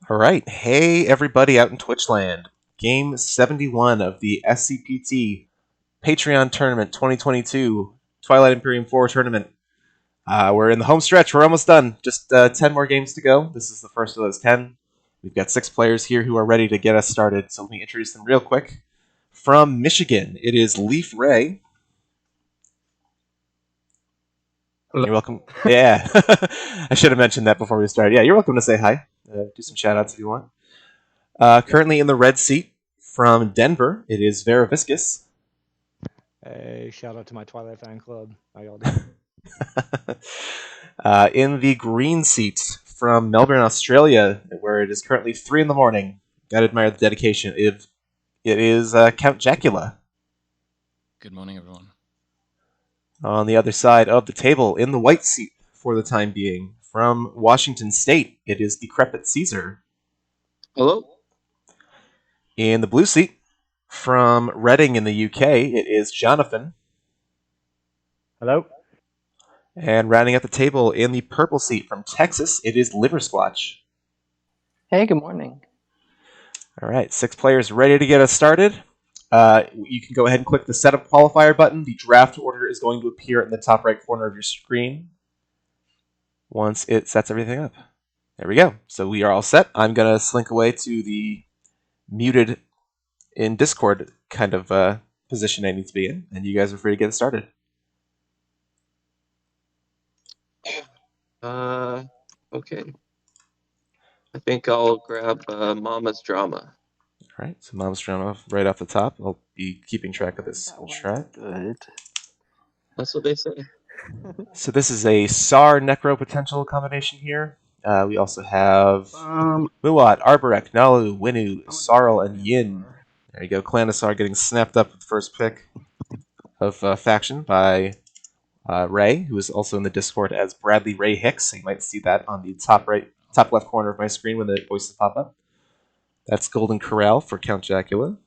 All right. Hey, everybody out in Twitch land. Game 71 of the SCPT Patreon Tournament 2022 Twilight Imperium 4 Tournament. We're in the home stretch. We're almost done. Just 10 more games to go. This is the first of those 10. We've got 6 players here who are ready to get us started, so let me introduce them real quick. From Michigan, it is Leaf Ray. Hello. You're welcome. Yeah. I should have mentioned that before we started. Yeah, you're welcome to say hi. Do some shout-outs if you want. Currently in the red seat from Denver, it is Vera Viscus. Hey, shout out to my Twilight fan club. How y'all doing? In the green seat from Melbourne, Australia, where it is currently 3 in the morning. Gotta admire the dedication. It is Count Jacula. Good morning, everyone. On the other side of the table, in the white seat for the time being, from Washington State, it is Decrepit Caesar. Hello. In the blue seat from Reading in the UK, it is Jonathan. Hello. And rounding out the table in the purple seat from Texas, it is Liver Squatch. Hey, good morning. All right, 6 players ready to get us started. You can go ahead and click the Setup Qualifier button. The draft order is going to appear in the top right corner of your screen once it sets everything up. There we go. So we are all set. I'm going to slink away to the muted in Discord kind of position I need to be in, and you guys are free to get started. Okay. I think I'll grab Mama's Drama. All right, so Mom's Drama right off the top. I'll be keeping track of this chat. Good. That's what they say. So this is a SAR Necro potential combination here. We also have Muat, Arborek, Nalu, Winu, Sarl, and Yin. There you go. Clanisar getting snapped up with the first pick of faction by Ray, who is also in the Discord as Bradley Ray Hicks. So you might see that on the top left corner of my screen when the voices pop up. That's Golden Corral for Count Jacula.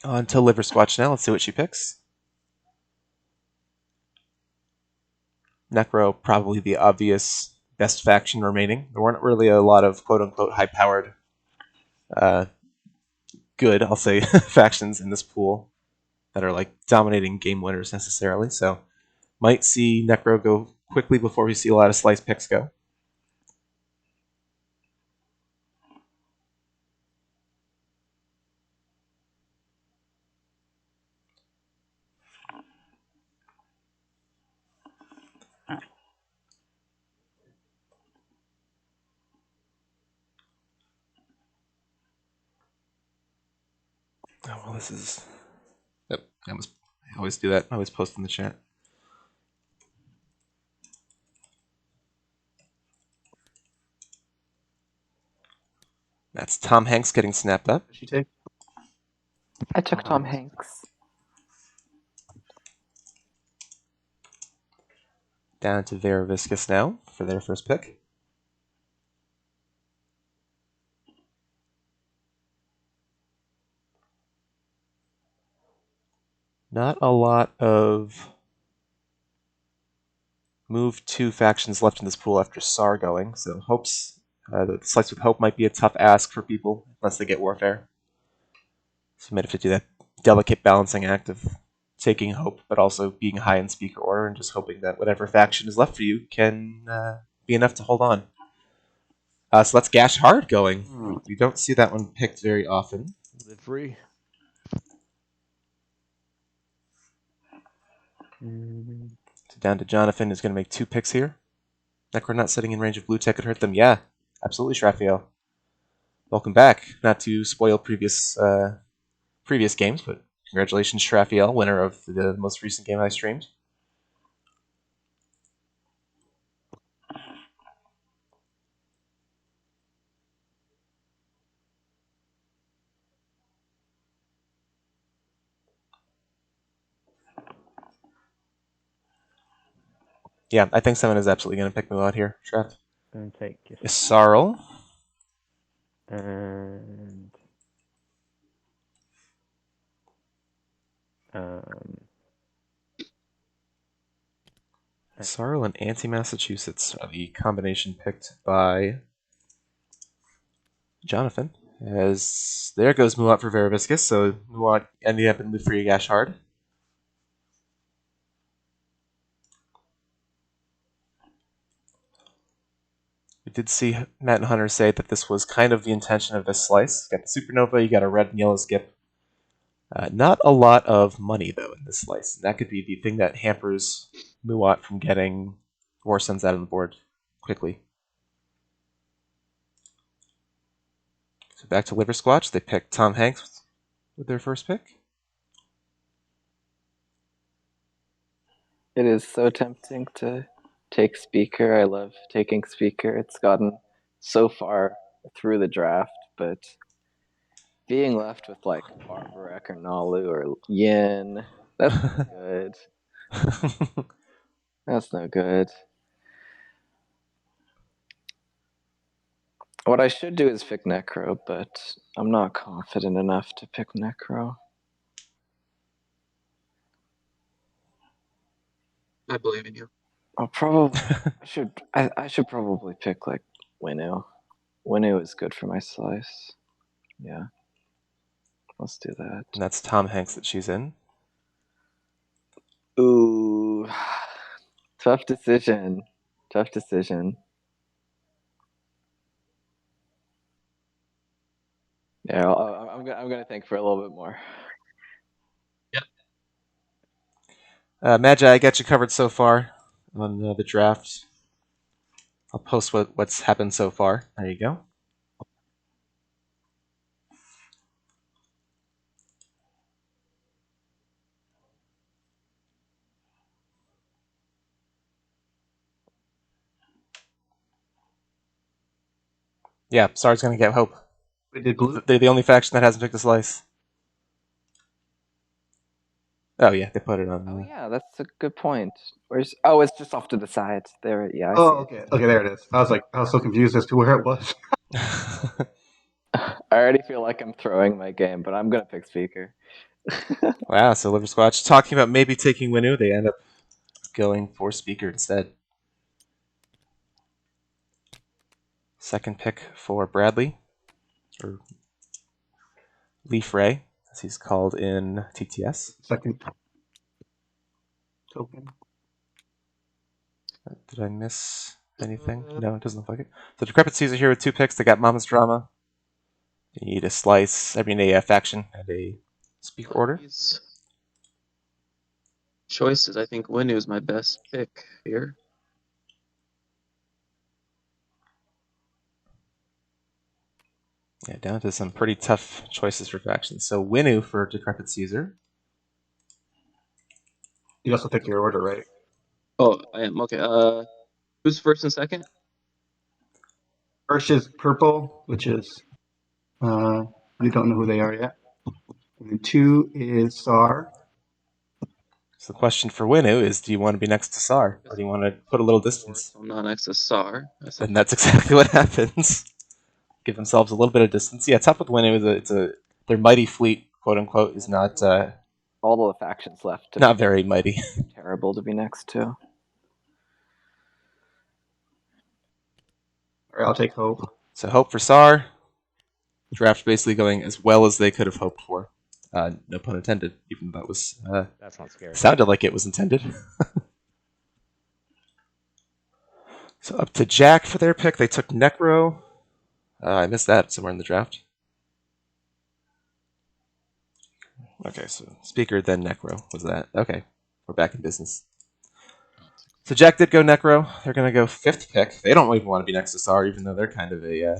On to Liver Squatch now. Let's see what she picks. Necro, probably the obvious best faction remaining. There weren't really a lot of quote-unquote high-powered, good, I'll say, factions in this pool that are like dominating game winners necessarily. So might see Necro go quickly before we see a lot of slice picks go. Oh, well, this is... Yep, I always do that. I always post in the chat. That's Tom Hanks getting snapped up. What'd she take? I took Tom Hanks. Down to Vera Viscus now for their first pick. Not a lot of move 2 factions left in this pool after SAR going, so the Slice with Hope might be a tough ask for people unless they get Warfare. So you might have to do that delicate balancing act of taking Hope, but also being high in speaker order and just hoping that whatever faction is left for you can be enough to hold on. So that's Gash Hard going. You don't see that one picked very often. Live free. So down to Jonathan, who's going to make 2 picks here. Necro not sitting in range of blue tech could hurt them. Yeah, absolutely, Shrafiel. Welcome back. Not to spoil previous games, but congratulations, Shrafiel, winner of the most recent game I streamed. Yeah, I think someone is absolutely going to pick me out here, Shraf. And take your Isarl. and Sorrel and Anti-Massachusetts are the combination picked by Jonathan. As there goes Muat for Veraviscus, so Muat ending up in Lufria Gashard. We did see Matt and Hunter say that this was kind of the intention of this slice. You got the Supernova, you got a red and yellow skip. Not a lot of money, though, in this slice. That could be the thing that hampers Muat from getting War Suns out of the board quickly. So back to Liver Squatch. They picked Tom Hanks with their first pick. It is so tempting to take Speaker. I love taking Speaker. It's gotten so far through the draft, but being left with like Arborek or Nalu or Yin, that's no good. That's no good. What I should do is pick Necro, but I'm not confident enough to pick Necro. I believe in you. I'll probably I should probably pick like Winnow. Winnow is good for my slice. Yeah. Let's do that. And that's Tom Hanks that she's in. Ooh. Tough decision. Tough decision. Yeah, I'm gonna think for a little bit more. Magi, I got you covered so far on the draft. I'll post what's happened so far. There you go. Yeah, Sar's gonna get Hope. Did blue? They're the only faction that hasn't picked a slice. Oh yeah, they put it on. Oh yeah, that's a good point. Where's? Oh, it's just off to the side. There. Yeah. I see Okay. Okay, there it is. I was so confused as to where it was. I already feel like I'm throwing my game, but I'm gonna pick Speaker. Wow, so Liver Squatch talking about maybe taking Winnu, they end up going for Speaker instead. Second pick for Bradley, or Leaf Ray, as he's called in TTS. Second token. Did I miss anything? No, it doesn't look like it. So Decrepit Caesar here with 2 picks. They got Mama's Drama. You need a slice, a faction, and a speaker order. These choices, I think Winnu is my best pick here. Yeah, down to some pretty tough choices for factions. So Winnu for Decrepit Caesar. You also pick your order, right? Oh, I am. Okay. Who's first and second? First is purple, which is we don't know who they are yet. And then 2 is Sar. So the question for Winnu is, do you want to be next to Sar, or do you want to put a little distance? I'm not next to Sar. And that's exactly what happens. Give themselves a little bit of distance. Yeah, tough with Winnu. Their mighty fleet, quote unquote, is not All the factions left. not very mighty. Terrible to be next to. All right, I'll take Hope. So Hope for Sar. Draft basically going as well as they could have hoped for. No pun intended, even though that was That's not scary. sounded like it was intended. So up to Jack for their pick. They took Necro. I missed that somewhere in the draft. Okay, so Speaker, then Necro was that. Okay, we're back in business. So Jack did go Necro. They're going to go 5th pick. They don't even want to be next to Sar, even though they're kind of a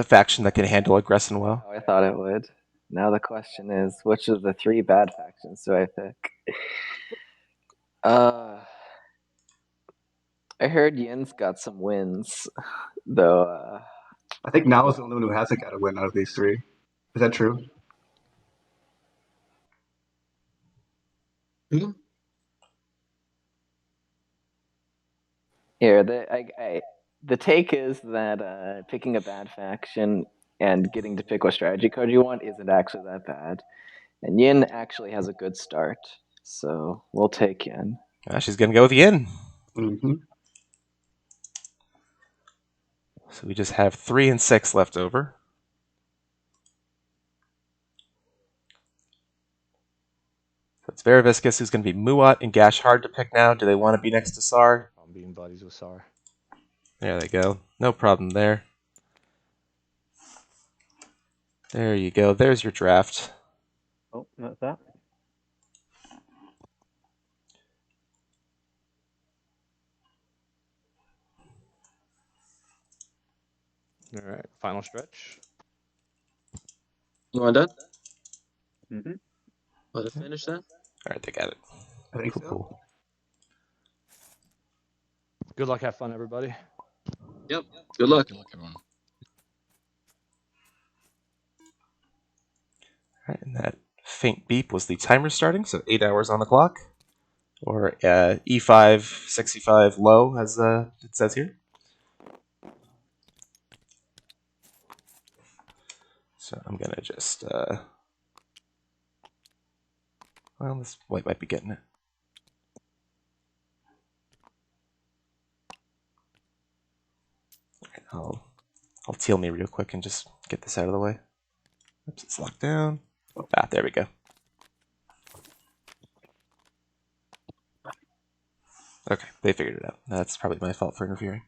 faction that can handle aggression well. Oh, I thought it would. Now the question is, which of the 3 bad factions do I pick? I heard Yin's got some wins, though. I think now is the only one who hasn't got a win out of these 3. Is that true? Who? Here, the take is that picking a bad faction and getting to pick what strategy code you want isn't actually that bad. And Yin actually has a good start. So we'll take Yin. She's going to go with Yin. Mm-hmm. So we just have 3 and 6 left over. So it's very viscous who's going to be Muat and Gash hard to pick now. Do they want to be next to Sar? I'm being buddies with Sar. There they go. No problem there. There you go. There's your draft. Oh, not that. All right, final stretch. You want that? Mm-hmm. Want to finish that? All right, they got it. I think Cool, so. cool. Good luck, have fun, everybody. Yep. Good luck. Good luck, everyone. All right, and that faint beep was the timer starting, so 8 hours on the clock. Or E5, 65 low, as it says here. So I'm going to just... well, this white might be getting it. I'll teal me real quick and just get this out of the way. Oops, it's locked down. Ah, there we go. Okay, they figured it out. That's probably my fault for interfering.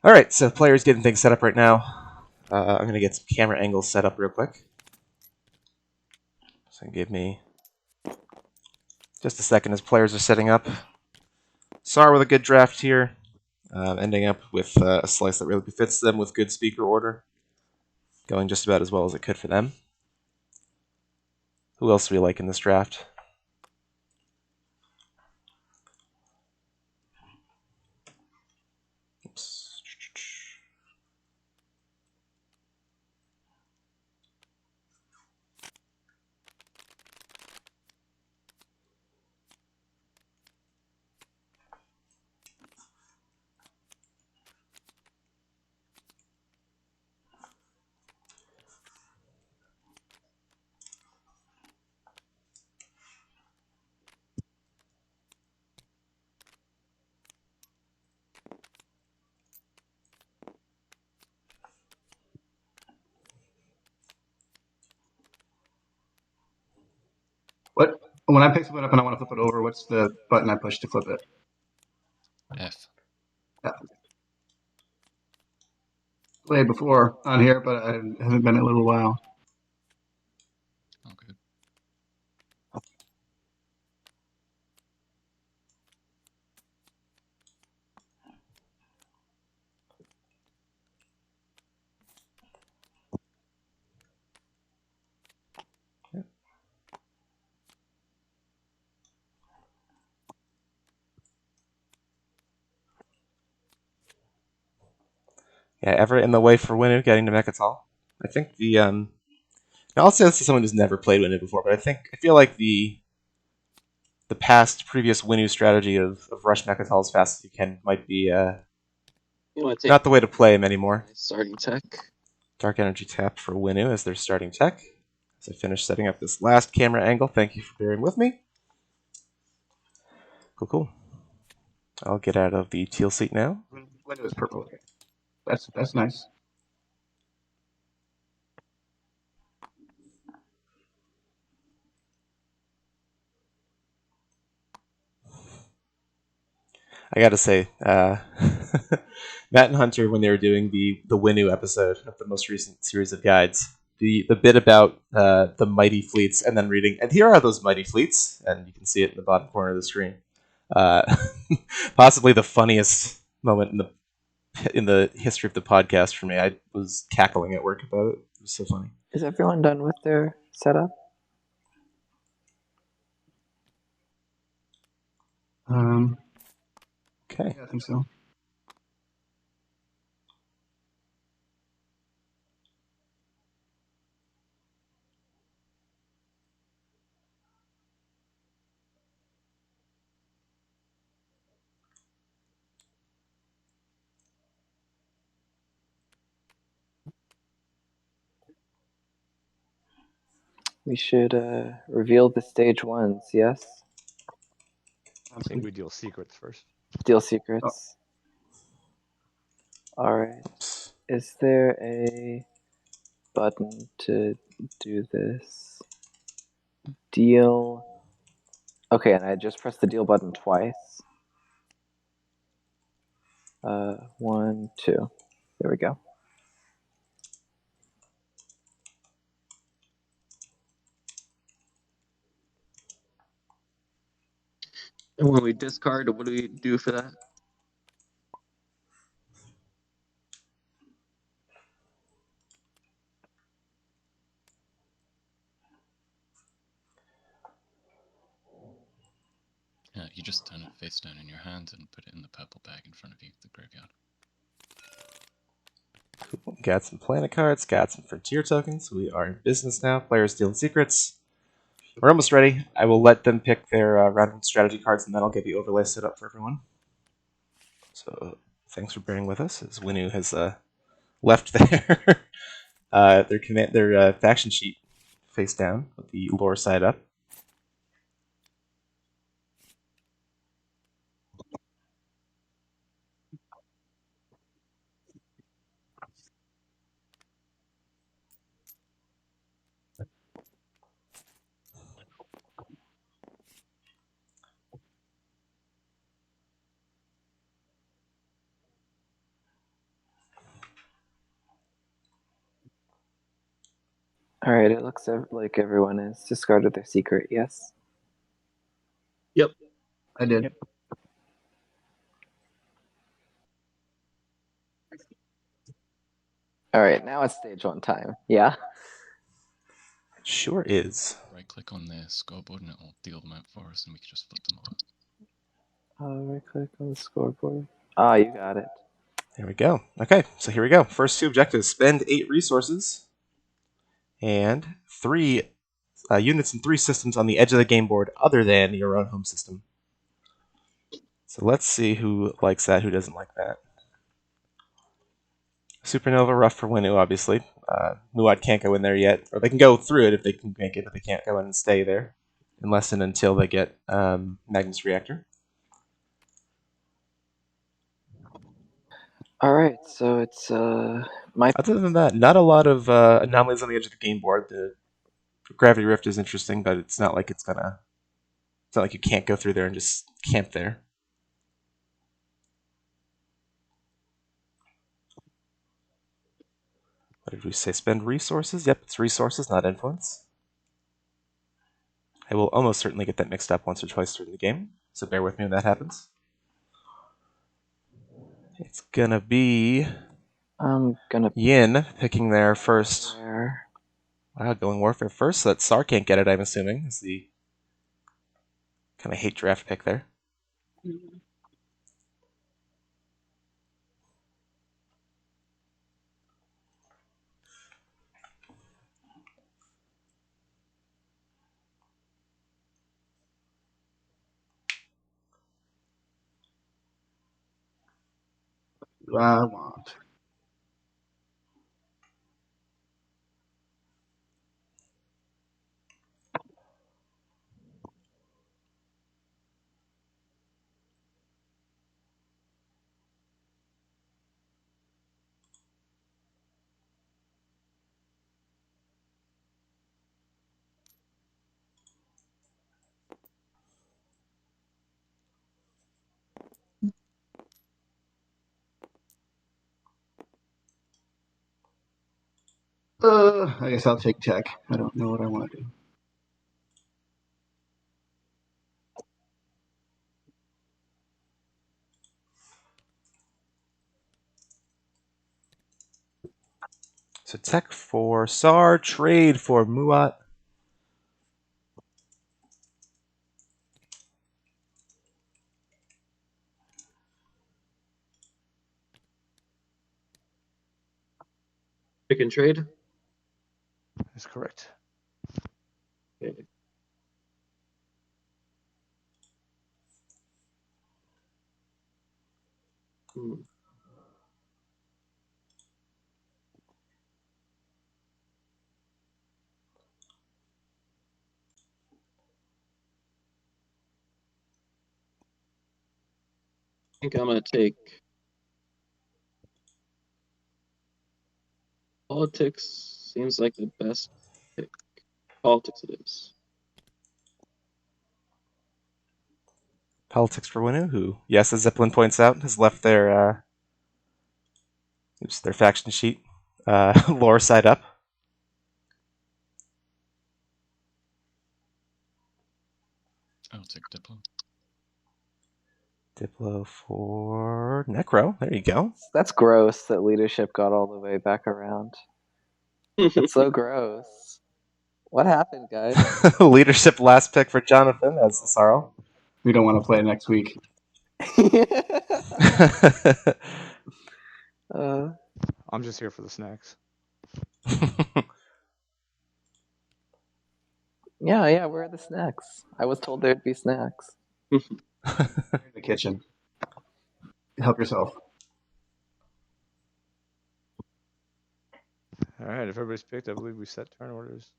Alright, so players getting things set up right now. I'm going to get some camera angles set up real quick. So give me just a second as players are setting up. Sar with a good draft here. Ending up with a slice that really befits them with good speaker order. Going just about as well as it could for them. Who else do we like in this draft? Oops. What? When I pick something up and I want to flip it over, what's the button I push to flip it? F. Yeah. Played before on here, but it hasn't been a little while. Oh, good. Yeah, ever in the way for Winu getting to Mechatol? I think the now I'll say this to someone who's never played Winu before, but I feel like the previous Winu strategy of rush Mechatol as fast as you can might be You want to take not the way to play him anymore. starting tech? Dark Energy tap for Winu as their starting tech. As I finish setting up this last camera angle, thank you for bearing with me. Cool, cool. I'll get out of the teal seat now. When it was purple. Okay. That's nice. I gotta say, Matt and Hunter, when they were doing the Winu episode of the most recent series of guides, the bit about the mighty fleets, and then reading, and here are those mighty fleets, and you can see it in the bottom corner of the screen. Possibly the funniest moment in the history of the podcast for me. I was cackling at work about it. It was so funny. Is everyone done with their setup? Okay. Yeah, I think so. We should reveal the stage ones, yes? I think we deal secrets first. Deal secrets. Alright. Is there a button to do this? Deal. Okay, and I just pressed the deal button twice. 1, 2. There we go. And when we discard, what do we do for that? Yeah, you just turn it face down in your hand and put it in the purple bag in front of you, the graveyard. Got some planet cards, got some frontier tokens. We are in business now. Players dealing secrets. We're almost ready. I will let them pick their round strategy cards, and then I'll get the overlay set up for everyone. So thanks for bearing with us as Winu has left their faction sheet face down with the lore side up. Alright, it looks like everyone has discarded their secret, yes? Yep. I did. Yep. Alright, now it's stage 1 time. Yeah? Sure is. Right click on the scoreboard and it'll deal them out for us and we can just flip them over. Right click on the scoreboard. Ah, you got it. There we go. Okay, so here we go. First 2 objectives. Spend 8 resources and 3 units and 3 systems on the edge of the game board other than your own home system. So let's see who likes that, who doesn't like that. Supernova, rough for Winu, obviously. Muad can't go in there yet. Or they can go through it if they can make it, but they can't go in and stay there. Unless and until they get Magnus Reactor. Alright, so it's my Other than that, not a lot of anomalies on the edge of the game board. The Gravity Rift is interesting, but it's not like it's not like you can't go through there and just camp there. What did we say? Spend resources? Yep, it's resources, not influence. I will almost certainly get that mixed up once or twice during the game, so bear with me when that happens. It's gonna be I'm gonna Yin picking their first. Warfare. Wow, going Warfare first, so that Sar can't get it, I'm assuming, is the kind of hate draft pick there. What do I want? I guess I'll take check. I don't know what I want to do. So tech for Sar, trade for Muat. Pick and trade. That's correct. Okay. Hmm. think I'm gonna take politics. Seems like the best pick. Politics it is. Politics for Winu, who, yes, as Zeppelin points out, has left their their faction sheet lore side up. I'll take Diplo. Diplo for Necro. There you go. That's gross that leadership got all the way back around. It's so gross. What happened, guys? Leadership last pick for Jonathan as the Sarl. We don't want to play next week. I'm just here for the snacks. Yeah, where are the snacks? I was told there'd be snacks. In the kitchen. Help yourself. All right, if everybody's picked, I believe we set turn orders.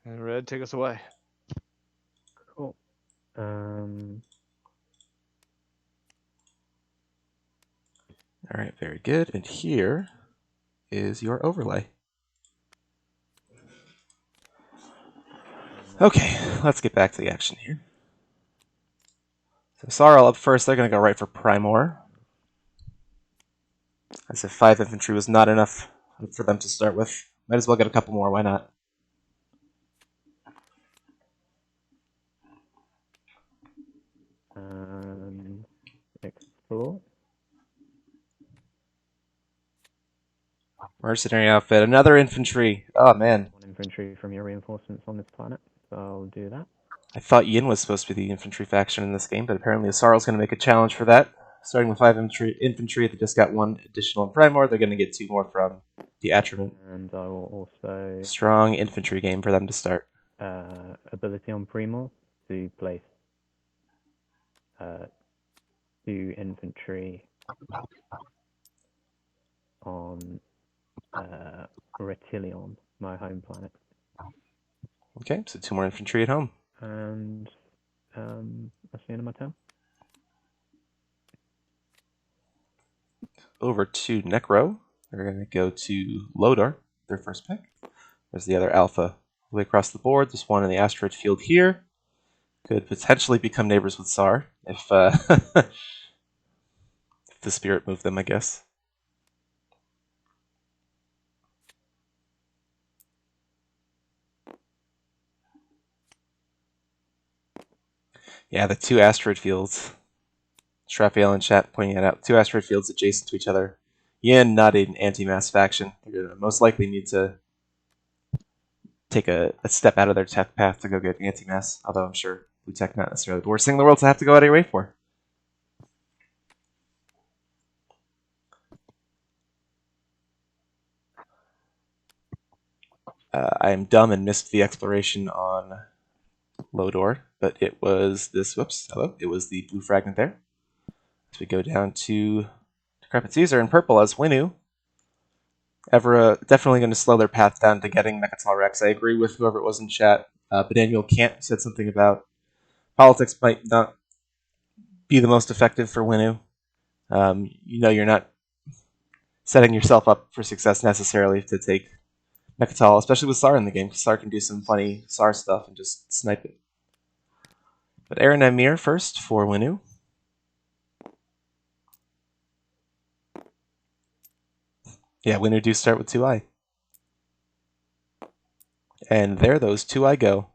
And Red, take us away. Cool. All right, very good. And here is your overlay. Okay, let's get back to the action here. So Sarl up first, they're going to go right for Primor. As if 5 infantry was not enough for them to start with. Might as well get a couple more, why not? Explore. Mercenary outfit, another infantry. Oh man. 1 infantry from your reinforcements on this planet, so I'll do that. I thought Yin was supposed to be the infantry faction in this game, but apparently Sarl's going to make a challenge for that. Starting with 5 infantry, they just got 1 additional in Primor. They're going to get 2 more from the Attribute. And I will also Strong infantry game for them to start. ability on Primor to place 2 infantry on Retilion, my home planet. Okay, so 2 more infantry at home. And that's the end of my turn. Over to Necro. They're going to go to Lodar, their first pick. There's the other Alpha all the way across the board. There's 1 in the asteroid field here. Could potentially become neighbors with Sar if, if the spirit moved them, I guess. Yeah, the 2 asteroid fields. Raphael in chat pointing it out. 2 asteroid fields adjacent to each other. Yin, not an anti-mass faction. They're going to most likely need to take a step out of their tech path to go get anti-mass, although I'm sure Blue Tech not necessarily the worst thing in the world to have to go out of your way for. I am dumb and missed the exploration on Lodor, but it was this, whoops, hello, it was the blue fragment there. As we go down to Decrepit Caesar in purple as Winu. Evra definitely going to slow their path down to getting Mechatol Rex. I agree with whoever it was in chat. But Daniel Kant said something about politics might not be the most effective for Winu. You know, you're not setting yourself up for success necessarily to take Mechatol, especially with Sar in the game, because Sar can do some funny Sar stuff and just snipe it. But Aaron Amir first for Winu. Yeah, Winu do start with 2i. And there those 2i go.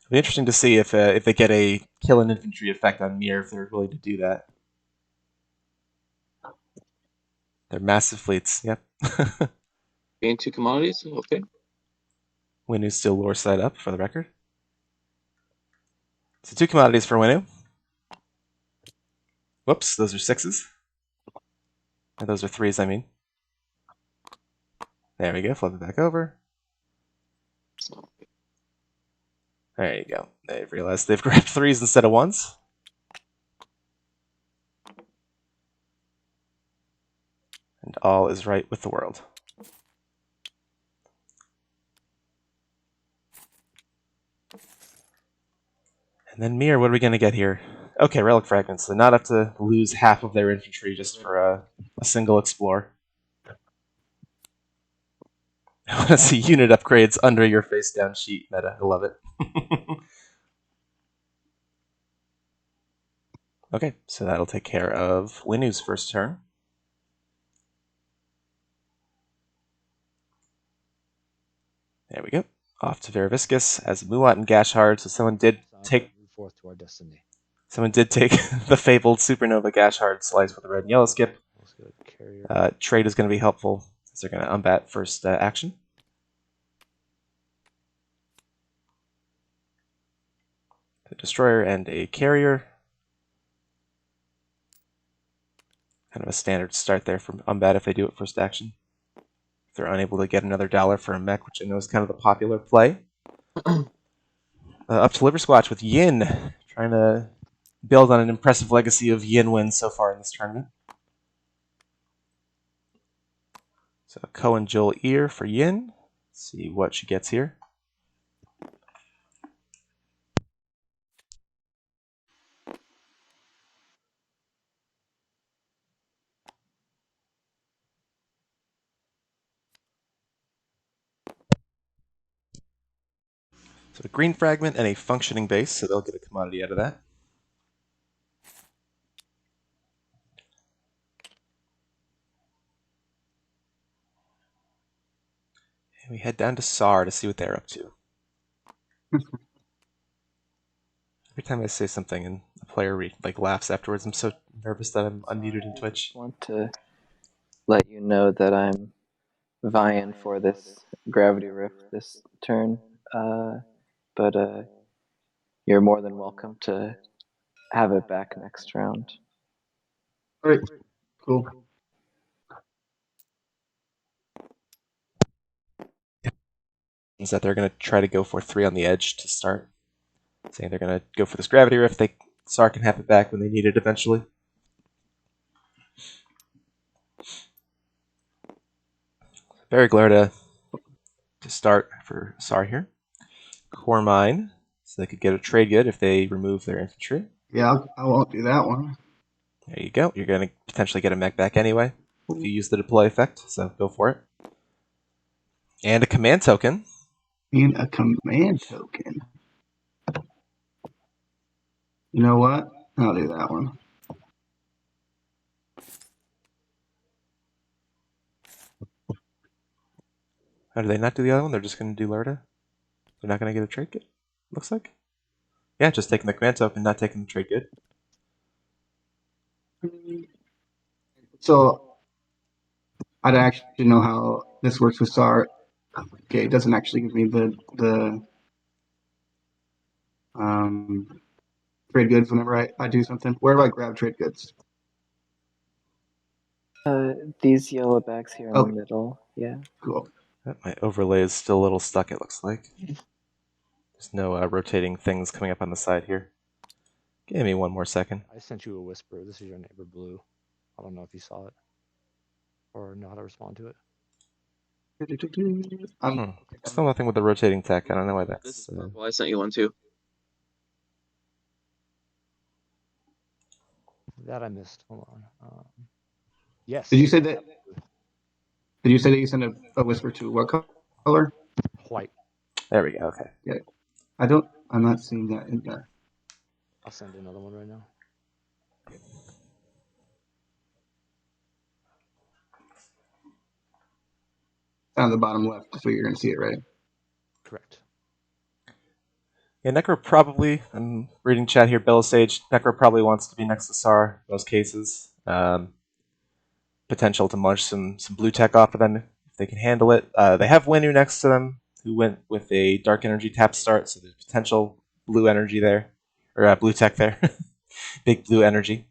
It'll be interesting to see if they get a kill and infantry effect on Mir if they're willing to do that. They're massive fleets, yep. Gain 2 commodities. Okay. Winu's still lore side up, for the record. So 2 commodities for Winu. Whoops, those are 6s. And those are 3s, I mean. There we go, flip it back over. There you go. They've realized they've grabbed 3s instead of 1s. And all is right with the world. And then Mir, what are we going to get here? Okay, relic fragments. So not have to lose half of their infantry just for a single explorer. I want to see unit upgrades under your face down sheet meta. I love it. Okay, so that'll take care of Winu's first turn. There we go. Off to Veraviscus as Muat and Gashard. So someone did take forth to our destiny. Someone did take the fabled Supernova Gashard slice with a red and yellow skip. Let's go carrier. Trade is going to be helpful, as they're going to unbat first action. A destroyer and a carrier. Kind of a standard start there from unbat if they do it first action. If they're unable to get another dollar for a mech, which I know is kind of the popular play. Up to Liver Squatch with Yin, trying to build on an impressive legacy of Yin wins so far in this tournament. So Ko and Joel Ear for Yin. Let's see what she gets here. So a green fragment and a functioning base, so they'll get a commodity out of that. And we head down to SAR to see what they're up to. Every time I say something and a player laughs afterwards, I'm so nervous that I'm unmuted in Twitch. I want to let you know that I'm vying for this gravity rift this turn, but you're more than welcome to have it back next round. All right, cool. Is that they're going to try to go for 3 on the edge to start. Saying they're going to go for this gravity rift. SAR can have it back when they need it eventually. Very glare to start for SAR here. Core mine, so they could get a trade good if they remove their infantry. Yeah, I won't do that one. There you go. You're going to potentially get a mech back anyway if you use the deploy effect, so go for it. And a command token. And a command token. You know what? I'll do that one. How do they not do the other one? They're just going to do Lerda? They're not going to get a trade good, looks like. Yeah, just taking the command token, not taking the trade good. So I don't actually know how this works with SAR. Okay, it doesn't actually give me the trade goods whenever I do something. Where do I grab trade goods? These yellow bags here in the middle, yeah. Cool. My overlay is still a little stuck, it looks like. There's no rotating things coming up on the side here. Give me one more second. I sent you a whisper. This is your neighbor Blue. I don't know if you saw it or know how to respond to it. Still nothing with the rotating tech. I don't know why that's... This is purple. I sent you one too. That I missed. Hold on. Yes. Did you say that? Did you say that you sent a whisper to what color? White. There we go. Okay. Yeah. I'm not seeing that in there. I'll send another one right now. Down the bottom left, so you're going to see it, right? Correct. Yeah, Necro probably, I'm reading chat here, Bella Sage, Necro probably wants to be next to SAR in most cases. Potential to munch some blue tech off of them if they can handle it. They have Winu next to them, who went with a dark energy tap start, so there's potential blue energy there, or blue tech there. Big blue energy.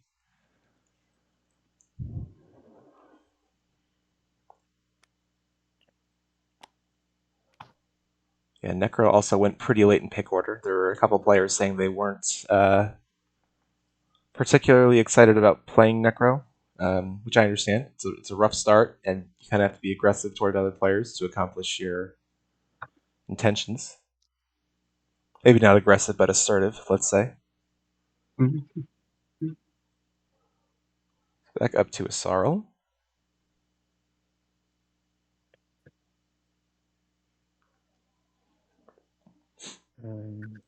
Yeah, Necro also went pretty late in pick order. There were a couple players saying they weren't particularly excited about playing Necro, which I understand. It's a rough start, and you kind of have to be aggressive toward other players to accomplish your intentions. Maybe not aggressive, but assertive, let's say. Mhm. Back up to a Sarl. Um,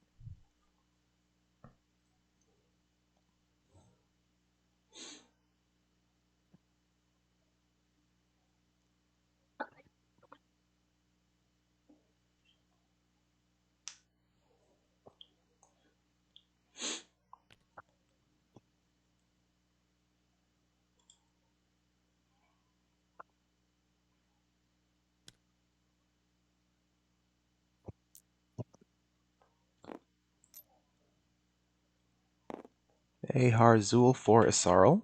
A Harzul for a Sarl.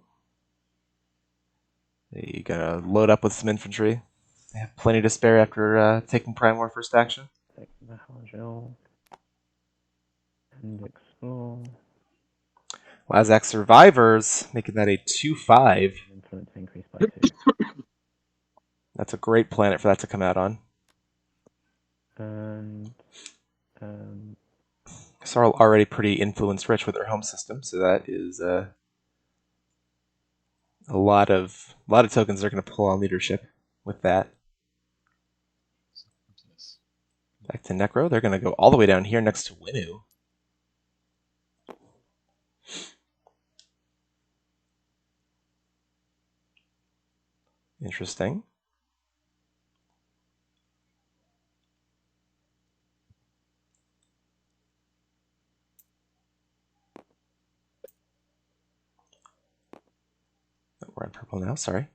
You gotta load up with some infantry. They have plenty to spare after taking Primor first action. take the Harjil and explore. Lazak Survivors, making that a 2/5. Influence increased by 2. That's a great planet for that to come out on. And Sarl already pretty influence rich with their home system, so that is a lot of tokens they're going to pull on leadership with that. Back to Necro, they're going to go all the way down here next to Winu. Interesting. Oh, we're on purple now, sorry.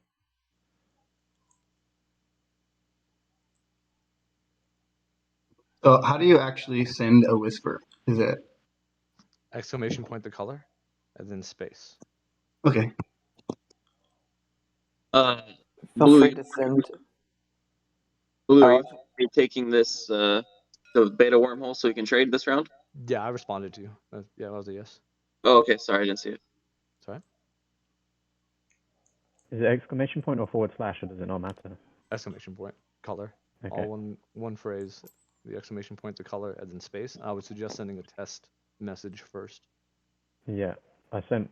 So how do you actually send a whisper? Is it Exclamation point the color, and then space. okay? Feel Blue, free to send. Blue, are Oh, you taking this the beta wormhole so we can trade this round? Yeah, I responded to you. Yeah, that was a yes. Oh, okay. Sorry, I didn't see it. Sorry. is it exclamation point or forward slash, or does it not matter? Exclamation point color. Okay. All one phrase. The exclamation point the color, and then space. I would suggest sending a test message first. Yeah, I sent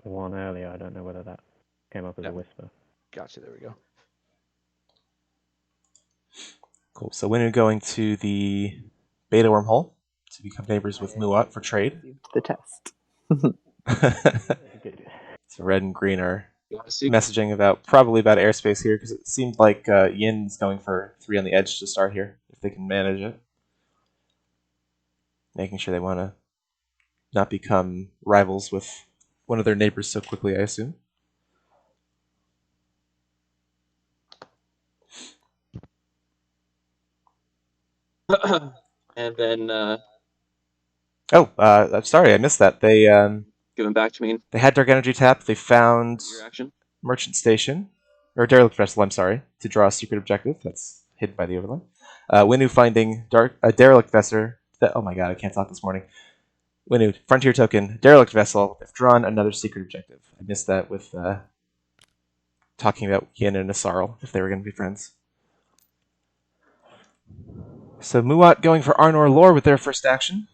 one earlier. I don't know whether that came up as Yeah. a whisper. Gotcha. There we go. Cool. So Winu going to the beta wormhole to become neighbors with Muat for trade. the test. Good. So red and green are You want to see? messaging probably about airspace here, because it seemed like Yin's going for 3 on the edge to start here, if they can manage it. Making sure they want to not become rivals with one of their neighbors so quickly, I assume. And then I'm sorry, I missed that. They give them back to me. they had Dark Energy tapped. They found Your action. Merchant Station, or Derelict Vessel, I'm sorry, to draw a secret objective. That's hidden by the overlay. Winu finding Derelict Vessel. Oh my god, I can't talk this morning. Winu, Frontier Token, Derelict Vessel. They've drawn another secret objective. I missed that with talking about Yin and Asarl, if they were going to be friends. So Muat going for Arnor Lore with their first action.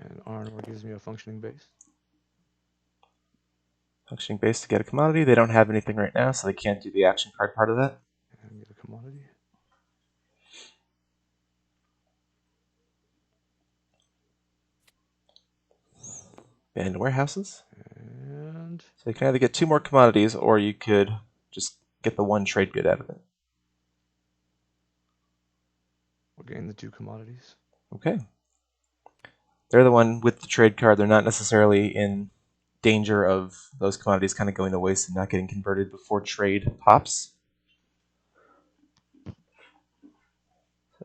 And Arnor gives me a functioning base. Functioning base to get a commodity. They don't have anything right now, so they can't do the action card part of that. And get a commodity. And warehouses. And So you can either get 2 more commodities, or you could just get the 1 trade bid out of it. we'll gain the 2 commodities. Okay. They're the one with the trade card. They're not necessarily in danger of those commodities kind of going to waste and not getting converted before trade pops. So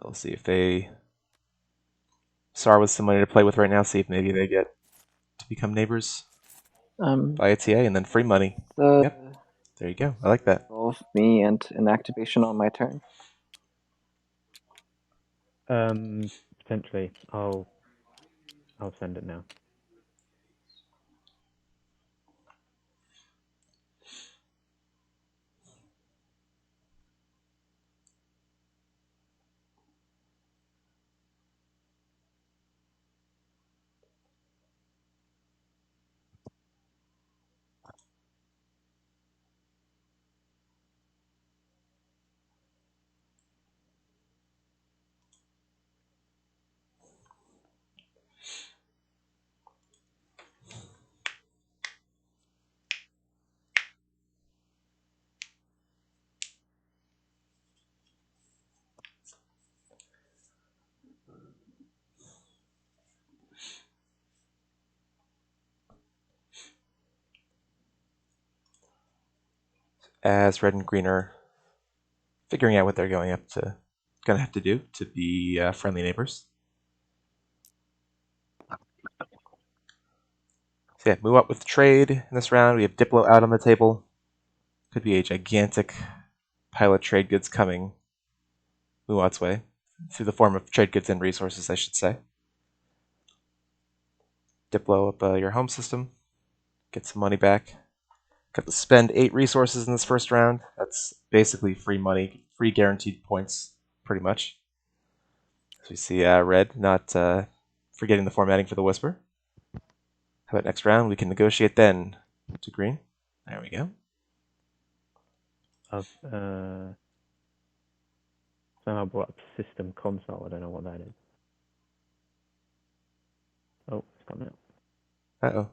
we'll see if they... Sar with some money to play with right now, see if maybe they get to become neighbors via TA, and then free money. Yep. There you go. I like that. Involve me and an activation on my turn. Potentially, I'll send it now. as red and green are figuring out what they're gonna have to do to be friendly neighbors. So yeah, move up with trade in this round. We have Diplo out on the table. Could be a gigantic pile of trade goods coming Muat's way, through the form of trade goods and resources, I should say. Diplo up your home system. Get some money back. Got to spend 8 resources in this first round. That's basically free money, free guaranteed points, pretty much. So we see red not forgetting the formatting for the Whisper. How about next round? We can negotiate then to green. There we go. I've somehow brought up system console. I don't know what that is. Oh, it's coming out. Uh-oh.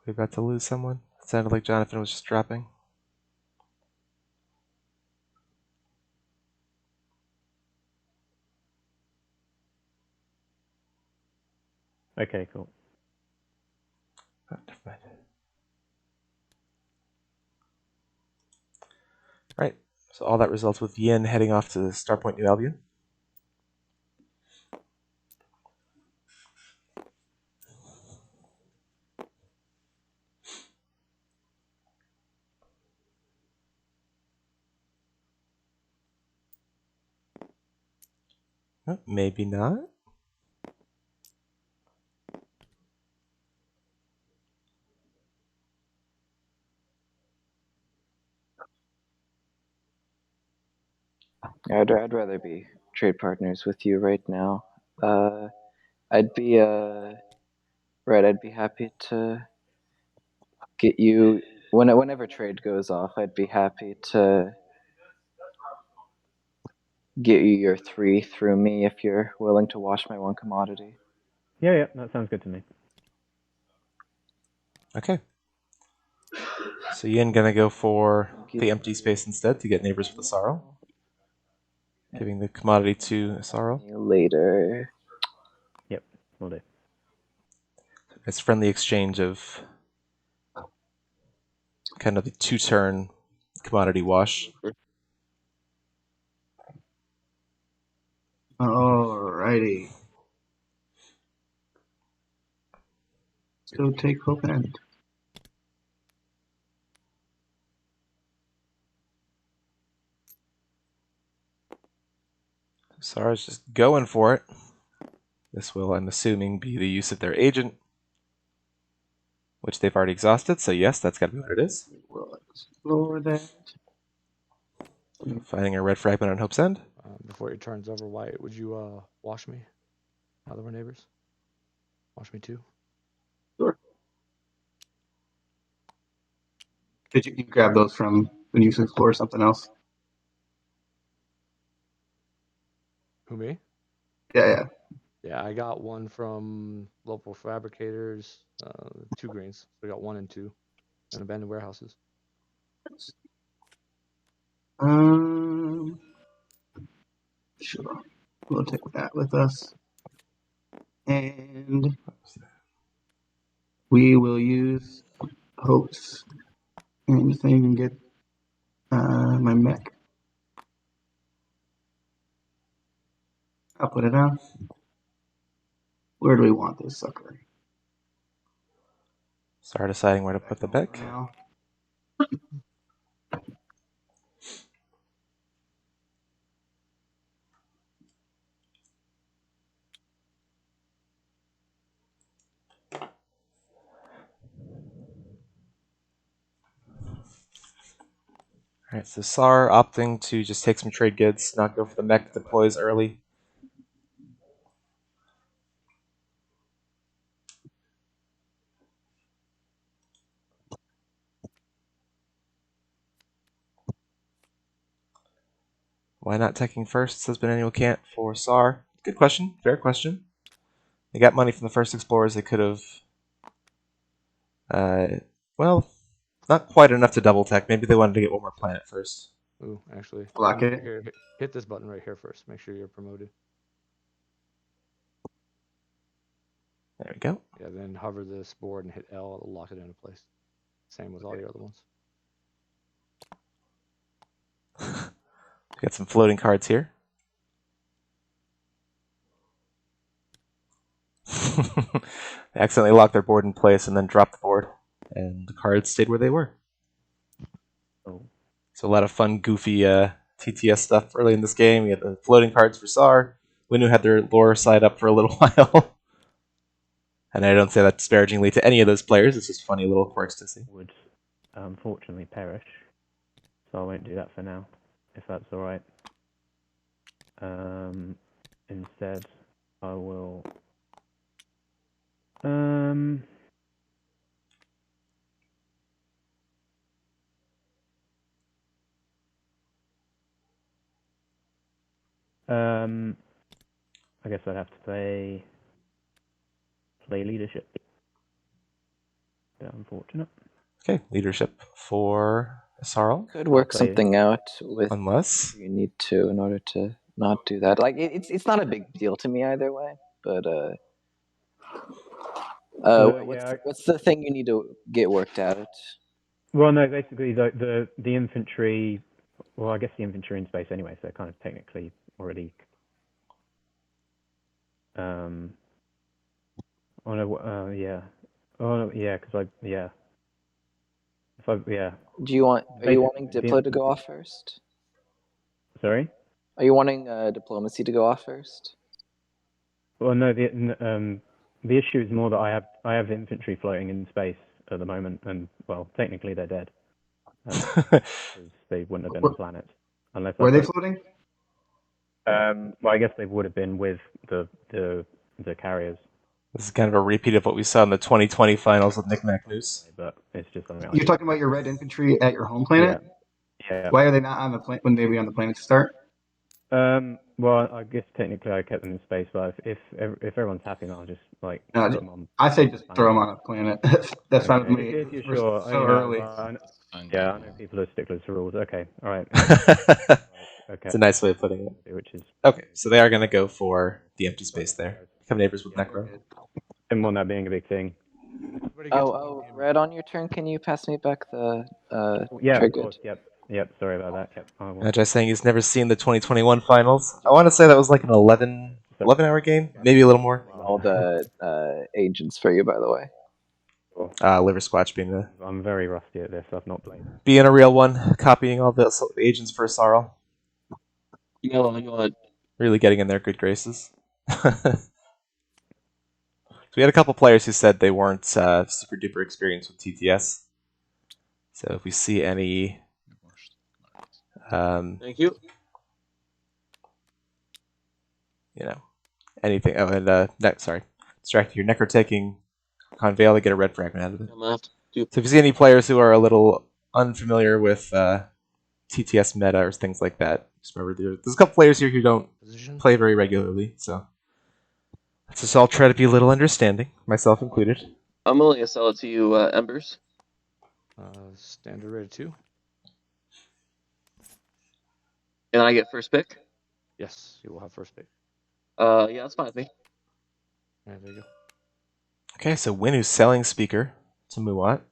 We about to lose someone? It sounded like Jonathan was just dropping. Okay, cool. Oh, never mind. Right. So all that results with Yin heading off to Starpoint New Albion. Oh, maybe not. I'd rather be trade partners with you right now. I'd be Red. I'd be happy to get you whenever trade goes off. I'd be happy to get you your 3 through me if you're willing to wash my 1 commodity. Yeah, that sounds good to me. Okay. So Yin gonna go for Thank you. the empty space instead to get neighbors with Asaro. Giving the commodity to Asaro. Later. Yep, will do. It's friendly exchange of kind of the 2-turn commodity wash. Alrighty. Let's go take Hope End. Asara's just going for it. This will, I'm assuming, be the use of their agent, which they've already exhausted, so yes, that's gotta be what it is. We'll explore that. Finding a red fragment on Hope's End. Before your turn's over, White, would you wash me? Now that we're neighbors? Wash me too? Sure. Did you grab those from when you explore something else? Who, me? Yeah. Yeah, I got one from local fabricators, 2 greens. So I got 1 and 2, and abandoned warehouses. Sure. We'll take that with us. And we will use Hope's and thing and get my mech. I'll put it on. Where do we want this sucker? Start deciding where to put the mech. Now. Alright, so Sar opting to just take some trade goods, not go for the mech that deploys early. Why not teching first, says Benannual Cant for Sar. Good question, fair question. They got money from the first explorers, they could have... well, not quite enough to double tech. Maybe they wanted to get one more planet first. Ooh, actually. Block it. Here, hit this button right here first. Make sure you're promoted. There we go. Yeah, then hover this board and hit L. It'll lock it into place. Same with all your other ones. Got some floating cards here. They accidentally locked their board in place and then dropped the board, and the cards stayed where they were. Oh. So a lot of fun, goofy TTS stuff early in this game. We had the floating cards for SAR. Winu had their lore side up for a little while. And I don't say that disparagingly to any of those players. It's just funny little quirks to see. Would unfortunately perish, so I won't do that for now, if that's all right. Instead, I will. I guess I'd have to play leadership. Bit unfortunate. Okay, leadership for Sarl. Could work play- something out with Unless you need to in order to not do that. Like it's not a big deal to me either way, but what's the thing you need to get worked out? Well, no, basically the infantry. Well, I guess the infantry in space anyway, so kind of technically already. Oh no, yeah. Oh no, yeah, because yeah. If I, yeah. Do you want? Are you wanting Basically, Diplo to go off first? Sorry. Are you wanting diplomacy to go off first? Well, no, the issue is more that I have infantry floating in space at the moment, and well, technically they're dead because they wouldn't have been on planets unless. Were they floating? Well, I guess they would have been with the carriers. this is kind of a repeat of what we saw in the 2020 finals with Nick News. But it's just something. You're talking about your red infantry at your home planet? Yeah. Why are they not on the planet? Wouldn't they be on the planet to start? Well, I guess technically I kept them in space, but if everyone's happy, then I'll just like No, put them on. I say just throw them on a planet. That's fine with me. If you're We're sure, so early. Yeah, I know people are sticklers to rules. Okay, all right. Okay. It's a nice way of putting it. Which is okay. So they are going to go for the empty space there. Become neighbors with Necro. didn't want that being a big thing. Red, on your turn, can you pass me back the Yeah, triggered? of course. Yep. Sorry about that. Yep. I will. Just saying he's never seen the 2021 finals. I want to say that was like an 11-hour game, maybe a little more. All the agents for you, by the way. Liver Squatch I'm very rusty at this. I've not played. being a real one, copying all the agents for Sarl. Really getting in their good graces. So we had a couple players who said they weren't super duper experienced with TTS. So if we see any, Thank you. Anything. Oh, and distracted here. Necro taking Conveil to get a red fragment out of it. I'm gonna have to do. So if you see any players who are a little unfamiliar with TTS meta or things like that, just remember there's a couple players here who don't play very regularly, so let's just all try to be a little understanding, myself included. I'm only gonna sell it to you, Embers. Standard rated 2. And I get first pick. Yes, you will have first pick. Yeah, that's fine with me. Alright, there you go. Okay, so Winu's selling speaker to Muat.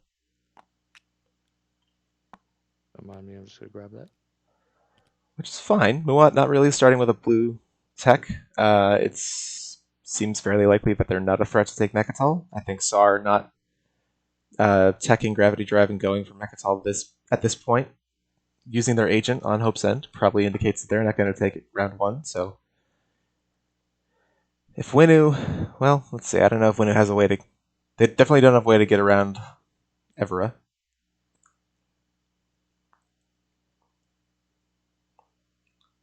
Don't mind me, I'm just gonna grab that. Which is fine. Muat not really starting with a blue tech. It seems fairly likely that they're not a threat to take Mechatol. I think SAR not teching Gravity Drive and going for Mechatol at this point, using their agent on Hope's End, probably indicates that they're not going to take it round 1, so if Winu, well, let's see, I don't know if Winu has a way to, they definitely don't have a way to get around Evera.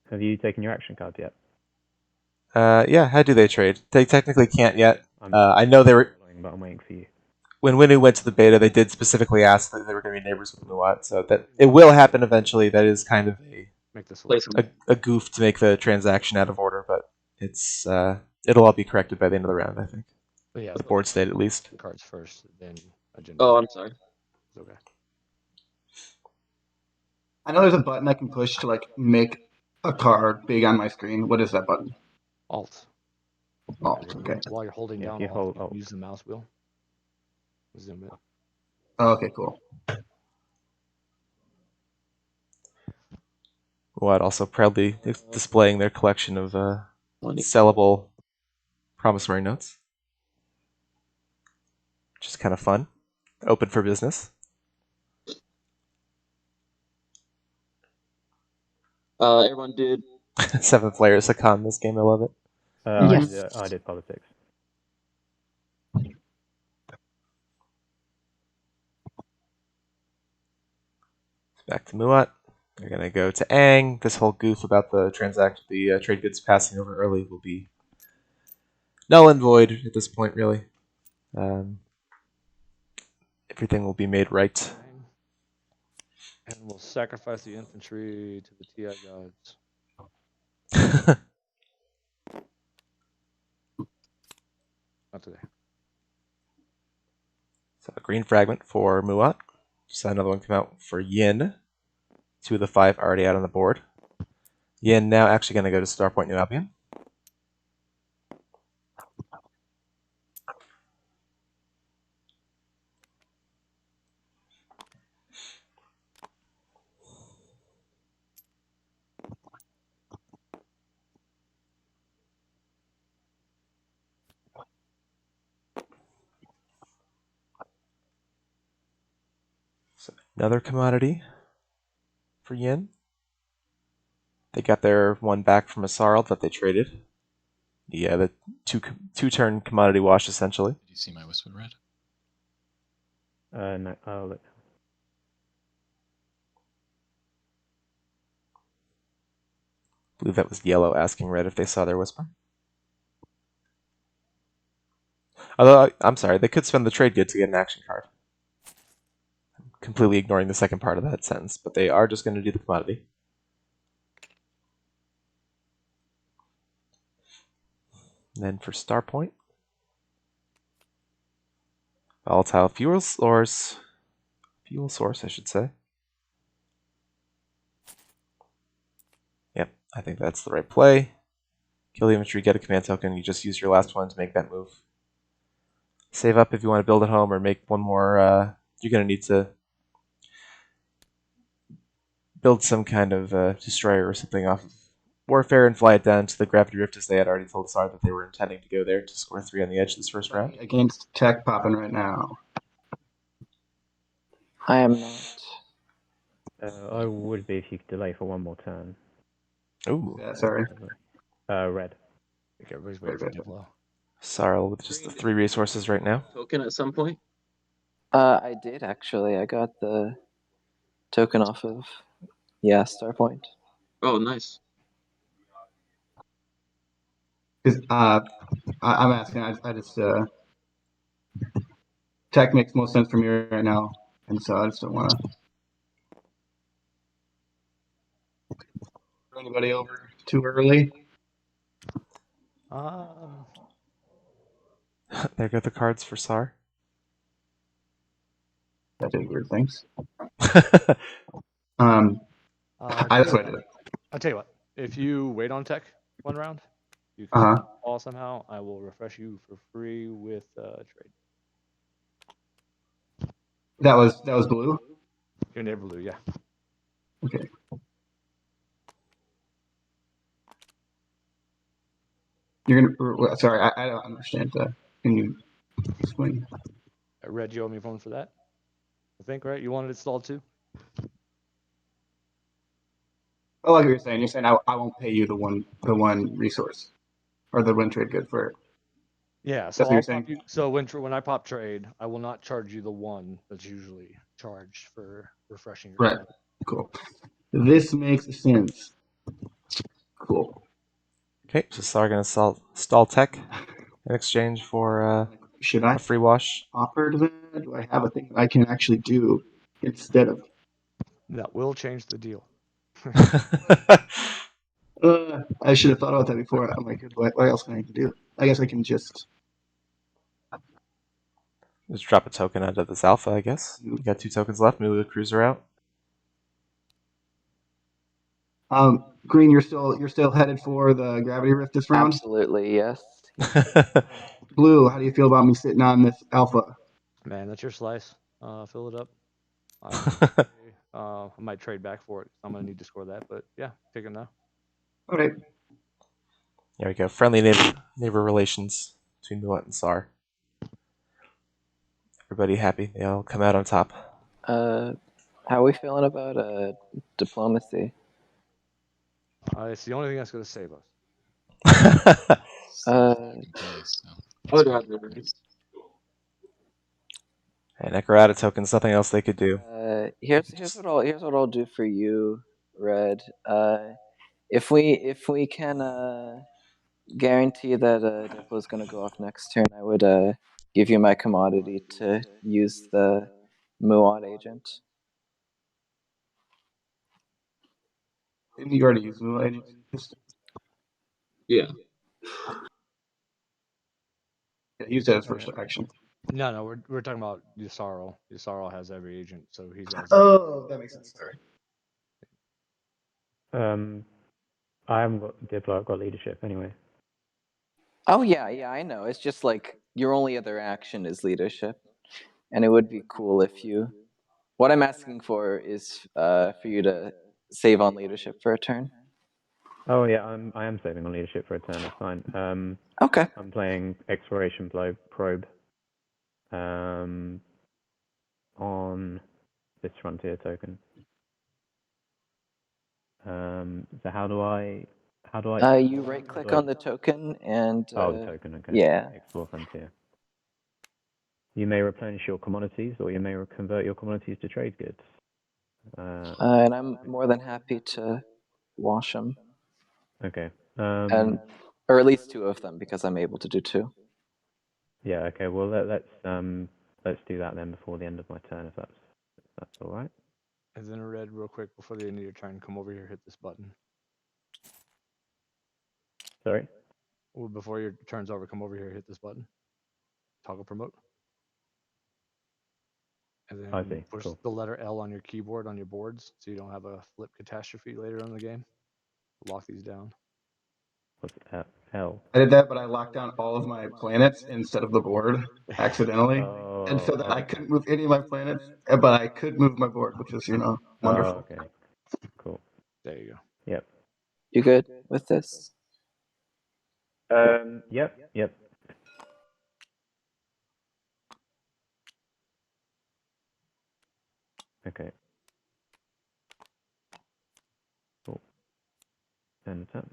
Have you taken your action cards yet? Yeah, how do they trade? They technically can't yet. I know they were, but I'm waiting for you. When Winu went to the beta, they did specifically ask that they were going to be neighbors with Muat, so that it will happen eventually. That is kind of a goof to make the transaction out of order, but it's it'll all be corrected by the end of the round, I think. But yeah, the board state at least. Cards first, then agenda. Oh, I'm sorry. It's okay. I know there's a button I can push to like make a card big on my screen. What is that button? Alt. Alt. Okay. While you're holding down Alt, you can use the mouse wheel. Zoom in. Oh, okay, cool. Muad also proudly displaying their collection of 20. sellable promissory notes, which is kind of fun. Open for business. Everyone did. 7 players econ this game. I love it. Yes. I did politics. Back to Muat. They're going to go to Ang. This whole goof about the trade goods passing over early will be null and void at this point, really. Everything will be made right. And we'll sacrifice the infantry to the TI gods. Not today. So a green fragment for Muat. Just another one come out for Yin. 2 of the 5 already out on the board. Yin now actually going to go to Starpoint New Albion. So another commodity for Yin. They got their one back from a Sarl that they traded. Yeah, the two-turn commodity wash, essentially. Did you see my whisper red? No, I'll look. I believe that was yellow asking red if they saw their whisper. Although, I'm sorry, they could spend the trade good to get an action card. I'm completely ignoring the second part of that sentence, but they are just going to do the commodity. And then for Starpoint, volatile fuel source, I should say. Yep, I think that's the right play. Kill the infantry, get a command token, you just use your last one to make that move. Save up if you want to build at home or make one more. You're going to need to build some kind of destroyer or something off of Warfare and fly it down to the Gravity Rift, as they had already told Sar that they were intending to go there to score 3 on the edge this first round. Against tech popping right now. I am not. I would be if you could delay for one more turn. Ooh. Yeah, sorry. Red. I think everybody's waiting for Diplo. Sarl with just the 3 resources right now. Token at some point? I did actually. I got the token off of Starpoint. Oh, nice. Because I'm asking. I just tech makes most sense for me right now, and so I just don't want to throw anybody over too early. There go the cards for Sar. That did weird things. That's That's what I did. I'll tell you what. If you wait on tech one round, you can call somehow. I will refresh you for free with trade. That was blue. Your neighbor blue, yeah. Okay. You're gonna. Sorry, I don't understand. Can you explain? Red, you owe me one for that. I think, right? You wanted it installed too? Oh, like you're saying. You're saying I won't pay you the one resource, or the one trade good for it. Yeah. That's So what you're I'll saying? pop you. So when I pop trade, I will not charge you the one that's usually charged for refreshing your Right. trade. Cool. This makes sense. Cool. Okay, so Sar going to stall tech in exchange for Should I a free wash. offer to that? Do I have a thing I can actually do instead of? That will change the deal. I should have thought about that before. I'm like, what else can I do? I guess I can just. Just drop a token out of this alpha, I guess. You got 2 tokens left. Move the cruiser out. Green, you're still headed for the Gravity Rift this round? Absolutely, yes. Blue, how do you feel about me sitting on this alpha? Man, that's your slice. Fill it up. I might trade back for it. I'm gonna need to score that, but yeah, take it now. All right. There we go. Friendly neighbor relations between Muat and Sar. Everybody happy? They all come out on top. How are we feeling about diplomacy? It's the only thing that's gonna save us. Okay, so I would rather read. And Ekarata tokens, nothing else they could do. Here's what I'll do for you, Red. If we can guarantee that Diplo is gonna go off next turn, I would give you my commodity to use the Muad agent. Didn't you already use the agent? Yeah. Yeah, use that as first action. No, we're talking about Yusaro. Yusaro has every agent, so he's got. Oh, that makes sense. Sorry. I haven't got Diplo. I've got leadership anyway. Oh yeah, I know. It's just like your only other action is leadership, and it would be cool if you. What I'm asking for is for you to save on leadership for a turn. Oh yeah, I am saving on leadership for a turn. That's fine. Okay. I'm playing exploration probe. On this frontier token. So how do I? You right click on the token and. The token. Okay. Yeah. Explore frontier. You may replenish your commodities, or you may convert your commodities to trade goods. And I'm more than happy to wash them. Okay. Or at least two of them, because I'm able to do two. Yeah. Okay. Well, let's do that then before the end of my turn, if that's all right. And then Red, real quick before the end of your turn, come over here, hit this button. Sorry. Well, before your turn's over, come over here, hit this button. Toggle promote. And then push the letter L on your keyboard on your boards, so you don't have a flip catastrophe later in the game. Lock these down. What's L? I did that, but I locked down all of my planets instead of the board accidentally, and so that I couldn't move any of my planets, but I could move my board, which is wonderful. Okay. Cool. There you go. Yep. You good with this? Yep. Okay. Cool. End turn.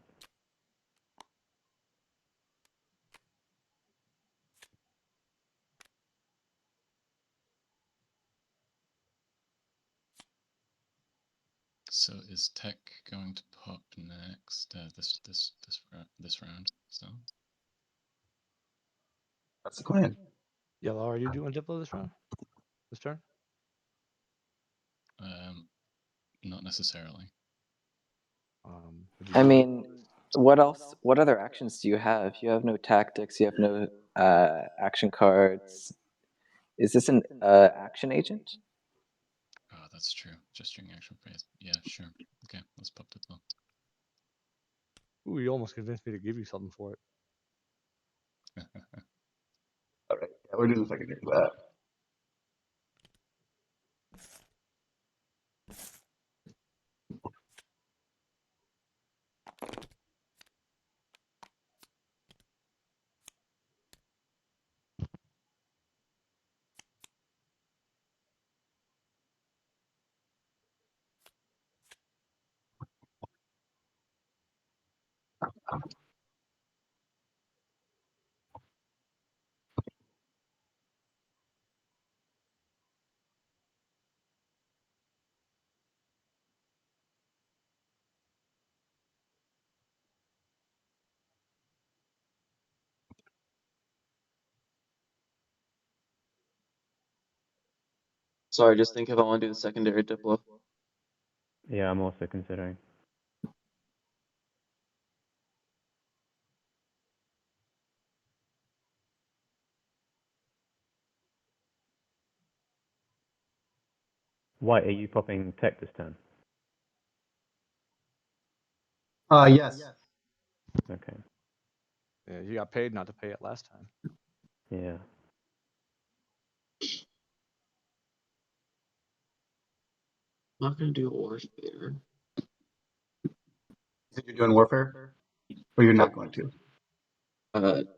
So is Tech going to pop next? This round. So That's the plan. Yellow, are you doing Diplo this round? This turn? Not necessarily. I mean, what else? What other actions do you have? You have no tactics. You have no action cards. Is this an action agent? Oh, that's true. Gesturing action phase. Yeah, sure. Okay, let's pop Diplo. Ooh, you almost convinced me to give you something for it. All right, yeah, we're doing the secondary for that. Sorry, just think if I want to do the secondary Diplo. Yeah, I'm also considering. White, are you popping Tech this turn? Yes. Okay. Yeah, you got paid not to pay it last time. Yeah. not gonna do warfare. Said you're doing warfare, or you're not going to?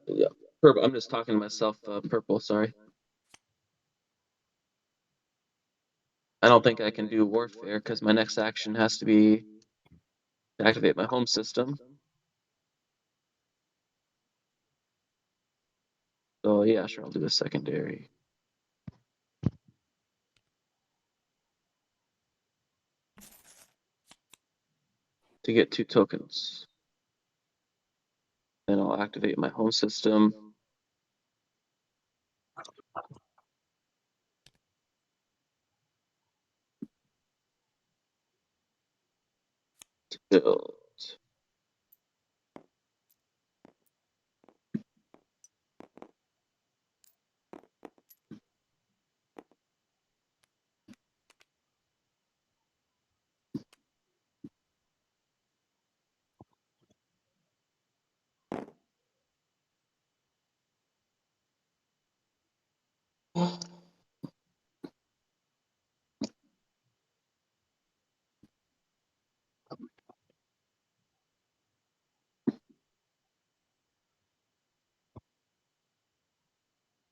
Yeah, purple. I'm just talking to myself. Purple. Sorry. I don't think I can do warfare because my next action has to be to activate my home system. So yeah, sure, I'll do a secondary. To get 2 tokens. Then I'll activate my home system. To build.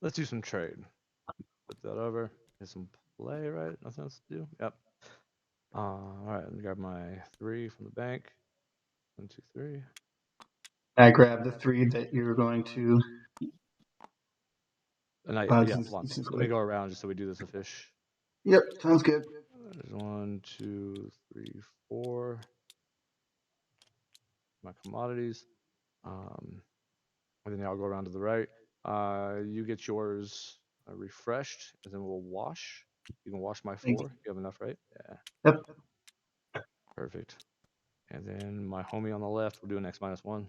Let's do some trade. Put that over. Get some play, right? Nothing else to do. Yep. All right. Let me grab my 3 from the bank. 1, 2, 3. I grab the 3 that you're going to. And yeah, hold on. Let me go around just so we do this a fish. Yep, sounds good. There's 1, 2, 3, 4. My commodities. And then I'll go around to the right. You get yours refreshed, and then we'll wash. You can wash my 4. You have enough, right? Yeah. Yep. Perfect. And then my homie on the left, we're doing X-1.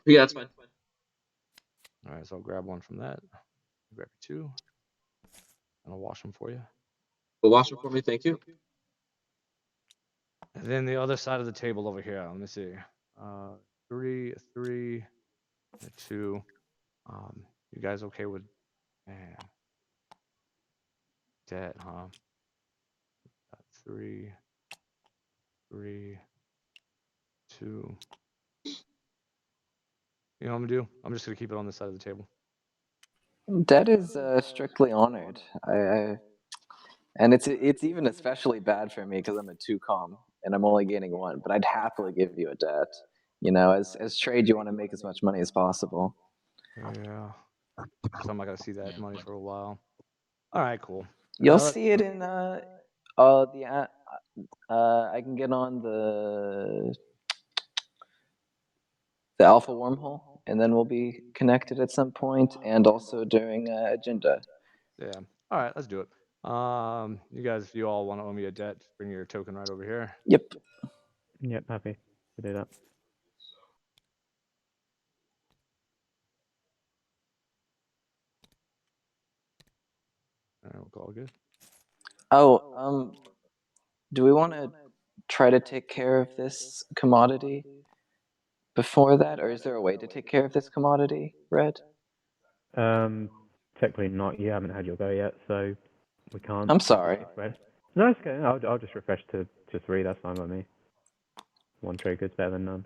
Yeah, that's fine. All right, so I'll grab 1 from that. Grab 2. And I'll wash them for you. Well, wash them for me, thank you. And then the other side of the table over here, let me see. 3, 3, 2. You guys okay with, man, debt, huh? 3, 3, 2. You know what I'm gonna do? I'm just gonna keep it on this side of the table. Dead is strictly honored. And it's even especially bad for me because I'm a 2-com and I'm only gaining 1. But I'd happily give you a debt. You know, as trade, you want to make as much money as possible. Yeah. So I'm not gonna see that money for a while. All right, cool. You'll see it in I can get on the alpha wormhole, and then we'll be connected at some point, and also during agenda. Yeah. All right, let's do it. You guys, if you all want to owe me a debt, bring your token right over here. Yep. Yep, happy to do that. All right, we'll call it good. Oh, do we want to try to take care of this commodity before that, or is there a way to take care of this commodity, Red? Technically not. You haven't had your go yet, so we can't. I'm sorry. No, it's okay. I'll just refresh to 3. That's fine by me. 1 trade good's better than none.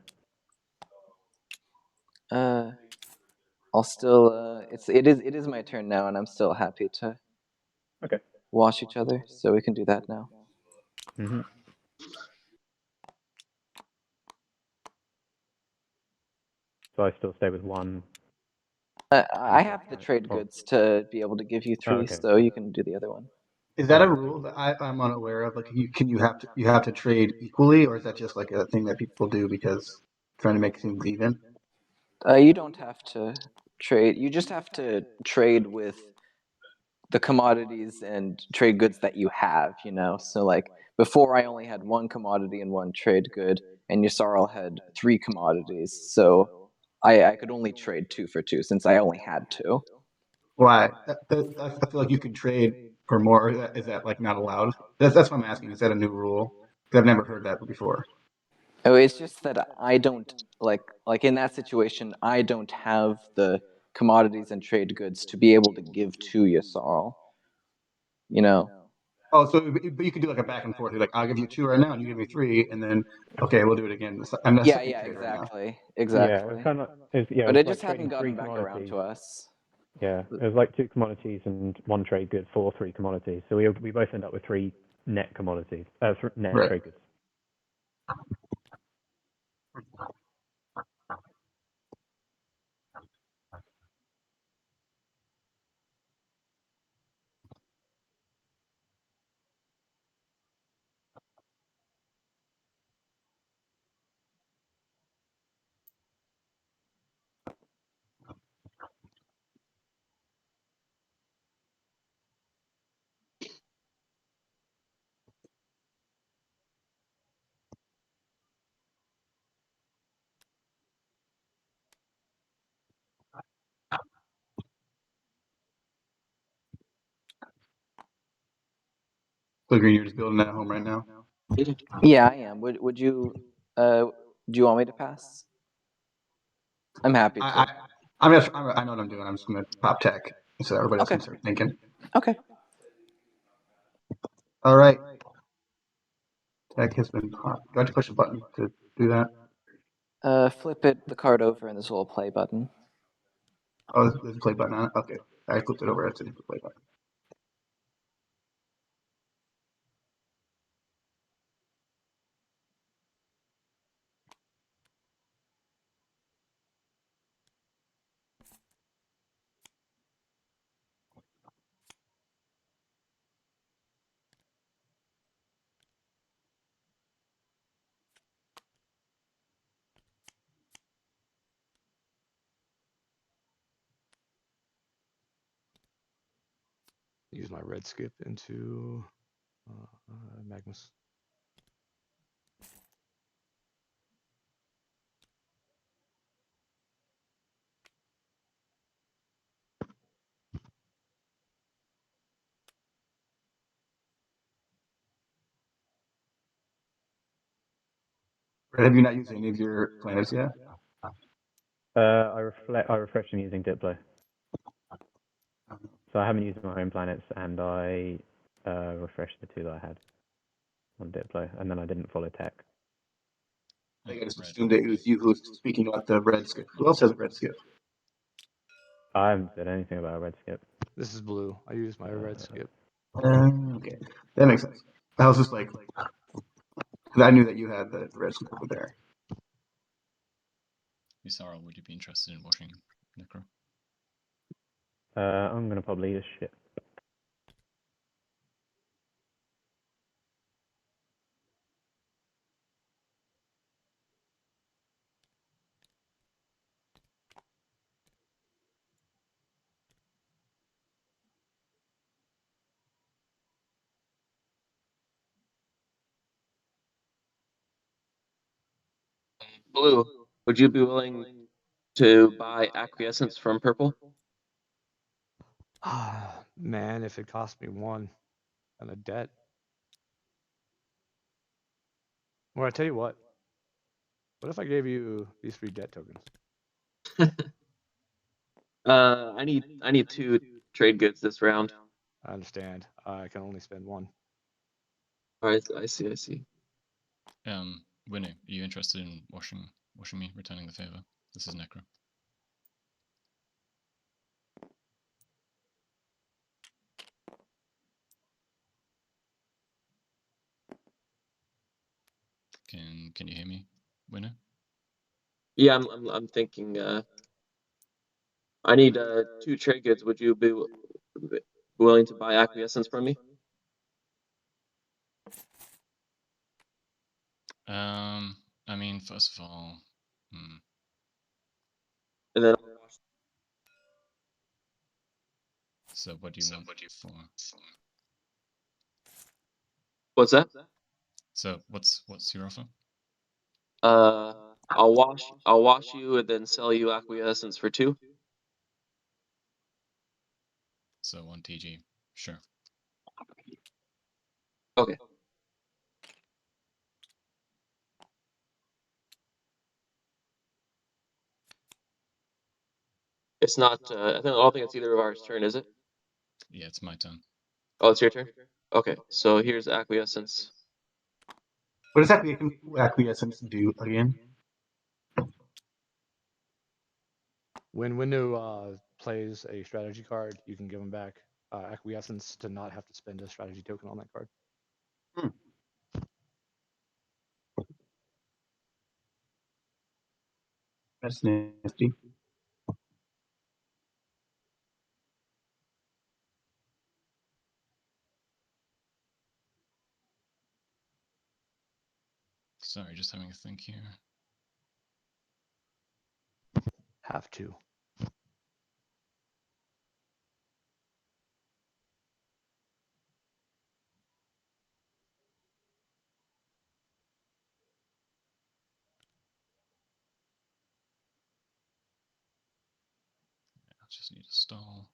I'll still. It is my turn now, and I'm still happy to. Okay. Watch each other, so we can do that now. Mm-hmm. So I still stay with 1. I have the trade goods to be able to give you 3, okay. so you can do the other one. Is that a rule that I'm unaware of? Like, you have to trade equally, or is that just like a thing that people do because trying to make things even? You don't have to trade. You just have to trade with the commodities and trade goods that you have. You know, so like before, I only had 1 commodity and 1 trade good, and Yusarl had 3 commodities. So I could only trade 2 for 2 since I only had 2. Why? I feel like you could trade for more. Is that like not allowed? That's what I'm asking. Is that a new rule? Because I've never heard that before. Oh, it's just that I don't like in that situation. I don't have the commodities and trade goods to be able to give to Yasarl. You know. Oh, so but you could do like a back and forth. Like I'll give you 2 right now, and you give me 3, and then okay, we'll do it again. I'm not Yeah, second yeah, trade right now. exactly, Yeah, exactly. it's kind of yeah. But It's it like just hadn't trading three gotten back around commodities. to us. Yeah, it was like 2 commodities and 1 trade good for 3 commodities. So we both end up with 3 net commodities, net Right. trade goods. So Green, you're just building that home right now. Yeah, I am. Would you? Do you want me to pass? I'm happy to. I know what I'm doing. I'm just gonna pop tech so everybody else can start thinking. Okay. All right. Tech has been popped. Do I have to push a button to do that? Flip the card over, and this will play button. Oh, there's a play button on it. Okay, I flipped it over. It's a play button. Use my red skip into Magnus. Have you not used any of your planets yet? I refreshed them using Diplo. So I haven't used my own planets, and I refreshed the 2 that I had on Diplo, and then I didn't follow tech. I just assumed that it was you who was speaking about the red skip. Who else has a red skip? I haven't said anything about a red skip. This is blue. I use my red skip. Okay, that makes sense. I was just like, because I knew that you had the red skip over there. Sarah, would you be interested in washing Necro? I'm gonna pop leadership. Blue, would you be willing to buy acquiescence from purple? Ah, man, if it cost me 1 and a debt. Well, I tell you what. What if I gave you these 3 debt tokens? I need 2 trade goods this round. I understand. I can only spend 1. All right, I see. Winnie, are you interested in washing me, returning the favor? This is Necro. Can you hear me, Winnie? Yeah, I'm thinking. I need 2 trade goods. Would you be willing to buy acquiescence from me? I mean, first of all, And then so what do you want for? what's that? So what's your offer? I'll wash you and then sell you acquiescence for 2. So 1 TG, sure. Okay. It's not. I don't think it's either of ours' turn, is it? Yeah, it's my turn. Oh, it's your turn. Okay, so here's acquiescence. What does acquiescence do again? When Windu plays a strategy card, you can give him back acquiescence to not have to spend a strategy token on that card. That's nasty. Sorry, just having a think here. Have to. I just need a stall.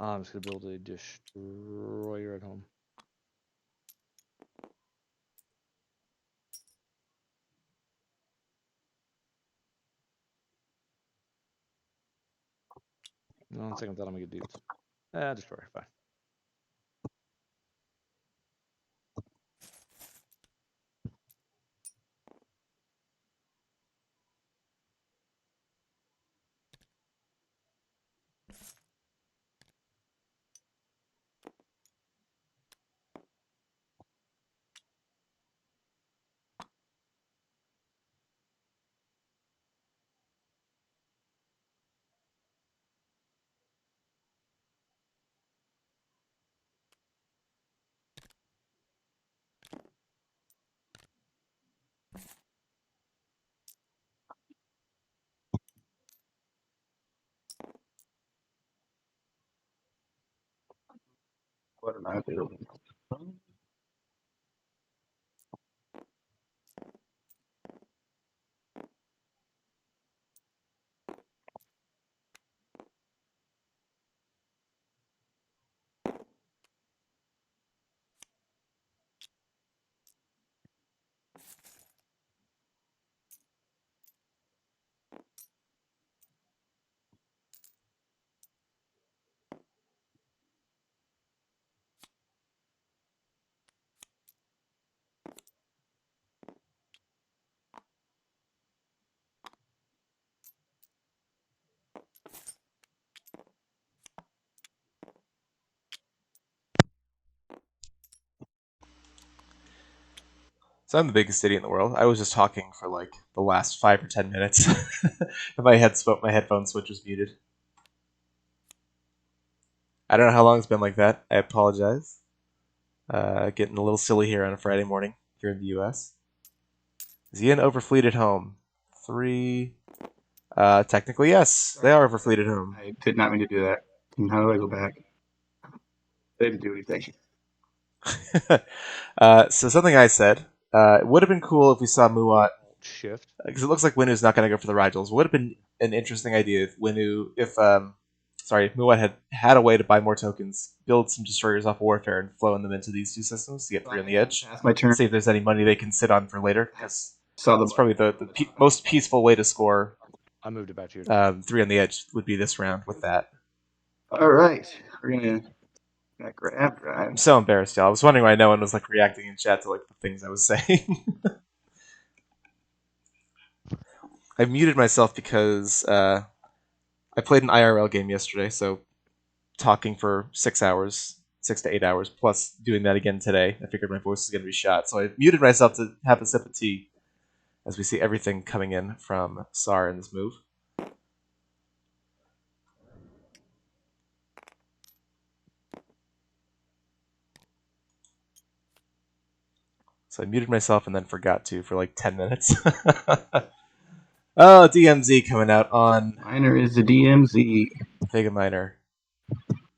I'm just gonna build a destroyer at home. No, on second thought, I'm gonna get duped. Destroyer, fine. What am I building? So I'm the biggest city in the world. I was just talking for like the last 5 or 10 minutes. my headphone switch was muted. I don't know how long it's been like that. I apologize. Getting a little silly here on a Friday morning here in the U.S. Is Ian overfleet at home? 3. Technically, yes. They are overfleet at home. I did not mean to do that. How do I go back? I didn't do anything. So something I said. It would have been cool if we saw Muat, Shift. because it looks like Winu's not going to go for the Rigels. Would have been an interesting idea if Muat had a way to buy more tokens, build some destroyers off Warfare, and flow them into these two systems to get 3 on the edge. Pass my turn. See if there's any money they can sit on for later, because Saw it's probably the most peaceful way to score. I moved it back to your 3 on the edge would be this round with that. All right, we're gonna grab drive. I'm so embarrassed, y'all. I was wondering why no one was like reacting in chat to like the things I was saying. I muted myself because I played an IRL game yesterday, so talking for 6 hours, 6 to 8 hours, plus doing that again today. I figured my voice was going to be shot, so I muted myself to have a sip of tea as we see everything coming in from SAR in this move. So I muted myself and then forgot to for like 10 minutes. Oh, DMZ coming out on Miner is the DMZ. Vega Miner.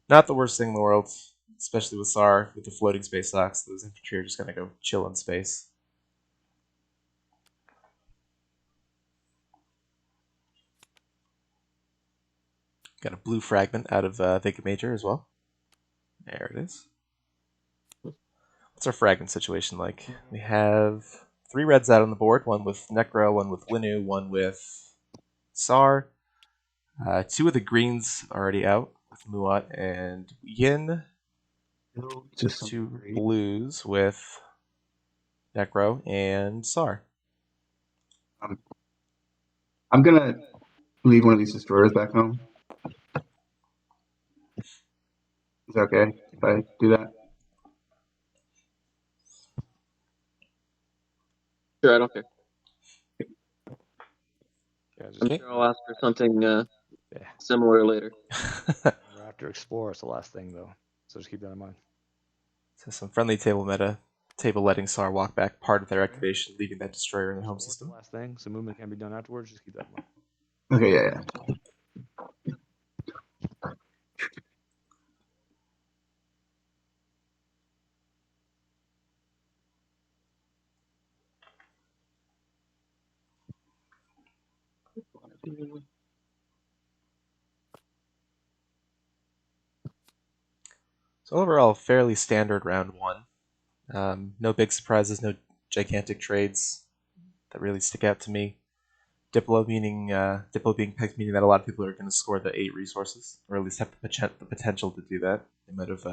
Not the worst thing in the world, especially with SAR, with the floating space locks. Those infantry are just going to go chill in space. Got a blue fragment out of Vega Major as well. There it is. What's our fragment situation like? We have 3 reds out on the board, one with Necro, one with Winu, one with SAR. 2 of the greens already out with Muat and Yin. 2 blues with Necro and SAR. I'm gonna leave one of these destroyers back home. Is that okay if I do that? Sure, I don't care. Yeah, just I'm sure I'll ask for something similar later. Raptor Explorer is the last thing, though. So just keep that in mind. So some friendly table meta. Table letting SAR walk back part of their activation, leaving that destroyer in the home Explore is system. the last thing, so movement can be done afterwards. Just keep that in mind. Okay, yeah. So overall, fairly standard round 1. No big surprises, no gigantic trades that really stick out to me. Diplo being picked, meaning that a lot of people are going to score the 8 resources, or at least have the potential to do that. They might have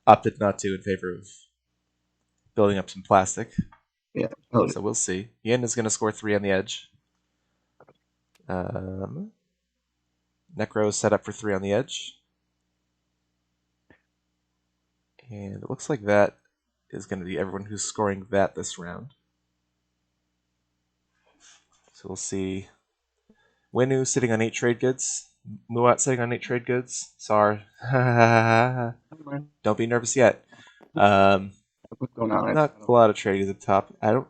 opted not to in favor of building up some plastic. Yeah. So we'll see. Yin is going to score 3 on the edge. Necro is set up for 3 on the edge. And it looks like that is going to be everyone who's scoring that this round. So we'll see Winu sitting on 8 trade goods. Muat sitting on 8 trade goods. SAR, don't be nervous yet. Not a lot of trade goods at the top. I don't.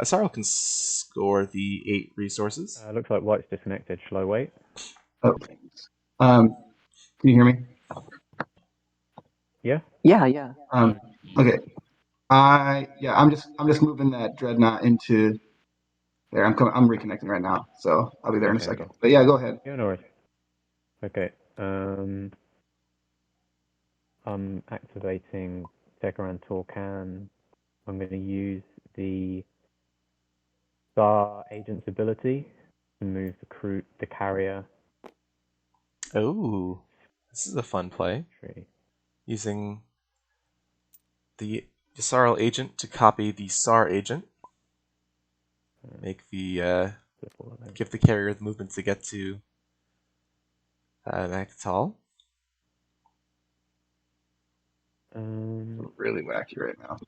SAR can score the 8 resources. Looks like White's disconnected. Shall I wait? Oh, thanks. Can you hear me? Yeah. Yeah. Okay. I'm just moving that dreadnought into there. I'm reconnecting right now, so I'll be there in a second. But yeah, go ahead. Yeah, no worries. Okay. I'm activating Tegaran Torcan. I'm going to use the SAR agent's ability to move the carrier. Oh, this is a fun play. Using the SAR agent to copy the SAR agent. Make the give the carrier the movement to get to Makatal. Really wacky right now.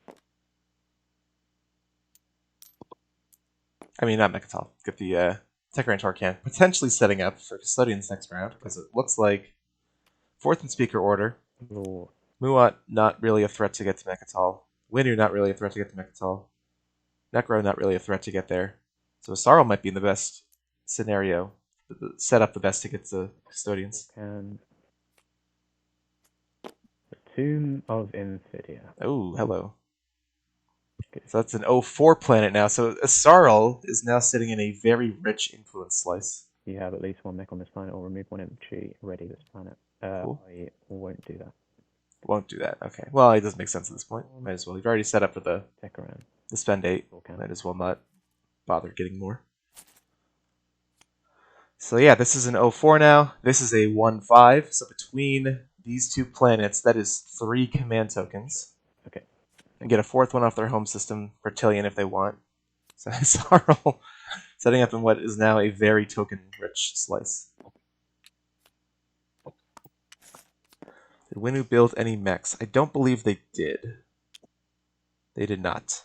I mean, not Makatal. Get the Tegaran Torcan. Potentially setting up for Custodians next round, because it looks like 4th and Speaker order. Muat, not really a threat to get to Makatal. Winu, not really a threat to get to Makatal. Necro, not really a threat to get there. So Sorrow might be in the best scenario. Set up the best to get to Custodians. The Tomb of Infidia. Oh, hello. So that's an 04 planet now. So Sarl is now sitting in a very rich influence slice. You have at least 1 mech on this planet, or remove 1 infantry ready this planet. Cool. I won't do that. Won't do that. Okay. Well, it doesn't make sense at this point. Might as well. You've already set up for the spend 8. Might as well not bother getting more. So yeah, this is an 04 now. This is a 1-5. So between these 2 planets, that is 3 command tokens. Okay. And get a 4th one off their home system for Tillian if they want. So Sarl setting up in what is now a very token-rich slice. Did Winu build any mechs? I don't believe they did. They did not.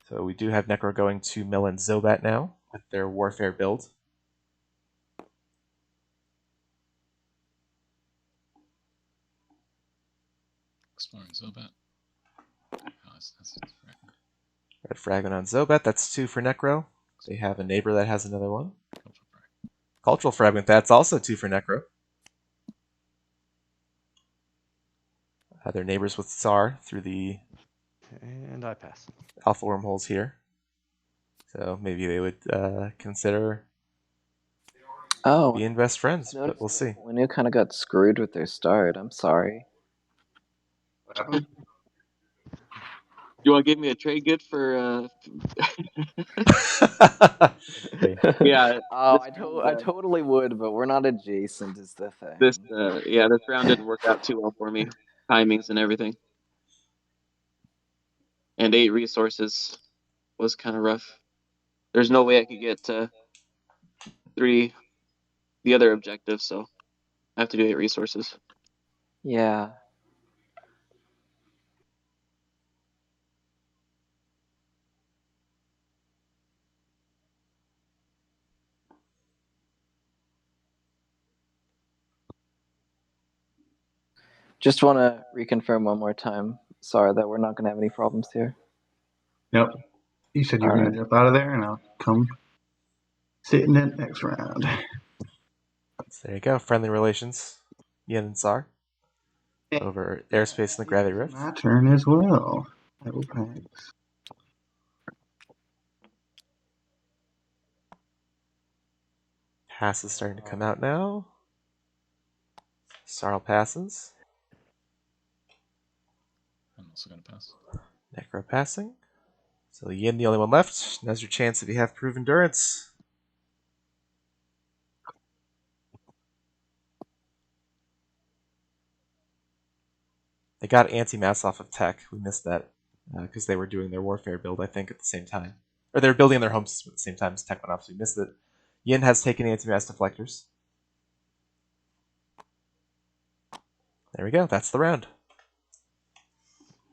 So we do have Necro going to Mill and Zobat now with their Warfare build. Firing Zobat. Oh, that's right. Red fragment on Zobat. That's 2 for Necro. They have a neighbor that has another one. Cultural fragment. That's also 2 for Necro. Their neighbors with Tsar through the And I pass. alpha wormholes here. So maybe they would consider being best friends, but we'll see. Winu kind of got screwed with their start. I'm sorry. What happened? You want to give me a trade good for? See. Yeah. Oh, this I round, totally would, but we're not adjacent. Is the thing. this round didn't work out too well for me, timings and everything. And 8 resources was kind of rough. There's no way I could get 3 the other objectives, so I have to do 8 resources. Yeah. Just want to reconfirm one more time. Sorry that we're not going to have any problems here. Yep. You said you were going to jump out of there, and I'll come sit in it next round. So there you go. Friendly relations. Yin and Tsar. Over airspace in the Gravity Rift. My turn as well. I will pass. Pass is starting to come out now. Sarl passes. I'm also going to pass. Necro passing. So Yin, the only one left. Now's your chance if you have proof endurance. They got anti-mass off of tech. We missed that because they were doing their warfare build, I think, at the same time. Or they were building their home system at the same time as tech went off, so we missed it. Yin has taken anti-mass deflectors. There we go. That's the round.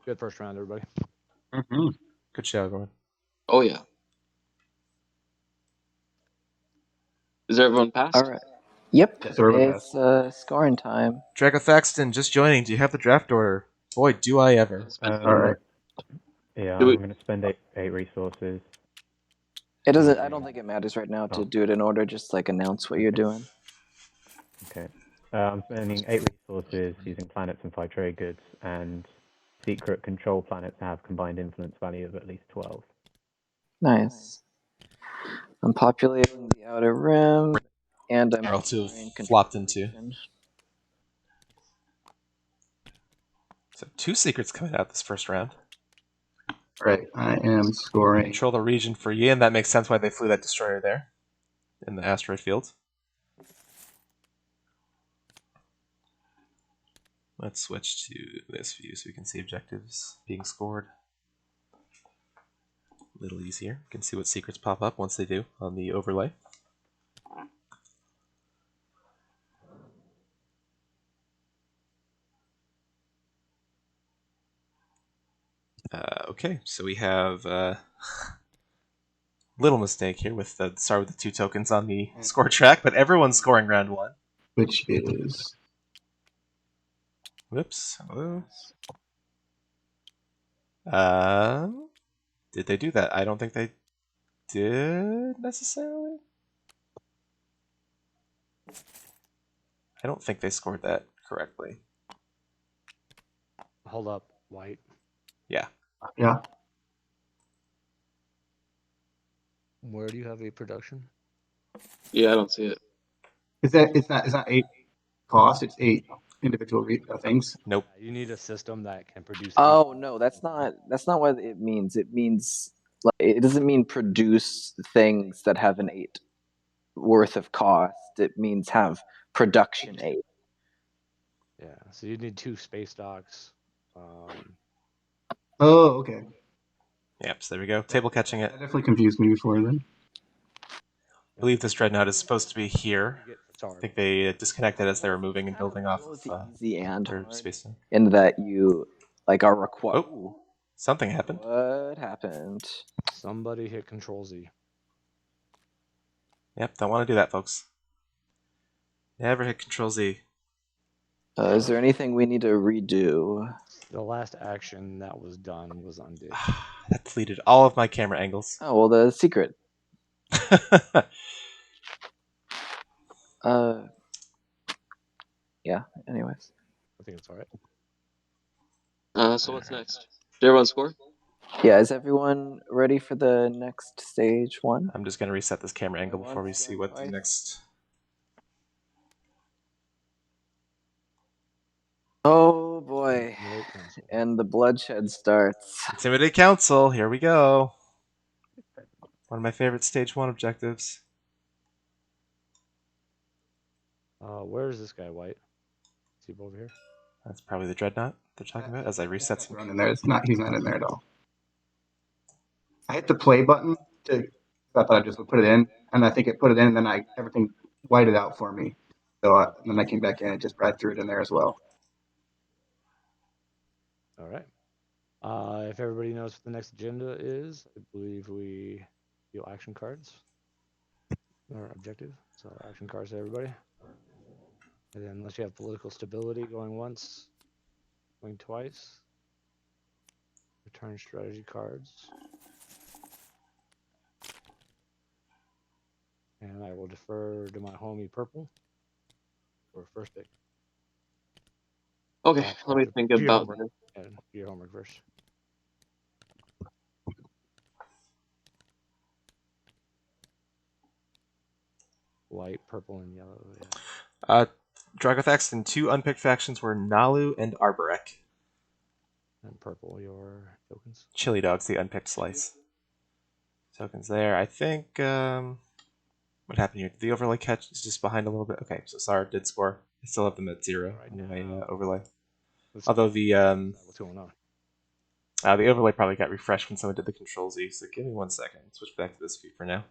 Good first round, everybody. Mm-hmm. Good show, everyone. Oh yeah. Is everyone passed? All right. Yep. Yes, everyone It's scoring time. Drago Thaxton, just joining. Do you have the draft order? Boy, do I ever. All right. Yeah, Do I'm we- going to spend eight resources. It doesn't. I don't think it matters right now to Oh. do it in order. Just like announce what you're doing. Okay. I'm spending 8 resources using planets and 5 trade goods, and secret control planets have combined influence value of at least 12. Nice. I'm populating the outer rim, and I'm Or else to acquiring have flopped into. control. So 2 secrets coming out this first round. Right. I am scoring. Control the region for Yin. That makes sense why they flew that destroyer there in the asteroid field. Let's switch to this view so we can see objectives being scored. A little easier. You can see what secrets pop up once they do on the overlay. Okay, so we have little mistake here with the start with the 2 tokens on the score track, but everyone's scoring round 1. Which is. Whoops. Hello. Did they do that? I don't think they did necessarily. I don't think they scored that correctly. Hold up, White. Yeah. Yeah. Where do you have a production? Yeah, I don't see it. It's not 8 cost. It's 8 individual things. Nope. You need a system that can produce. Oh no, that's not what it means. It means like it doesn't mean produce things that have an 8 worth of cost. It means have production 8. Yeah, so you need 2 space docks. Oh, okay. Yep, so there we go. Table catching it. That definitely confused me before then. I believe this dreadnought is supposed to be here. I think they disconnected as they were moving and building off of easy and their hard space station. in that you like are required. Oh, something happened. What happened? Somebody hit Control Z. Yep, don't want to do that, folks. Never hit Control Z. Is there anything we need to redo? The last action that was done was undid. That deleted all of my camera angles. Oh, well, the secret. Yeah, anyways. I think it's all right. So what's next? Did everyone score? Yeah, is everyone ready for the next stage one? I'm just going to reset this camera angle before we see what the next... Oh boy. Intimidate council. And the bloodshed starts. Intimidate Council, here we go. One of my favorite stage 1 objectives. Where is this guy, White? Is he over here? That's probably the Dreadnought they're talking about as I reset some... In there. He's not in there at all. I hit the play button to... I thought I just would put it in, and I think it put it in, and then everything whited out for me. So then I came back in and just threw it in there as well. All right. If everybody knows what the next agenda is, I believe we deal action cards. Or objective. So action cards to everybody. And then unless you have political stability going once, going twice. Return strategy cards. And I will defer to my homie Purple for first pick. Okay, let me think about that. Yeah, do your homework first. White, purple, and yellow. Yeah. Dragothx and 2 unpicked factions were Nalu and Arborek. And purple, your tokens. Chili Dogs, the unpicked slice. Tokens there. I think... what happened here? Did the overlay catch is just behind a little bit? Okay, so Sar did score. I still have them at 0 in my overlay. Although the overlay probably got refreshed when someone did the Control-Z, so give me 1 second. Switch back to this view for now.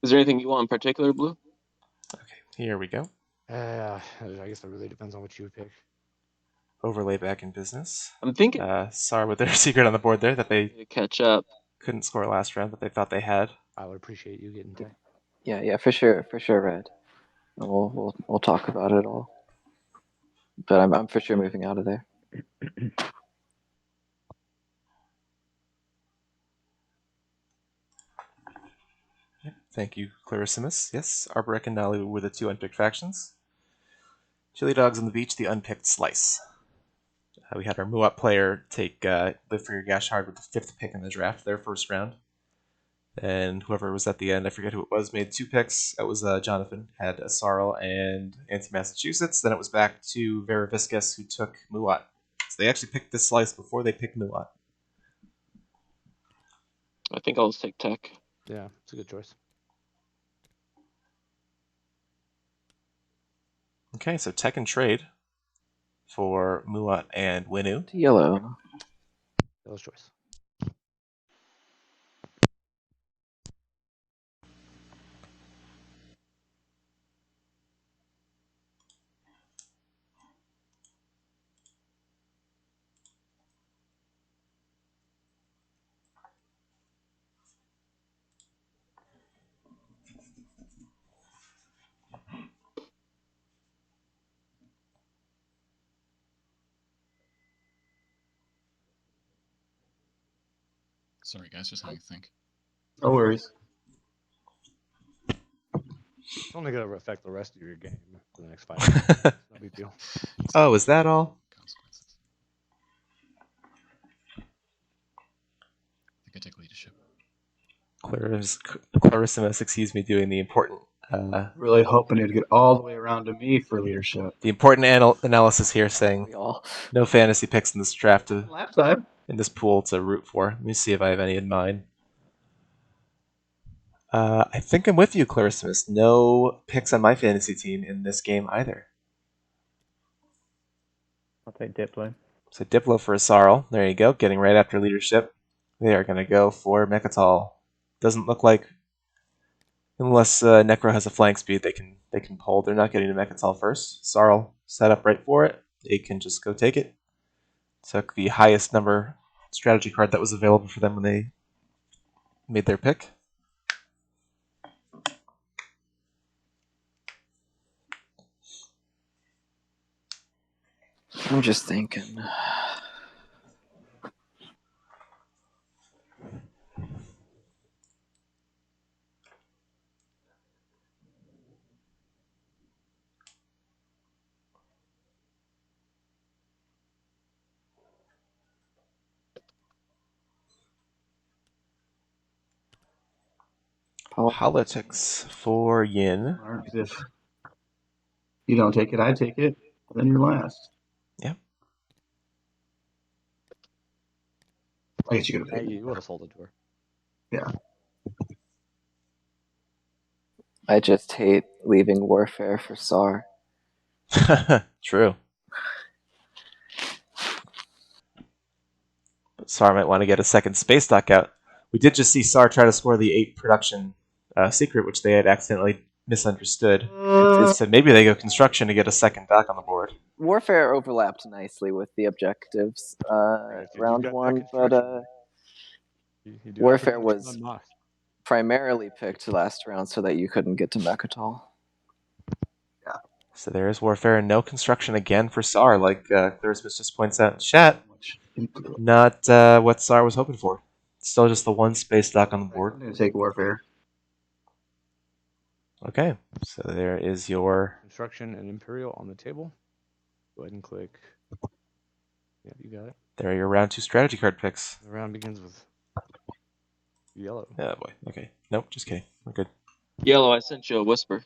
Is there anything you want in particular, Blue? Okay, here we go. I guess it really depends on what you would pick. Overlay back in business. I'm thinking Sar with their secret on the board there that they catch up. Couldn't score last round, but they thought they had. I would appreciate you getting tech. Yeah, for sure, Red. We'll talk about it all. But I'm for sure moving out of there. Thank you, Clarissimus. Yes, Arborek and Nalu were the 2 unpicked factions. Chili Dogs on the Beach, the unpicked slice. We had our Muat player take Live for Your Gashard with the 5th pick in the draft, their first round. And whoever was at the end, I forget who it was, made 2 picks. That was Jonathan, had Sarl and Anti-Massachusetts. Then it was back to Vera Viscus, who took Muat. So they actually picked this slice before they picked Muat. I think I'll just take tech. Yeah, it's a good choice. Okay, so tech and trade for Muat and Winu. Yellow. Yellow's choice. Sorry, guys, just having a think. No worries. It's only going to affect the rest of your game for the next 5 minutes. No big deal. Oh, is that all? Consequences. I think I take leadership. Clarissimus, excuse me, doing the important... really hoping it'd get all the way around to me for leadership. The important analysis here saying no fantasy picks in this draft. Last time. in this pool to root for. Let me see if I have any in mind. I think I'm with you, Clarismus. No picks on my fantasy team in this game either. I'll take Diplo. So Diplo for Sarl. There you go. Getting right after leadership. They are going to go for Mechatol. Doesn't look like, unless Necro has a flank speed, they can pull. They're not getting to Mechatol first. Sarl set up right for it. They can just go take it. Took the highest number strategy card that was available for them when they made their pick. I'm just thinking. Politics for Yin. If you don't take it, I take it. Then you're last. Yeah. I guess you could have Hey, taken you would have sold it to her. Yeah. I just hate leaving Warfare for SAR. True. But SAR might want to get a second space dock out. We did just see SAR try to score the 8 production secret, which they had accidentally misunderstood. So maybe they go construction to get a second dock on the board. Warfare overlapped nicely with the objectives Right, if you round got that one, but construction, you do Warfare everything was on Moss. primarily picked last round so that you couldn't get to Mechatol. So there's Warfare and no construction again for SAR, like Thursmus just points out in chat. Not what SAR was hoping for. Still just the one space dock on the board. I'm going to take Warfare. Okay, so there is your... Construction and Imperial on the table. Go ahead and click. Yeah, you got it. There are your round 2 strategy card picks. The round begins with yellow. Oh boy, okay. Nope, just kidding. We're good. Yellow, I sent you a whisper.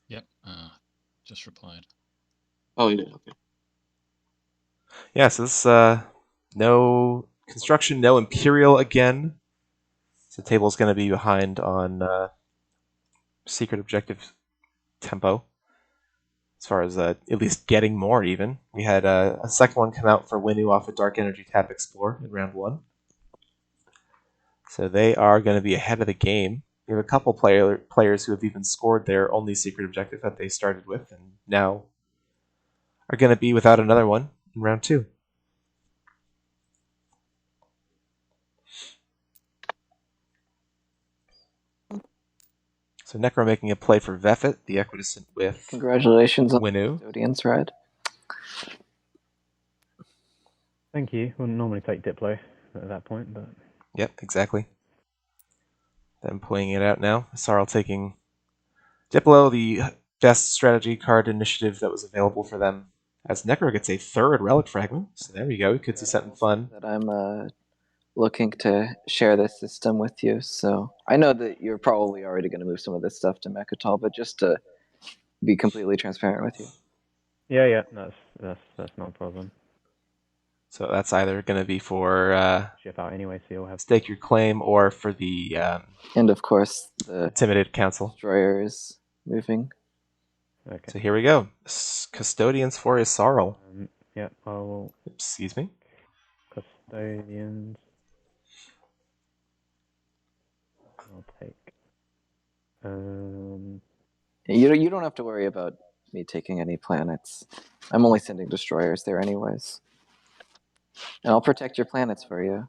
Yep, just replied. Oh, you did. Okay. Yeah, so this no construction, no Imperial again. So the table's going to be behind on secret objective tempo. As far as at least getting more even. We had a second one come out for Winu off of Dark Energy Tap Explore in round 1. So they are going to be ahead of the game. We have a couple players who have even scored their only secret objective that they started with and now are going to be without another one in round 2. So Necro making a play for Vefit, the Equidistant with Congratulations on Winu. the Custodian's ride. Thank you. Wouldn't normally take Diplo at that point, but... Yep, exactly. Them playing it out now. Sarl taking Diplo, the best strategy card initiative that was available for them, as Necro gets a third Relic Fragment. So there we go. We could see something fun. That I'm looking to share this system with you. So I know that you're probably already going to move some of this stuff to Mechatol, but just to be completely transparent with you. Yeah, that's not a problem. So that's either going to be for Ship out anyway, so you'll have... Stake Your Claim or for the And of course, the Intimidated Council. Destroyer is moving. Okay. So here we go. Custodians for Isarl. Yeah, I'll... Excuse me. Custodians... I'll take... You don't have to worry about me taking any planets. I'm only sending destroyers there anyways. And I'll protect your planets for you.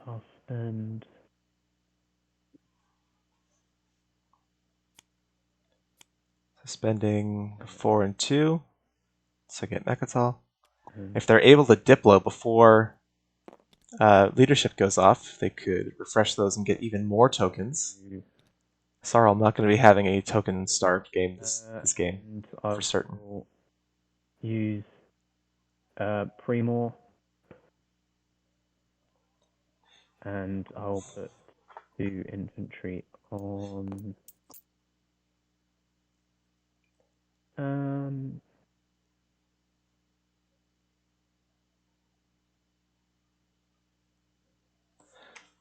I'll spend... Spending 4 and 2 to get Mechatol. If they're able to Diplo before leadership goes off, they could refresh those and get even more tokens. Sorry, I'm not going to be having a token starved game this game, for certain. Use Primor, and I'll put 2 infantry on.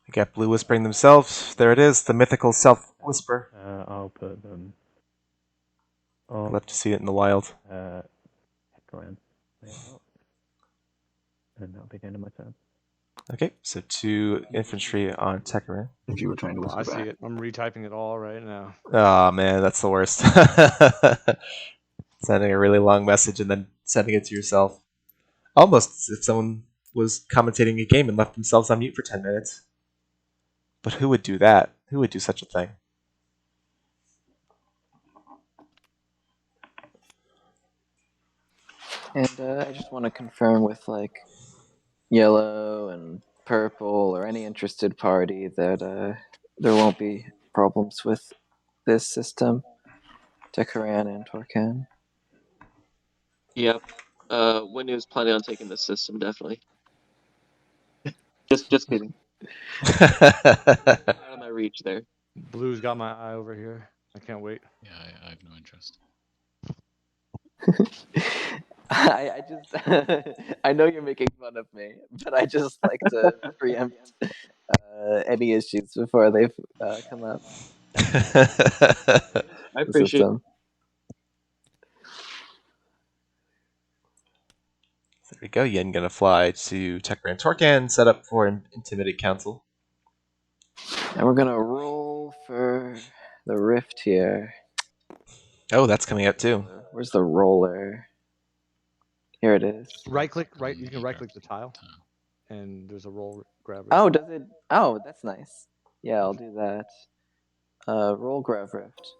We got blue whispering themselves. There it is, the mythical self whisper. I'll put them. I'd love to see it in the wild. Hecaran. And that'll be the end of my turn. Okay, so 2 infantry on Tekarin. If you were trying to whisper I see back. it. I'm retyping it all right now. Oh man, that's the worst. Sending a really long message and then sending it to yourself. Almost as if someone was commentating a game and left themselves on mute for 10 minutes. But who would do that? Who would do such a thing? And I just want to confirm with like yellow and purple or any interested party that there won't be problems with this system. Tekaran and Torkan. Yep. When he was planning on taking the system, definitely. Just kidding. Out of my reach there. Blue's got my eye over here. I can't wait. Yeah, I have no interest. I just I know you're making fun of me, but I just like to preempt any issues before they've come up. I The appreciate it. system. There we go. Yen gonna fly to Tekaran Torkan, set up for Intimidate Council. And we're gonna roll for the rift here. Oh, that's coming out too. Where's the roller? Here it is. Right click, On right. You can the right click the graph tile, and there's a roll grab. Oh, does it? Oh, that's nice. Yeah, I'll do that. Roll grab rift.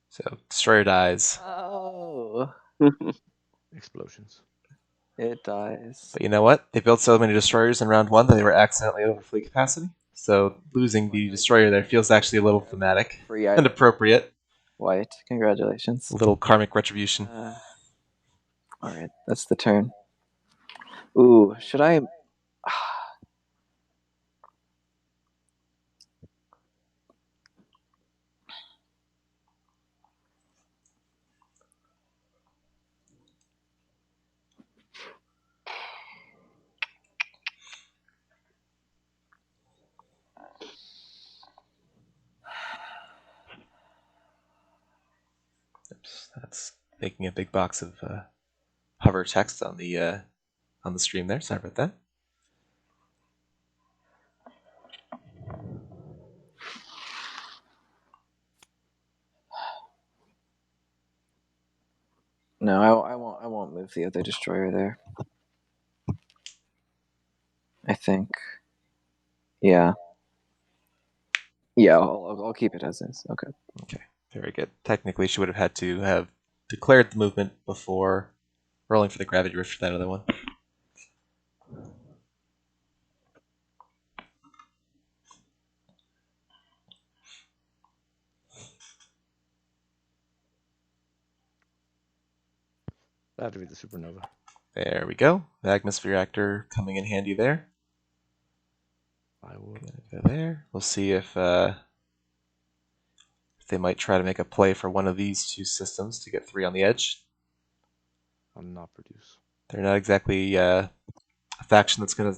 So Destroyer dies. Oh, Explosions. it dies. But you know what? They built so many destroyers in round 1 that they were accidentally over fleet capacity. So losing the destroyer there feels actually a little thematic Free and item. appropriate. White. Congratulations. A little karmic retribution. All right, that's the turn. Ooh, should I? Oops, that's making a big box of hover text on the stream there. Sorry about that. No, I won't. I won't move the other destroyer there. I think. Yeah. Yeah, I'll keep it as is. Okay. Okay, very good. Technically, she would have had to have declared the movement before rolling for the gravity rift for that other one. That had to be the supernova. There we go. The atmosphere reactor coming in handy there. I will. Go there. We'll see if they might try to make a play for one of these 2 systems to get 3 on the edge. I'll not produce. They're not exactly a faction that's going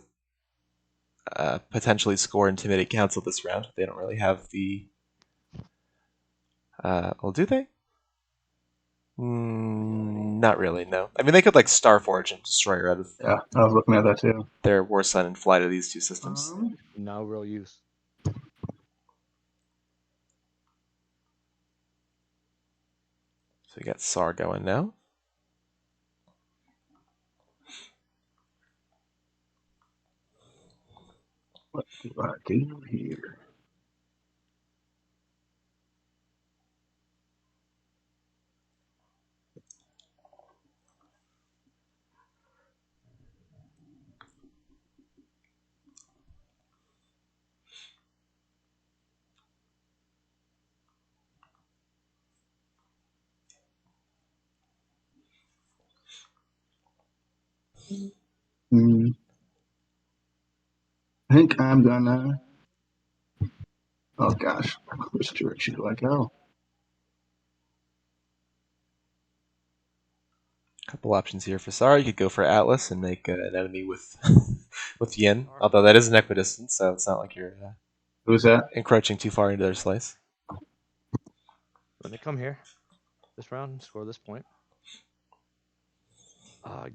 to potentially score Intimidate Council this round. They don't really have the... well, do they? Not really, no. I mean, they could like Starforge and Destroyer out of Yeah, I was looking at that too. their War Sun and fly to these 2 systems. No real use. So we got SAR going now. What do I do here? I think I'm gonna. Oh gosh, which direction do I go? Couple options here for Sar. You could go for Atlas and make an enemy with with Yin, although that is an equidistant, so it's not like you're Who's that? encroaching too far into their slice. When they come here, this round, score this point.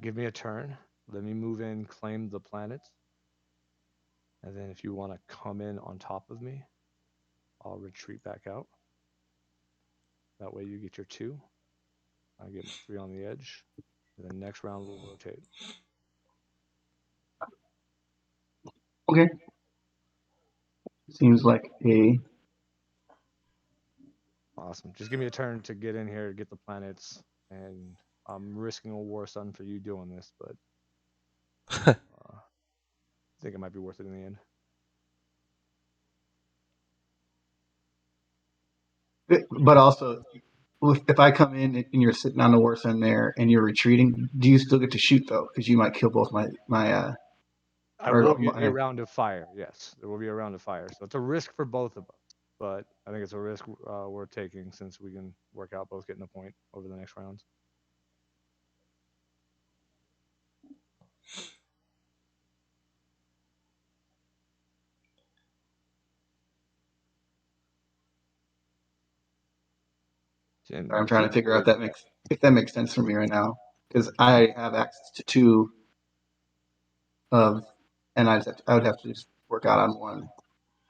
Give me a turn. Let me move in, claim the planets. And then if you want to come in on top of me, I'll retreat back out. That way you get your 2. I get my 3 on the edge. And then next round we'll rotate. Okay. Seems like a. Awesome. Just give me a turn to get in here, get the planets, and I'm risking a war sun for you doing this, but I think it might be worth it in the end. But also, if I come in and you're sitting on the war sun there and you're retreating, do you still get to shoot though? Because you might kill both my. I will give you a round of fire. Yes, there will be a round of fire. So it's a risk for both of us, but I think it's a risk worth taking since we can work out both getting a point over the next rounds. I'm trying to figure out if that makes sense for me right now, because I have access to 2 of, and I would have to just work out on one.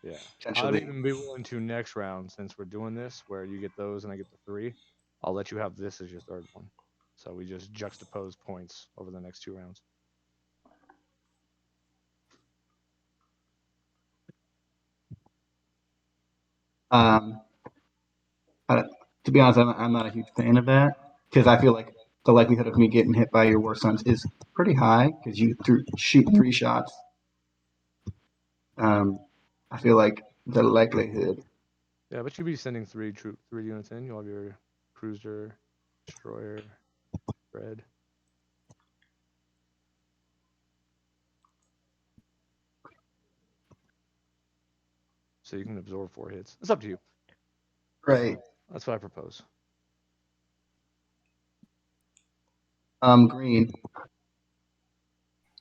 Yeah, Potentially. I'd even be willing to next round since we're doing this, where you get those and I get the 3. I'll let you have this as your third one. So we just juxtapose points over the next 2 rounds. To be honest, I'm not a huge fan of that because I feel like the likelihood of me getting hit by your war suns is pretty high because you shoot 3 shots. I feel like the likelihood. Yeah, but you'll be sending 3 units in. You'll have your cruiser, destroyer, red. So you can absorb 4 hits. It's up to you. Right. That's what I propose. Green.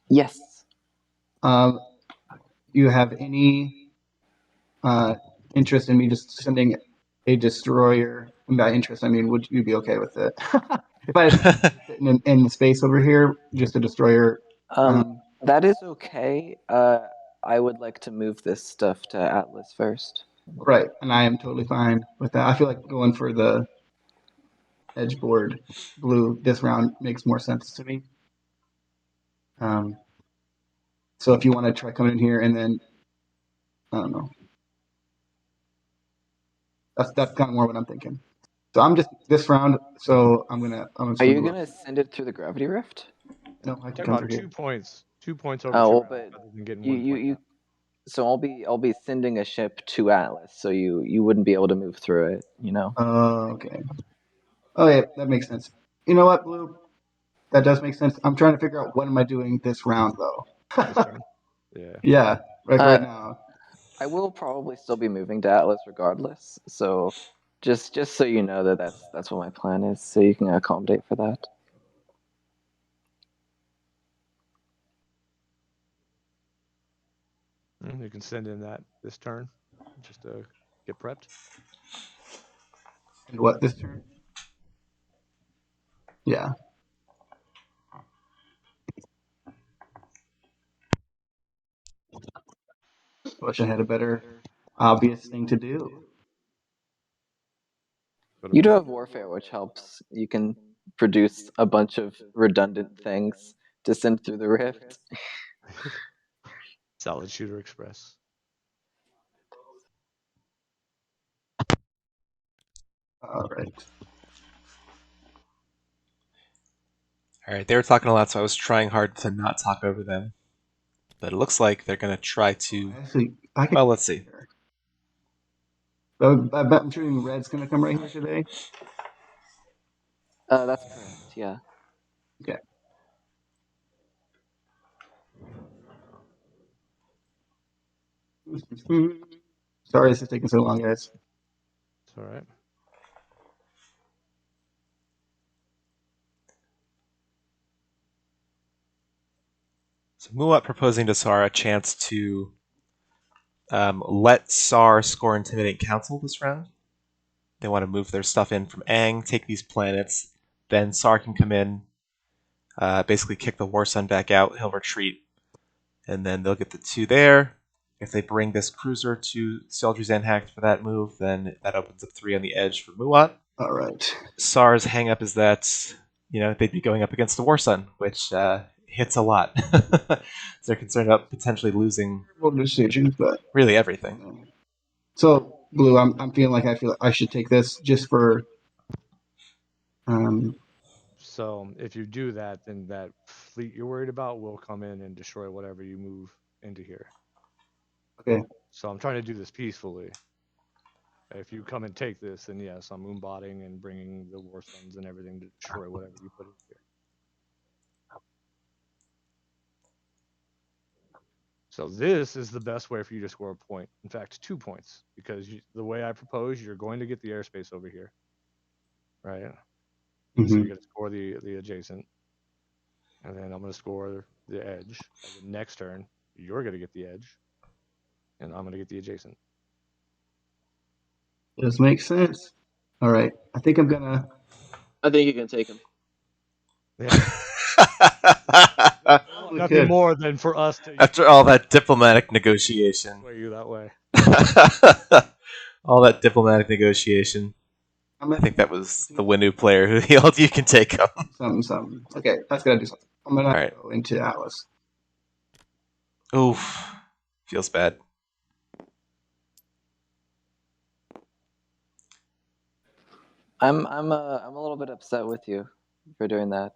Yes. You have any interest in me just sending a destroyer? And by interest, I mean, would you be okay with it? If I sitting in the space over here, just a destroyer. That is okay. I would like to move this stuff to Atlas first. Right, and I am totally fine with that. I feel like going for the edge board blue this round makes more sense to me. So if you want to try coming in here and then, I don't know. That's kind of more what I'm thinking. So I'm just this round. So I'm gonna. Are you gonna send it through the gravity rift? No, I can Talk come about through 2 here. points. 2 points over 2 Oh, rounds, but rather than getting you 1 point you back. so I'll be sending a ship to Atlas, so you wouldn't be able to move through it, you know. Okay. Oh yeah, that makes sense. You know what, Blue? That does make sense. I'm trying to figure out what am I doing this round though. This turn. Yeah. Yeah, right now. I will probably still be moving to Atlas regardless. So just so you know that's what my plan is, so you can accommodate for that. You can send in this turn just to get prepped. And what this turn? Yeah. Wish I had a better obvious thing to do. You do have Warfare, which helps. You can produce a bunch of redundant things to send through the rift. Solid Shooter Express. All right. All right, they were talking a lot, so I was trying hard to not talk over them. But it looks like they're going to try to. Actually, I can. Well, let's see. I bet I'm shooting red's gonna come right here today. That's correct. Yeah. Okay. Sorry this is taking so long, guys. It's all right. So Muat proposing to Sar a chance to let Sar score Intimidate Council this round. They want to move their stuff in from Aang, take these planets, then Sar can come in, basically kick the War Sun back out, he'll retreat, and then they'll get the 2 there. If they bring this cruiser to Seldry's Anhact for that move, then that opens up 3 on the edge for Muat. All right. Sar's hang-up is that, they'd be going up against the War Sun, which hits a lot. So they're concerned about potentially losing Decision, but really everything. So, Blue, I'm feeling like I should take this just for. So if you do that, then that fleet you're worried about will come in and destroy whatever you move into here. Okay. So I'm trying to do this peacefully. If you come and take this, then yes, I'm moonbotting and bringing the War Suns and everything to destroy whatever you put in here. So this is the best way for you to score a point. In fact, 2 points, because the way I propose, you're going to get the airspace over here, right? Mm-hmm. So you're going to score the adjacent, and then I'm going to score the edge. And the next turn, you're going to get the edge, and I'm going to get the adjacent. Does make sense. All right. I think you can take him. Yeah. Nothing more than for us to After all that diplomatic negotiation. sway you that way. All that diplomatic negotiation. I think that was the Winu player who yelled, "You can take him." Something. Okay, that's gonna do something. I'm gonna go into Atlas. Oof. Feels bad. I'm a little bit upset with you for doing that.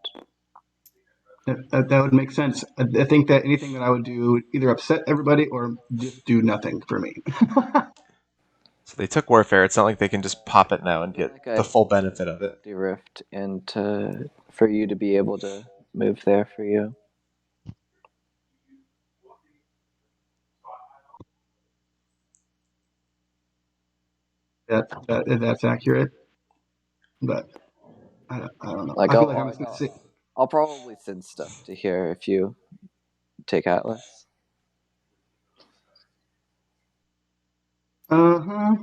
That would make sense. I think that anything that I would do would either upset everybody or just do nothing for me. So they took Warfare. It's not like they can just pop it now and get like the full benefit of it. Rift for you to be able to move there for you. That's accurate, but I don't know. Like I feel like I'm just gonna sit. I'll probably send stuff to here if you take Atlas. That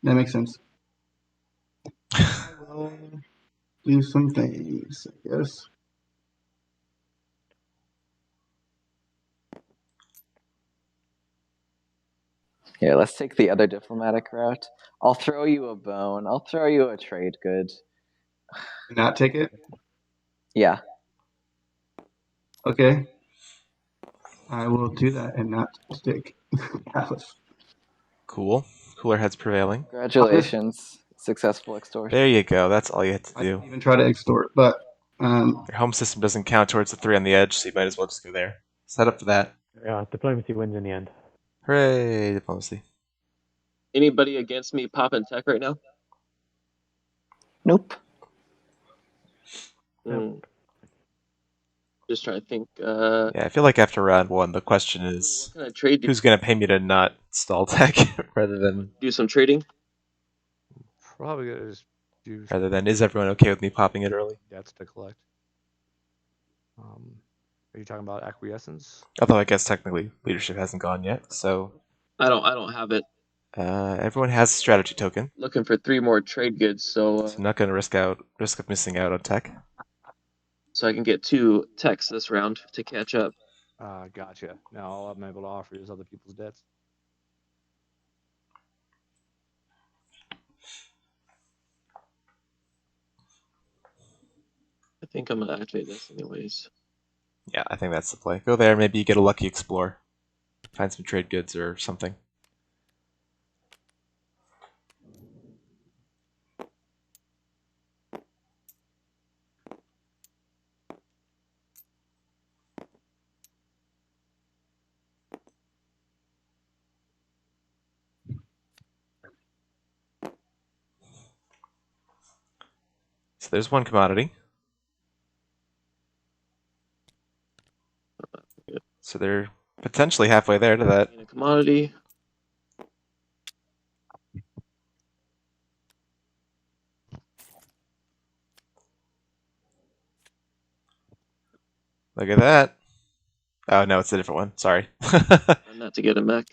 makes sense. I will do some things, I guess. Here, let's take the other diplomatic route. I'll throw you a bone. I'll throw you a trade good. Not take it? Yeah. Okay. I will do that and not take Atlas. Cool. Cooler heads prevailing. Congratulations. Successful extortion. There you go. That's all you had to do. I didn't even try to extort, but your home system doesn't count towards the 3 on the edge, so you might as well just go there. Set up for that. Yeah, diplomacy wins in the end. Hooray, diplomacy. Anybody against me popping tech right now? Nope. Just trying to think. Yeah, I feel like after round 1, the question is what kind of trade who's going to pay me to not stall tech rather than do some trading? Probably gonna just do. Rather than is everyone okay with me popping it early? Debts to collect. Are you talking about acquiescence? Although I guess technically leadership hasn't gone yet, so I don't have it. Everyone has a strategy token. Looking for 3 more trade goods, so I'm not going to risk of missing out on tech. So I can get 2 techs this round to catch up. Gotcha. Now all I'm able to offer is other people's debts. I think I'm gonna activate this anyways. Yeah, I think that's the play. Go there, maybe you get a lucky explore. Find some trade goods or something. So there's one commodity. So they're Potentially halfway there to that. Gain a commodity. Look at that. Oh, no, it's a different one. Sorry. And not to get a mech.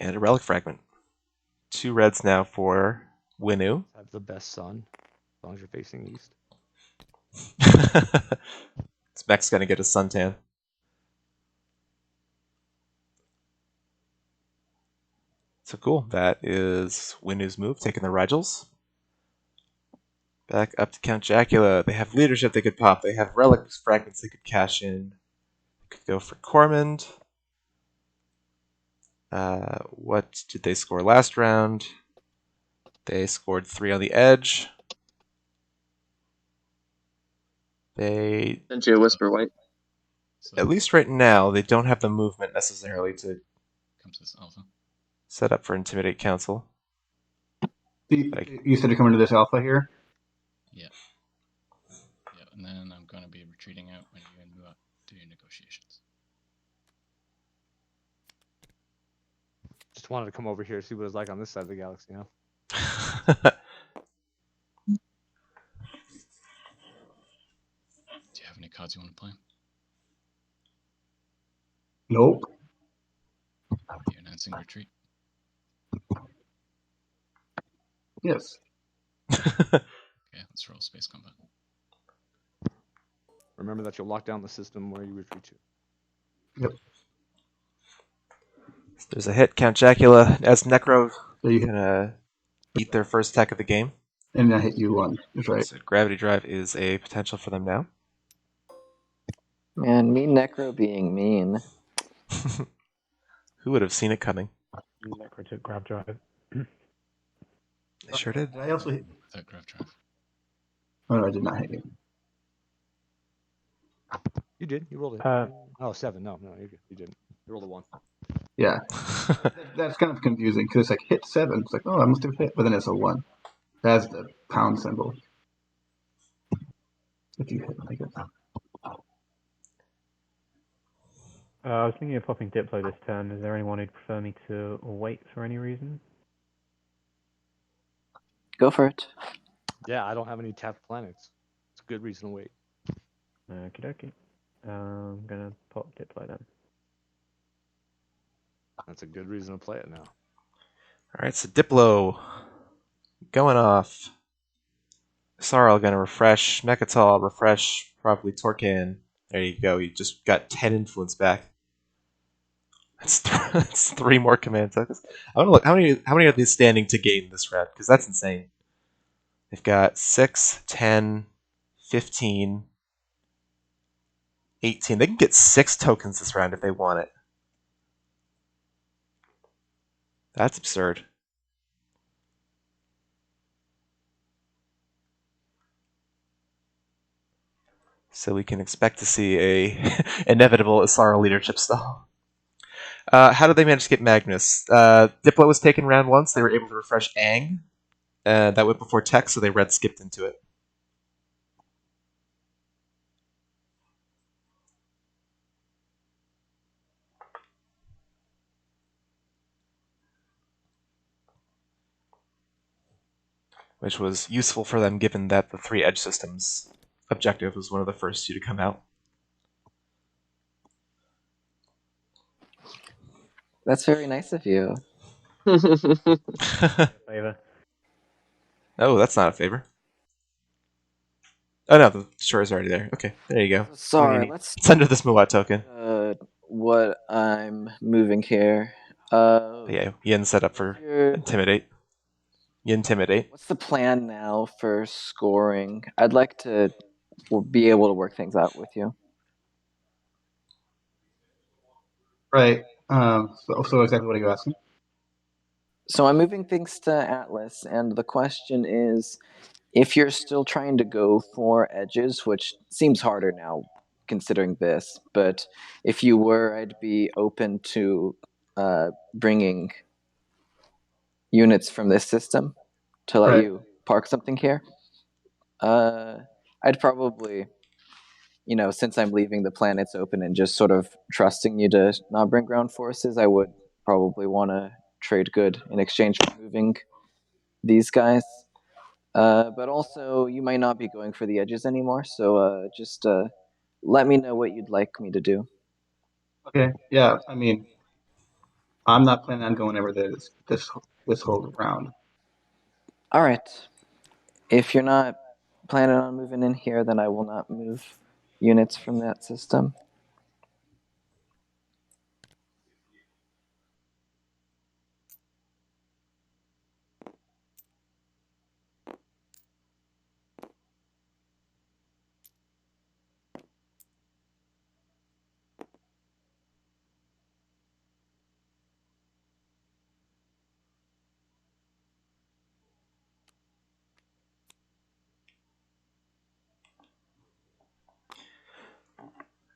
And a relic fragment. 2 reds now for Winu. Have the best sun, as long as you're facing east. This mech's gonna get a suntan. So cool. That is Winu's move, taking the Rigels. Back up to Count Jacula. They have leadership they could pop. They have relic fragments they could cash in. They could go for Cormand. What did they score last round? They scored 3 on the edge. They, Sent you a Whisper White. So at least right now, they don't have the movement necessarily to come to this alpha. set up for Intimidate Council. You said to come into this alpha here? Yeah. Yeah, and then I'm going to be retreating out when you and Muat do your negotiations. Just wanted to come over here, see what it's like on this side of the galaxy, you know? Do you have any cards you want to play? Nope. Are you announcing retreat? Yes. Okay, let's roll space combat. Remember that you'll lock down the system where you retreat to. Yep. There's a hit. Count Jacula as Necro So you hit, gonna eat their first attack of the game. and I hit you one. That's right. So Gravity Drive is a potential for them now. Man, me Necro being mean. Who would have seen it coming? Necro took grab drive. They sure did. Did I also hit? Without Grav Drive. Oh, no, I did not hit you. You did. You rolled it. Uh, Oh, 7. No, you didn't. You rolled a 1. Yeah. That's kind of confusing because it's like hit 7. It's like, oh, I must have hit, but then it's a 1. That's the pound symbol. If you hit, I guess. I was thinking of popping Diplo this turn. Is there anyone who'd prefer me to wait for any reason? Go for it. Yeah, I don't have any tapped planets. It's a good reason to wait. Okie dokie. I'm gonna pop Diplo then. That's a good reason to play it now. Alright, so Diplo going off. Sarl gonna refresh. Mechatol refresh. Probably Torcan. There you go. You just got 10 influence back. That's 3 more command tokens. I want to look how many are they standing to gain this round, because that's insane. They've got 6, 10, 15, 18. They can get 6 tokens this round if they want it. That's absurd. So we can expect to see a inevitable Asara leadership stall. How did they manage to get Magnus? Diplo was taken round once. They were able to refresh Aang. That went before tech, so they red skipped into it. Which was useful for them given that the 3 edge systems objective was one of the first 2 to come out. That's very nice of you. Favor. Oh, that's not a favor. Oh no, the shore is already there. Okay, there you go. Sorry, It's let's under this Muat token. what I'm moving here. But yeah, Yin set up for Intimidate. Intimidate. What's the plan now for scoring? I'd like to be able to work things out with you. Right. So exactly what are you asking? So I'm moving things to Atlas, and the question is, if you're still trying to go for edges, which seems harder now considering this, but if you were, I'd be open to bringing units from this system to let Right. you park something here. I'd probably, since I'm leaving the planets open and just sort of trusting you to not bring ground forces, I would probably want to trade good in exchange for moving these guys. But also, you might not be going for the edges anymore, so just let me know what you'd like me to do. Okay. Yeah. I mean, I'm not planning on going over this whole round. All right. If you're not planning on moving in here, then I will not move units from that system.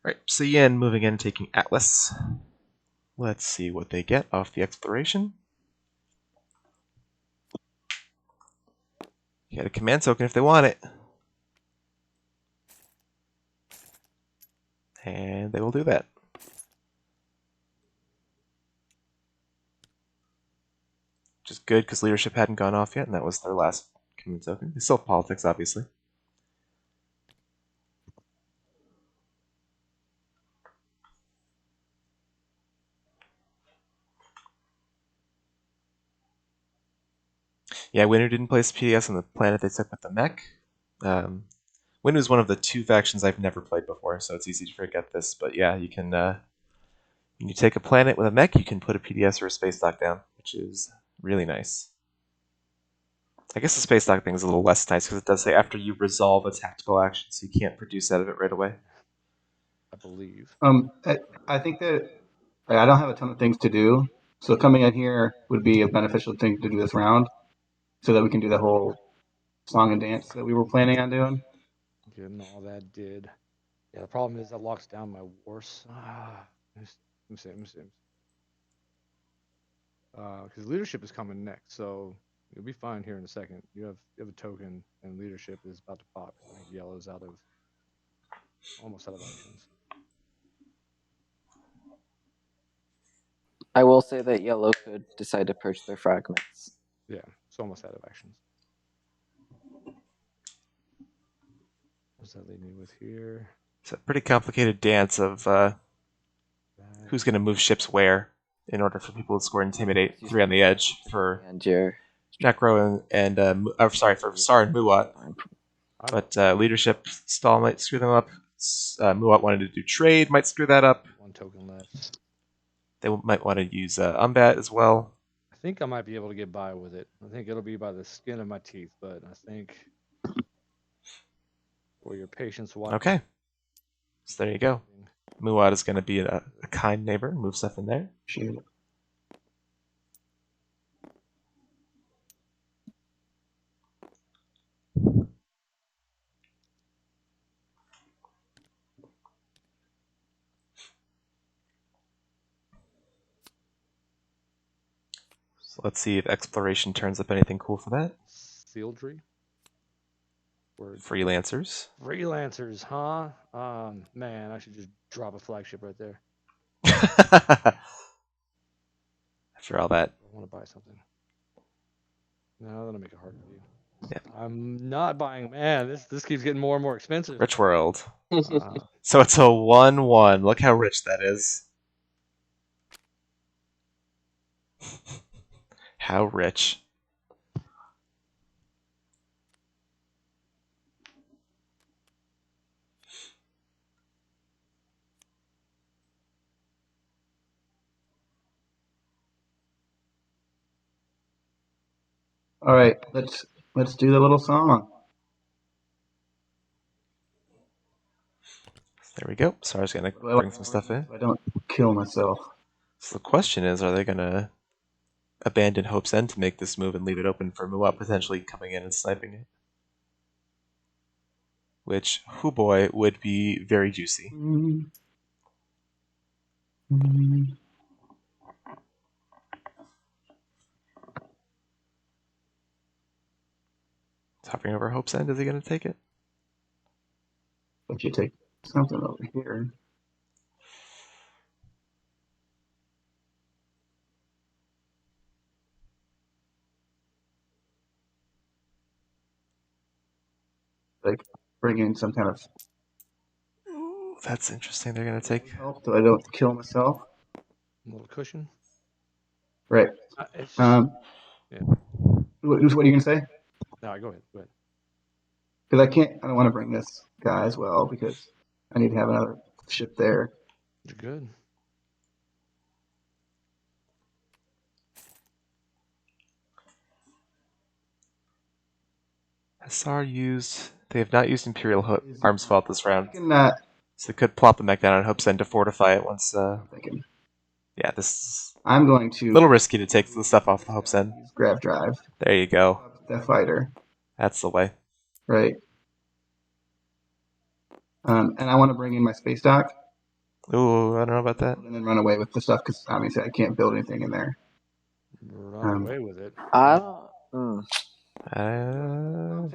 Right, so Yin moving in, taking Atlas. Let's see what they get off the exploration. Get a command token if they want it. And they will do that. Which is good because leadership hadn't gone off yet, and that was their last command token. They still have politics, obviously. Yeah, Winnu didn't place PDS on the planet they took with the mech. Winnu is one of the two factions I've never played before, so it's easy to forget this. But yeah, you can when you take a planet with a mech, you can put a PDS or a space dock down, which is really nice. I guess the space dock thing is a little less nice because it does say after you resolve a tactical action, so you can't produce out of it right away. I believe. I think that I don't have a ton of things to do, so coming in here would be a beneficial thing to do this round, so that we can do the whole song and dance that we were planning on doing. Getting all that did. Yeah, the problem is that locks down my wars. Let me see. Because leadership is coming next, so you'll be fine here in a second. You have a token, and leadership is about to pop. I think yellow's almost out of actions. I will say that yellow could decide to purge their fragments. Yeah, it's almost out of actions. What's that leave me with here? It's a pretty complicated dance of who's going to move ships where in order for people to score Intimidate 3 on the edge for And your Necro for Sar and Muat. But leadership stall might screw them up. Muat wanted to do trade, might screw that up. One token left. They might want to use Umbat as well. I think I might be able to get by with it. I think it'll be by the skin of my teeth, but I think for your patience, watch. Okay. So there you go. Muat is going to be a kind neighbor, move stuff in there. Shoot. So let's see if exploration turns up anything cool for that. Sealdry. Freelancers. Freelancers, huh? Man, I should just drop a flagship right there. After all that. I want to buy something. No, that'll make it hard for you. Yeah. I'm not buying. Man, this keeps getting more and more expensive. Rich World. So it's a 1-1. Look how rich that is. How rich. All right, let's do the little song. There we go. Sar's going to bring some stuff in. I don't kill myself. So the question is, are they going to abandon Hope's End to make this move and leave it open for Muat potentially coming in and sniping it? Which, hoo boy, would be very juicy. hovering over Hope's End. Is he going to take it? Let you take something over here. Like bring in some kind of That's interesting. They're going to take. help so I don't kill myself. A little cushion. Right. It's just, yeah. What are you gonna say? No, go ahead. Go ahead. Because I don't want to bring this guy as well because I need to have another ship there. You're good. SR used. They have not used Imperial Arms Fault this round. So they could plop the mech down on Hope's End to fortify it once. Yeah, this is I'm going to a little risky to take the stuff off the Hope's End. Grav drive. There you go. The fighter. That's the way. Right. And I want to bring in my space dock. Ooh, I don't know about that. And then run away with the stuff because obviously I can't build anything in there. Run away with it. I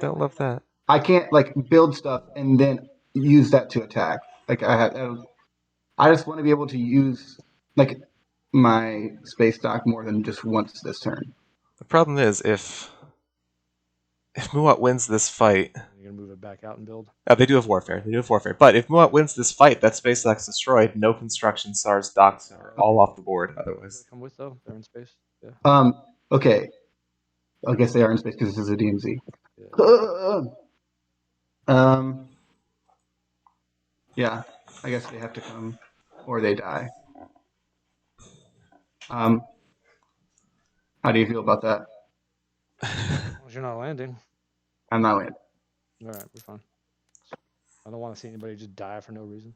don't love that. I can't like build stuff and then use that to attack. Like I just want to be able to use like my space dock more than just once this turn. The problem is if Muat wins this fight, you're gonna move it back out and build. Oh, they do have warfare. But if Muat wins this fight, that space dock's destroyed. No construction, SAR's docks are all off the board. Otherwise, come with though. They're in space. Yeah. Okay. I guess they are in space because this is a DMZ. Yeah. Yeah. I guess they have to come, or they die. How do you feel about that? As long as you're not landing. I'm not landing. All right, we're fine. I don't want to see anybody just die for no reason.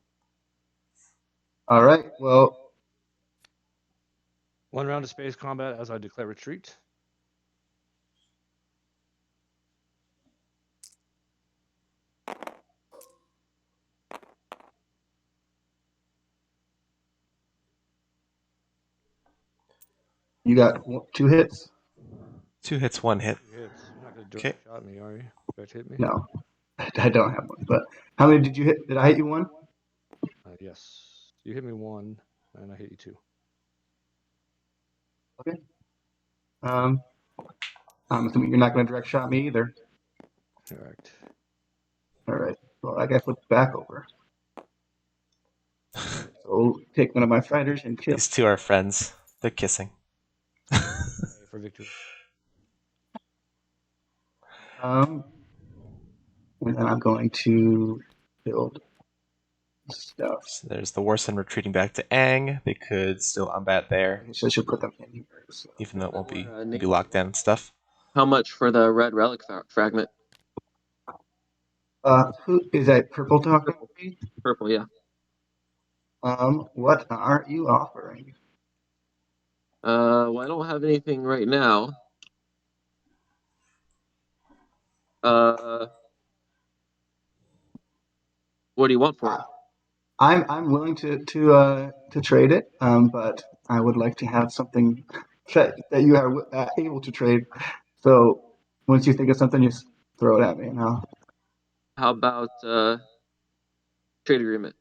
All right. Well, 1 round of space combat as I declare retreat. You got 2 hits? 2 hits, 1 hit. 2 hits. You're not going to direct shot me, are you? Direct hit me? No. I don't have one. But how many did you hit? Did I hit you 1? Yes. You hit me 1, and I hit you 2. Okay. I'm assuming you're not going to direct shot me either. Correct. All right. Well, I got to flip back over. So take one of my fighters and kill. These two are friends. They're kissing. For victory. And then I'm going to build stuff. So there's the Warson retreating back to Aang. They could still combat there. So I should put them in here. So. Even though it won't be locked down and stuff. How much for the red relic fragment? Who is that? Purple talking? Purple, yeah. What are you offering? Well, I don't have anything right now. What do you want for it? I'm willing to trade it, but I would like to have something that you are able to trade. So once you think of something, just throw it at me, and I'll. How about trade agreement?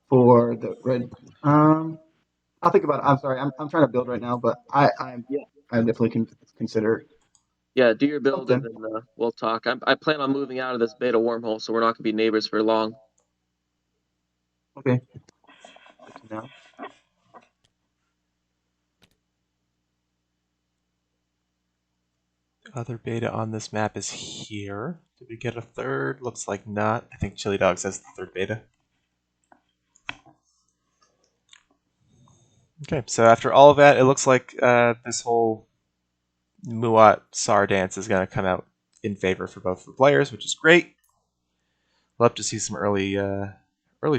For the red, I'll think about it. I'm sorry, I'm trying to build right now, but I definitely can consider. Yeah, do your build and then we'll talk. I plan on moving out of this beta wormhole, so we're not gonna be neighbors for long. Okay. Good to know. Other beta on this map is here. Did we get a third? Looks like not. I think Chili Dogs has the third beta. Okay, so after all of that, it looks like this whole Muat SAR dance is going to come out in favor for both the players, which is great. Love to see some early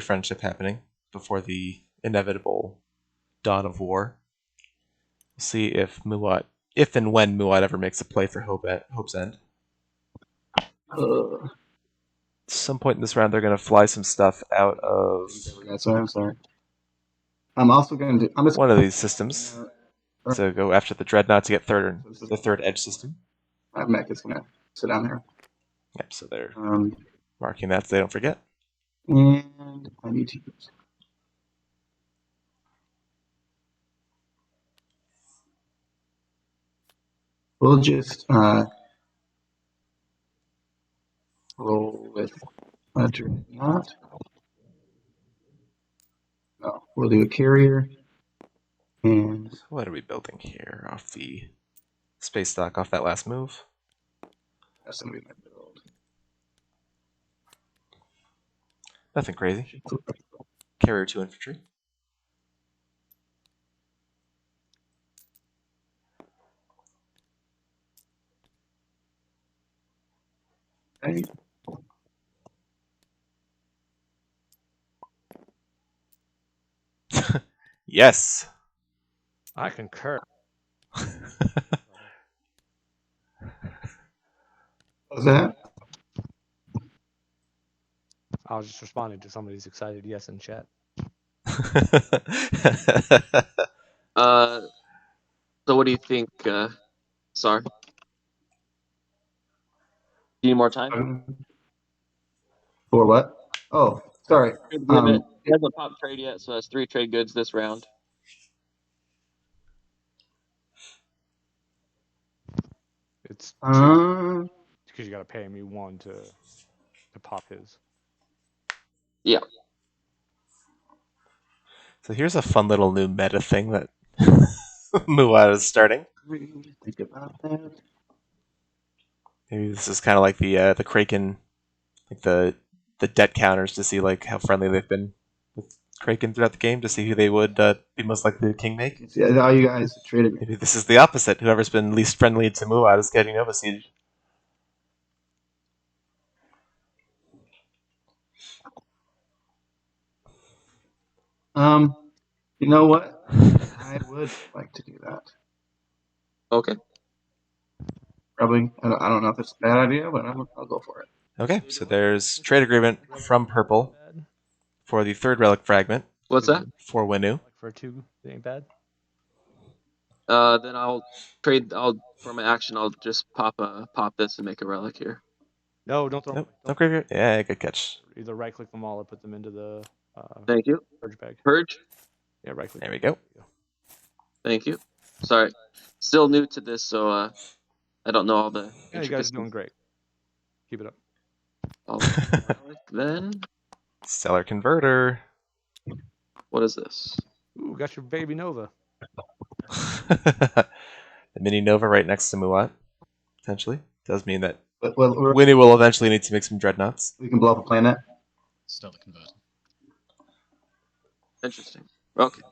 friendship happening before the inevitable dawn of war. We'll see if and when Muat ever makes a play for Hope's End. At some point in this round, they're going to fly some stuff out of. I'm sorry. I'm also going to do. One of these systems. So go after the dreadnought to get the third edge system. My mech is gonna sit down there. Yep. So they're Um, marking that so they don't forget. and I need to use. We'll just roll with a dreadnought. No, we'll do a carrier. And So what are we building here off the space dock off that last move? that's gonna be my build. Nothing crazy. Carrier 2 infantry. Okay. Yes. I concur. What's that? I was just responding to somebody's excited yes in chat. So what do you think, Sar? Do you need more time? For what? Oh, sorry. Trade agreement. He hasn't popped trade yet, so that's 3 trade goods this round. It's Um, because you got to pay me 1 to pop his. Yeah. So here's a fun little new meta thing that Muad is starting. think about that. Maybe this is kind of like the Kraken, like the debt counters to see like how friendly they've been with Kraken throughout the game to see who they would be most likely to king make. See how you guys traded me. Maybe this is the opposite. Whoever's been least friendly to Muad is getting Nova Siege. You know what? I would like to do that. Okay. Probably. I don't know if it's a bad idea, but I'll go for it. Okay, so there's trade agreement from Purple for the third relic fragment. What's that? For Winu. Like for 2, it ain't bad. Then I'll trade. For my action, I'll just pop this and make a relic here. No, don't throw Nope, them. no graveyard. Yeah, good catch. Either right click them all or put them into the Thank you. purge bag. Purge. Yeah, right click. There we go. Thank you. Sorry, still new to this, so I don't know all the Yeah, you guys are doing great. Keep it up. I'll relic then. Stellar Converter. What is this? Ooh, got your baby Nova. The mini Nova right next to Muad, potentially. Does mean that But Winu will eventually need to make some dreadnoughts. we can blow up a planet. Still the converter. Interesting. Okay.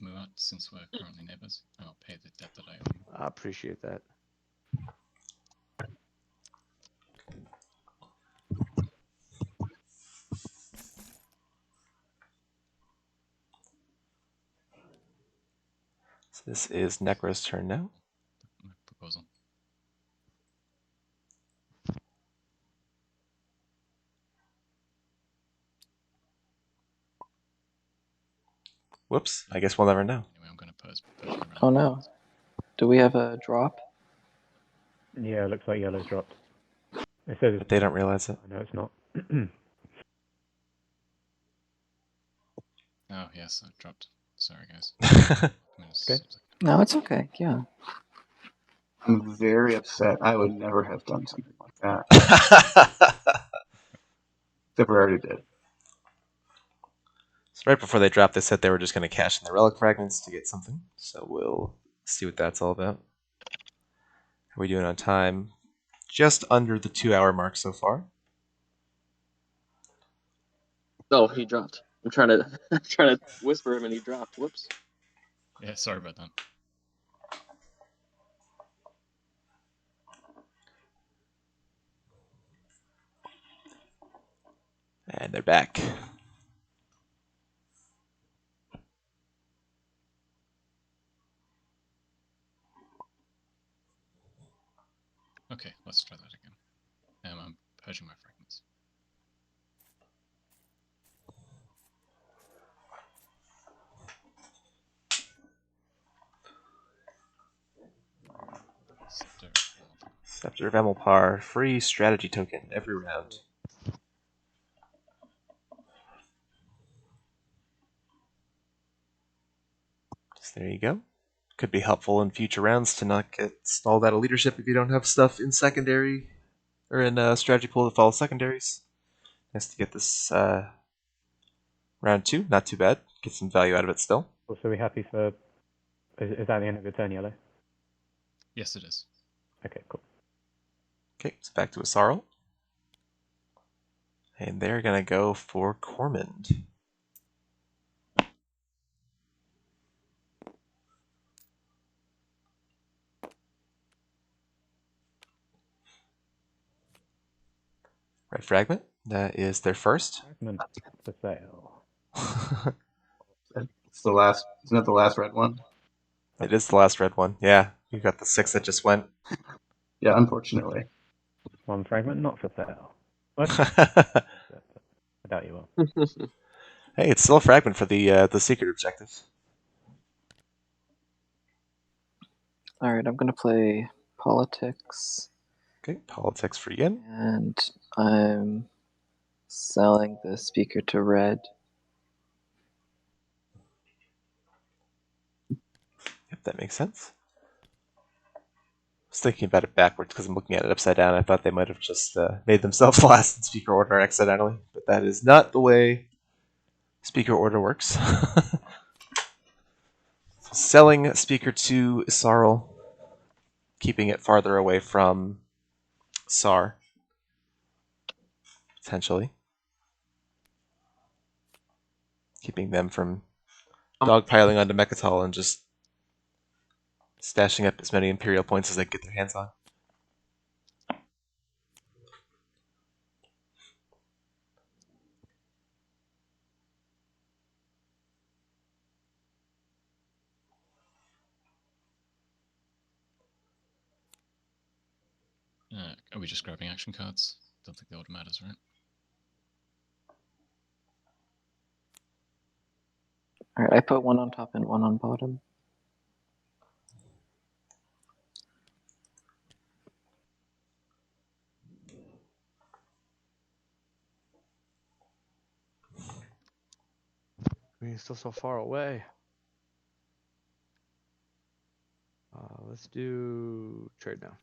Muat, since we're currently neighbors, I'll pay the debt that I owe you. I appreciate that. So this is Necro's turn now. My proposal. Whoops, I guess we'll never know. Anyway, I'm going to purge around. Oh no. Do we have a drop? Yeah, it looks like yellow's dropped. It says But they don't realize it. I know it's not. Oh, yes, I dropped. Sorry, guys. Okay. No, it's okay. Yeah. I'm very upset. I would never have done something like that. Except we already did. So right before they dropped, they said they were just going to cash in the relic fragments to get something. So we'll see what that's all about. How are we doing on time? Just under the 2-hour mark so far. Oh, he dropped. I'm trying to whisper him, and he dropped. Whoops. Yeah, sorry about that. And they're back. Okay, let's try that again. I'm purging my fragments. Scepter of Emilpar, free strategy token every round. So there you go. Could be helpful in future rounds to not get stalled out of leadership if you don't have stuff in secondary or in strategy pool to follow secondaries. Nice to get this round 2. Not too bad. Get some value out of it still. Also, are we happy for? Is that the end of your turn, Yellow? Yes, it is. Okay, cool. Okay, so back to Asarl. And they're going to go for Cormand. Red Fragment. That is their first. Fragment for sale. It's the last. Isn't it the last red one? It is the last red one. Yeah, you got the 6 that just went. Yeah, unfortunately. One fragment not for sale. What? Hey, I doubt you will. it's still a fragment for the secret objective. All right, I'm gonna play politics, Okay, politics for Yin. and I'm selling the speaker to red. Yep, that makes sense. I was thinking about it backwards because I'm looking at it upside down. I thought they might have just made themselves last in speaker order accidentally, but that is not the way speaker order works. Selling speaker to Sarl, keeping it farther away from Sar, potentially. Keeping them from dogpiling onto Mechatol and just stashing up as many Imperial points as they can get their hands on. Are we just grabbing action cards? Don't think the order matters, right? All right, I put one on top and one on bottom. I mean, it's still so far away. Let's do trade now.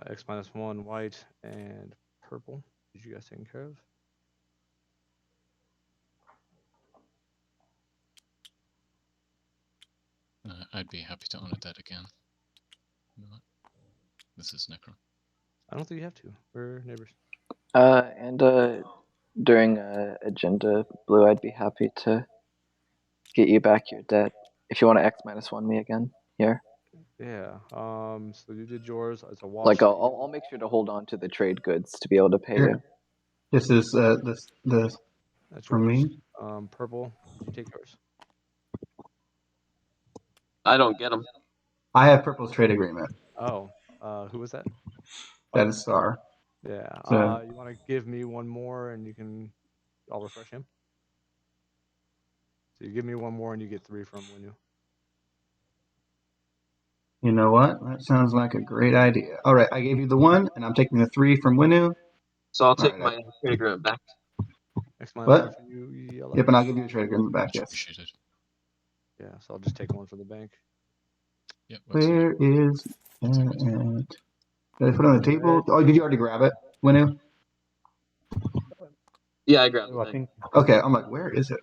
X -1 white and purple. Did you guys taken care of? I'd be happy to honor that again. This is Necro. I don't think you have to. We're neighbors. And during agenda blue, I'd be happy to get you back your debt if you want to X -1 me again here. Yeah. So you did yours as a wash. Like I'll make sure to hold on to the trade goods to be able to pay Here. you. This is That's for yours. me. Purple. Did you take yours? I don't get them. I have Purple's trade agreement. Oh. Who was that? That is Star. Yeah. So, You want to give me one more, and I'll refresh him. So you give me one more, and you get 3 from Winu. you know what? That sounds like a great idea. All right, I gave you the 1, and I'm taking the 3 from Winu. So I'll take Alright, my trade agreement back. X What? -1 for you, Yellow. Yep, and I'll give you a trade agreement back. Much Yes. appreciated. Yeah. So I'll just take one from the bank. Yep. Works for me. Where is I'll take it. it? Did I put it on the table? Oh, did you already grab it, Winu? Yeah, I grabbed Oh, I the think. Okay, I'm like, where is it?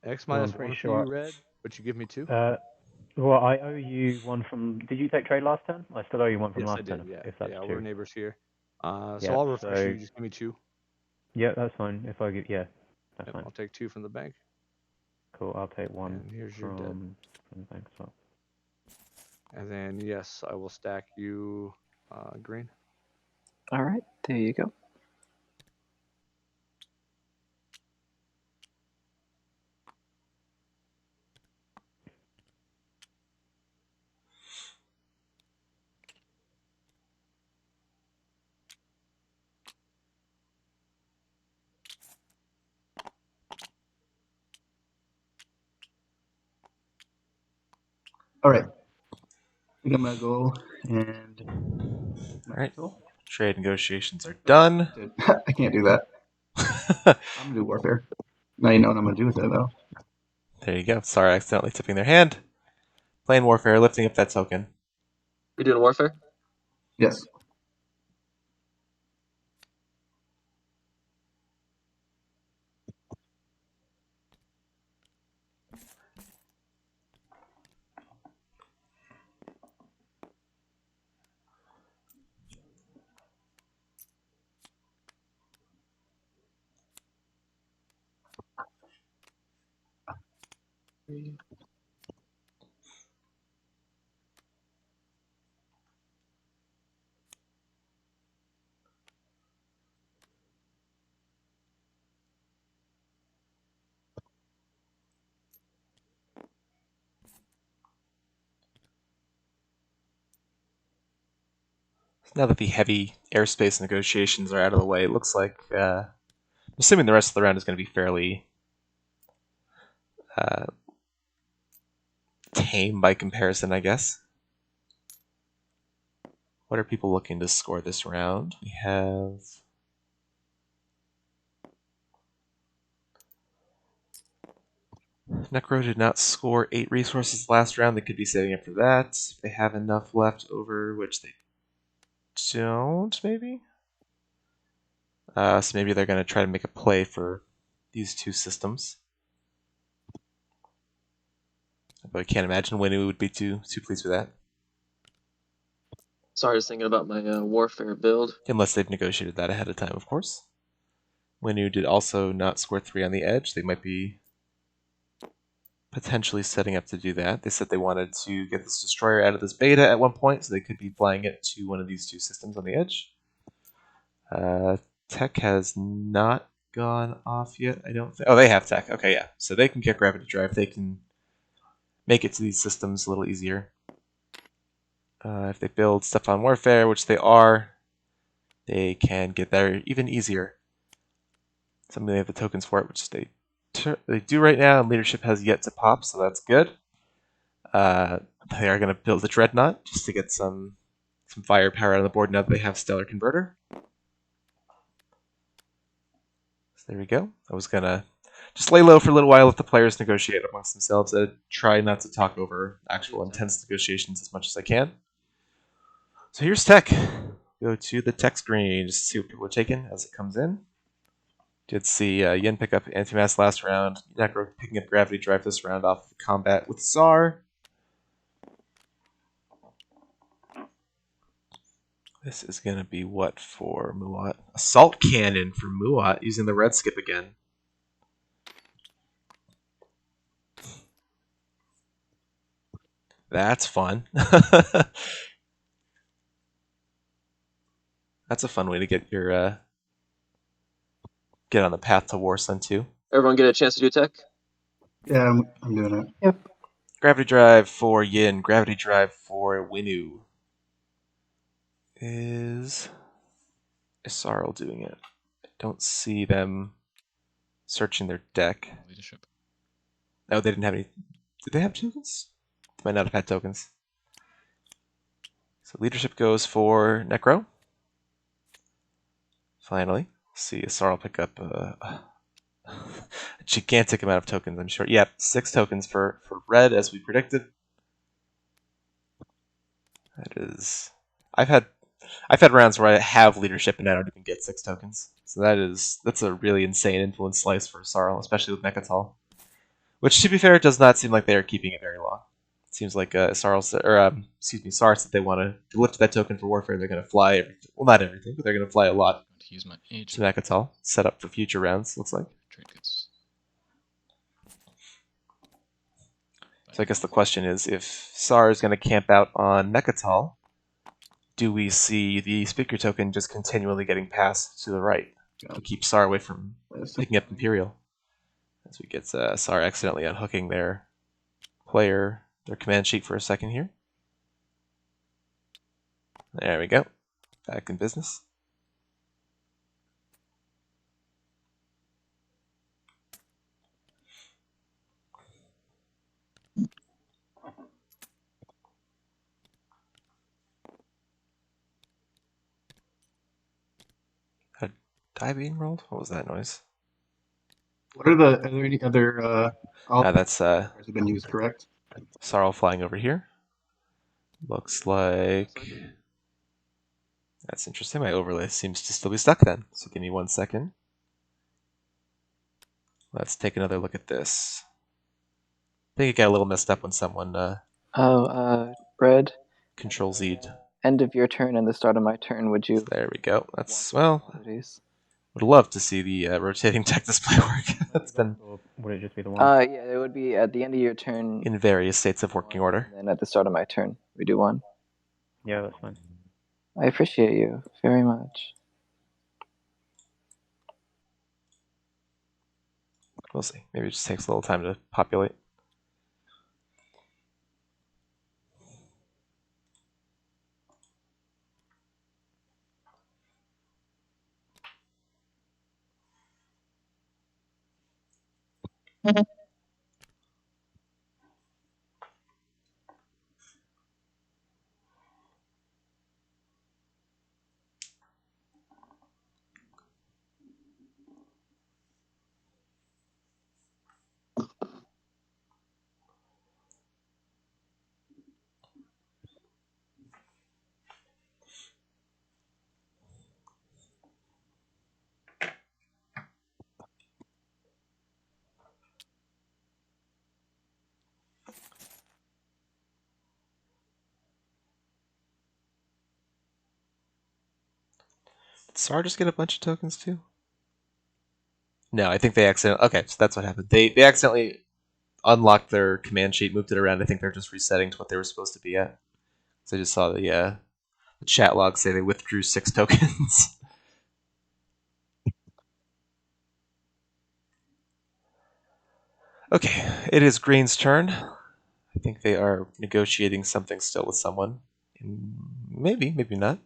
X Well, I'm -1 pretty for sure. you, red. But you give me 2. Well, I owe you one from. Did you take trade last turn? I still owe you one from Yes, I last did. turn. Yeah. If that's Yeah. 2. We're neighbors here. So Yeah, I'll refresh so- you. Just give me 2. Yeah, that's fine. If I give, yeah, that's Yep, fine. I'll take 2 from the bank. Cool. I'll take one And here's your debt. from the bank as well. And then yes, I will stack you green. All right, there you go. All right. I think I'm gonna go and. All right. Trade negotiations are done. I can't do that. I'm gonna do warfare. Now you know what I'm gonna do with it, though. There you go. Sorry, accidentally tipping their hand. Playing warfare, lifting up that token. You're doing warfare? Yes. Now that the heavy airspace negotiations are out of the way, it looks like, assuming the rest of the round is going to be fairly tame by comparison, I guess. What are people looking to score this round? We have Necro did not score 8 resources last round. They could be saving up for that. If they have enough left over, which they don't, maybe? So maybe they're going to try to make a play for these two systems. But I can't imagine Winu would be too pleased with that. Sorry, I was thinking about my warfare build. Unless they've negotiated that ahead of time, of course. Winu did also not score 3 on the edge. They might be potentially setting up to do that. They said they wanted to get this destroyer out of this beta at one point, so they could be flying it to one of these two systems on the edge. Tech has not gone off yet, I don't think. Oh, they have tech. Okay, yeah. So they can get gravity drive. They can make it to these systems a little easier. If they build stuff on warfare, which they are, they can get there even easier. Something they have the tokens for it, which they do right now, and leadership has yet to pop, so that's good. They are going to build a dreadnought just to get some firepower on the board now that they have stellar converter. So there we go. I was going to just lay low for a little while, let the players negotiate amongst themselves. I try not to talk over actual intense negotiations as much as I can. So here's tech. Go to the tech screen just to see what people are taking as it comes in. Did see Yin pick up anti-mass last round. Necro picking up gravity drive this round off of combat with Tsar. This is going to be what for Muat? Assault cannon for Muat using the red skip again. That's fun. That's a fun way to get your get on the path to Warsun too. Everyone get a chance to do tech? Yeah, I'm doing it. Yep. Gravity drive for Yin. Gravity drive for Winu. Is Isarl doing it? I don't see them searching their deck. Leadership. No, they didn't have any. Did they have tokens? They might not have had tokens. So leadership goes for Necro. Finally. See Isarl pick up a gigantic amount of tokens, I'm sure. Yeah, 6 tokens for red, as we predicted. That is... I've had rounds where I have leadership and I don't even get 6 tokens. So that's a really insane influence slice for Sarl, especially with Mechatol. Which, to be fair, it does not seem like they are keeping it very long. It seems like Sar said that they want to lift that token for warfare. They're going to fly everything. Well, not everything, but they're going to fly a lot I'm going to use my agent. to Mechatol, set up for future rounds, looks like. Trade goods. So I guess the question is, if Sar is going to camp out on Mechatol, do we see the speaker token just continually getting passed to the right to keep Sar away from picking up Imperial? As we get Sar accidentally unhooking their command sheet for a second here. There we go. Back in business. Die being rolled? What was that noise? Are there any other That's have been used, correct? Sarl flying over here. Looks like that's interesting. My overlay seems to still be stuck then. So give me 1 second. Let's take another look at this. I think it got a little messed up when someone Red. Control Z'd. End of your turn and the start of my turn. Would you? There we go. That's well. Abilities? Would love to see the rotating tech display work. That's been Or would it just be the one? Yeah, it would be at the end of your turn. in various states of working order. And then at the start of my turn, we do one. Yeah, that's fine. I appreciate you very much. We'll see. Maybe it just takes a little time to populate. Did SAR just get a bunch of tokens too? No, I think they accidentally. Okay, so that's what happened. They accidentally unlocked their command sheet, moved it around. I think they're just resetting to what they were supposed to be at. So I just saw the chat log say they withdrew 6 tokens. Okay, it is Green's turn. I think they are negotiating something still with someone. Maybe, maybe not.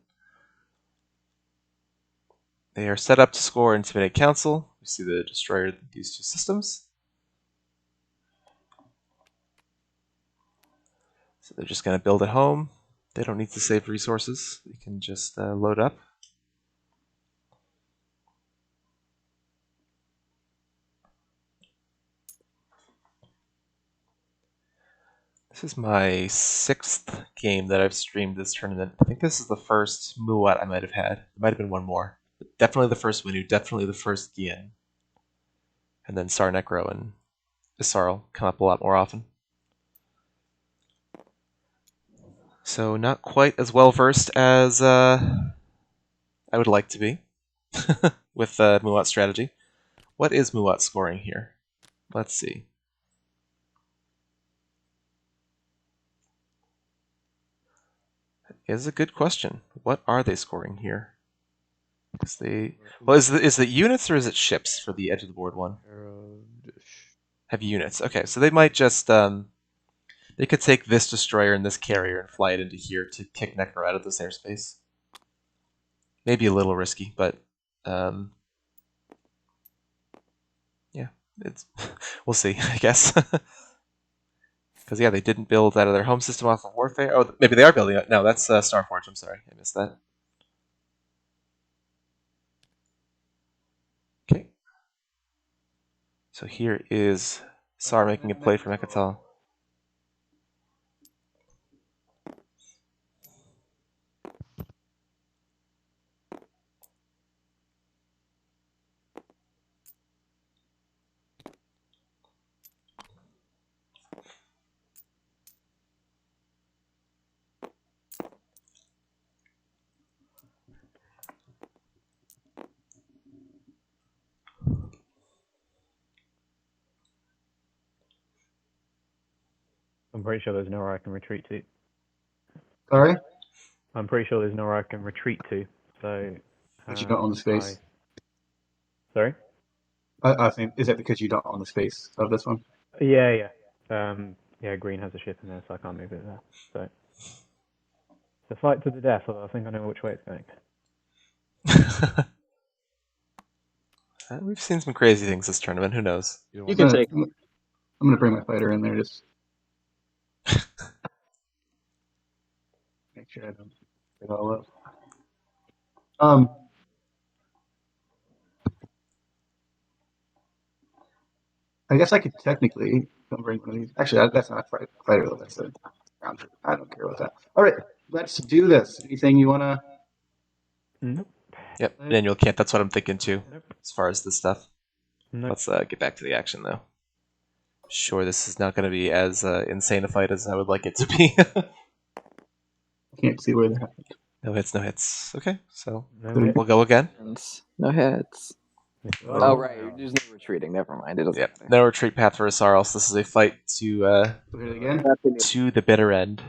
They are set up to score Intimidate Council. We see the destroyer of these 2 systems. So they're just going to build at home. They don't need to save resources. They can just load up. This is my 6th game that I've streamed this tournament. I think this is the first Muat I might have had. There might have been one more. But definitely the first Winu, definitely the first Gian. And then Sar Necro and Isarl come up a lot more often. So not quite as well versed as I would like to be with Muat strategy. What is Muat scoring here? Let's see. Is a good question. What are they scoring here? Because well, is it units or is it ships for the edge of the board one? Have units. Okay, so they might just they could take this destroyer and this carrier and fly it into here to kick Necro out of this airspace. Maybe a little risky, but yeah, it's we'll see, I guess. Because yeah, they didn't build out of their home system off of Warfare. Oh, maybe they are building it. No, that's Starforge. I'm sorry, I missed that. Okay. So here is Sar making a play for Mechatol. I'm pretty sure there's nowhere I can retreat to. Sorry? I'm pretty sure there's nowhere I can retreat to. So. Because you don't own the space. Sorry? I think, is that because you don't own the space of this one? Yeah. Yeah, Green has a ship in there, so I can't move it there. So. It's a fight to the death, although I think I know which way it's going. We've seen some crazy things this tournament. Who knows? You can take. I'm gonna bring my fighter in there just make sure I don't get all up. I guess I could technically bring one of these. Actually, that's not a fighter though. That's a round trip. I don't care about that. All right, let's do this. Anything you wanna? Nope. Yep, manual can't. That's what I'm thinking too, Nope. as far as this stuff. Nope. Let's get back to the action though. Sure, this is not going to be as insane a fight as I would like it to be. I can't see where they're. No hits, no hits. Okay, so No We'll hit. we'll go again. No hits. Oh, Oh, right. There's no retreating. Never mind. It doesn't Yep, matter. no retreat path for Asaros. This is a fight We'll hit it again. to the bitter end.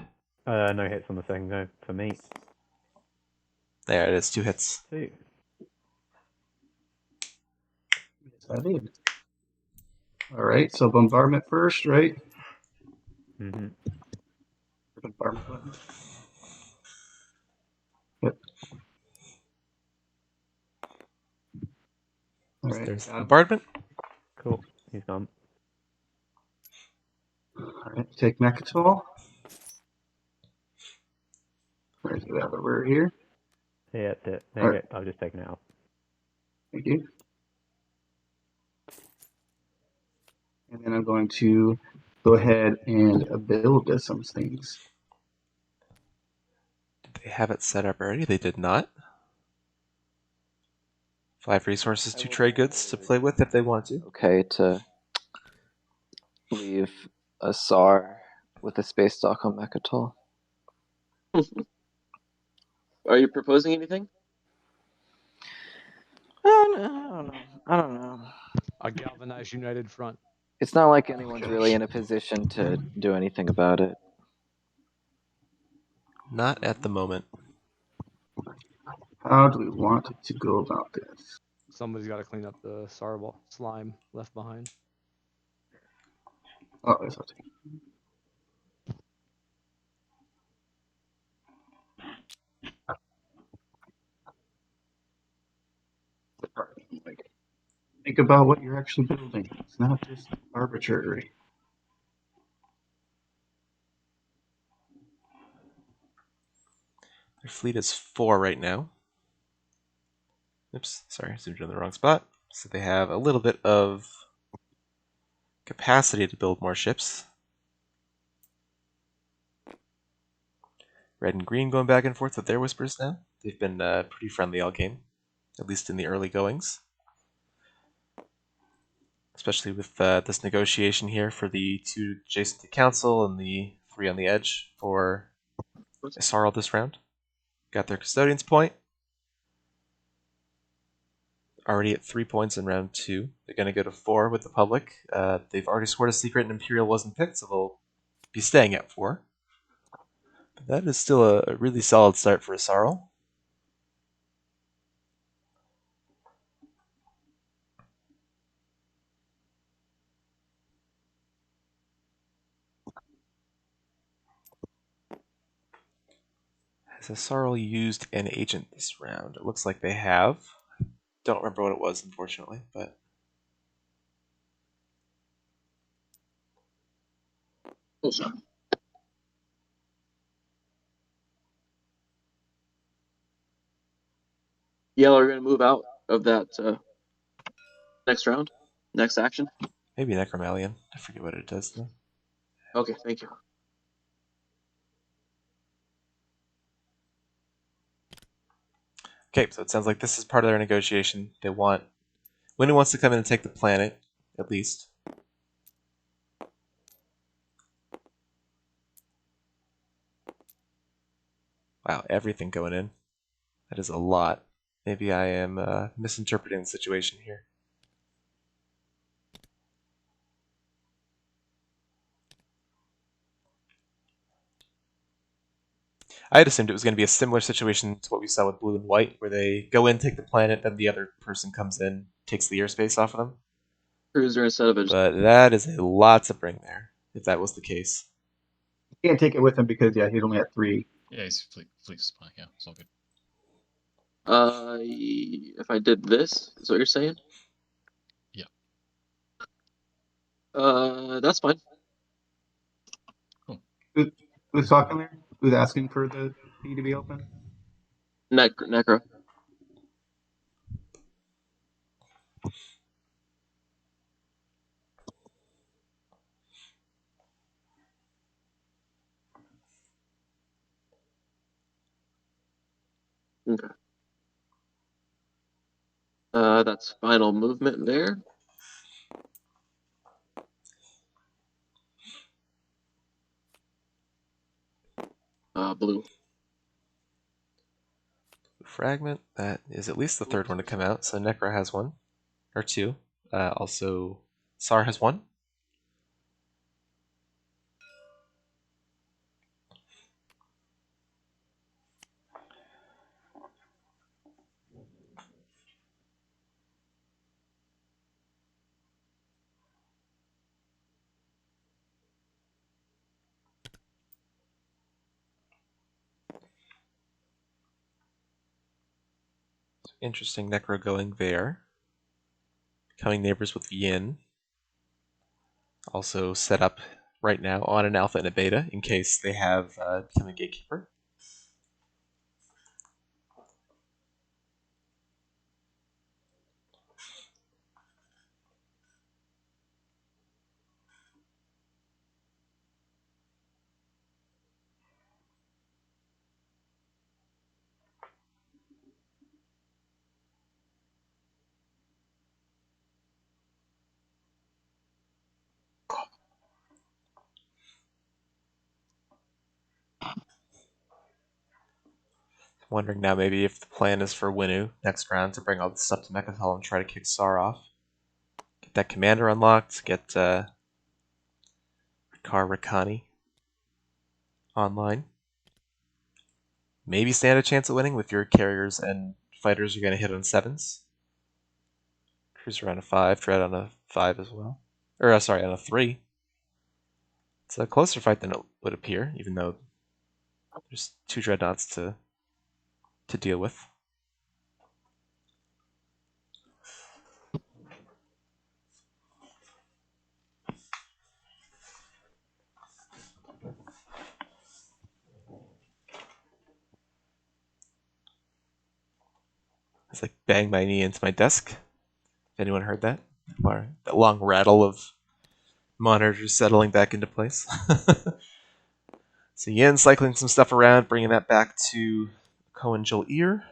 No hits on the thing, no, for me. There it is, 2 hits. 2. Yes, I did. All right, so bombardment first, right? Mm-hmm. Bombardment button. Yep. All right. There's got him. bombardment. Cool. He's gone. All right, take Mechatol. Where's the other word here? Yeah, that's it. There All you right. go. I've just taken it out. Thank you. And then I'm going to go ahead and build some things. Did they have it set up already? They did not. 5 resources, 2 trade goods to play with if they want to. Okay to leave a SAR with a space dock on Mechatol. Are you proposing anything? I don't know. A galvanized united front. It's not like anyone's really in a position to do anything about it. Not at the moment. How do we want to go about this? Somebody's got to clean up the Sarbal slime left behind. Oh, that's okay. Like, think about what you're actually building. It's not just arbitrary. Their fleet is 4 right now. Oops, sorry, zoomed in the wrong spot. So they have a little bit of capacity to build more ships. Red and green going back and forth with their whispers now. They've been pretty friendly all game, at least in the early goings. Especially with this negotiation here for the 2 adjacent to council and the 3 on the edge for Isarl this round. Got their custodian's point. Already at 3 points in round 2. They're going to go to 4 with the public. They've already scored a secret and Imperial wasn't picked, so they'll be staying at 4. But that is still a really solid start for Isarl. Has Isarl used an agent this round? It looks like they have. Don't remember what it was, unfortunately, but Yellow are going to move out of that next round, next action. maybe Necromalion. I forget what it does though. Okay, thank you. Okay, so it sounds like this is part of their negotiation. They want Winnie wants to come in and take the planet, at least. Wow, everything going in. That is a lot. Maybe I am misinterpreting the situation here. I had assumed it was going to be a similar situation to what we saw with blue and white, where they go in, take the planet, then the other person comes in, takes the airspace off of them. Cruiser instead of a. But that is a lot to bring there, if that was the case. You can't take it with him because he's only at 3. Yeah, he's fleet supply. Yeah, it's all good. If I did this, is what you're saying? Yeah. That's fine. Who's talking there? Who's asking for the fee to be open? Necro. Okay. That's final movement there. Blue. Fragment. That is at least the third one to come out. So Necro has one. Or two. Also, Sar has one. Interesting Necro going there. Becoming neighbors with Yin. Also set up right now on an alpha and a beta in case they have become a gatekeeper. Wondering now maybe if the plan is for Winu next round to bring all this stuff to Mechatol and try to kick Sar off. Get that commander unlocked, get Rikar Rakani online. Maybe stand a chance at winning with your carriers and fighters are going to hit on 7s. Cruiser on a 5, Dread on a 5 as well. Or, sorry, on a 3. It's a closer fight than it would appear, even though there's 2 Dreadnoughts to deal with. It's like bang my knee into my desk. If anyone heard that? That long rattle of monitors settling back into place. So Yin cycling some stuff around, bringing that back to Cohen Ear.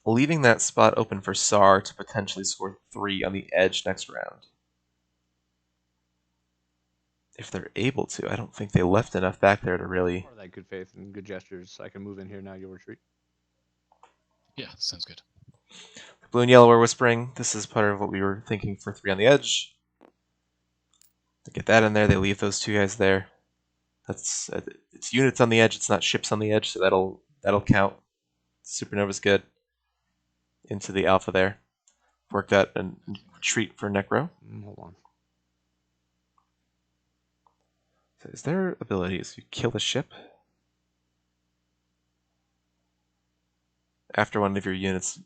Leaving that spot open for Sar to potentially score 3 on the edge next round. If they're able to. I don't think they left enough back there to really... For that good faith and good gestures, I can move in here now, you'll retreat. Yeah, sounds good. Blue and yellow are whispering. This is part of what we were thinking for 3 on the edge. To get that in there, they leave those 2 guys there. That's it's units on the edge, it's not ships on the edge, so that'll count. Supernova's good. Into the alpha there. Worked out and retreat for Necro. Hold on. So is their ability is to kill the ship after one of your units,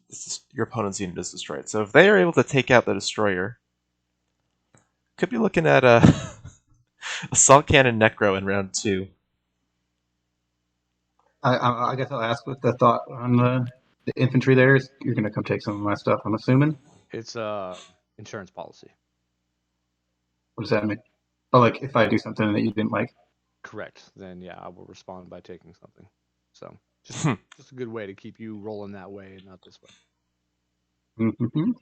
your opponent's unit is destroyed. So if they are able to take out the destroyer, could be looking at a assault cannon Necro in round 2. I guess I'll ask what the thought on the infantry there is. You're going to come take some of my stuff, I'm assuming. It's insurance policy. What does that mean? Oh, like if I do something that you didn't like? Correct. Then yeah, I will respond by taking something. So just a good way to keep you rolling that way and not this way. Mm-hmm.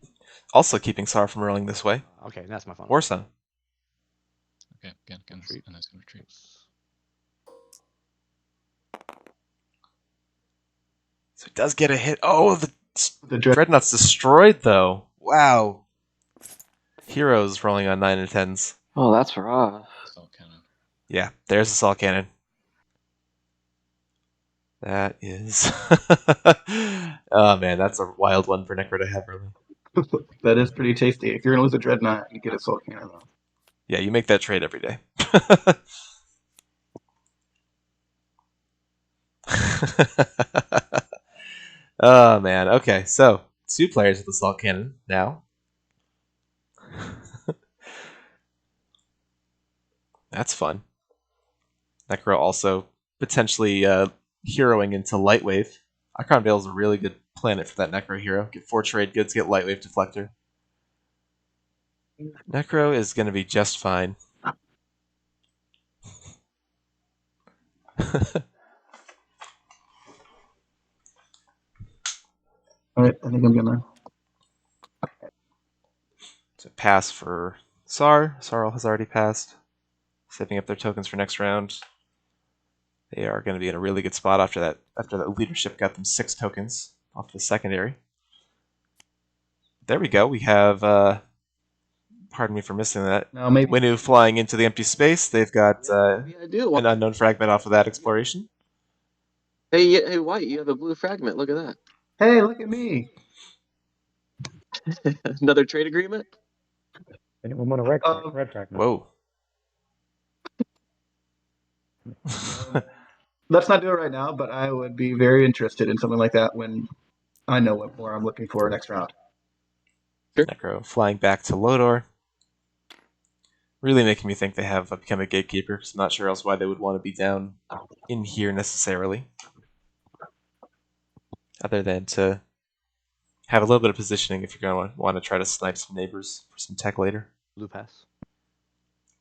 Also keeping Sar from rolling this way. Okay, that's my phone. Warsun. Okay, again, Retreat. and that's going to retreat. So it does get a hit. Oh, The Dreadnought's destroyed, though. Wow. Heroes rolling on 9 and 10s. Oh, that's rough. Assault cannon. Yeah, there's the assault cannon. That is... oh, man, that's a wild one for Necro to have, really. That is pretty tasty. If you're going to lose a Dreadnought, you get a Soul Cannon, though. Yeah, you make that trade every day. Oh, man. Okay, so 2 players with assault cannon now. That's fun. Necro also potentially heroing into Lightwave. Icon Vale is a really good planet for that Necro hero. Get 4 trade goods, get Lightwave Deflector. Necro is going to be just fine. All right, I think I'm gonna. So pass for Sar. Sarl has already passed. Saving up their tokens for next round. They are going to be in a really good spot after that. After that leadership got them 6 tokens off the secondary. There we go. We have, pardon me for missing that. No, maybe. Winu flying into the empty space. They've got Yeah, I do. an unknown fragment off of that exploration. Hey, White, you have a blue fragment. Look at Hey, look at me. that. Another trade agreement? Anyone want a red fragment? Whoa. Let's not do it right now, but I would be very interested in something like that when I know what more I'm looking for next round. Sure. Necro flying back to Lodor. Really making me think they have become a gatekeeper, because I'm not sure else why they would want to be down in here necessarily. Other than to have a little bit of positioning if you're going to want to try to snipe some neighbors for some tech later. Blue pass.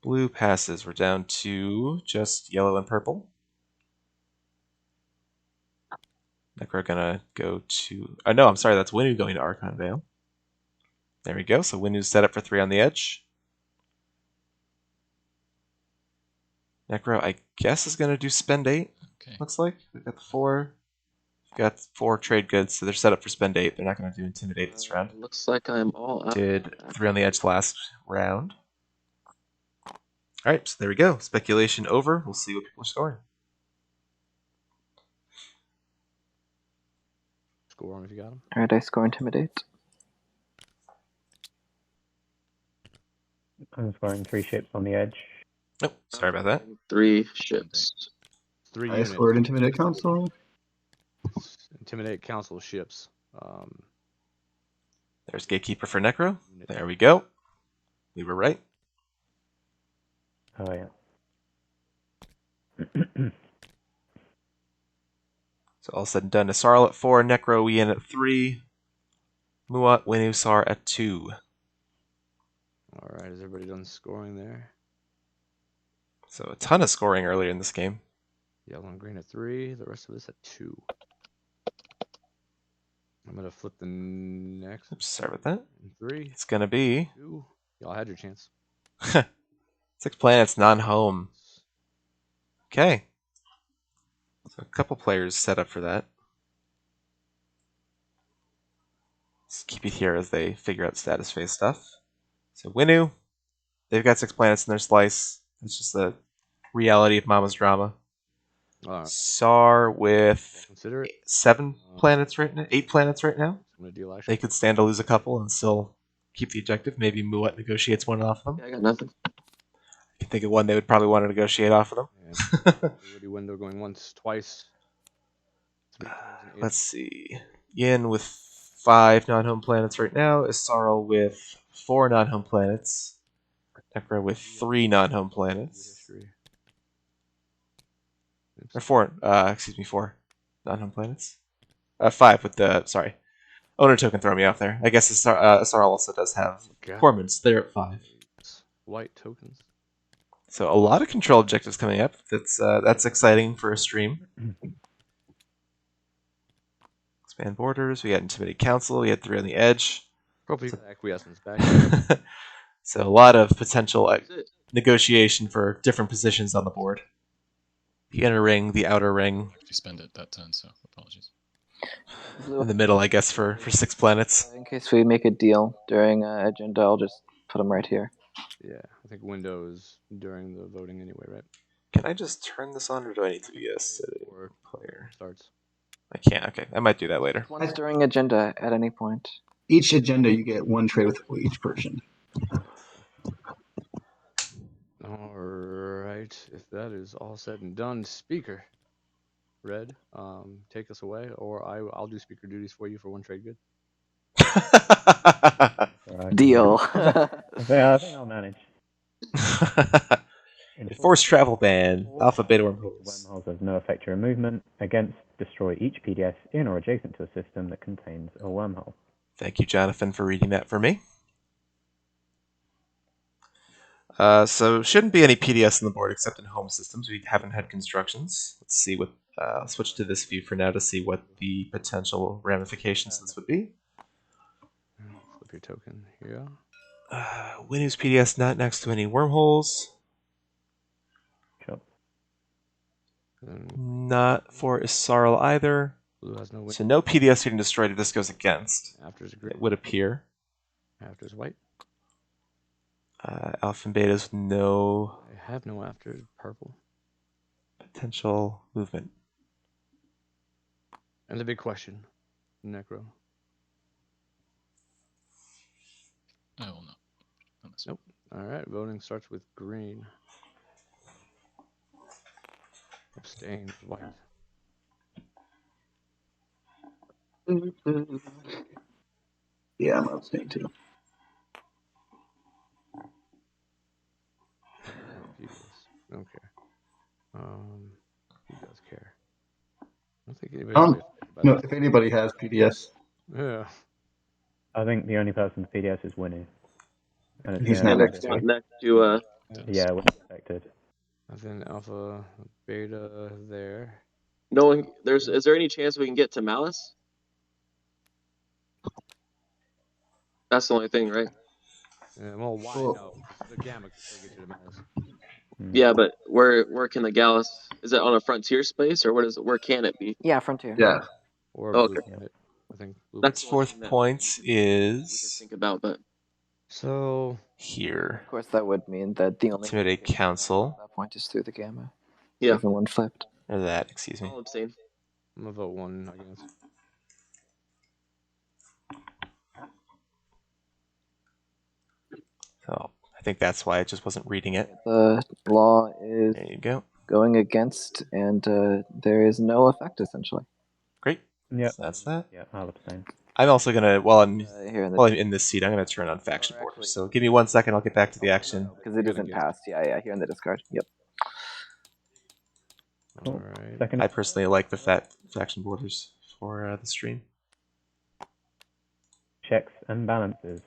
Blue passes. We're down to just yellow and purple. Necro gonna go to... Oh, no, I'm sorry. That's Winu going to Archon Vale. There we go. So Winu's set up for 3 on the edge. Necro, I guess, is going to do spend 8. Okay. Looks like. We've got the 4. We've got 4 trade goods, so they're set up for spend 8. They're not going to do intimidate this round. Looks like I'm all out. Did 3 on the edge last round. Alright, so there we go. Speculation over. We'll see what people are scoring. Score them if you got them. All right, I score intimidate. I'm scoring 3 ships on the edge. Oh, sorry about that. 3 ships. 3 I units. scored Intimidate Council. Intimidate council ships. There's Gatekeeper for Necro. There we go. We were right. Oh, yeah. So all said and done, Nasarl at 4, Necro Wien at 3, Muat, Winu, Sar at 2. Alright, is everybody done scoring there? So a ton of scoring earlier in this game. Yellow and green at 3, the rest of us at 2. I'm gonna flip the next. Oops, sorry about that. 3, It's going to be 2. Y'all had your chance. 6 planets, non-home. Okay. So a couple players set up for that. Let's keep it here as they figure out status phase stuff. So Winu, they've got 6 planets in their slice. It's just the reality of Mama's drama. Alright, Sar with consider it. 7 planets right now, 8 planets right now. I'm gonna deal action. They could stand to lose a couple and still keep the objective. Maybe Muat negotiates one off of them. Yeah, I got nothing. I can think of one they would probably want to negotiate off of them. And Woody window going once, twice. 3 times and 8. Let's see. Yin with 5 non-home planets right now. Isarl with 4 non-home planets. Necro with 3 non-home planets. History. Oops. Or 4, excuse me, 4 non-home planets. 5 with the, sorry. Owner token throw me off there. I guess Isarl also does have Cormans. They're at 5. White tokens. So a lot of control objectives coming up. That's exciting for a stream. Expand borders. We got Intimidate Council. We had 3 on the edge. Appropriate acquiescence back. So a lot of potential That's it. negotiation for different positions on the board. The inner ring, the outer ring, If you spend it that turn, so apologies. in the middle, I guess, for 6 planets. In case we make a deal during agenda, I'll just put them right here. Yeah, I think window is during the voting anyway, right? Can I just turn this on, or do I need to be a sitting Or player? starts. I can't. Okay, I might do that later. Once during agenda at any point. Each agenda, you get 1 trade with each person. Alright, if that is all said and done, speaker. Red, take us away, or I'll do speaker duties for you for 1 trade good. Deal. I think I'll manage. Enforced travel ban. Alpha beta wormholes. Wormholes have no effect to your movement. Against, destroy each PDS in or adjacent to a system that contains a wormhole. Thank you, Jonathan, for reading that for me. So shouldn't be any PDS on the board except in home systems. We haven't had constructions. Let's see what I'll switch to this view for now to see what the potential ramifications of this would be. Flip your token here. Winoo's PDS not next to any wormholes. Sure. Not for Isarl either. Blue has no So no PDS getting destroyed if this goes against. After's green. It would appear. After's white. Alpha and Beta's with no I have no afters. Purple. potential movement. And the big question, Necro. I will not. Nope. All right, voting starts with green. Abstain is white. Yeah, I'm abstaining too. PDS. Okay. Who does care? I don't think anybody Um, really thinks about No, this. if anybody has PDS, Yeah. I think the only person with PDS is Winnie. And it's He's the not only next one to Next to Yeah, we're affected. And then alpha, beta there. no one. Is there any chance we can get to Malice? That's the only thing, right? Yeah, well, why Cool. no? The gamma can still get you to Malice. Yeah, but where can the Gallus? Is it on a frontier space or what is it? Where can it be? Yeah, Frontier. yeah. Or Oh, blue okay. planet. I think blue That's Its the only fourth thing that point we can is think about, but so here. Of course, that would mean that the only Intimidate communication Council. at that point is through the gamma. yeah, Even when flipped. Or that, excuse me. I'll abstain. I'm gonna vote one against. So I think that's why I just wasn't reading it. The law is There you go. going against, and there is no effect essentially. Great. Yep. So that's that. Yeah, I'll abstain. I'm also gonna, while I'm Here in the in this seat, I'm gonna turn on faction Or actually- borders. So give me 1 second. I'll get back to the action. because it isn't passed. Yeah, here in the discard. Yep. Cool. All right. Second. I personally like the faction borders for the stream. Checks and balances.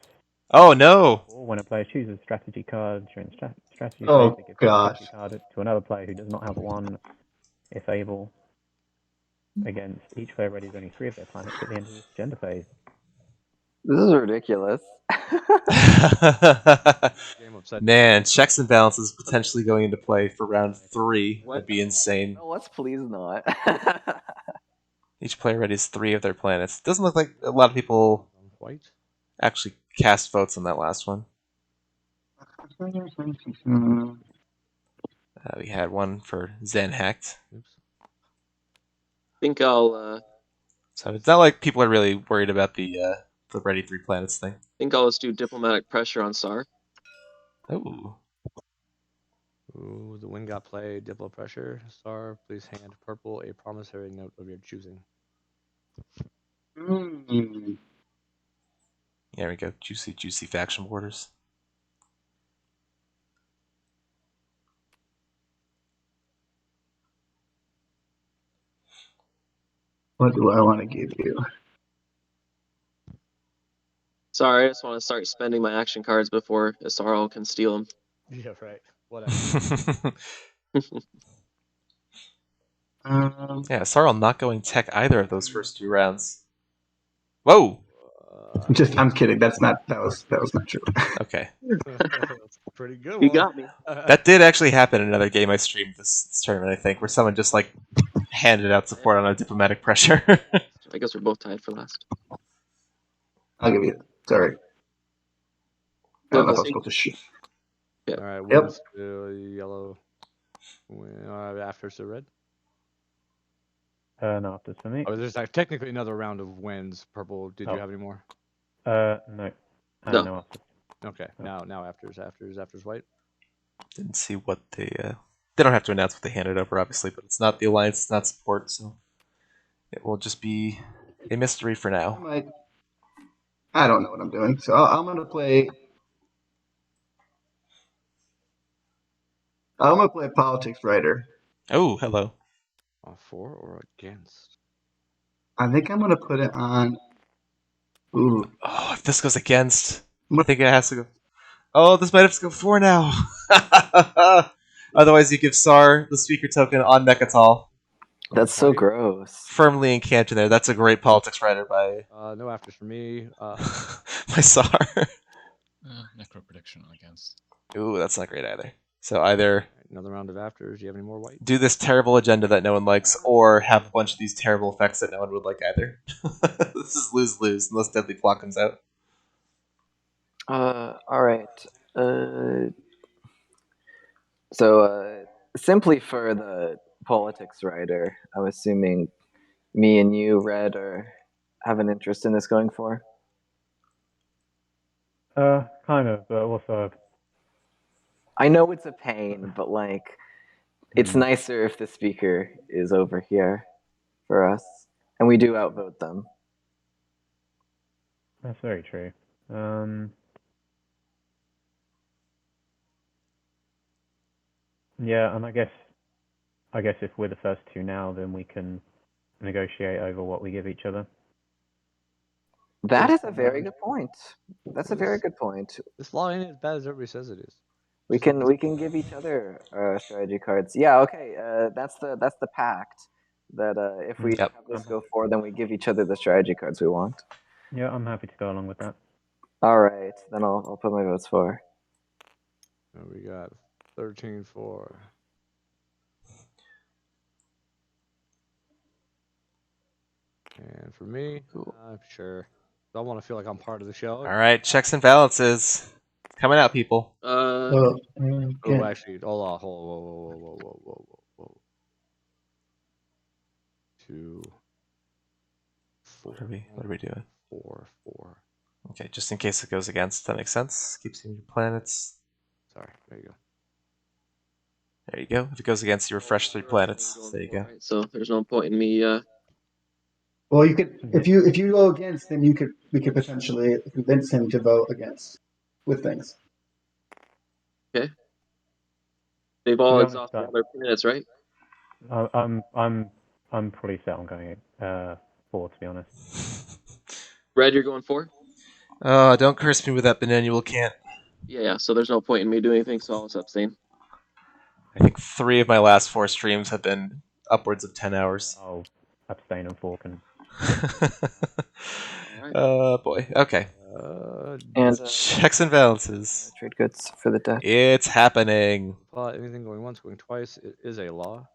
Oh no! Or when a player chooses strategy card during strategy Oh, phase, they give one gosh. strategy card to another player who does not have one, if able. Against each player readies only 3 of their planets at the end of this agenda phase. This is ridiculous. Game upside Man, checks and balances potentially going into play for round 3 What? would be insane. No, let's please not. Each player readies 3 of their planets. Doesn't look like a lot of people white. actually cast votes on that last one. We had one for Zen Hacked. Oops. I think I'll So it's not like people are really worried about the ready 3 planets thing. just do diplomatic pressure on SAR. Oh. Ooh, the wind got played. Diplo pressure. Star, please hand purple a promissory note of your choosing. There we go. Juicy, juicy faction borders. What do I want to give you? Sorry, I just want to start spending my action cards before Isarl can steal them. Yeah, right. Whatever. Yeah, Sarl not going tech either of those first 2 rounds. Whoa! I'm kidding. That was not true. Okay. That's a pretty good You one. got me. That did actually happen in another game I streamed this tournament, I think, where someone just like handed out support on a diplomatic pressure. I guess we're both tied for last. I'll give you it. Sorry. I don't know if I was supposed to shoot. All right. Yep. Wind's still yellow. Afters to red. No, after's for me. Oh, there's technically another round of winds. Purple. Did you Oh. have any more? No. No. No after. Okay. Now afters white. Didn't see what they don't have to announce what they handed over, obviously, but it's not the alliance, it's not support, so it will just be a mystery for now. I don't know what I'm doing, so I'm gonna play. I'm gonna play politics writer. Oh, hello. For or against? I think I'm gonna put it on. Ooh. Oh, if this goes against, I think it has to go. Oh, this might have to go 4 now. Otherwise, you give Sar the speaker token on Mechatol. That's so Party? gross. Firmly encamped in there. That's a great politics writer by No afters for me. by Sar. Necro prediction against. Ooh, that's not great either. So either Another round of afters. Do you have any more white? do this terrible agenda that no one likes, or have a bunch of these terrible effects that no one would like either. This is lose-lose unless Deadly Plot comes out. All right. So simply for the politics writer, I'm assuming me and you, Red, have an interest in this going for. Kind of, but also. I know it's a pain, but like, it's nicer if the speaker is over here for us, and we do outvote them. That's very true. Yeah, and I guess if we're the first two now, then we can negotiate over what we give each other. That is a very good point. That's a very good point. This law ain't as bad as everybody says it is. We can give each other strategy cards. Yeah, okay. That's the pact. That if we Yep. have this go forward, then we give each other the strategy cards we want. Yeah, I'm happy to go along with that. All right, then I'll put my votes for. We got 13-4. And for me, sure. I want to feel like I'm part of the show. All right, checks and balances. Coming out, people. Oh, actually, hold on. Whoa. 2, 4. What are we doing? 4. Okay, just in case it goes against, that makes sense. Keep seeing your planets. Sorry, there you go. There you go. If it goes against, you refresh 3 planets. There you go. Right, so there's no point in me. Well, you could if you go against, then we could potentially convince him to vote against with things. Okay. They've all exhausted all their planets, right? I'm pretty set on going 4, to be honest. Red, you're going 4? Oh, don't curse me with that banana can't. Yeah. So there's no point in me doing anything, so I'll just abstain. I think 3 of my last 4 streams have been upwards of 10 hours. I'll abstain and 4 can. Oh boy. Okay. And checks and balances. Trade goods for the debt. It's happening. Anything going once, going twice, it is a law.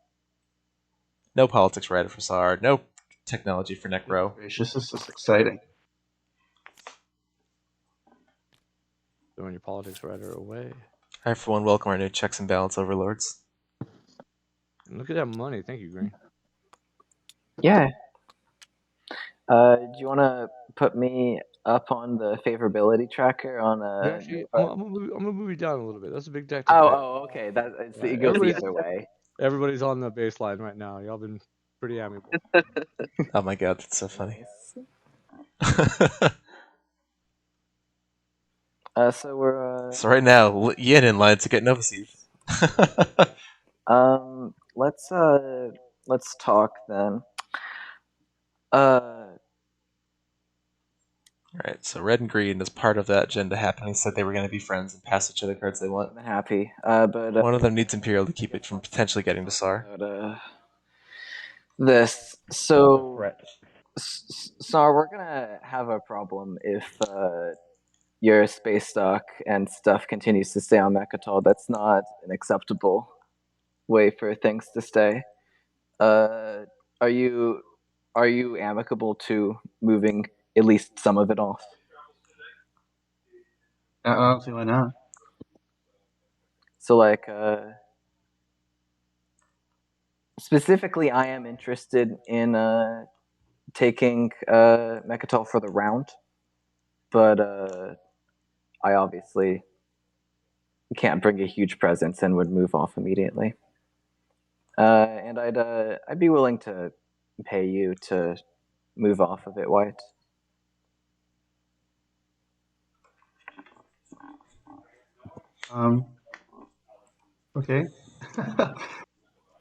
No politics writer for SAR. No technology for Necro. Gracious, this is exciting. Throwing your politics writer away. I, for one, welcome our new checks and balance overlords. Look at that money. Thank you, Green. Yeah. Do you want to put me up on the favorability tracker on Actually, I'm gonna move you down a little bit. That's a big deck. Oh, okay. It goes the other way. Everybody's on the baseline right now. Y'all been pretty amiable. Oh my god, that's so funny. So we're So right now, Yin in line to get Nova Seed. Let's talk then. Alright, so red and green, as part of that agenda happening, said they were going to be friends and pass each other cards they want. I'm happy. But one of them needs Imperial to keep it from potentially getting to SAR. This. So, SAR, we're going to have a problem if your space stock and stuff continues to stay on Mechatol. That's not an acceptable way for things to stay. Are you amicable to moving at least some of it off? I don't see why not. So, like, specifically, I am interested in taking Mechatol for the round, but I obviously can't bring a huge presence and would move off immediately. And I'd be willing to pay you to move off of it, White. Okay.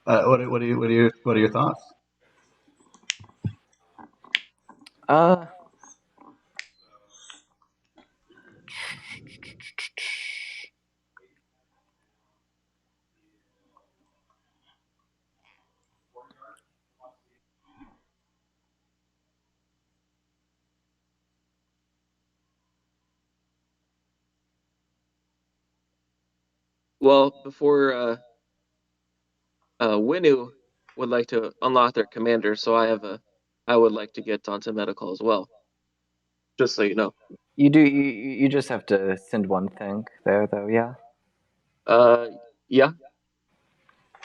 What are your thoughts? Well, before Winu would like to unlock their commander, so I would like to get onto medical as well. Just so you know. You just have to send one thing there though, yeah. Yeah.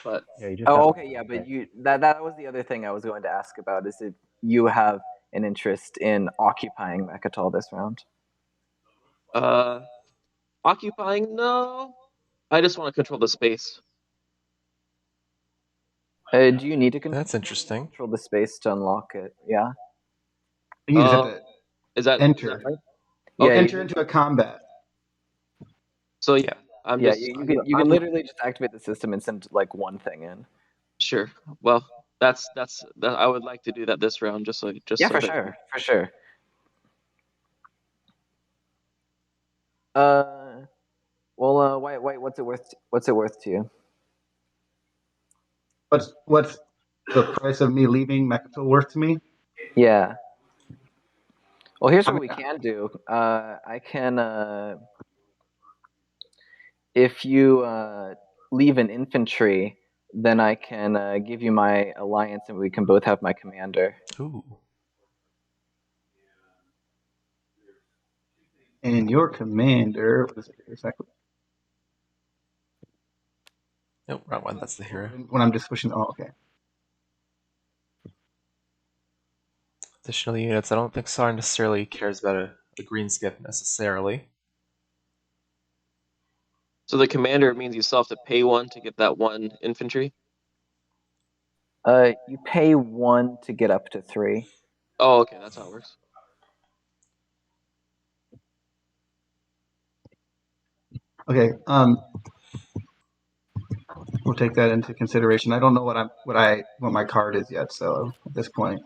But Yeah, you just have Oh, to okay, yeah, but say- that was the other thing I was going to ask about is if you have an interest in occupying Mechatol this round. occupying, no. I just want to control the space. Do you need to That's interesting. control the space to unlock it? Yeah. You just have to Is that enter. right? Oh, Okay. enter into a combat. So yeah, Yeah. You can literally just activate the system and send like one thing in. Sure. Well, that's I would like to do that this round, just so For sure. Well, White, what's it worth? What's it worth to you? What's the price of me leaving Mechatol worth to me? Yeah. Well, here's what we can do. I can, if you leave an infantry, then I can give you my alliance, and we can both have my commander. Ooh. And your commander, what is it exactly? Nope, wrong one. That's the hero. When I'm just pushing. Oh, okay. Additional units. I don't think SAR necessarily cares about a green skip necessarily. So the commander means you still have to pay one to get that one infantry? You pay 1 to get up to 3. Oh, okay, that's how it works. Okay. We'll take that into consideration. I don't know what my card is yet, so at this point.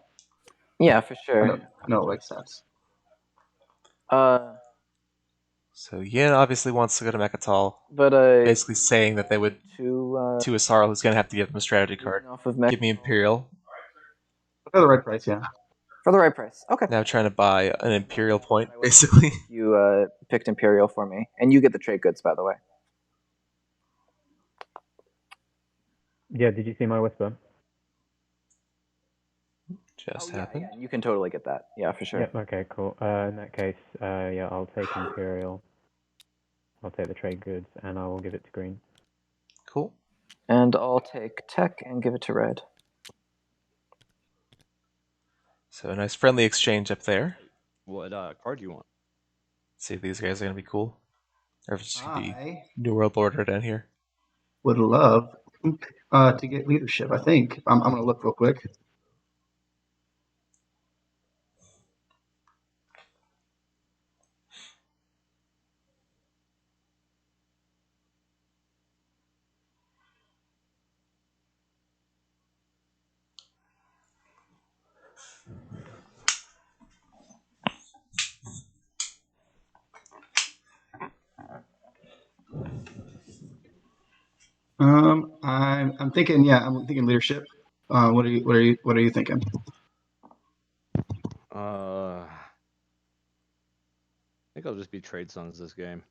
Yeah, for sure. I know it makes sense. So Yin obviously wants to go to Mechatol, but basically saying that they would to Asarl, who's going to have to give them a strategy card. Give me Imperial. For the right price, yeah. For the right price. Okay. Now trying to buy an Imperial point, basically. You picked Imperial for me, and you get the trade goods, by the way. Yeah, did you see my whisper? Just happened. Yeah, you can totally get that. Yeah, for sure. Yep, okay, cool. In that case, yeah, I'll take Imperial. I'll take the trade goods, and I will give it to green. Cool. And I'll take tech and give it to red. So a nice friendly exchange up there. What card do you want? See if these guys are going to be cool. Or if it's just going to be New World Order down here. Would love to get leadership, I think. I'm going to look real quick. I'm thinking, yeah, I'm thinking leadership. What are you thinking? I think I'll just be trade sons this game.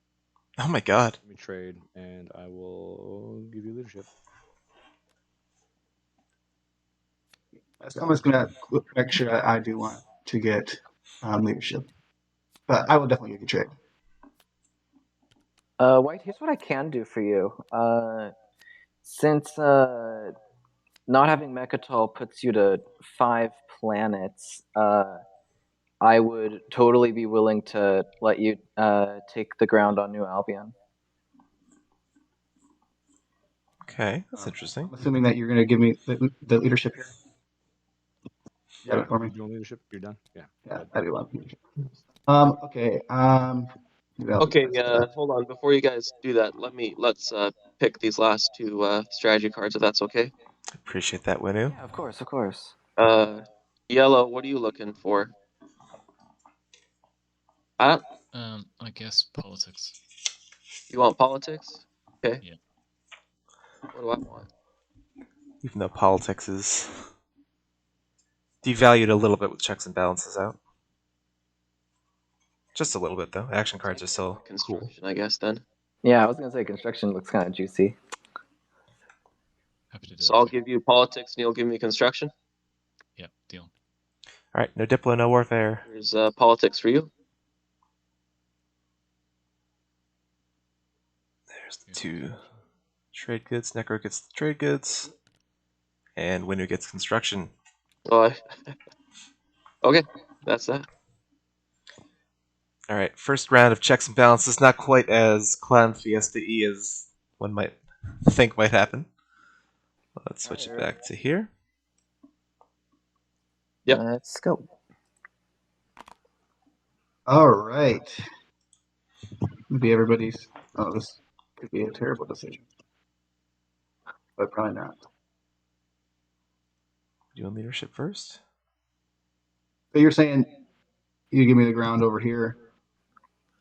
Oh my god. Let me trade, and I will give you leadership. I'm just gonna make sure I do want to get leadership, but I will definitely give you trade. White, here's what I can do for you. Since not having Mechatol puts you to 5 planets, I would totally be willing to let you take the ground on New Albion. Okay, that's interesting. I'm assuming that you're going to give me the leadership here. Yeah, for me. you want leadership? You're done. Yeah. That'd be one. Okay. Okay, hold on. Before you guys do that, let's pick these last two strategy cards, if that's okay. Appreciate that, Winu. Yeah, of course. Yellow, what are you looking for? I guess politics. You want politics? Okay. Yeah. What do I want? Even though politics is devalued a little bit with checks and balances out. Just a little bit, though. Action cards are still cool. I guess, then. Yeah, I was gonna say construction looks kind of juicy. Happy to do So that. I'll for you. give you politics, and you'll give me construction. Yeah, deal. All right, no Diplo, no warfare. Here's politics for you. There's the two trade goods. Necro gets the trade goods, and Winu gets construction. Oh, okay, that's that. All right, first round of checks and balances. Not quite as Clan Fiesta E as one might think might happen. Let's switch it back to here. Yep. Let's go. All right. Be everybody's. Oh, this could be a terrible decision, but probably not. Do you want leadership first? So you're saying you give me the ground over here.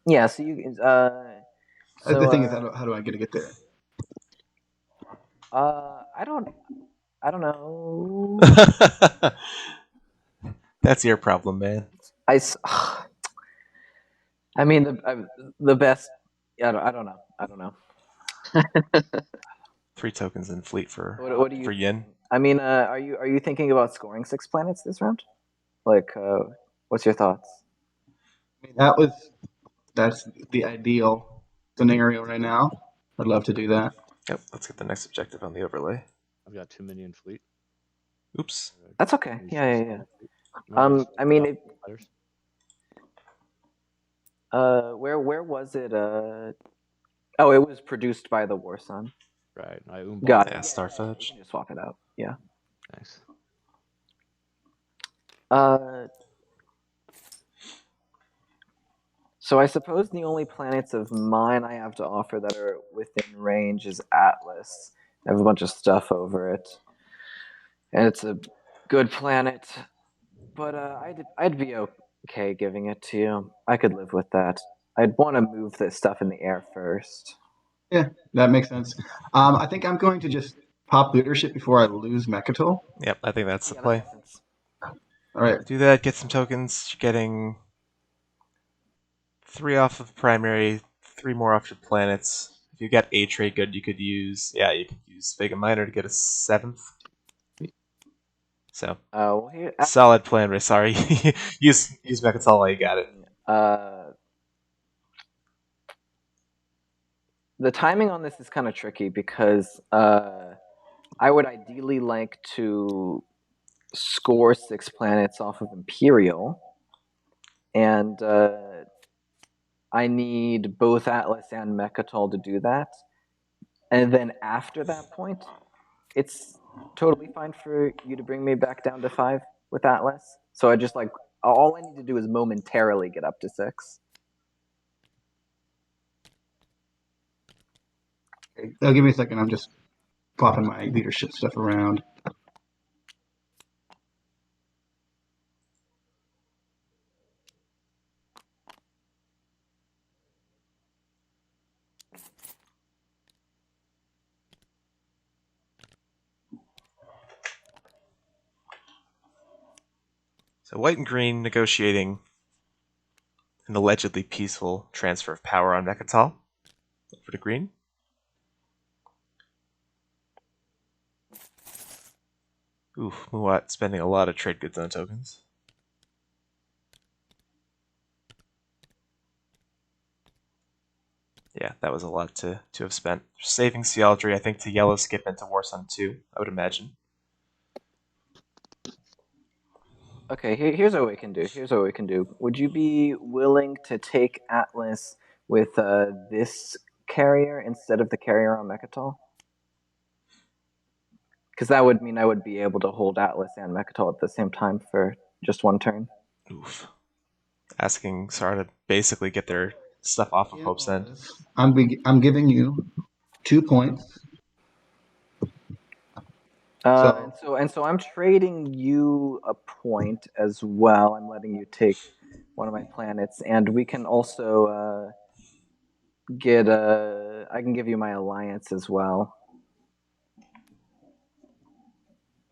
Yeah. So you. So The thing is, how do I get there? I don't know. That's your problem, man. I mean the best. I don't know. I don't know. 3 tokens in fleet for What do you? for Yin. I mean, are you thinking about scoring 6 planets this round? Like, what's your thoughts? I mean, that's the ideal scenario right now. I'd love to do that. Yep, let's get the next objective on the overlay. I've got 2 minion fleet. Oops. That's okay. Yeah. I mean, where was it? Oh, it was produced by the War Sun. Right. Got it. Yeah, Starfetch. You can just swap it out. Yeah. Nice. So I suppose the only planets of mine I have to offer that are within range is Atlas. I have a bunch of stuff over it, and it's a good planet. But I'd be okay giving it to you. I could live with that. I'd want to move this stuff in the air first. Yeah, that makes sense. I think I'm going to just pop leadership before I lose Mechatol. Yep, I think that's the play. All right. Do that, get some tokens. You're getting 3 off of primary, 3 more off your planets. If you got a trade good, you could use Vega Minor to get a 7th. So solid plan, Ray. Sorry, use Mechatol while you got it. The timing on this is kind of tricky because I would ideally like to score 6 planets off of Imperial, and I need both Atlas and Mechatol to do that. And then after that point, it's totally fine for you to bring me back down to 5 with Atlas. So I just all I need to do is momentarily get up to 6. Okay, give me a second. I'm just popping my leadership stuff around. So white and green negotiating an allegedly peaceful transfer of power on Mechatol over to green. Oof, Muat spending a lot of trade goods on tokens. Yeah, that was a lot to have spent. Saving Sealdry, I think, to yellow skip into War Sun 2, I would imagine. Okay, here's what we can do. Would you be willing to take Atlas with this carrier instead of the carrier on Mechatol? Because that would mean I would be able to hold Atlas and Mechatol at the same time for just 1 turn. Oof. Asking Sara to basically get their stuff off of Hope's End. I'm giving you 2 points. So I'm trading you a point as well. I'm letting you take one of my planets, and we can also get I can give you my alliance as well,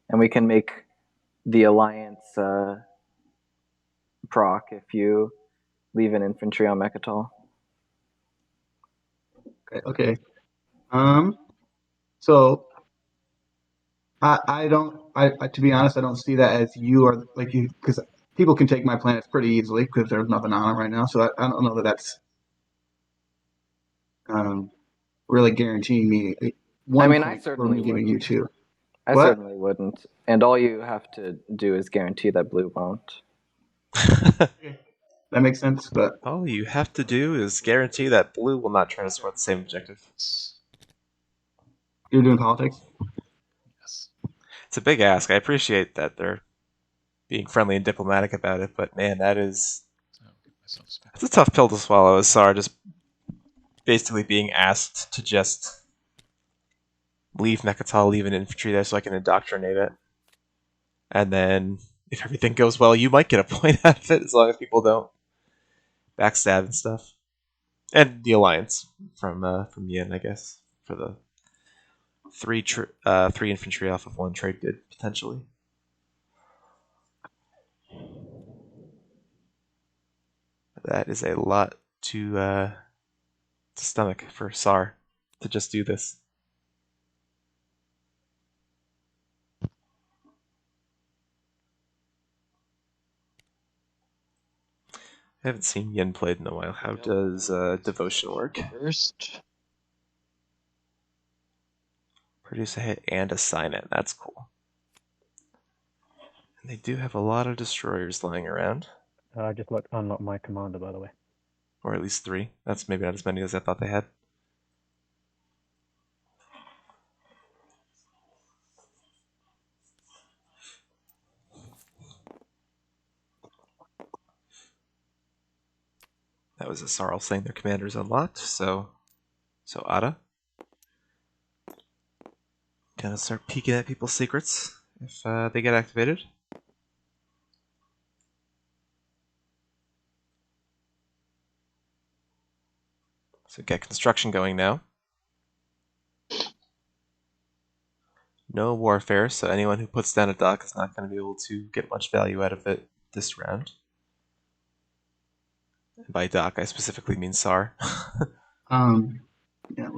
and we can make the alliance proc if you leave an infantry on Mechatol. Okay. So I don't. To be honest, I don't see that as you are like you because people can take my planets pretty easily because there's nothing on them right now. So I don't know that that's really guaranteeing me one I point for certainly me giving you wouldn't. two. I What? certainly wouldn't. And all you have to do is guarantee that blue won't. That makes sense, but all you have to do is guarantee that blue will not try to support the same objective. you're doing politics. Yes. It's a big ask. I appreciate that they're being friendly and diplomatic about it, but man, that's a tough pill to swallow. As Sar just basically being asked to just leave Mechatol, leave an infantry there so I can indoctrinate it. And then, if everything goes well, you might get a point out of it as long as people don't backstab and stuff. And the alliance from Yin, I guess, for the three infantry off of one trade bid potentially. That is a lot to stomach for Sar to just do this. I haven't seen Yin played in a while. How does Devotion work? First. Produce a hit and assign it. That's cool. And they do have a lot of destroyers lying around. I just unlocked my commander, by the way. Or at least 3. That's maybe not as many as I thought they had. That was a Sarl saying their commander is unlocked, so Ada. Gonna start peeking at people's secrets if they get activated. So get construction going now. No warfare, so anyone who puts down a dock is not going to be able to get much value out of it this round. And by dock, I specifically mean Sar. Yeah.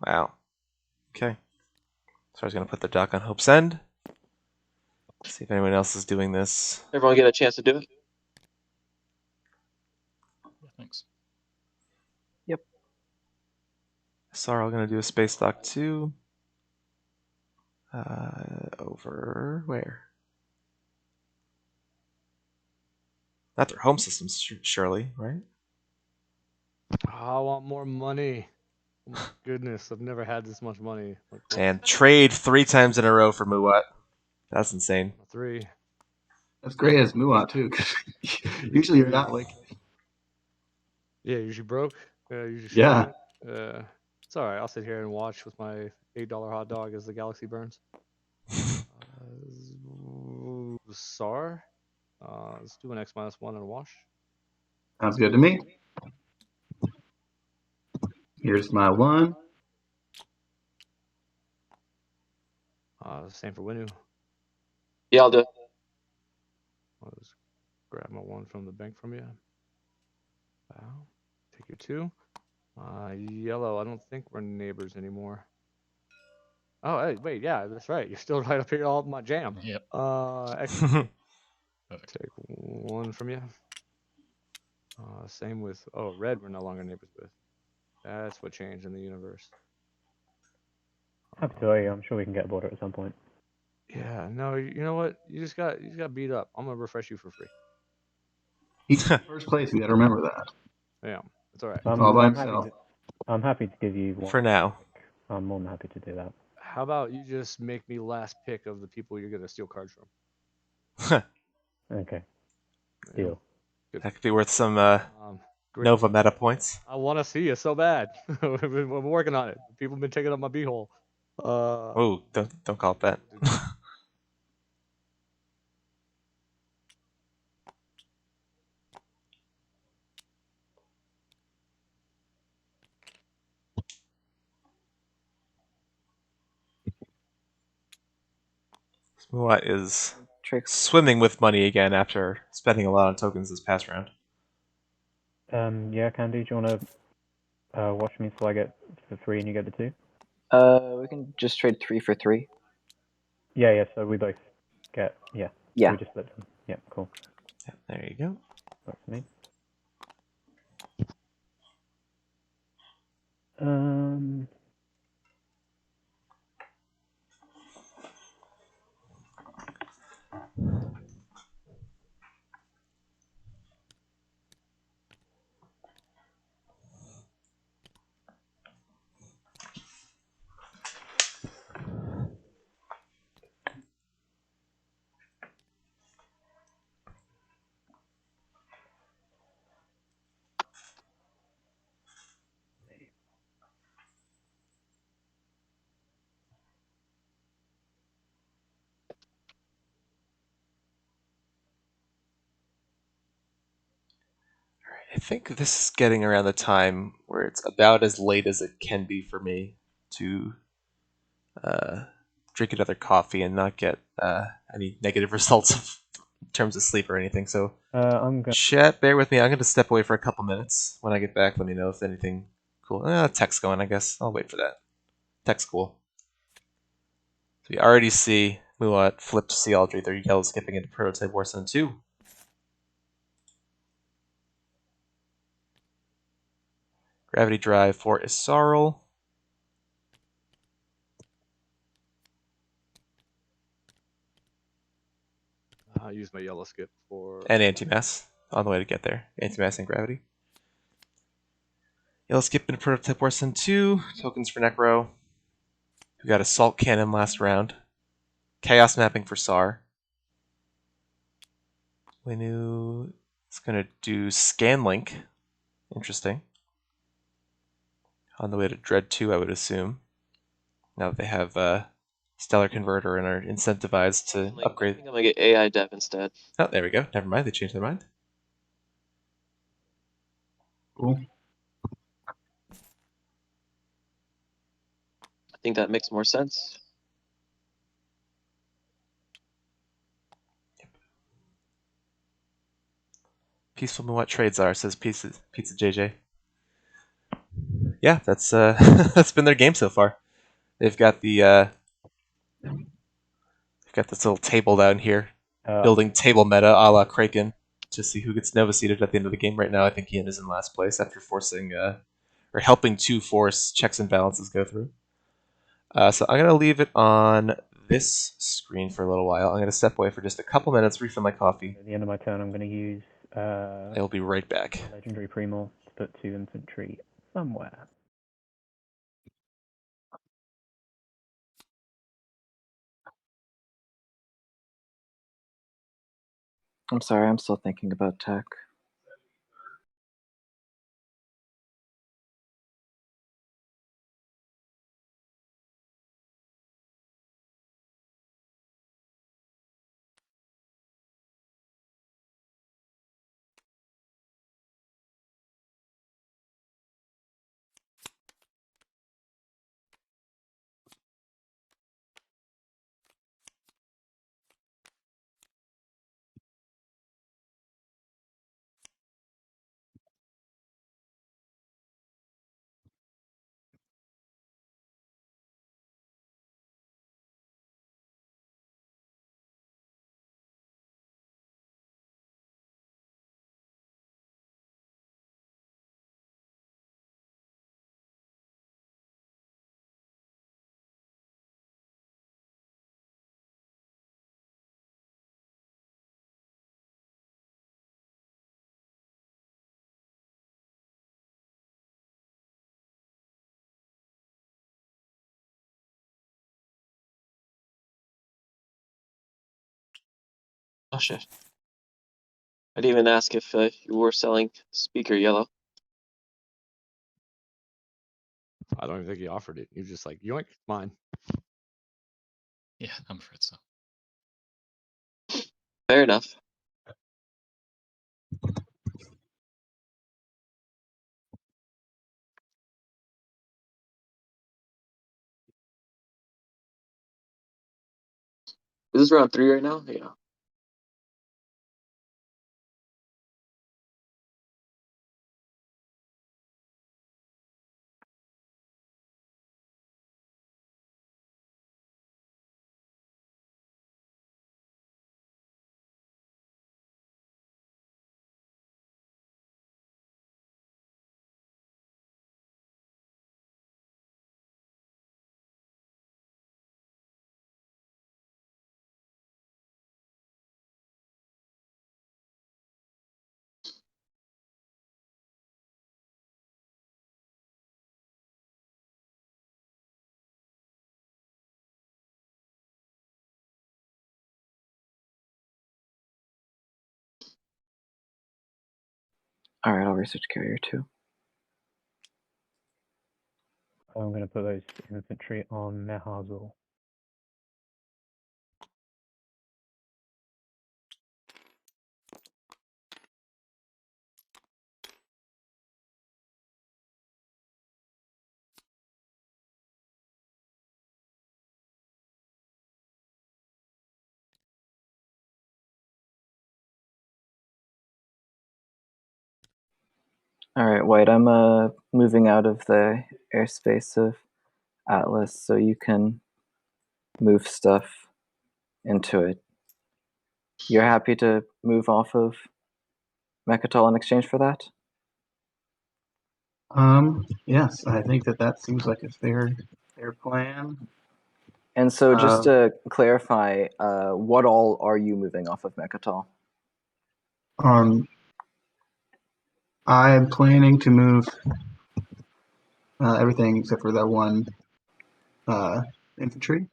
Wow. Okay. Sar's going to put the dock on Hope's End. See if anyone else is doing this. Everyone get a chance to do it? Yeah, thanks. Yep. Sar, going to do a space dock too. Over where? Not their home systems, surely, right? I want more money. Oh my goodness, I've never had this much money. Like, And trade 3 times in a row for Muwat. That's insane. 3. That's great as Muat too. Usually you're not like. Yeah, usually broke. Usually Yeah. struggling. It's all right. I'll sit here and watch with my $8 hot dog as the galaxy burns. Sar. Let's do an X-1 and a wash. Sounds good to me. Here's my 1. Same for Winu. Yeah, I'll do it. I'll just grab my 1 from the bank from you. Wow. Take your 2. Yellow, I don't think we're neighbors anymore. Oh, hey, wait, yeah, that's right. You're still right up here all my jam. Yep. Excellent. Perfect. Take 1 from you. Same with, red we're no longer neighbors with. That's what changed in the universe. Happy to tell you, I'm sure we can get a border at some point. Yeah, no, you know what? You just got beat up. I'm gonna refresh you for free. He's in first place. You got to remember that. Yeah, it's all right. All by himself. I'm happy to give you one. For now. I'm more than happy to do that. How about you just make me last pick of the people you're gonna steal cards from? Okay. Deal. That could be worth some great. Nova meta points. I want to see you so bad. We're working on it. People have been taking up my beehole. Oh, don't call it that. What is swimming with money again after spending a lot on tokens this past round? Yeah, Candy, do you want to Watch me, so I get for 3 and you get the 2? We can just trade 3 for 3. Yeah, so we both get, yeah. Yeah. So we just split them. Yeah, cool. Yeah, there you go. Works for me. Um, I think this is getting around the time where it's about as late as it can be for me to drink another coffee and not get any negative results in terms of sleep or anything. So, I'm going chat, bear with me. I'm going to step away for a couple minutes. When I get back, let me know if anything cool. Tech's going, I guess. I'll wait for that. Tech's cool. So we already see Muat flip to see Aldry. They're yellow skipping into Prototype Warzone 2. Gravity Drive for Isarl. I use my yellow skip for. And Anti-Mass on the way to get there. Anti-Mass and Gravity. Yellow skip into Prototype Warzone 2. Tokens for Necro. We got Assault Cannon last round. Chaos Mapping for SAR. Winu is going to do Scanlink. Interesting. On the way to Dread 2, I would assume. Now that they have Stellar Converter and are incentivized to I upgrade. think I'm gonna get AI Dev instead. Oh, there we go. Never mind. They changed their mind. Cool. I think that makes more sense. Peaceful and what trades are, says Pizza JJ. Yeah, that's that's been their game so far. They've got the they've got this little table down here, building table meta a la Kraken to see who gets Nova seeded at the end of the game. Right now, I think Ian is in last place after forcing or helping to force checks and balances go through. So I'm gonna leave it on this screen for a little while. I'm gonna step away for just a couple minutes, refill my coffee. at the end of my turn, I'm going to use I'll be right back. Legendary Primor to put 2 infantry somewhere. I'm sorry, I'm still thinking about tech. Oh shit. I didn't even ask if you were selling speaker yellow. I don't even think he offered it. He was just like, yoink, mine. Yeah, I'm afraid so. Fair enough. Is this round 3 right now? Yeah. All right, I'll research carrier too. I'm going to put those infantry on Nehazul. All right, White. I'm moving out of the airspace of Atlas, so you can move stuff into it. You're happy to move off of Mechatol in exchange for that? Yes, I think that seems like a fair plan. And so, just to clarify, what all are you moving off of Mechatol? I'm planning to move everything except for that one infantry.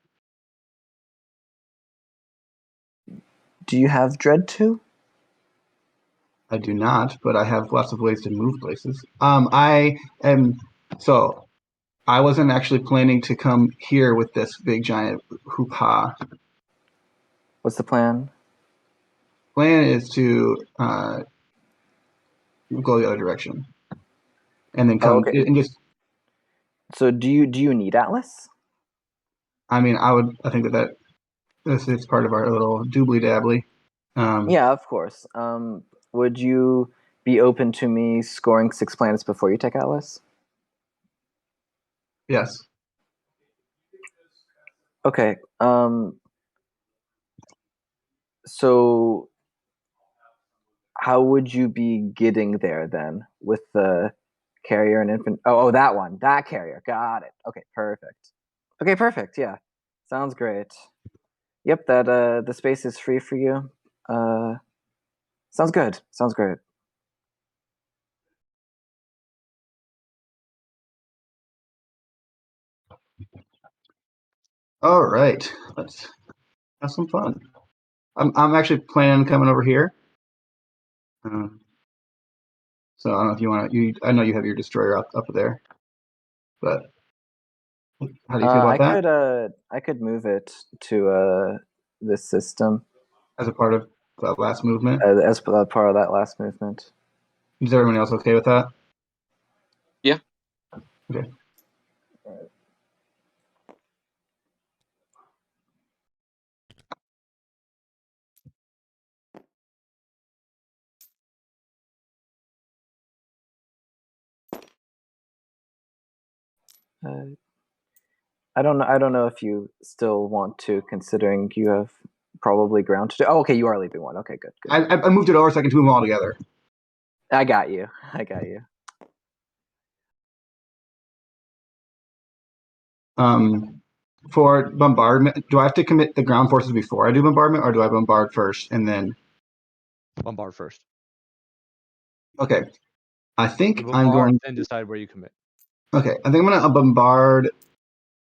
Do you have Dread 2? I do not, but I have lots of ways to move places. I wasn't actually planning to come here with this big giant hoopah. What's the plan? Plan is to go the other direction, and then come okay. and just. So do you need Atlas? I mean, I think that this is part of our little doobly dabbly. Yeah, of course. Would you be open to me scoring 6 planets before you take Atlas? Yes. Okay. So how would you be getting there then with the carrier and infant? Oh, that one, that carrier. Got it. Okay, perfect. Okay, perfect. Yeah, sounds great. Yep, that the space is free for you. Sounds good. Sounds great. All right, let's have some fun. I'm actually planning on coming over here. So I don't know if you want to. I know you have your destroyer up there, but how do you feel about that? I could move it to this system As a part of that last movement, as part of that last movement. is everyone else okay with that? Yeah. Okay. I don't know. I don't know if you still want to, considering you have probably ground to do. Oh, okay, you are leaving one. Okay, good. I moved it over so I can do them all together. I got you. I got you. For bombardment, do I have to commit the ground forces before I do bombardment, or do I bombard first and then bombard first? Okay, I think bombard, I'm going. Then decide where you commit. Okay, I think I'm going to bombard.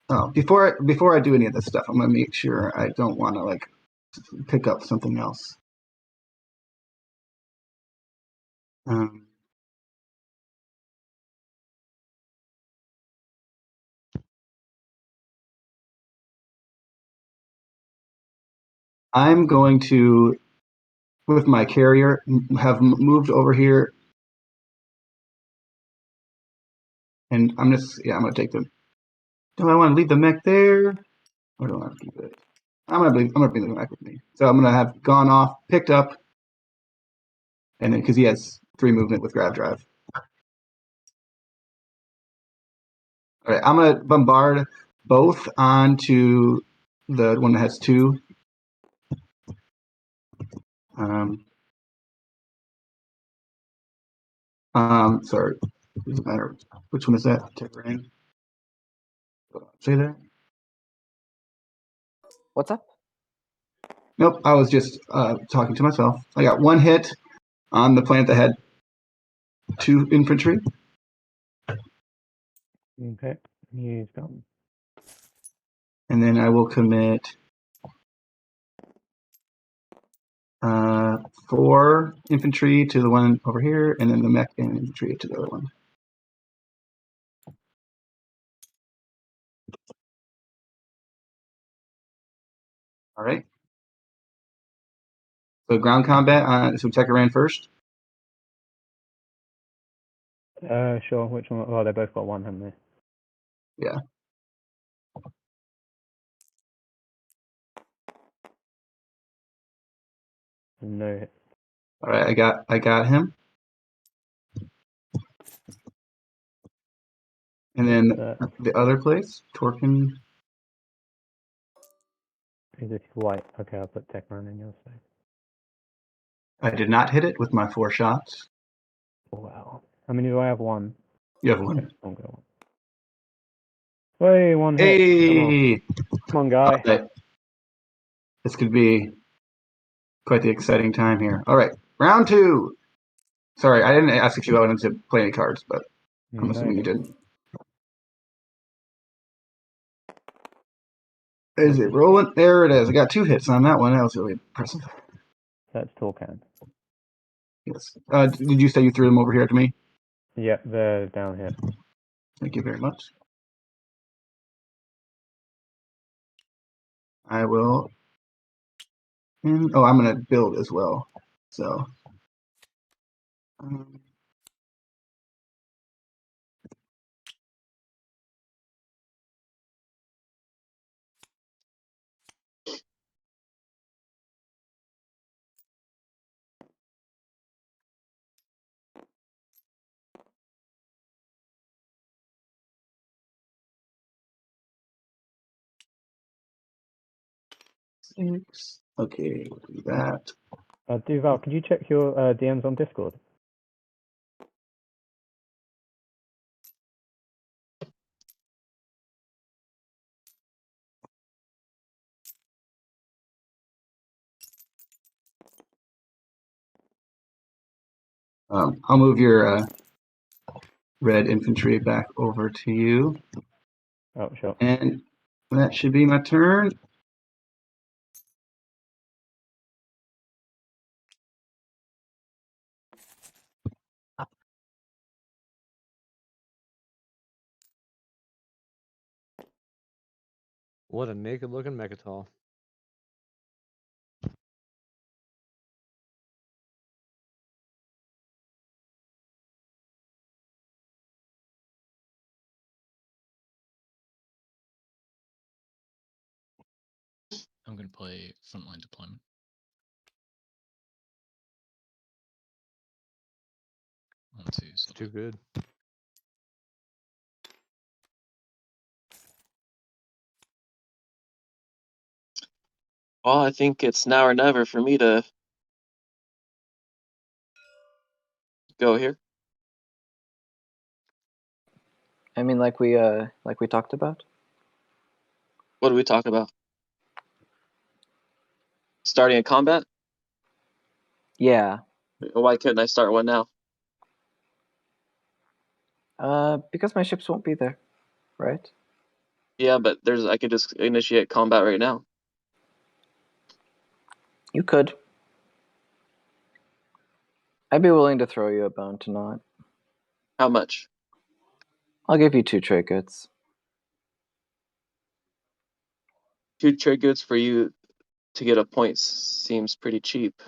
Oh, before I do any of this stuff, I'm going to make sure I don't want to like pick up something else. I'm going to, with my carrier, have moved over here, and I'm going to take them. Do I want to leave the mech there, or do I want to keep it? I'm going to bring the mech with me. So I'm going to have gone off, picked up, and then because he has 3 movement with grav drive. All right, I'm going to bombard both onto the one that has 2. Sorry, doesn't matter which one is that. Terrain. Say that. What's up? Nope, I was just talking to myself. I got 1 hit on the planet that had 2 infantry. Okay, he's gone. And then I will commit 4 infantry to the one over here, and then the mech and infantry to the other one. All right. So ground combat. So Tekka ran first. Sure. Which one? Well, they both got one, haven't they? Yeah. No hit. All right. I got him. And then the other place, Torkin. Is this white? Okay, I'll put tech run in your side. I did not hit it with my 4 shots. Wow. How many do I have? One. You have 1. I'm going. Hey, one hit. Hey! Come on, guy. Right. This could be quite the exciting time here. All right. Round 2. Sorry, I didn't ask if you wanted to play any cards, but I'm assuming you didn't. Is it rolling? There it is. I got 2 hits on that one. That was really impressive. That's Torcan. Yes. Did you say you threw them over here to me? Yep, they're down here. Thank you very much. I will. And, oh, I'm going to build as well. So. Six. Okay, we'll do that. Duval, could you check your DMs on Discord? I'll move your red infantry back over to you. Oh, sure. And that should be my turn. What a naked looking Mechatol. I'm going to play Frontline Deployment. It's too good. Well, I think it's now or never for me to go here. I mean, like we talked about. What do we talk about? Starting a combat? Yeah. Why couldn't I start one now? Because my ships won't be there, right? Yeah, but I could just initiate combat right now. You could. I'd be willing to throw you a bone to not. How much? I'll give you 2 trade goods. 2 trade goods for you to get a point seems pretty cheap.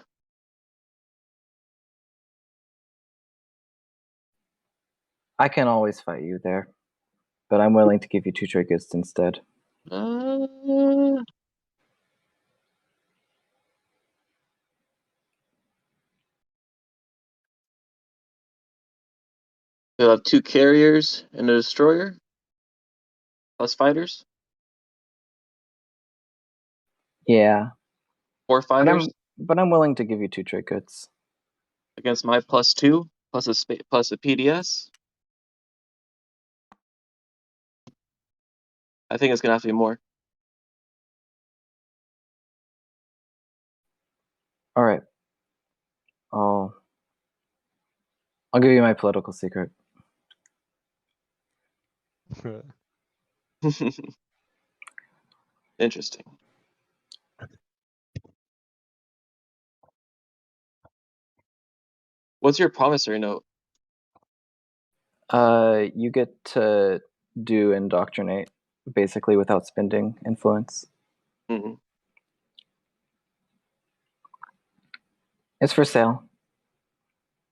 I can always fight you there, but I'm willing to give you 2 trade goods instead. You'll have 2 carriers and a destroyer plus fighters. Yeah. 4 fighters. But I'm willing to give you 2 trade goods. Against my +2 plus a PDS. I think it's gonna have to be more. All right. I'll give you my political secret. Interesting. What's your promissory note? You get to do indoctrinate basically without spending influence. Mm-hmm. It's for sale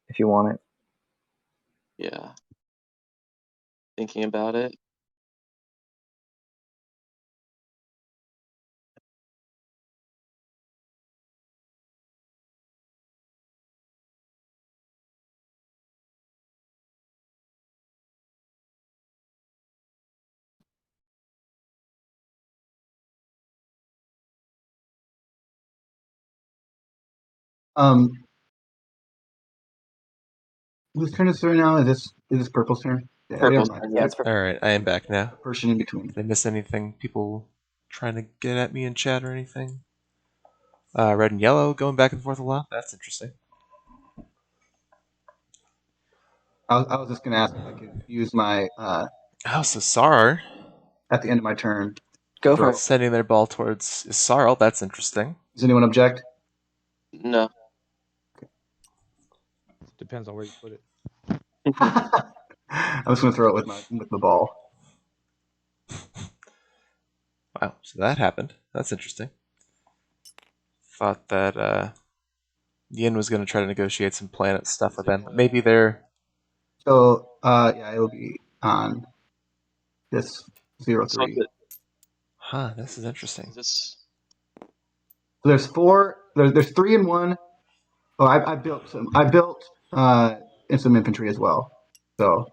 if you want it. Yeah. Thinking about it. Whose turn is it right now? Is this Purple's turn? Yeah, Purple's never mind. turn, Yeah, it's for All right, I am back now. Person in between. Did I miss anything? People trying to get at me in chat or anything? Red and yellow going back and forth a lot. That's interesting. I was just gonna ask if I could use my Oh, so Sar at the end of my turn. Go for it. sending their ball towards Sarl. That's interesting. Does anyone object? No. Depends on where you put it. I'm just gonna throw it with the ball. Wow, so that happened. That's interesting. Thought that Yin was going to try to negotiate some planet stuff with them. But maybe they're... So yeah, it'll be on this 0-3. So Huh, this is interesting. is this So there's four. There's 3 and 1. Oh, I built some. I built in some infantry as well. So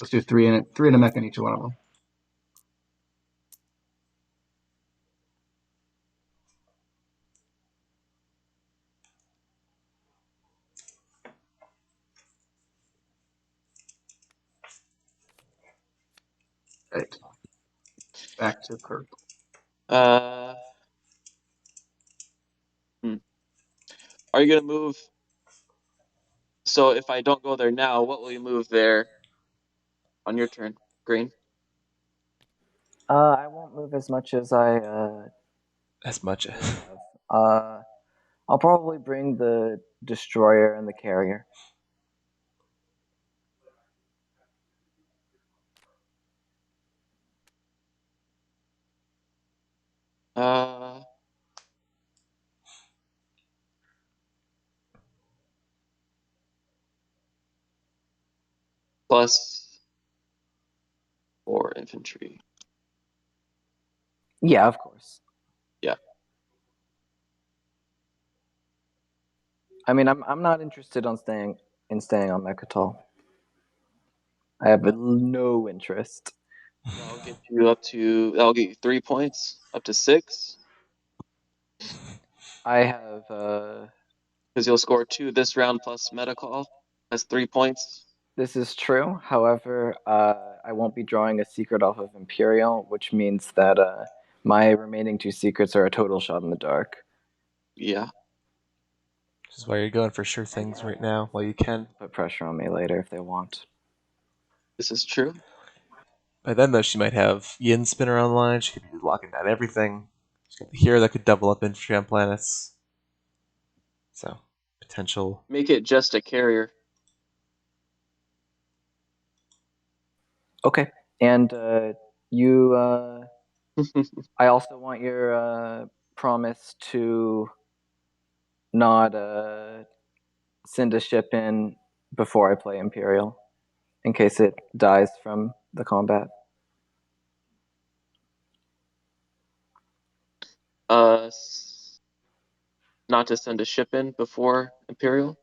let's do 3 and 3 and a mech in each one of them. Right. Back to purple. Are you gonna move? So if I don't go there now, what will you move there on your turn? Green. I won't move as much as I As much. would have. I'll probably bring the destroyer and the carrier. Plus 4 infantry. Yeah, of course. Yeah. I mean, I'm not interested on staying on Mechatol. I have no interest. That'll get you up to. That'll get you 3 points, up to 6, I have because you'll score 2 this round plus medical. That's 3 points. this is true. However, I won't be drawing a secret off of Imperial, which means that my remaining 2 secrets are a total shot in the dark. Yeah. Which is why you're going for sure things right now while you can. Put pressure on me later if they want. This is true. By then, though, she might have Yin spinner online. She could be locking down everything. She's got the hero that could double up infantry on planets. So, potential. Make it just a carrier. Okay, and you. I also want your promise to not send a ship in before I play Imperial, in case it dies from the combat. Not to send a ship in before Imperial.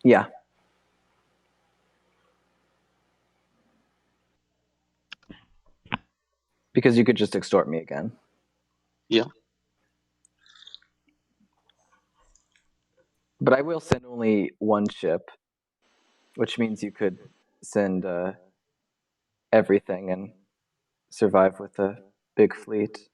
Yeah. Because you could just extort me again. Yeah. But I will send only 1 ship, which means you could send everything and survive with a big fleet.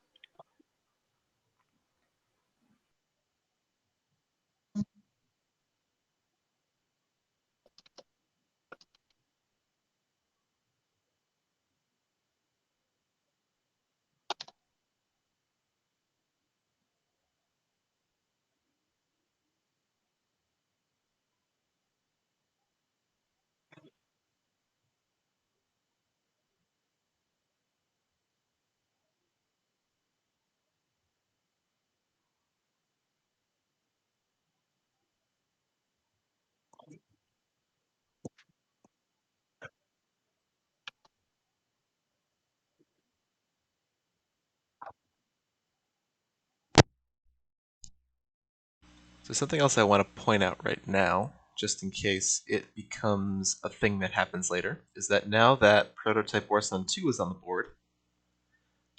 So something else I want to point out right now, just in case it becomes a thing that happens later, is that now that Prototype Warzone 2 is on the board,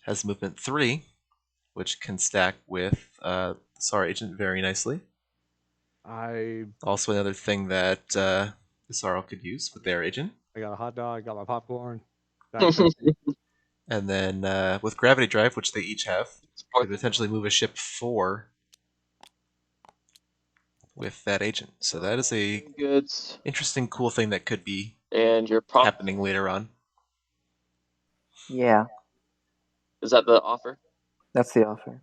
has movement 3, which can stack with the SAR agent very nicely. Also another thing that the SAR could use with their agent. I got a hot dog, got my popcorn. And then with Gravity Drive, which they each have, could potentially move a ship 4 with that agent. So that is a goods interesting, cool thing that could be and your prop. happening later on. Yeah, Is that the offer? that's the offer.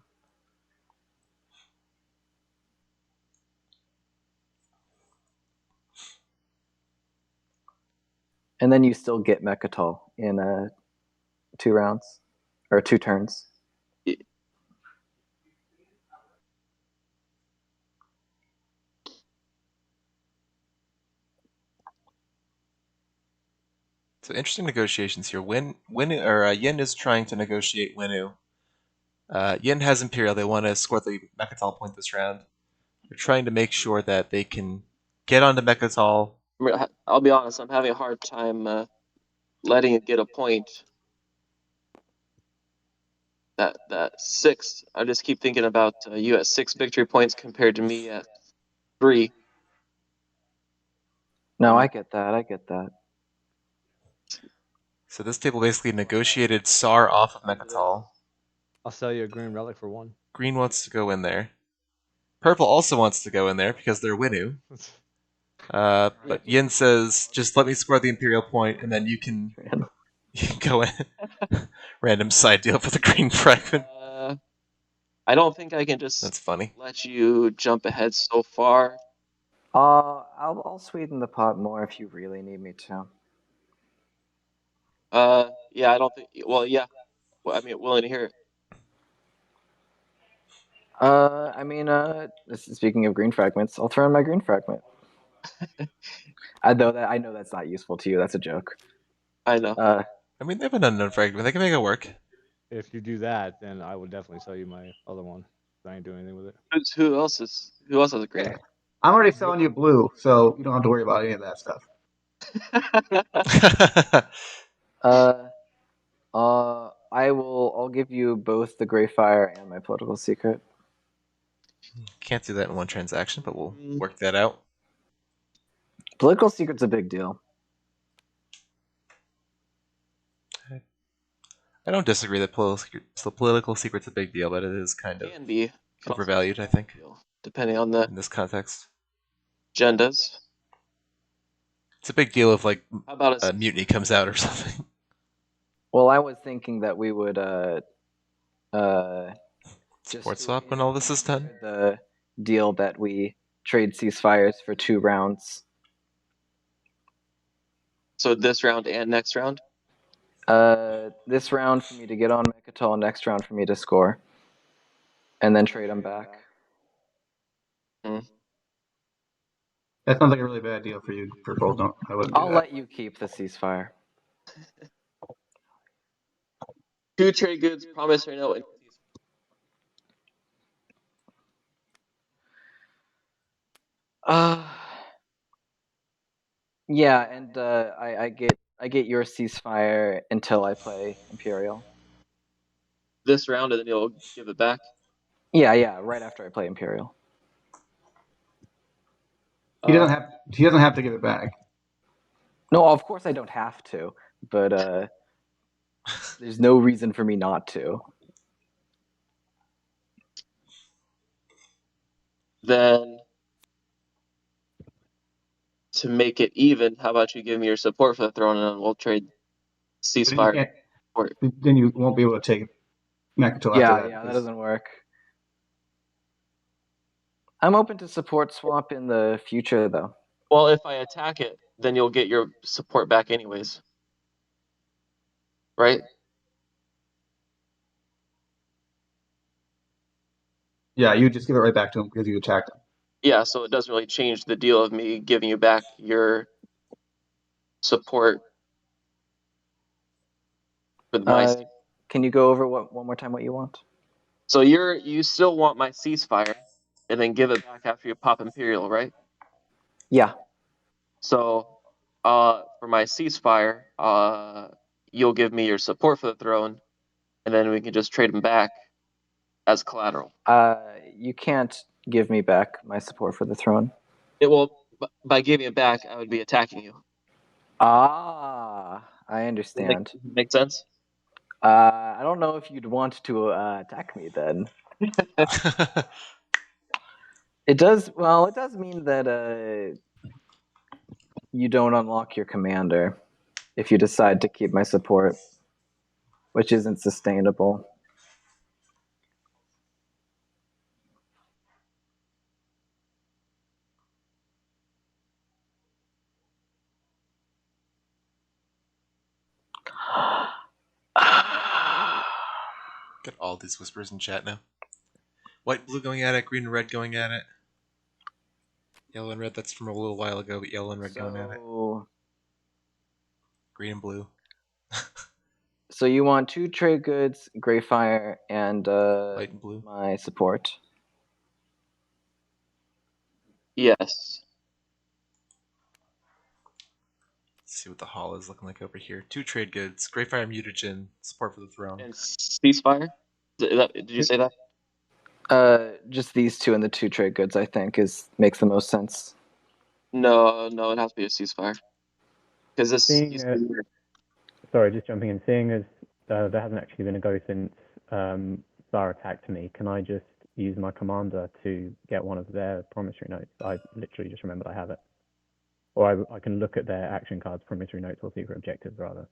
And then you still get Mechatol in 2 rounds or 2 turns. So interesting negotiations here. Yin is trying to negotiate Winu. Yin has Imperial. They want to score the Mechatol point this round. They're trying to make sure that they can get onto Mechatol. I'll be honest, I'm having a hard time letting it get a point. That 6, I just keep thinking about you at 6 victory points compared to me at 3. No, I get that. So this table basically negotiated SAR off of Mechatol. I'll sell you a green relic for 1. Green wants to go in there. Purple also wants to go in there because they're Winu. But Yin says, just let me score the Imperial point and then you can go in. Random side deal for the green fragment. I don't think I can just That's funny. let you jump ahead so far. I'll sweeten the pot more if you really need me to. Yeah, I don't think. Well, yeah. Well, I mean, willing to hear it. Speaking of green fragments, I'll throw in my green fragment. I know that's not useful to you. That's a joke. I know. I mean, they have an unknown fragment. They can make it work. If you do that, then I would definitely sell you my other one. I ain't doing anything with it. Who else has a green? Okay. I'm already selling you blue, so you don't have to worry about any of that stuff. I'll give you both the Greyfire and my political secret. Can't do that in one transaction, but we'll work that out. Political secret's a big deal. I don't disagree that political secret's a big deal, but it is kind of overvalued, I think, depending on in this context. Agendas. It's a big deal if like How about a mutiny comes out or something. Well, I was thinking that we would support swap when all this is done. The deal that we trade ceasefires for 2 rounds. So this round and next round? This round for me to get on Mechatol, next round for me to score. And then trade them back. That sounds like a really bad deal for you, Purple. I wouldn't do that. I'll let you keep the ceasefire. 2 trade goods, promissory note. Yeah, and I get your ceasefire until I play Imperial. This round, and then you'll give it back. Yeah, right after I play Imperial. He doesn't have to give it back. No, of course I don't have to, but there's no reason for me not to. Then, to make it even, how about you give me your support for the throne, and we'll trade ceasefire. Then you won't be able to take Mechatol after that. Yeah, that doesn't work. I'm open to support swap in the future, though. Well, if I attack it, then you'll get your support back anyways. Right? Yeah, you just give it right back to him because you attacked him. Yeah, so it doesn't really change the deal of me giving you back your support with my. Can you go over one more time what you want? So you still want my ceasefire, and then give it back after you pop Imperial, right? Yeah. So, for my ceasefire, you'll give me your support for the throne, and then we can just trade them back as collateral. You can't give me back my support for the throne. It will, by giving it back, I would be attacking you. Ah, I understand. Does that make sense? I don't know if you'd want to attack me then. It does. Well, it does mean that you don't unlock your commander if you decide to keep my support, which isn't sustainable. Got all these whispers in chat now. White and blue going at it, green and red going at it. Yellow and red, that's from a little while ago, but yellow and red going at it. Green and blue. So you want 2 trade goods, Greyfire, and White and blue. my support. Yes. Let's see what the hall is looking like over here. 2 trade goods, Greyfire mutagen, support for the throne. And ceasefire? Did you say that? Just these 2 and the 2 trade goods, I think, makes the most sense. No, it has to be a ceasefire. Because this. Sorry, just jumping in. Seeing as there hasn't actually been a go since Tsar attacked me, can I just use my commander to get one of their promissory notes? I literally just remembered I have it. Or I can look at their action cards, promissory notes, or secret objectives, rather.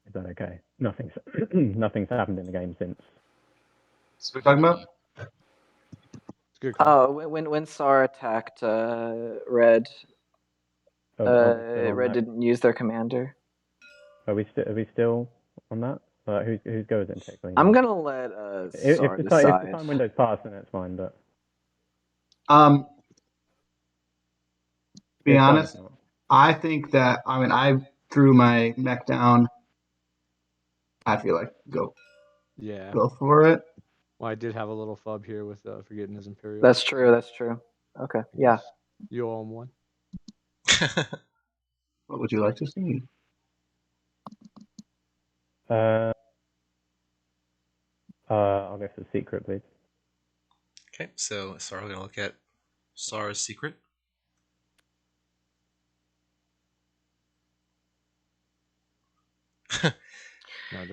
Is that okay? Nothing's happened in the game since. So we're talking about? It's good call. When Tsar attacked Red, Red didn't use their commander. Are we still on that? Whose go is it technically? I'm gonna let Tsar decide. If the time window's passed, then that's fine. But To be honest, I think that I threw my mech down. I feel like go for it. Well, I did have a little fub here with forgetting his Imperial. That's true. Okay, yeah. You owe him one. What would you like to see? I'll go for the secret, please. Okay, so Sarah, we're going to look at Sarah's secret.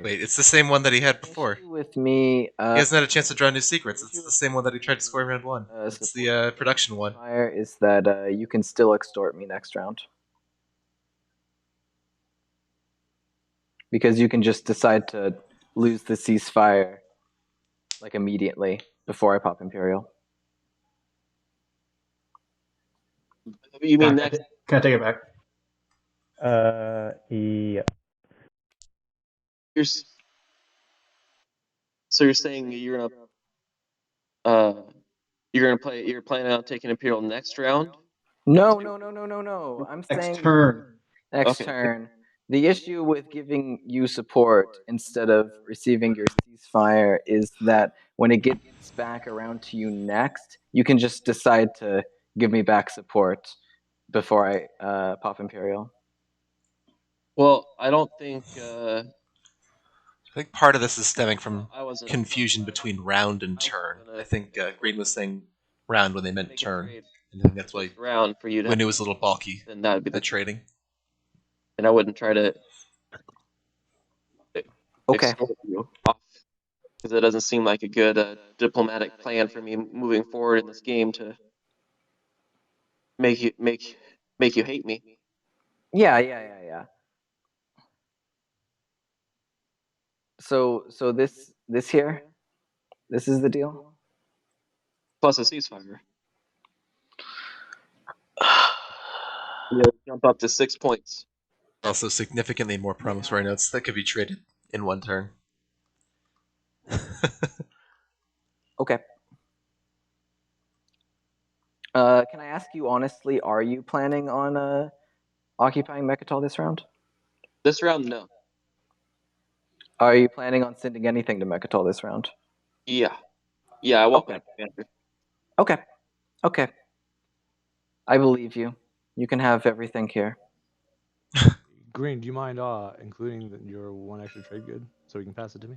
Wait, it's the same one that he had before. With me, he hasn't had a chance to draw new secrets. It's the same one that he tried to score in round 1. It's the production one. Is that you can still extort me next round. Because you can just decide to lose the ceasefire like immediately before I pop Imperial. You mean next? Can I take it back? Yeah. So you're saying you're planning on taking Imperial next round? No. I'm saying next turn. Next turn. The issue with giving you support instead of receiving your ceasefire is that when it gets back around to you next, you can just decide to give me back support before I pop Imperial. Well, I don't think. I think part of this is stemming from confusion between round and turn. I think Green was saying round when they meant turn. And I think that's why round for you to when it was a little bulky, then that would be the trading. And I wouldn't try to extort you off because it doesn't seem like a good diplomatic plan for me moving forward in this game to make you hate me. Yeah. So this here, this is the deal. Plus a ceasefire. Jump up to 6 points. Also, significantly more promissory notes that could be traded in one turn. Okay. Can I ask you honestly, are you planning on occupying Mechatol this round? This round, no. Are you planning on sending anything to Mechatol this round? Yeah, I won't. Okay. Okay. Okay. I believe you. You can have everything here. Green, do you mind including your one extra trade good so we can pass it to me?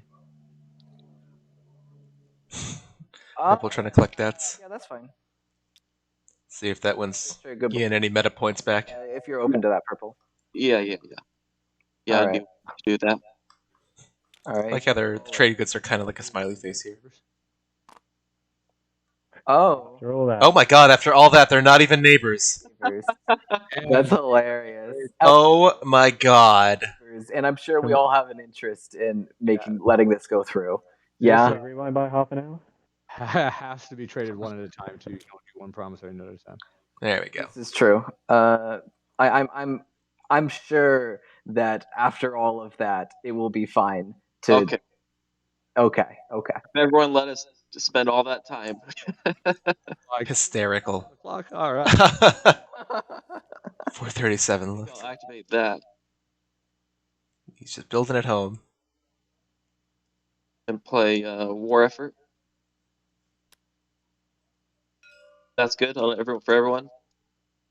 Purple trying to collect debts. Yeah, that's fine. See if that wins That's very good. Ian any meta points back. If you're open to that, Purple. Yeah, All I right. do that. All right. Like how the trade goods are kind of like a smiley face here. Oh. After all that. Oh my god, after all that, they're not even neighbors. That's hilarious. Oh my god. And I'm sure we all have an interest in letting this go through. Can Yeah. we rewind by half an hour? Has to be traded one at a time too. You can only do one promissory note at a time. There we go. This is true. I'm sure that after all of that, it will be fine. Okay. Okay. Everyone, let us spend all that time. Hysterical. Clock. All right. 437 left. I'll activate that He's just building at home. and play War Effort. That's good for everyone.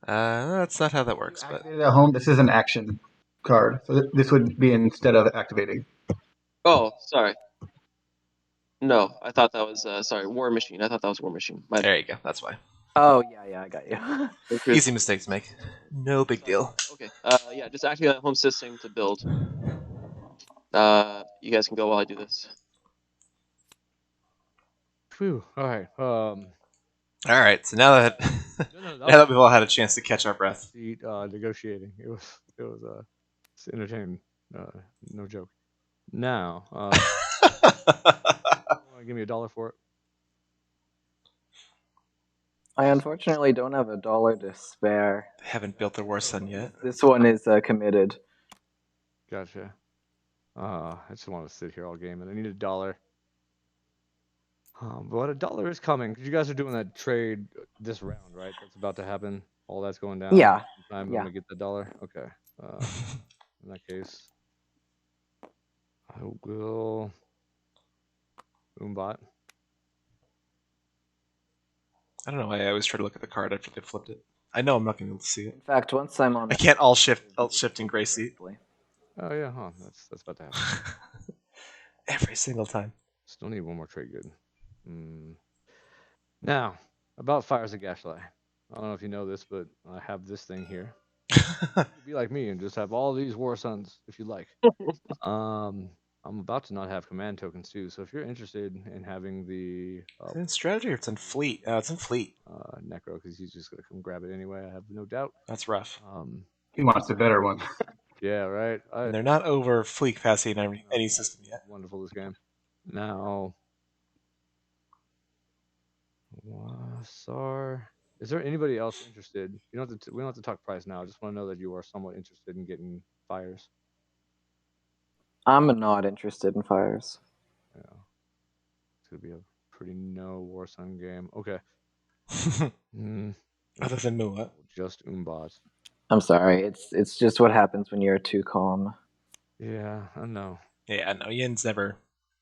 That's not how that works, but Activated at home. This is an action card, so this would be instead of activating. Oh, sorry. No, I thought that was sorry, War Machine. I thought that was War Machine. there you go. That's why. Oh yeah, I got you. Easy mistake to make. No big deal. Okay. Yeah, just activate that home system to build. You guys can go while I do this. Phew. All right. All right. So now that now that we've all had a chance to catch our breath, negotiating. It was it's entertaining. No joke. Now, give me $1 for it. I unfortunately don't have $1 to spare. They haven't built their War Sun yet. This one is committed. Gotcha. I just want to sit here all game, and I need $1. But $1 is coming because you guys are doing that trade this round, right? That's about to happen. All that's going down. Yeah. I'm gonna get the $1. Okay. In that case, I will Umbot. I don't know why I always try to look at the card after they flipped it. I know I'm not going to be able to see it. In fact, once I'm on, I can't alt shift in gray seat. Oh yeah, huh? That's about to happen. Every single time. Still need one more trade good. Now, about Fires of Gashlai. I don't know if you know this, but I have this thing here. Be like me and just have all these War Suns if you like. I'm about to not have command tokens too, so if you're interested in having the Is it in strategy or it's in fleet? Oh, it's in fleet. Necro, because he's just gonna come grab it anyway. I have no doubt. That's rough. He wants the better one. Yeah, right. And they're not over fleet capacity in any system yet. Wonderful this game. Now, Sar. Is there anybody else interested? You don't have to, we don't have to talk price now. I just want to know that you are somewhat interested in getting fires. I'm not interested in fires. Yeah. It's going to be a pretty no War Sun game. Okay. Other than Mua. Just Umbot. I'm sorry. It's just what happens when you're too calm. Yeah, I know. Yeah, no, Yin's never.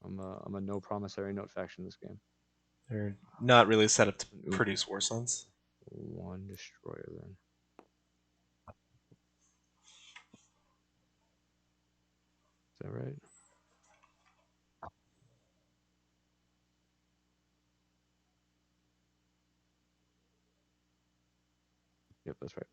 I'm a no promissory note faction this game. They're not really set up to produce War Suns. One destroyer then. Is that right? Yep, that's right.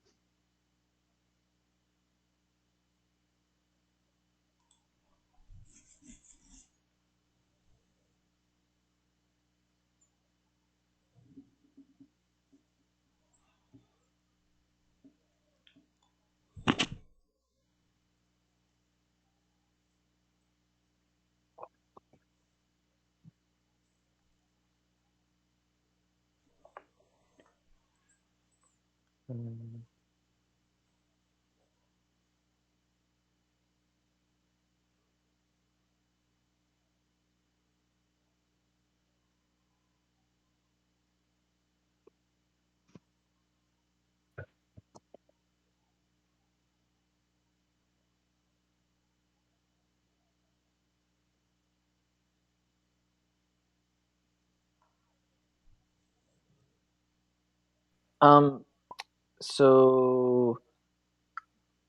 So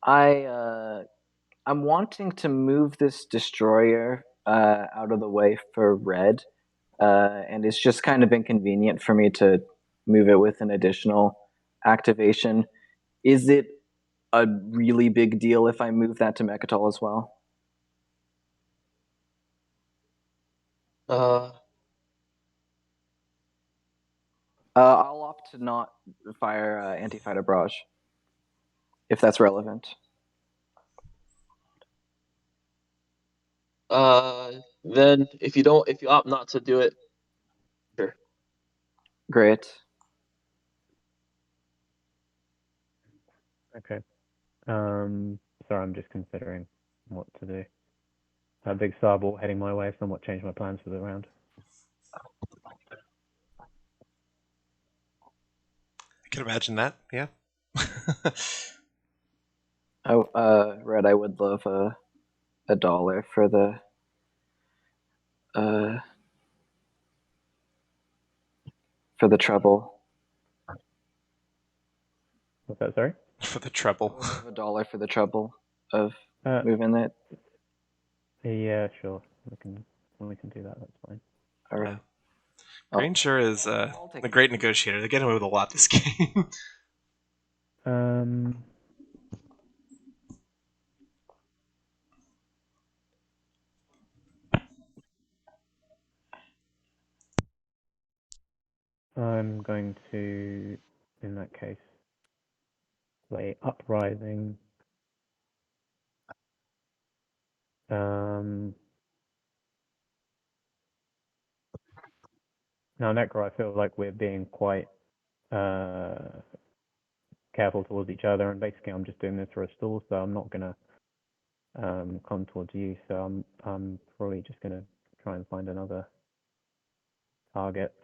I'm wanting to move this destroyer out of the way for red, and it's just kind of inconvenient for me to move it with an additional activation. Is it a really big deal if I move that to Mechatol as well? I'll opt to not fire anti-fighter barrage, if that's relevant. Then if you opt not to do it, sure. Great. Okay. Sorry, I'm just considering what to do. A big starball heading my way somewhat changed my plans for the round. I can imagine that. Yeah. Red, I would love $1 for the trouble. What's that? Sorry. For the trouble. I would love $1 for the trouble of Uh, moving it. Yeah, sure. We can do that. That's fine. All right. Crane sure is a great negotiator. They get away with a lot this game. I'm going to, in that case, play Uprising. Now, Necro, I feel like we're being quite careful towards each other, and basically I'm just doing this for a stall, so I'm not gonna come towards you. So I'm probably just gonna try and find another target.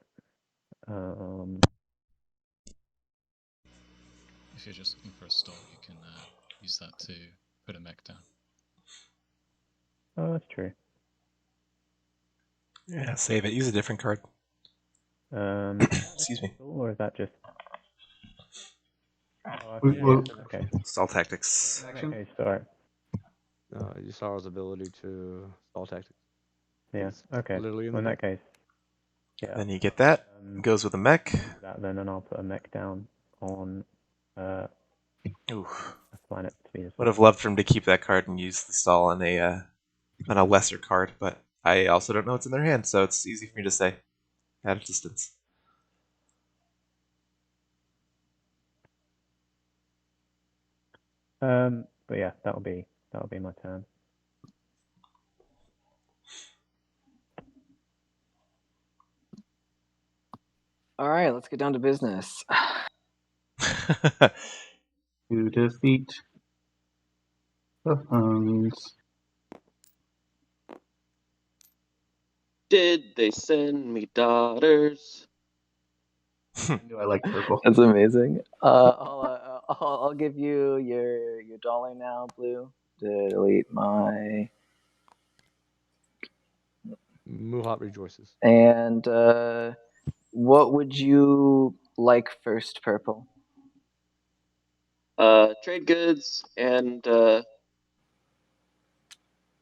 If you're just looking for a stall, you can use that to put a mech down. Oh, that's true. Yeah, save it. Use a different card. Excuse me. Or is that just? Oh, okay. Stall tactics. Okay, sorry. You saw his ability to stall tactics. Yeah. Okay. Literally In that case. Yeah. Then you get that. Goes with a mech. That then, and I'll put a mech down on Oof. planet speed. Would have loved for him to keep that card and use the stall on a lesser card, but I also don't know what's in their hand, so it's easy for me to say at a distance. But yeah, that'll be my turn. All right, let's get down to business. To defeat the Huns. Did they send me daughters? I knew I liked purple. That's amazing. I'll give you your $1 now, Blue. Delete my. Muhat rejoices. And what would you like first, Purple? Trade goods and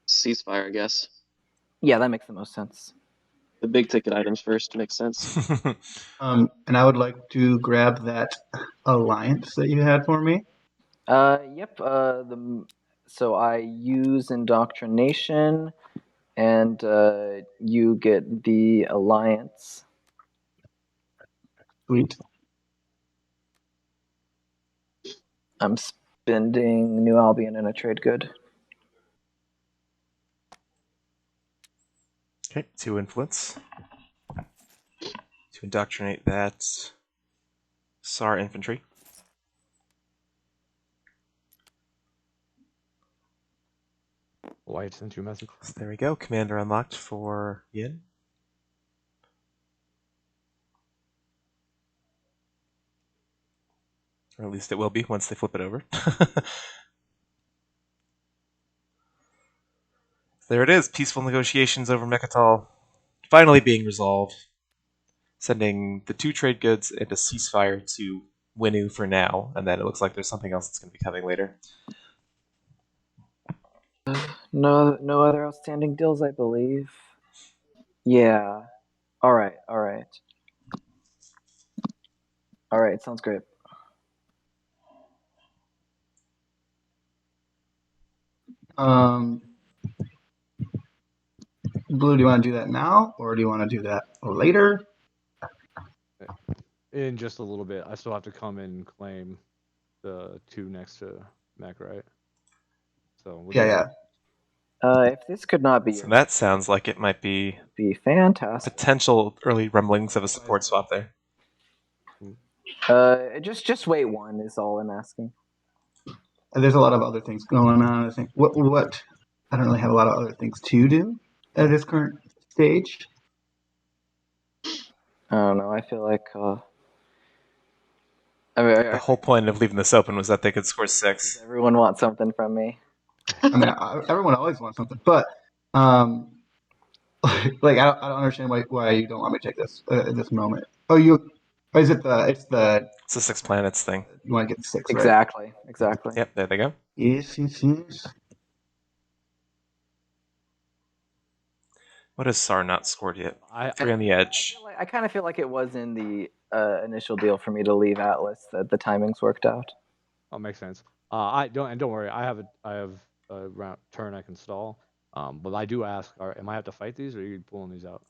ceasefire, I guess. Yeah, that makes the most sense. The big ticket items first makes sense. And I would like to grab that alliance that you had for me. Yep. So I use indoctrination, and you get the alliance. Sweet. I'm spending New Albion in a trade good. Okay, 2 influence. To indoctrinate that SAR infantry. White sent you a message. So there we go. Commander unlocked for Yin. Or at least it will be once they flip it over. There it is. Peaceful negotiations over Mechatol finally being resolved. Sending the 2 trade goods and a ceasefire to Winu for now, and then it looks like there's something else that's going to be coming later. No other outstanding deals, I believe. Yeah. All right. Sounds great. Blue, do you want to do that now, or do you want to do that later? In just a little bit, I still have to come and claim the 2 next to Mac, right? So Yeah. If this could not be So that sounds like it might be fantastic. Potential early rumblings of a support swap there. Just wait one is all I'm asking. There's a lot of other things going on. I think what I don't really have a lot of other things to do at this current stage. I don't know. I feel like The whole point of leaving this open was that they could score 6. Everyone wants something from me. I mean, everyone always wants something, but like I don't understand why you don't want me to take this at this moment. Is it it's the 6 planets thing. You want to get 6, right? Exactly. Yep, there they go. Yes. What has SAR not scored yet? 3 on the edge. I kind of feel like it was in the initial deal for me to leave Atlas that the timings worked out. Oh, makes sense. Don't worry. I have a round turn I can stall. But I do ask, am I have to fight these, or are you pulling these out?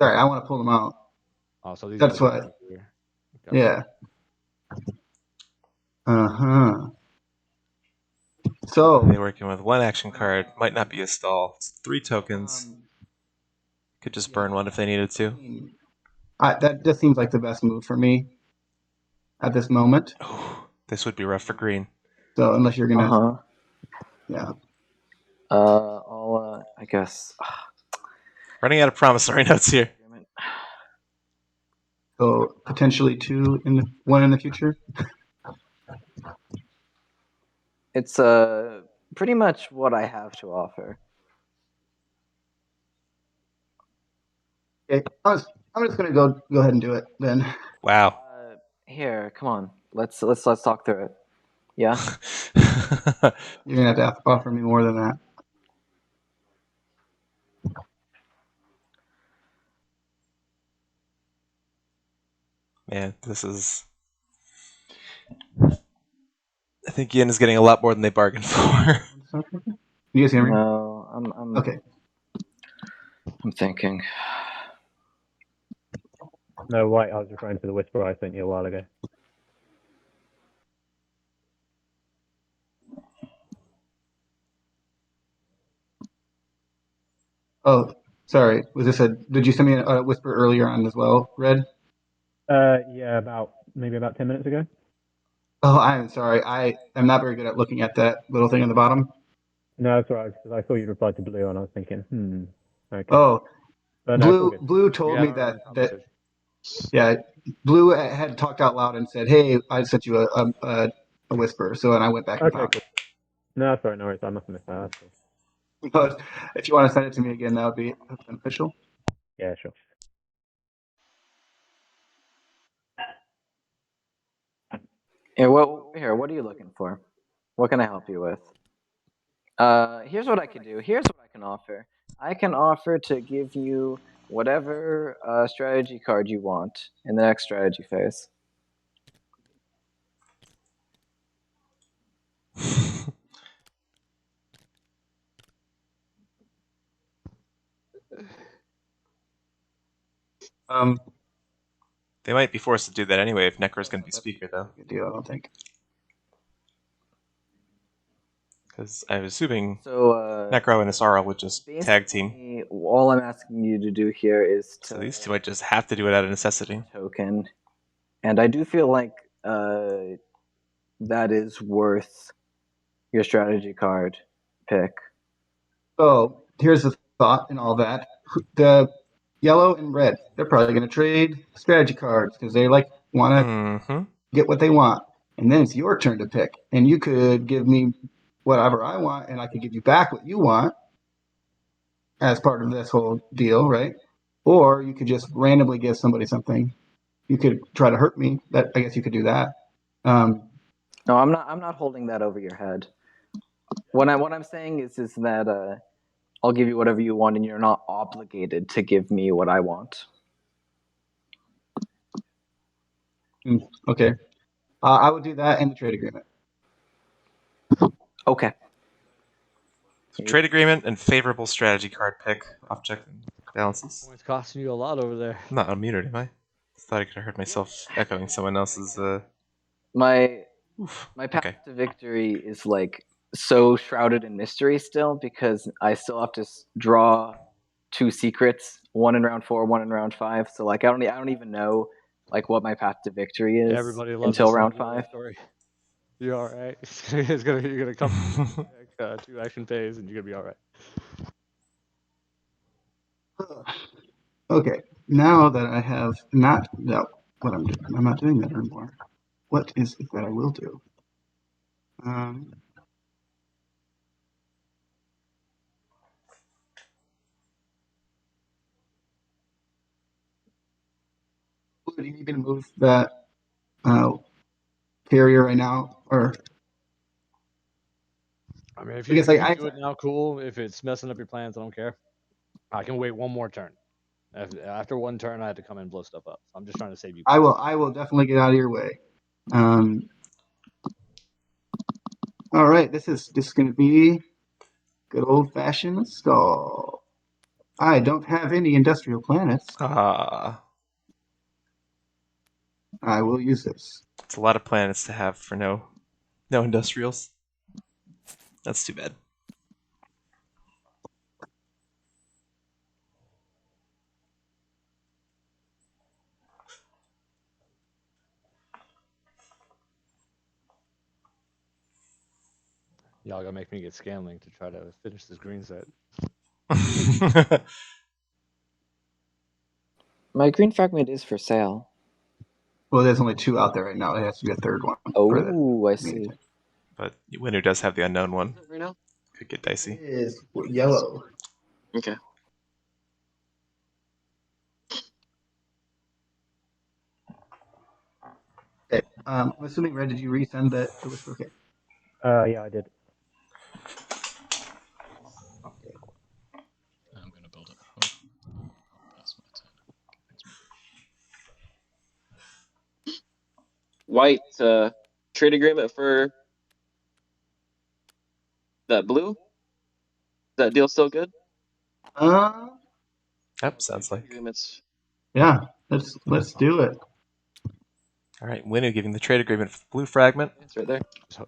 Sorry, I want to pull them out. Oh, so these. That's what. Okay. Yeah. So they're working with 1 action card. Might not be a stall. It's 3 tokens. Could just burn 1 if they needed to. That just seems like the best move for me at this moment. Oh, this would be rough for green. So unless you're gonna, yeah. I guess. Running out of promissory notes here. So potentially 1 in the future. It's pretty much what I have to offer. Okay, I'm just gonna go ahead and do it then. Wow. Here, come on. Let's talk through it. Yeah. You're gonna have to offer me more than that. Man, this is. I think Yin is getting a lot more than they bargained for. You guys hear me? No, I'm okay. I'm thinking. No, White, I was referring to the whisper I sent you a while ago. Oh, sorry. Was this did you send me a whisper earlier on as well, Red? Yeah, maybe about 10 minutes ago. Oh, I'm sorry. I am not very good at looking at that little thing on the bottom. No, that's all right, because I saw you replied to Blue, and I was thinking, okay. Oh, no, Blue told me that yeah, Blue had talked out loud and said, "Hey, I sent you a whisper." So, and I went back and found it. No, sorry, no worries. I must have missed that. But if you want to send it to me again, that would be beneficial. Yeah, sure. What are you looking for? What can I help you with? Here's what I can do. Here's what I can offer. I can offer to give you whatever strategy card you want in the next strategy phase. They might be forced to do that anyway if Necro's going to be speaker, though. Good deal, I don't think. Because I'm assuming Necro and Asara would just tag team. All I'm asking you to do here is to. So these two might just have to do it out of necessity. Token, and I do feel like that is worth your strategy card pick. So here's the thought and all that. The yellow and red, they're probably going to trade strategy cards because they want to get what they want. And then it's your turn to pick. And you could give me whatever I want, and I could give you back what you want as part of this whole deal, right? Or you could just randomly give somebody something you could try to hurt me. That I guess you could do that. No, I'm not holding that over your head. What I'm saying is that I'll give you whatever you want, and you're not obligated to give me what I want. Okay. I would do that in the trade agreement. Okay. So trade agreement and favorable strategy card pick. Off check balances. Points costing you a lot over there. I'm not unmuted, am I? Thought I could have heard myself echoing someone else's. My Oof. path Okay. to victory is like so shrouded in mystery still, because I still have to draw 2 secrets, one in round 4, one in round 5. So like I don't even know like what my path to victory is Everybody loves until a round Cinderella 5. story. You're all right. You're gonna come 2 action phase, and you're gonna be all right. Okay. Now that I have not what I'm doing, I'm not doing that anymore. What is it that I will do? Would you even move that carrier right now, or I mean, if I you guess I do it now, cool. If it's messing up your plans, I don't care. I can wait one more turn. After one turn, I have to come in and blow stuff up. So I'm just trying to save you. I will definitely get out of your way. All right, this is going to be good old fashioned stall. I don't have any industrial planets. Ah, I will use this. it's a lot of planets to have for no industrials. That's too bad. Y'all gotta make me get Scanlink to try to finish this green set. My green fragment is for sale. Well, there's only 2 out there right now. It has to be a third one. Oh, I see. But Winner does have the unknown one. Right now? Could get dicey. It is yellow. Okay. Okay. I'm assuming, Red, did you resend the whisper? Okay. Yeah, I did. I'm gonna build it. Oh, I'll pass my turn. Thanks, White trade agreement for that blue. Is that deal still good? Yep, sounds like. Agreements. Yeah. Let's do it. All right, Winner giving the trade agreement for the blue fragment. It's right there.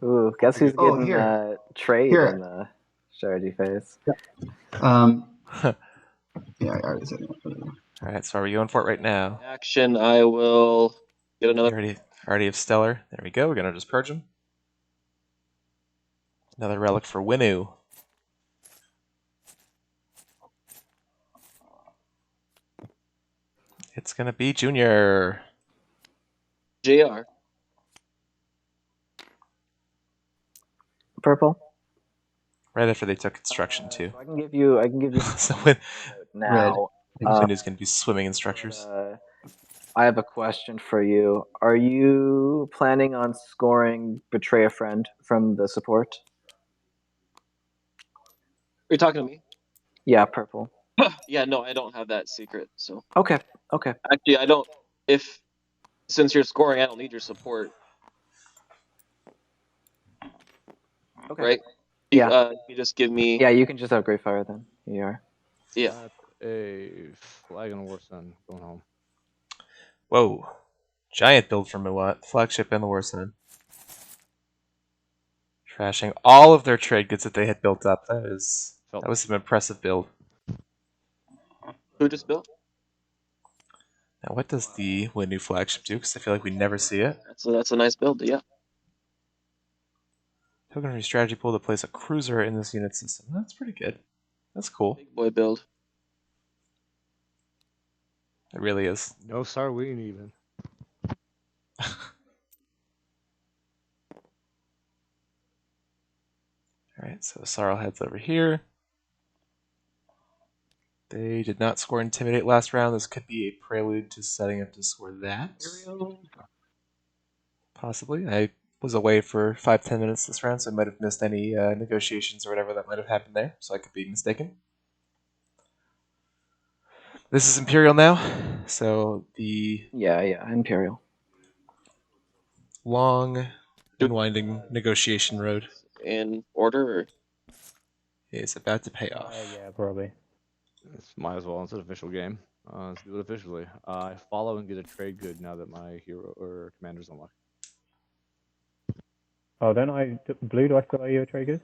Ooh, guess who's Oh, getting here. trade Here. in the strategy phase? Yeah, I already said it. All right, so are we going for it right now? Action. I will get You another. already have Stellar. There we go. We're gonna just purge him. Another relic for Winnu. It's gonna be Junior. JR. Purple. Right after they took instruction too. So I can give you So when now. Winnu's gonna be swimming in structures. I have a question for you. Are you planning on scoring Betray a Friend from the support? Are you talking to me? Yeah, purple. Yeah, no, I don't have that secret. So Okay. actually, I don't. Since you're scoring, I don't need your support. Okay. Right? Yeah. You just give me. Yeah, you can just have Great Fire then. You are. Yeah. That's a flag on the war sun going home. Whoa. Giant build for Muat. Flagship and the War Sun. Trashing all of their trade goods that they had built up. That was an impressive build. Who just built? Now, what does the Winnu flagship do? Because I feel like we never see it. That's a nice build. Yeah. Tokenry strategy pool to place a cruiser in this unit system. That's pretty good. That's cool. Big boy build. It really is. No Sarween even. Alright, so Sarl heads over here. They did not score Intimidate last round. This could be a prelude to setting up to score that. Possibly. I was away for 5-10 minutes this round, so I might have missed any negotiations or whatever that might have happened there, so I could be mistaken. This is Imperial now, so the Yeah, Imperial. long and winding negotiation road In order, or? is about to pay off. Yeah, probably. Might as well. It's an official game. Let's do it officially. I follow and get a trade good now that my hero or commander's unlocked. Oh, don't I, Blue, do I still owe you a trade good?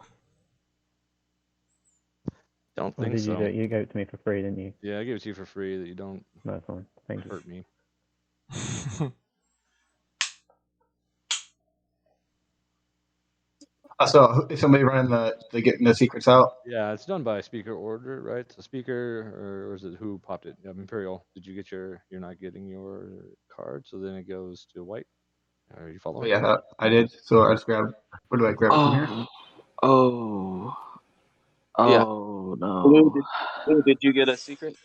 Don't Or think did you so. do it? You gave it to me for free, didn't you? Yeah, I gave it to you for free that you don't No, fine. Thank you. hurt me. So is somebody running the getting the secrets out? Yeah, it's done by speaker order, right? So speaker, or is it who popped it? Imperial. Did you get your? You're not getting your card, so then it goes to white. Are you Oh, following? yeah, I did. So I just grabbed. Where do I grab it from here? Yeah. Oh Blue, no. did you get a secret?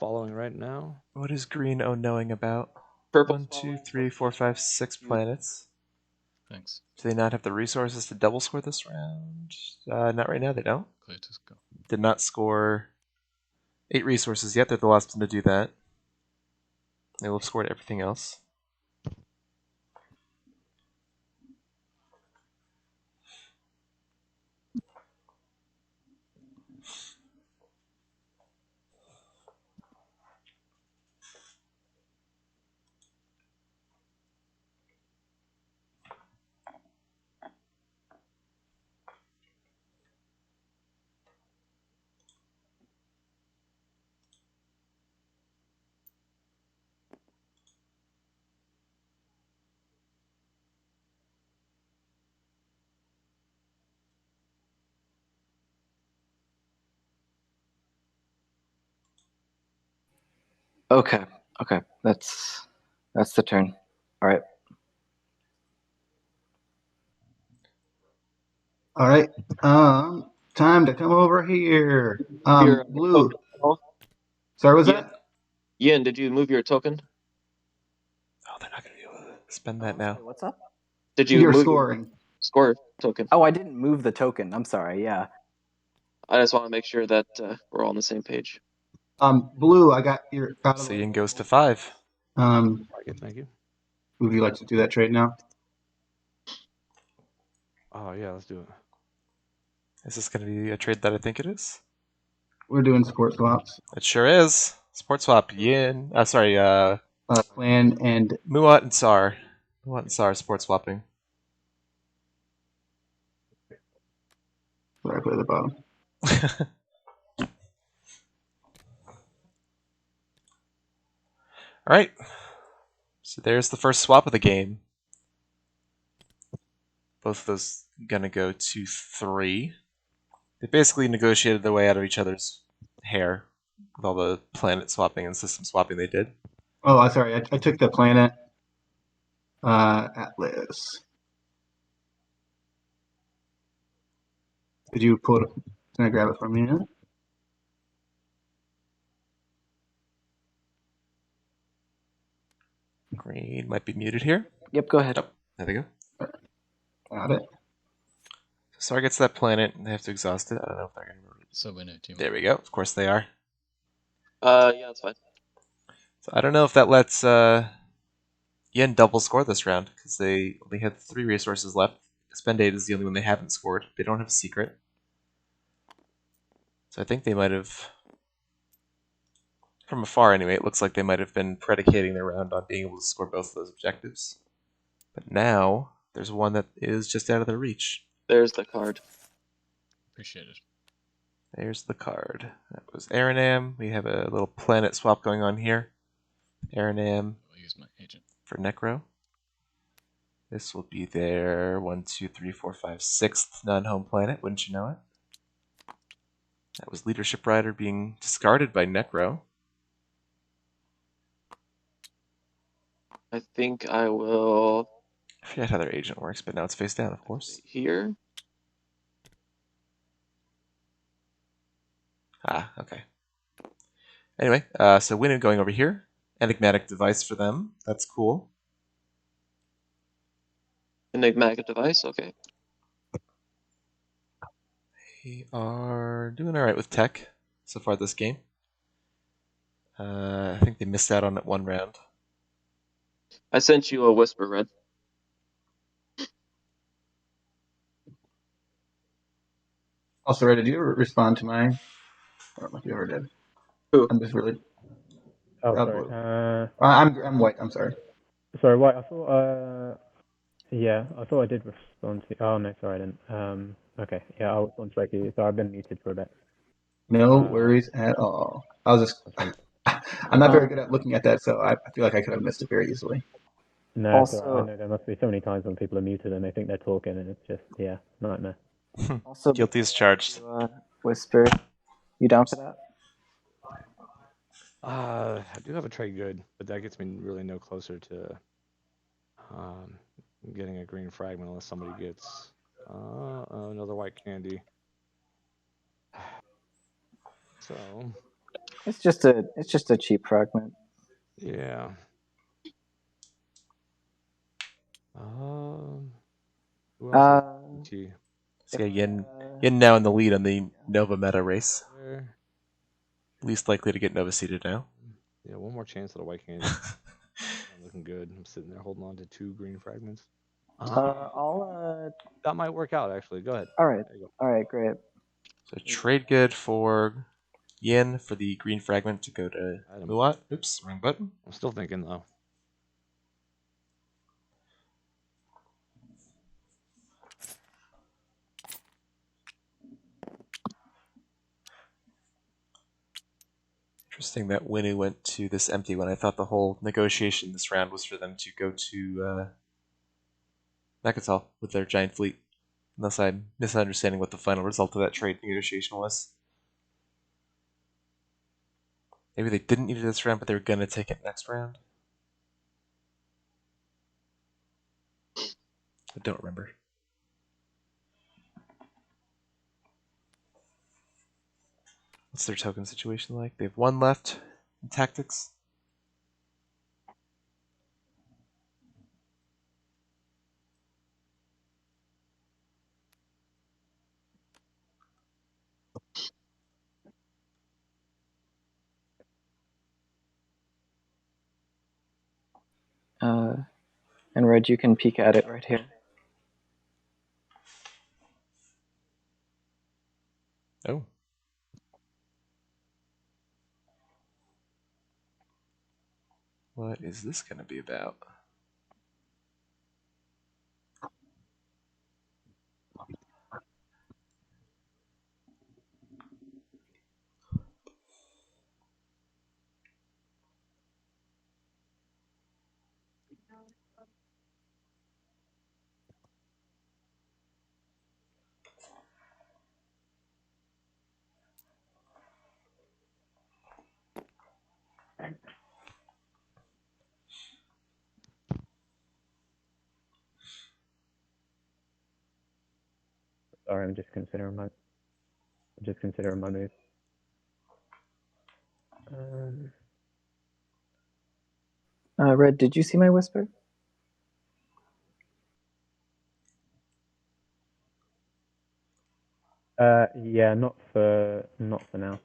Following right now. What is green knowing about? Purple. 1, 2, 3, 4, 5, 6 planets. Thanks. Do they not have the resources to double score this round? Not right now, they don't. Cletus, go. Did not score 8 resources yet. They're the last one to do that. They will have scored everything else. Okay. That's the turn. All right. All right. Time to come over here. Your Blue. token. Sorry, was Yin, that? Yin, did you move your token? Oh, they're not going to be able to spend that now. Sorry, what's up? Did you You're move scoring. your score token? Oh, I didn't move the token. I'm sorry. Yeah. I just want to make sure that we're all on the same page. Blue, I got your out of So the Yin goes to 5. Thank you. Would you like to do that trade now? Oh yeah, let's do it. Is this going to be a trade that I think it is? We're doing support swaps. It sure is. Sport swap Yin. Clan and Muat and Sar. Muat and Sar sport swapping. where I put it at the bottom. All right. So there's the first swap of the game. Both of those gonna go to 3. They basically negotiated their way out of each other's hair with all the planet swapping and system swapping they did. Oh, I'm sorry. I took the planet Atlas. Did you pull it? Can I grab it from you? Green might be muted here. Yep. Go ahead. Oh, there they go. Got it. So Sar gets that planet, and they have to exhaust it. I don't know if they're gonna. So we know, team. There we go. Of course they are. Yeah, that's fine. So I don't know if that lets Yen double score this round because they only had 3 resources left. Spend 8 is the only one they haven't scored. They don't have a secret. So I think they might have, from afar anyway, it looks like they might have been predicating their round on being able to score both of those objectives. But now, there's one that is just out of their reach. There's the card. Appreciate it. There's the card. That was Aranam. We have a little planet swap going on here. Aranam I'll use my agent. for Necro. This will be their 1, 2, 3, 4, 5, 6th non-home planet, wouldn't you know it? That was Leadership Rider being discarded by Necro. I think I will. I forget how their agent works, but now it's face down, of course. Here. Ah, okay. Anyway, so Winu going over here. Enigmatic device for them. That's cool. Enigmatic device, okay. We are doing all right with tech so far this game. I think they missed out on it one round. I sent you a whisper, Red. Also, Red, did you ever respond to my? I don't know if you ever did. Who? I'm just really. Oh, blue. sorry. I'm white. I'm sorry. Sorry, White. I thought. Yeah, I thought I did respond to. Oh no, sorry, I didn't. Okay, yeah, I'll respond to you. So I've been muted for a bit. No worries at all. I was just. That's I'm not very good at looking at that, so I feel like I could have missed it very easily. No, Also- sorry, I know there must be so many times when people are muted and they think they're talking, and it's just nightmare. Also, Guilty as charged. Whisper, you down for that? I do have a trade good, but that gets me really no closer to getting a green fragment unless somebody gets another white candy. So It's just a cheap fragment. yeah. Who else is SCPT? So yeah, Yin now in the lead on the Nova meta race. There. Least likely to get Nova seeded now. Yeah, one more chance at a white candy. I'm looking good. I'm sitting there holding on to 2 green fragments. That might work out actually. Go ahead. All right. There you go. All right, great. So trade good for Yin for the green fragment to go to Muat. Oops, wrong button. I'm still thinking though. Interesting that Winu went to this empty one. I thought the whole negotiation this round was for them to go to Mechatol with their giant fleet. Unless I'm misunderstanding what the final result of that trade negotiation was. Maybe they didn't need it this round, but they were going to take it next round. I don't remember. What's their token situation like? They have 1 left in tactics. And Red, you can peek at it right here. Oh. What is this going to be about? Sorry, I'm just considering my move. Red, did you see my whisper? Yeah, not for now.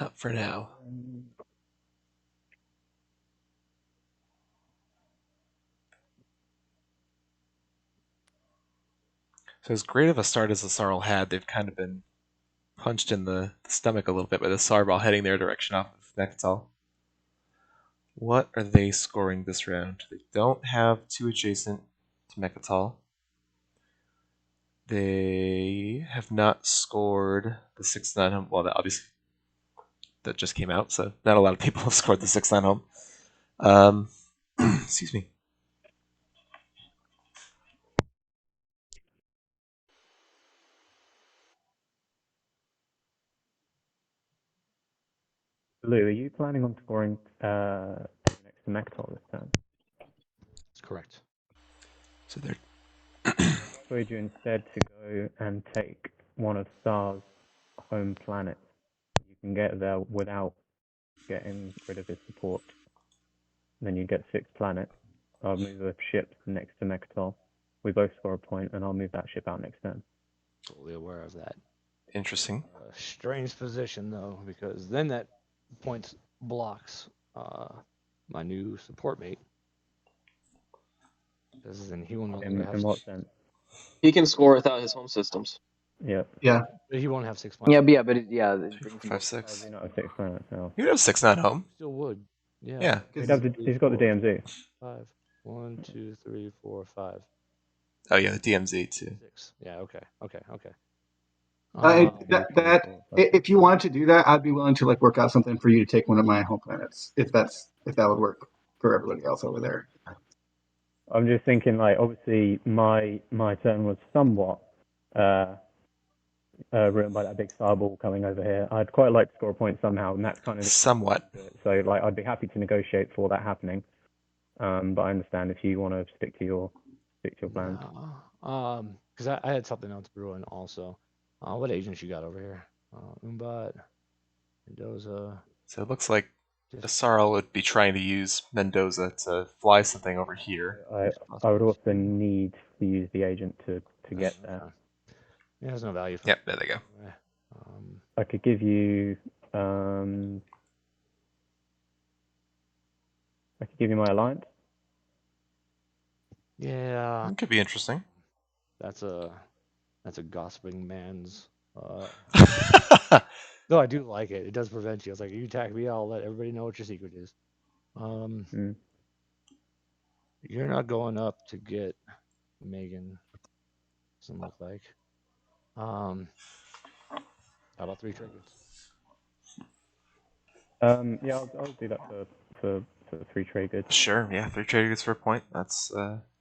Not for now. So as great of a start as the Sarl had, they've kind of been punched in the stomach a little bit by the Sarball heading their direction off of Mechatol. What are they scoring this round? They don't have 2 adjacent to Mechatol. They have not scored the 6-9 home. Well, obviously that just came out, so not a lot of people have scored the 6-9 home. Excuse me. Lou, are you planning on scoring next to Mechatol this turn? That's correct. So they're Would you instead to go and take one of Star's home planets can get there without getting rid of his support. Then you get 6 planets. I'll move a ship next to Mechatol. We both score a point, and I'll move that ship out next turn. Totally aware of that. Interesting. Strange position though, because then that point blocks my new support mate. Because then he will no longer have. In what sense? He can score without his home systems. Yeah. He won't have 6 Yeah, planets. but it brings 5, both. 6. You not have 6 planets now. You have 6 not home. Still would. Yeah. Yeah. He's got the DMZ. 5. 1, 2, 3, 4, 5. Oh yeah, the DMZ too. 6. Yeah. Okay. If you wanted to do that, I'd be willing to like work out something for you to take one of my home planets, if that would work for everybody else over there. I'm just thinking, like, obviously my turn was somewhat ruined by that big starball coming over here. I'd quite like to score a point somehow, and that's kind of somewhat. So, like, I'd be happy to negotiate for that happening. But I understand if you want to stick to your plans. Because I had something else brewing also. What agents you got over here? Umbat, Mendoza. So it looks like Asarl would be trying to use Mendoza to fly something over here. I would also need to use the agent to get there. It has no value. Yep, there they go. I could give you my alliance. Yeah. It could be interesting. That's a gossiping man's. Though I do like it. It does prevent you. It's like, you attack me, I'll let everybody know what your secret is. You're not going up to get Megan. Doesn't look like. How about 3 trade goods? Yeah, I'll do that for 3 trade goods. Sure, yeah, 3 trade goods for a point. That's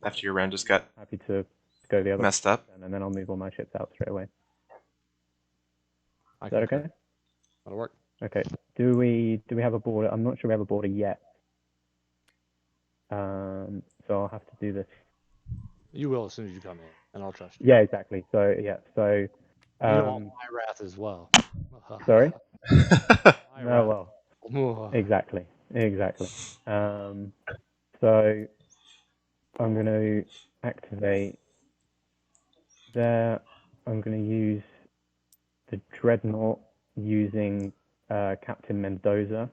after your round just got happy to go the other messed up. And then I'll move all my ships out straight away. Is that okay? That'll work. Okay. Do we have a border? I'm not sure we have a border yet. So I'll have to do this. You will as soon as you come in, and I'll trust you. Yeah, exactly. So yeah, so you want my wrath as well. Sorry? No, well. Exactly. So I'm going to activate there. I'm going to use the Dreadnought using Captain Mendoza,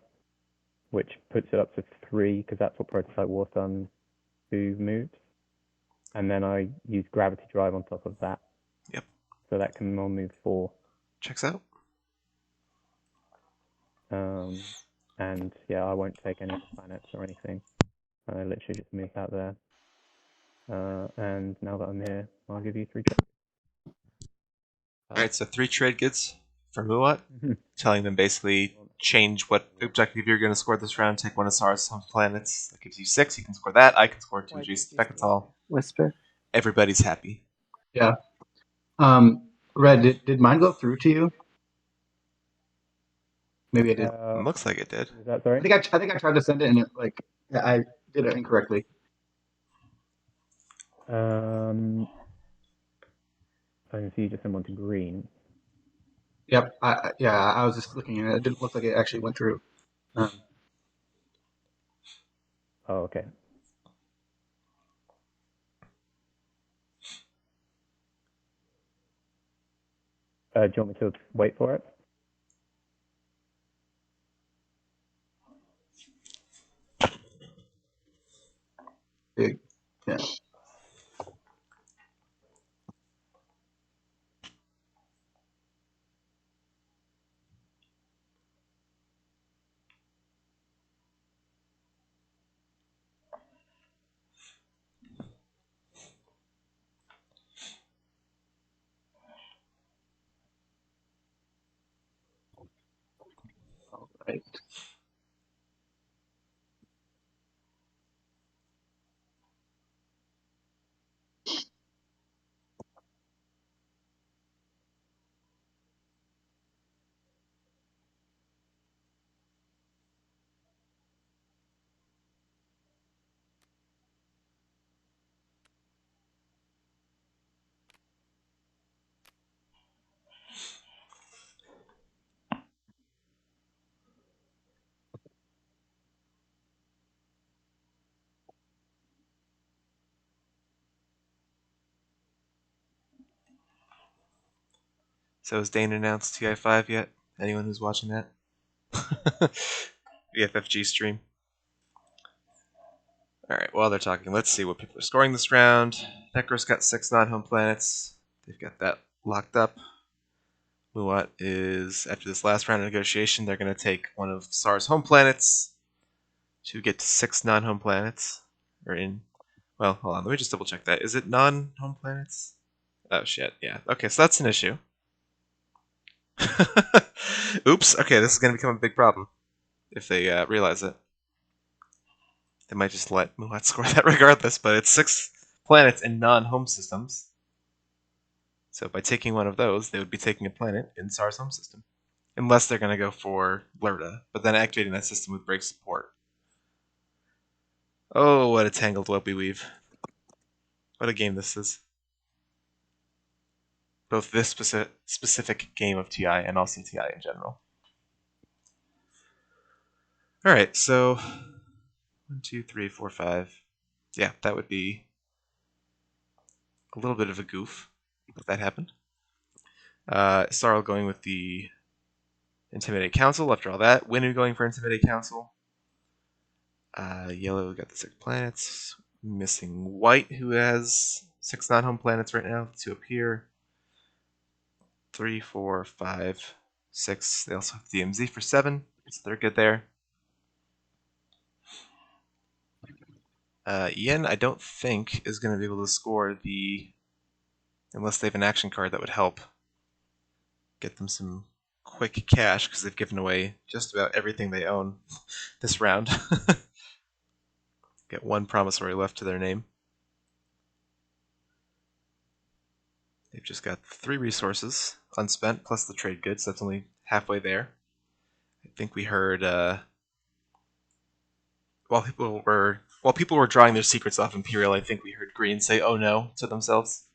which puts it up to 3 because that's what Prototype War Sun 2 moved. And then I use Gravity Drive on top of that. Yep. So that can all move 4. Checks out. And yeah, I won't take any planets or anything. I literally just move that there. And now that I'm here, I'll give you 3 trade. Alright, so 3 trade goods for Muat, telling them basically change what objective you're going to score this round, take one of Sara's home planets. That gives you 6, you can score that, I can score 2 adjacent Becatal. Whisper. Everybody's happy. Yeah. Red, did mine go through to you? Maybe I did. Looks like it did. Is that sorry? I think I tried to send it and I did it incorrectly. I can see you just sent one to green. Yep. I was just looking at it. It didn't look like it actually went through. Oh, okay. Do you want me to wait for it? Big. Yeah. All right. So has Dane announced TI5 yet? Anyone who's watching that? VFFG stream. Alright, while they're talking, let's see what people are scoring this round. Necro's got 6 non-home planets. They've got that locked up. Muat is, after this last round of negotiation, they're going to take one of SAR's home planets to get to 6 non-home planets. Well, hold on, let me just double check that. Is it non-home planets? Oh, shit, yeah. Okay, so that's an issue. Oops, okay, this is going to become a big problem if they realize it. They might just let Muat score that regardless, but it's 6 planets in non-home systems. So by taking one of those, they would be taking a planet in SAR's home system. Unless they're going to go for Lerda, but then activating that system would break support. Oh, what a tangled web we weave. What a game this is. Both this specific game of TI and also TI in general. Alright, so 1, 2, 3, 4, 5. Yeah, that would be a little bit of a goof if that happened. Sarl going with the Intimidate Council after all that. Winu going for Intimidate Council. Yellow got the 6 planets. Missing white, who has 6 non-home planets right now. 2 up here. 3, 4, 5, 6. They also have DMZ for 7, so they're good there. Yen, I don't think, is going to be able to score unless they have an action card that would help get them some quick cash, because they've given away just about everything they own this round. Get 1 promissory left to their name. They've just got 3 resources unspent plus the trade goods, so that's only halfway there. I think we heard while people were drawing their secrets off Imperial, I think we heard Green say "oh no" to themselves.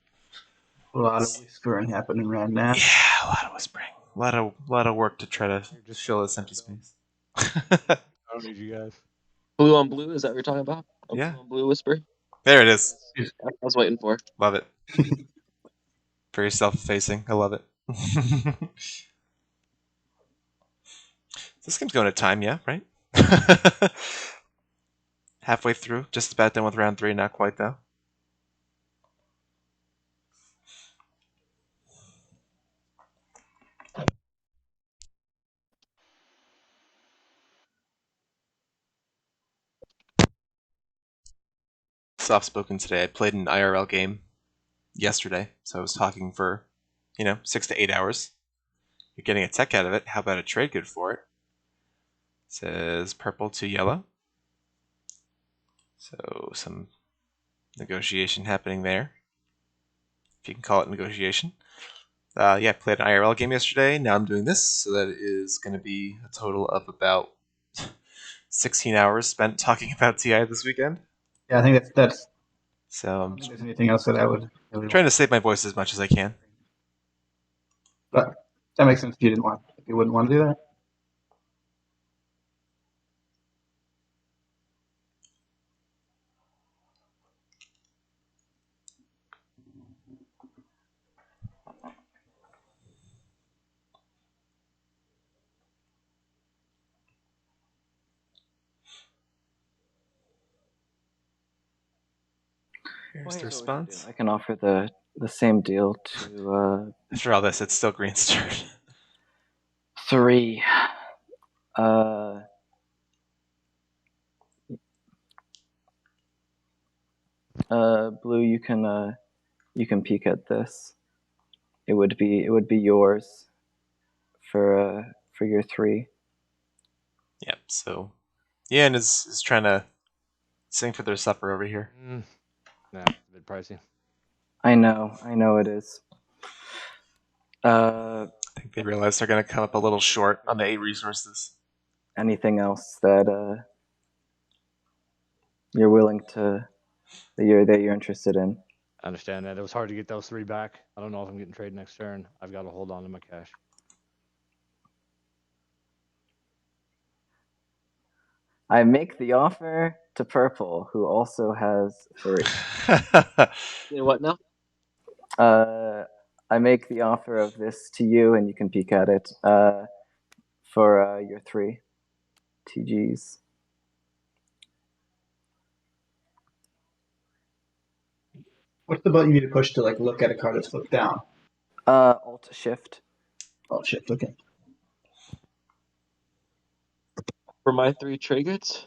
A lot of whispering happening right now. Yeah, a lot of whispering. A lot of work to try to just fill this empty space. I don't need you guys. Blue on blue, is that what you're talking about? Yeah. Blue on blue whisper? There it is. I was waiting for. Love it. Very self-effacing. I love it. This game's going to time, yeah, right? Halfway through, just about done with round 3, not quite though. Soft-spoken today. I played an IRL game yesterday, so I was talking for, 6 to 8 hours. You're getting a tech out of it. How about a trade good for it? Says purple to yellow. So some negotiation happening there, if you can call it negotiation. Yeah, played an IRL game yesterday. Now I'm doing this, so that is going to be a total of about 16 hours spent talking about TI this weekend. Yeah, I think that's. So I don't think there's anything else that I would. I'm trying to save my voice as much as I can. But that makes sense. If you wouldn't want to do that. Here's the response. I can offer the same deal to After all this, it's still Green's turn. 3. Blue, you can peek at this. It would be yours for your 3. Yep. So, Ian is trying to sing for their supper over here. Nah, it's a bit pricey. I know it is. I think they realize they're going to come up a little short on the 8 resources. Anything else that you're willing to that you're interested in? I understand that. It was hard to get those 3 back. I don't know if I'm getting trade next turn. I've got to hold on to my cash. I make the offer to Purple, who also has 3. You know what now? I make the offer of this to you, and you can peek at it for your 3 TGs. What's the button you need to push to like look at a card that's flipped down? Alt Shift. Oh shit! Okay. For my 3 trade goods?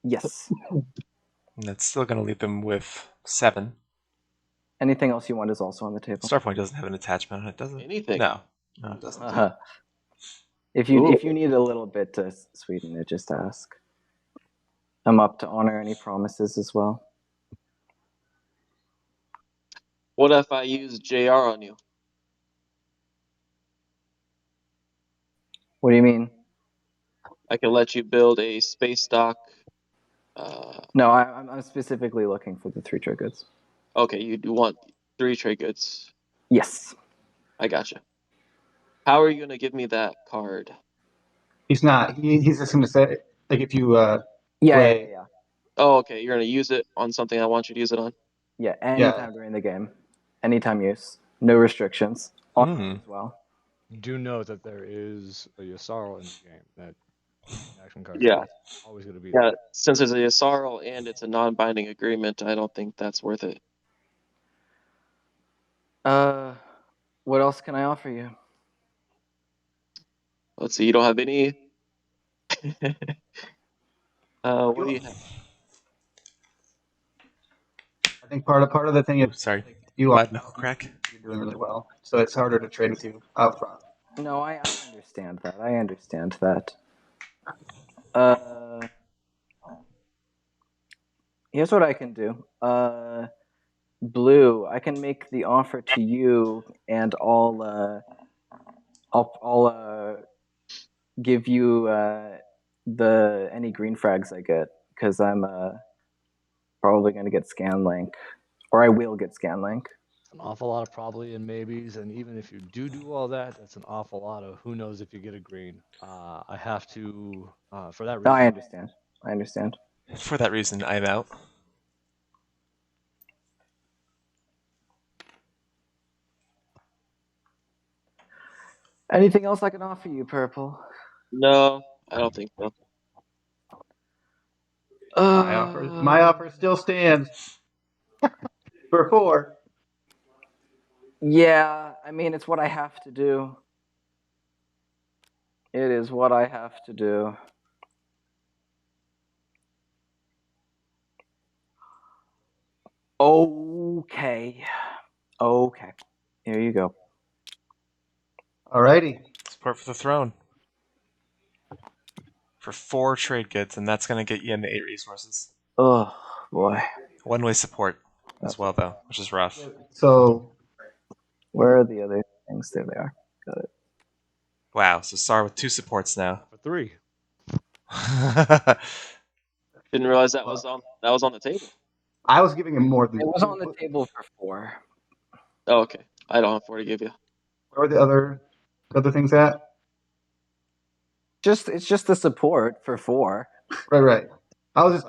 Yes. And that's still going to leave them with 7. Anything else you want is also on the table. Starpoint doesn't have an attachment on it, does it? Anything. No, it doesn't. If you need a little bit to sweeten it, just ask. I'm up to honor any promises as well. What if I use JR on you? What do you mean? I can let you build a space dock. No, I'm specifically looking for the 3 trade goods. Okay, you do want 3 trade goods. Yes. I gotcha. How are you gonna give me that card? He's not. He's just gonna say like if you Yeah. Oh, okay. You're gonna use it on something I want you to use it on. Yeah, anytime during the game. Anytime use. No restrictions. On as well. Do note that there is a Yasarl in the game. That action card Yeah. is always going to be Yeah. there. Since it's a Yasarl and it's a non-binding agreement, I don't think that's worth it. What else can I offer you? Let's see. You don't have any. What do you have? I think part of the thing is Sorry. you Go are ahead, Knuckle Crack. you're doing really well, so it's harder to trade with you out front. No, I understand that. I understand that. Here's what I can do. Blue, I can make the offer to you, and I'll give you any green frags I get, because I'm probably going to get Scanlink, or I will get Scanlink. An awful lot of probably and maybes, and even if you do all that, that's an awful lot of who knows if you get a green. I have to, for that reason. I understand. For that reason, I'm out. Anything else I can offer you, Purple? No, I don't think so. My offer still stands for 4. Yeah, I mean, it's what I have to do. It is what I have to do. Okay. Here you go. Alrighty. Support for the throne. For 4 trade goods, and that's going to get you into 8 resources. Oh, boy. One-way support as well, though, which is rough. So, where are the other things? There they are. Got it. Wow, so Sar with 2 supports now. For 3. Didn't realize that was on the table. I was giving him more than. It was on the table for 4. Oh, okay. I don't have 4 to give you. Where are the other things at? It's just the support for 4. Right. I was.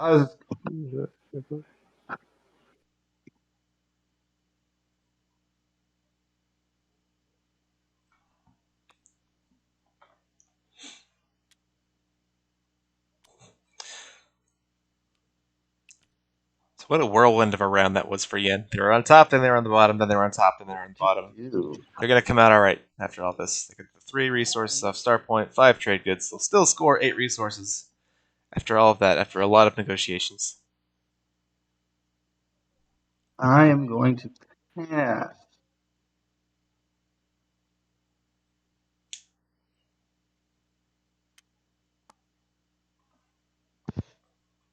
So what a whirlwind of a round that was for Yin. They were on top, then they were on the bottom, then they were on top, then they were on the bottom. They're going to come out all right after all this. They get the 3 resources off Starpoint, 5 trade goods. They'll still score 8 resources after all of that, after a lot of negotiations. I am going to pass.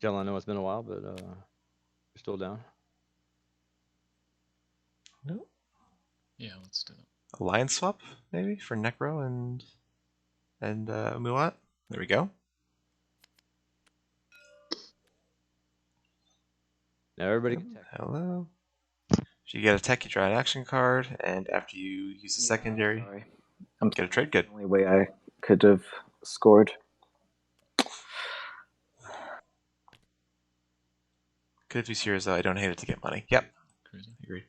Jill, I know it's been a while, but you're still down. No. Yeah, let's do it. Alliance swap, maybe, for Necro and Muat. There we go. Now everybody get tech. Hello. If you get a tech, you draw an action card, and after you use a secondary, Sorry. get a trade good. The only way I could have scored. Good if you serious though. I don't hate it to get money. Yep. Cruising. Agreed.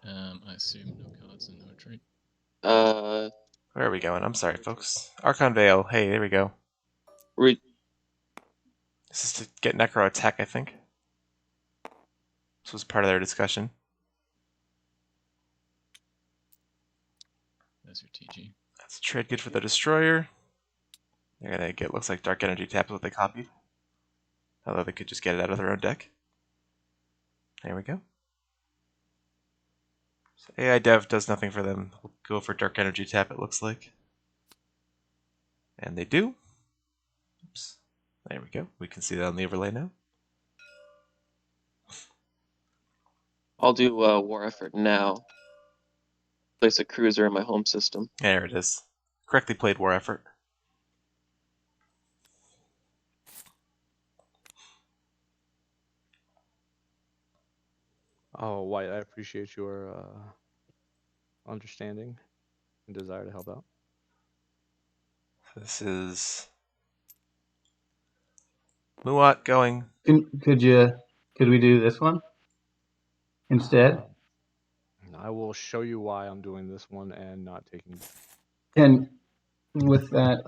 I assume no cards and no retreat. Where are we going? I'm sorry, folks. Archon Vale. Hey, there we go. This is to get Necro attack, I think. This was part of their discussion. There's your TG. That's a trade good for the Destroyer. They're gonna get, looks like Dark Energy Tap is what they copied. Although they could just get it out of their own deck. There we go. So AI Dev does nothing for them. We'll go for Dark Energy Tap, it looks like. And they do. Oops. There we go. We can see that on the overlay now. I'll do War Effort now. Place a cruiser in my home system. There it is. Correctly played War Effort. Oh, White, I appreciate your understanding and desire to help out. This is Muat going. Could we do this one instead? I will show you why I'm doing this one and not taking. And with that,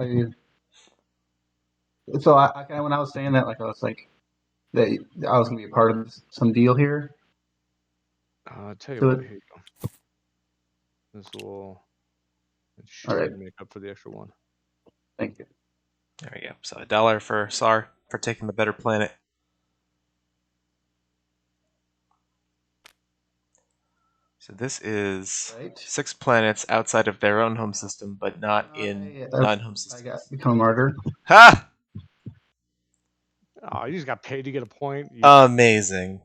so I kind of, when I was saying that, like I was like that I was gonna be a part of some deal here. Tell you So what, here you go. This will should make up for the extra one. Thank you. There we go. So $1 for SAR for taking the better planet. So this is 6 planets outside of their own home system, but not in non-home systems. I got become a martyr. Ha! Oh, you just got paid to get a point. Amazing.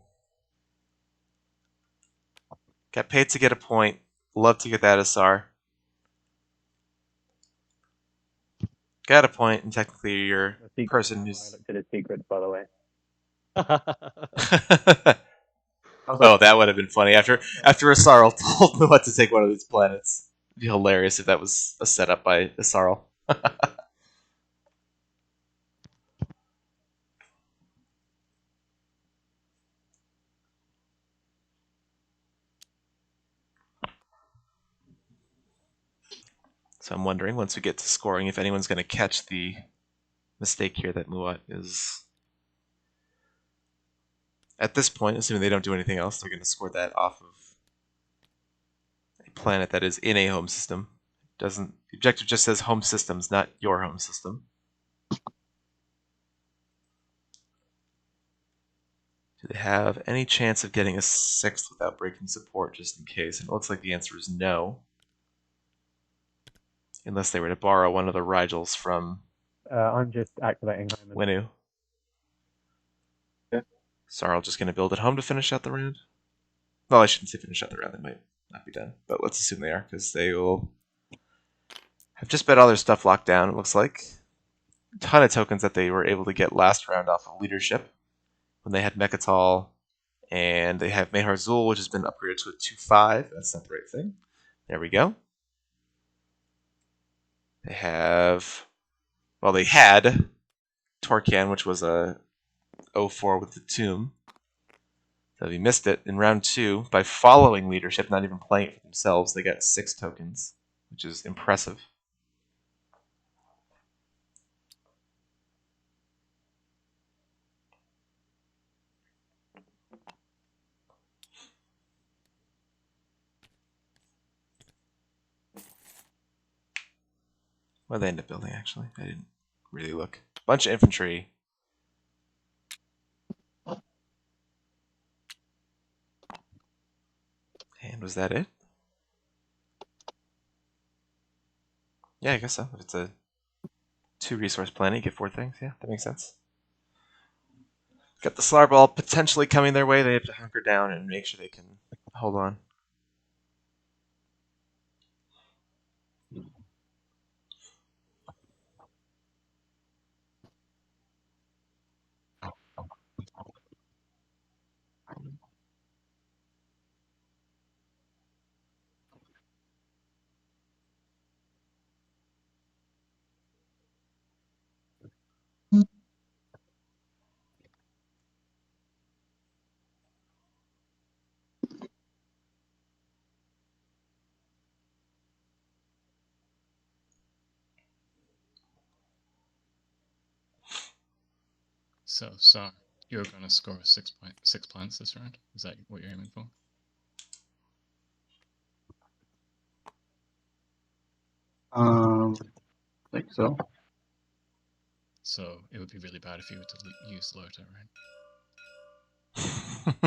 Got paid to get a point. Love to get that as SAR. Got a point, and technically you're a person who's... I looked at his secrets, by the way. Oh, that would have been funny. After Asarl told me what to take one of these planets. It'd be hilarious if that was a setup by Asarl. So I'm wondering, once we get to scoring, if anyone's going to catch the mistake here that Muat is... At this point, assuming they don't do anything else, they're going to score that off of a planet that is in a home system. The objective just says home systems, not your home system. Do they have any chance of getting a 6th without breaking support, just in case? And it looks like the answer is no. Unless they were to borrow one of the Rigels from... I'm just activating home. Winu. Yeah. Sarl just going to build at home to finish out the round? Well, I shouldn't say finish out the round. They might not be done. But let's assume they are, because they will have just got all their stuff locked down, it looks like. A ton of tokens that they were able to get last round off of leadership. When they had Mechatol, and they have Mehar Zul, which has been upgraded to a 2/5. That's not the right thing. There we go. They have... Well, they had Torcan, which was a 0/4 with the Tomb. So they missed it in round 2 by following leadership, not even playing it for themselves. They got 6 tokens, which is impressive. What did they end up building, actually? I didn't really look. Bunch of infantry. And was that it? Yeah, I guess so. If it's a 2-resource planet, you get 4 things. Yeah, that makes sense. Got the Slar Ball potentially coming their way. They have to hunker down and make sure they can hold on. So, Sar, you're going to score 6 plants this round? Is that what you're aiming for? I think so. So, it would be really bad if you were to use Lota,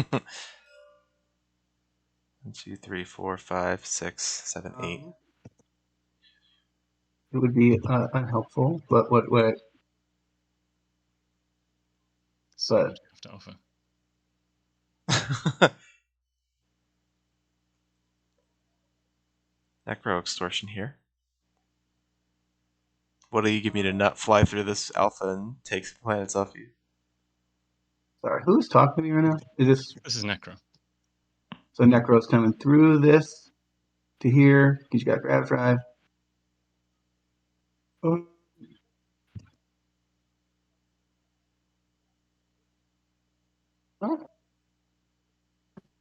right? 1, 2, 3, 4, 5, 6, 7, 8. It would be unhelpful, but what So, what do you have to offer? Necro extortion here. What do you give me to not fly through this alpha and take some planets off you? Sorry, who's talking to me right now? This is Necro. So Necro's coming through this to here, because you got Grav Drive. Oh.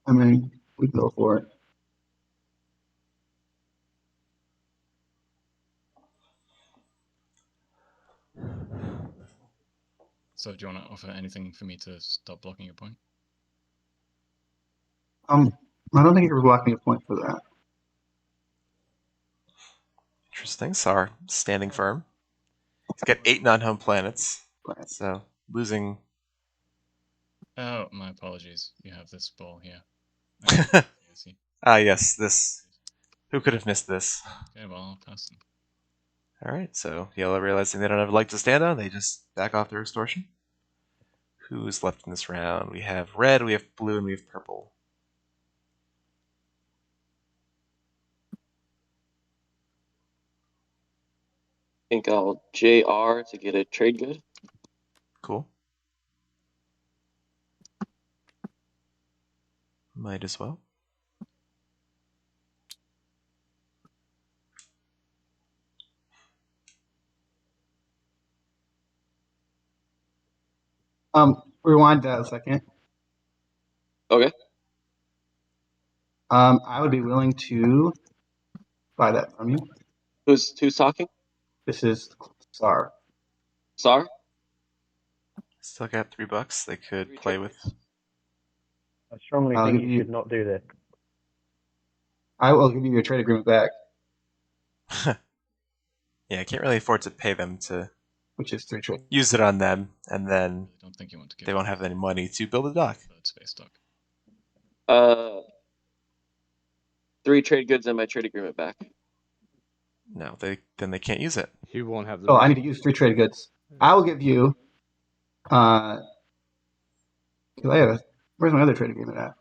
I mean, we can go for it. So do you want to offer anything for me to stop blocking your point? I don't think you're blocking a point for that. Interesting. Sar standing firm. He's got 8 non-home planets. So losing. Oh, my apologies. You have this ball here. Yes, this. Who could have missed this? Okay, well, I'll pass them. Alright, so yellow realizing they don't have a leg to stand on, they just back off their extortion. Who's left in this round? We have red, we have blue, and we have purple. I think I'll JR to get a trade good. Cool. Might as well. Rewind that a second. Okay. I would be willing to buy that from you. Who's talking? This is Sar. Sar? Still got $3 they could play with. I strongly think you should not do this. I will give you your trade agreement back. Yeah, I can't really afford to pay them to which is 3 trade. Use it on them, and then I don't think you want to give they won't have any money to build a dock. Space dock. 3 trade goods and my trade agreement back. No, then they can't use it. He won't have the. Oh, I need to use 3 trade goods. I will give you. Where's my other trade agreement at?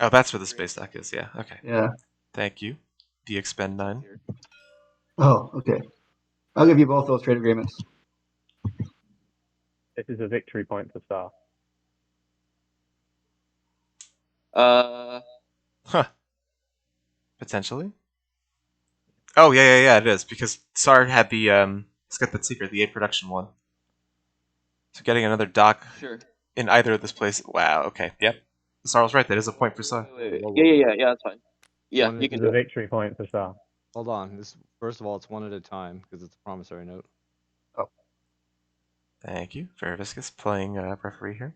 Oh, that's where the space dock is. Yeah. Okay. Yeah. Thank you. The expend 9. Oh, okay. I'll give you both those trade agreements. This is a victory point for Star. Huh. Potentially. Oh yeah, it is because Sar had the it's got that secret, the 8 production one. So getting another dock in either of this place. Wow. Okay. Yep. Sar was right. That is a point for Sar. Yeah, that's fine. Yeah, you can do a it. victory point for Star. Hold on. This first of all, it's one at a time because it's a promissory note. Oh. Thank you. Veriviscus playing referee here.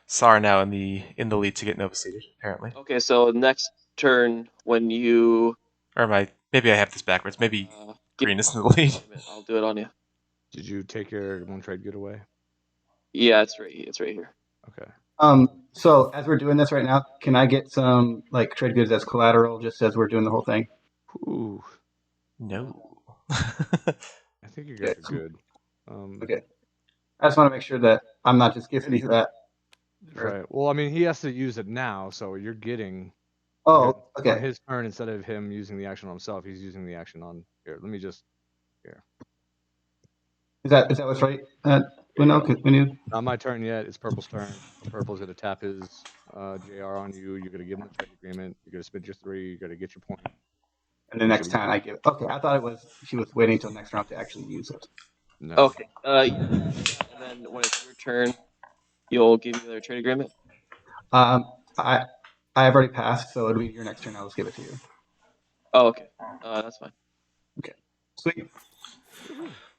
Sar now in the lead to get Nova seeded, apparently. Okay, so next turn when you. Or maybe I have this backwards. Maybe green is in the lead. I'll do it on you. Did you take your 1 trade good away? Yeah, it's right here. Okay. So as we're doing this right now, can I get some trade goods as collateral just as we're doing the whole thing? Ooh. No. I think you guys are good. Okay. I just want to make sure that I'm not just giving you that. Right. Well, I mean, he has to use it now, so you're getting. Oh, okay. On his turn, instead of him using the action on himself, he's using the action on here. Let me just here. Is that what's right? When you. Not my turn yet. It's Purple's turn. Purple's gonna tap his JR on you. You're gonna give him the trade agreement. You're gonna spend your 3. You're gonna get your point. And the next time I give. Okay, I thought it was she was waiting until next round to actually use it. No. Okay. And then when it's your turn, you'll give me the trade agreement. I've already passed, so it'll be your next turn. I'll just give it to you. Oh, okay. That's fine. Okay. Sweet.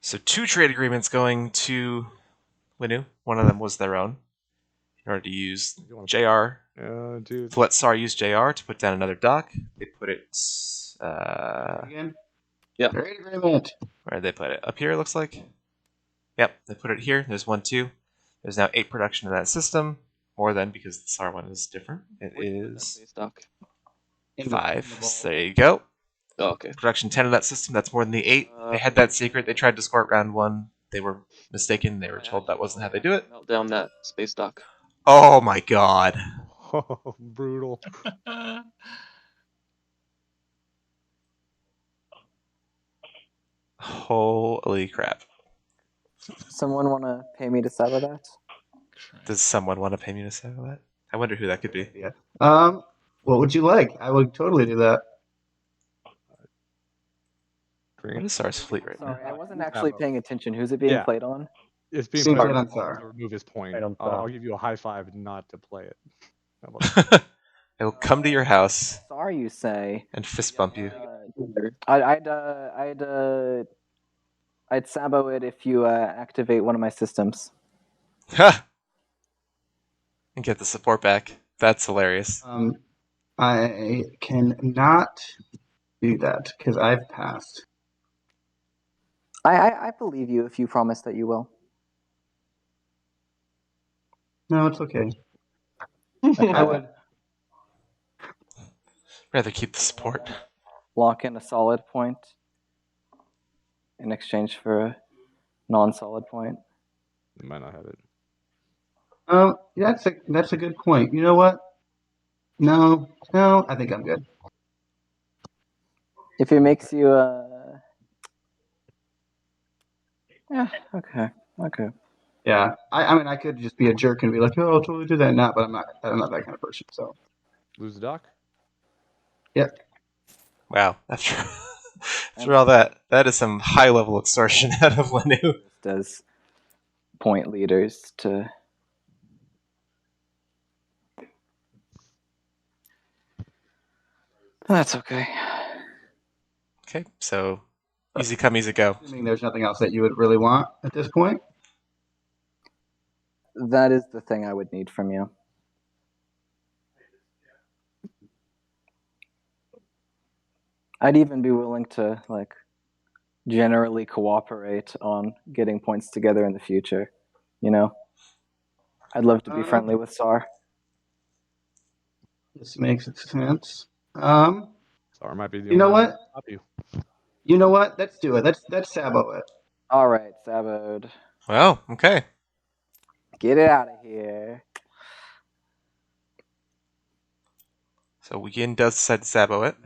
So 2 trade agreements going to Winu. One of them was their own. In order to use JR, dude. to let SAR use JR to put down another dock. They put it. Again? Yeah. Trade agreement. Where did they put it? Up here, it looks like. Yep, they put it here. There's 1, 2. There's now 8 production in that system. More than, because the SAR one is different. It is Space dock. 5. So there you go. Oh, okay. Production 10 in that system. That's more than the 8. They had that secret. They tried to score it round 1. They were mistaken. They were told that wasn't how they do it. Melt down that space dock. Oh my god. Oh, brutal. Holy crap. Someone want to pay me to settle that? Does someone want to pay me to settle that? I wonder who that could be. Yeah. What would you like? I would totally do that. What is SAR's fleet right now? Sorry, I wasn't actually paying attention. Who's it being Yeah. played on? It's being Being played played on on SAR. to remove his point. Played on I'll SAR. give you a high five not to play it. How about that? I will come to your house Sorry, you say. and fist bump you. I'd sabo it if you activate one of my systems. Ha! And get the support back. That's hilarious. I cannot do that because I've passed. I believe you if you promise that you will. No, it's okay. I would. Rather keep the support. Lock in a solid point in exchange for a non-solid point. You might not have it. That's a good point. You know what? No, I think I'm good. If it makes you yeah, okay. Yeah, I mean, I could just be a jerk and be like, "Oh, I'll totally do that." Not, but I'm not that kind of person. So. Lose the dock? Yep. Wow. After all that is some high level extortion out of Lenu. Just as point leaders to. That's okay. Okay, so easy come, easy go. Assuming there's nothing else that you would really want at this point. That is the thing I would need from you. I'd even be willing to generally cooperate on getting points together in the future. You know, I'd love to be friendly with SAR. This makes sense. SAR might be the You know only one what? to stop you. You know what? Let's do it. Let's sabo it. All right, saboed. Well, okay. Get it out of here. So Yin does decide to sabo it.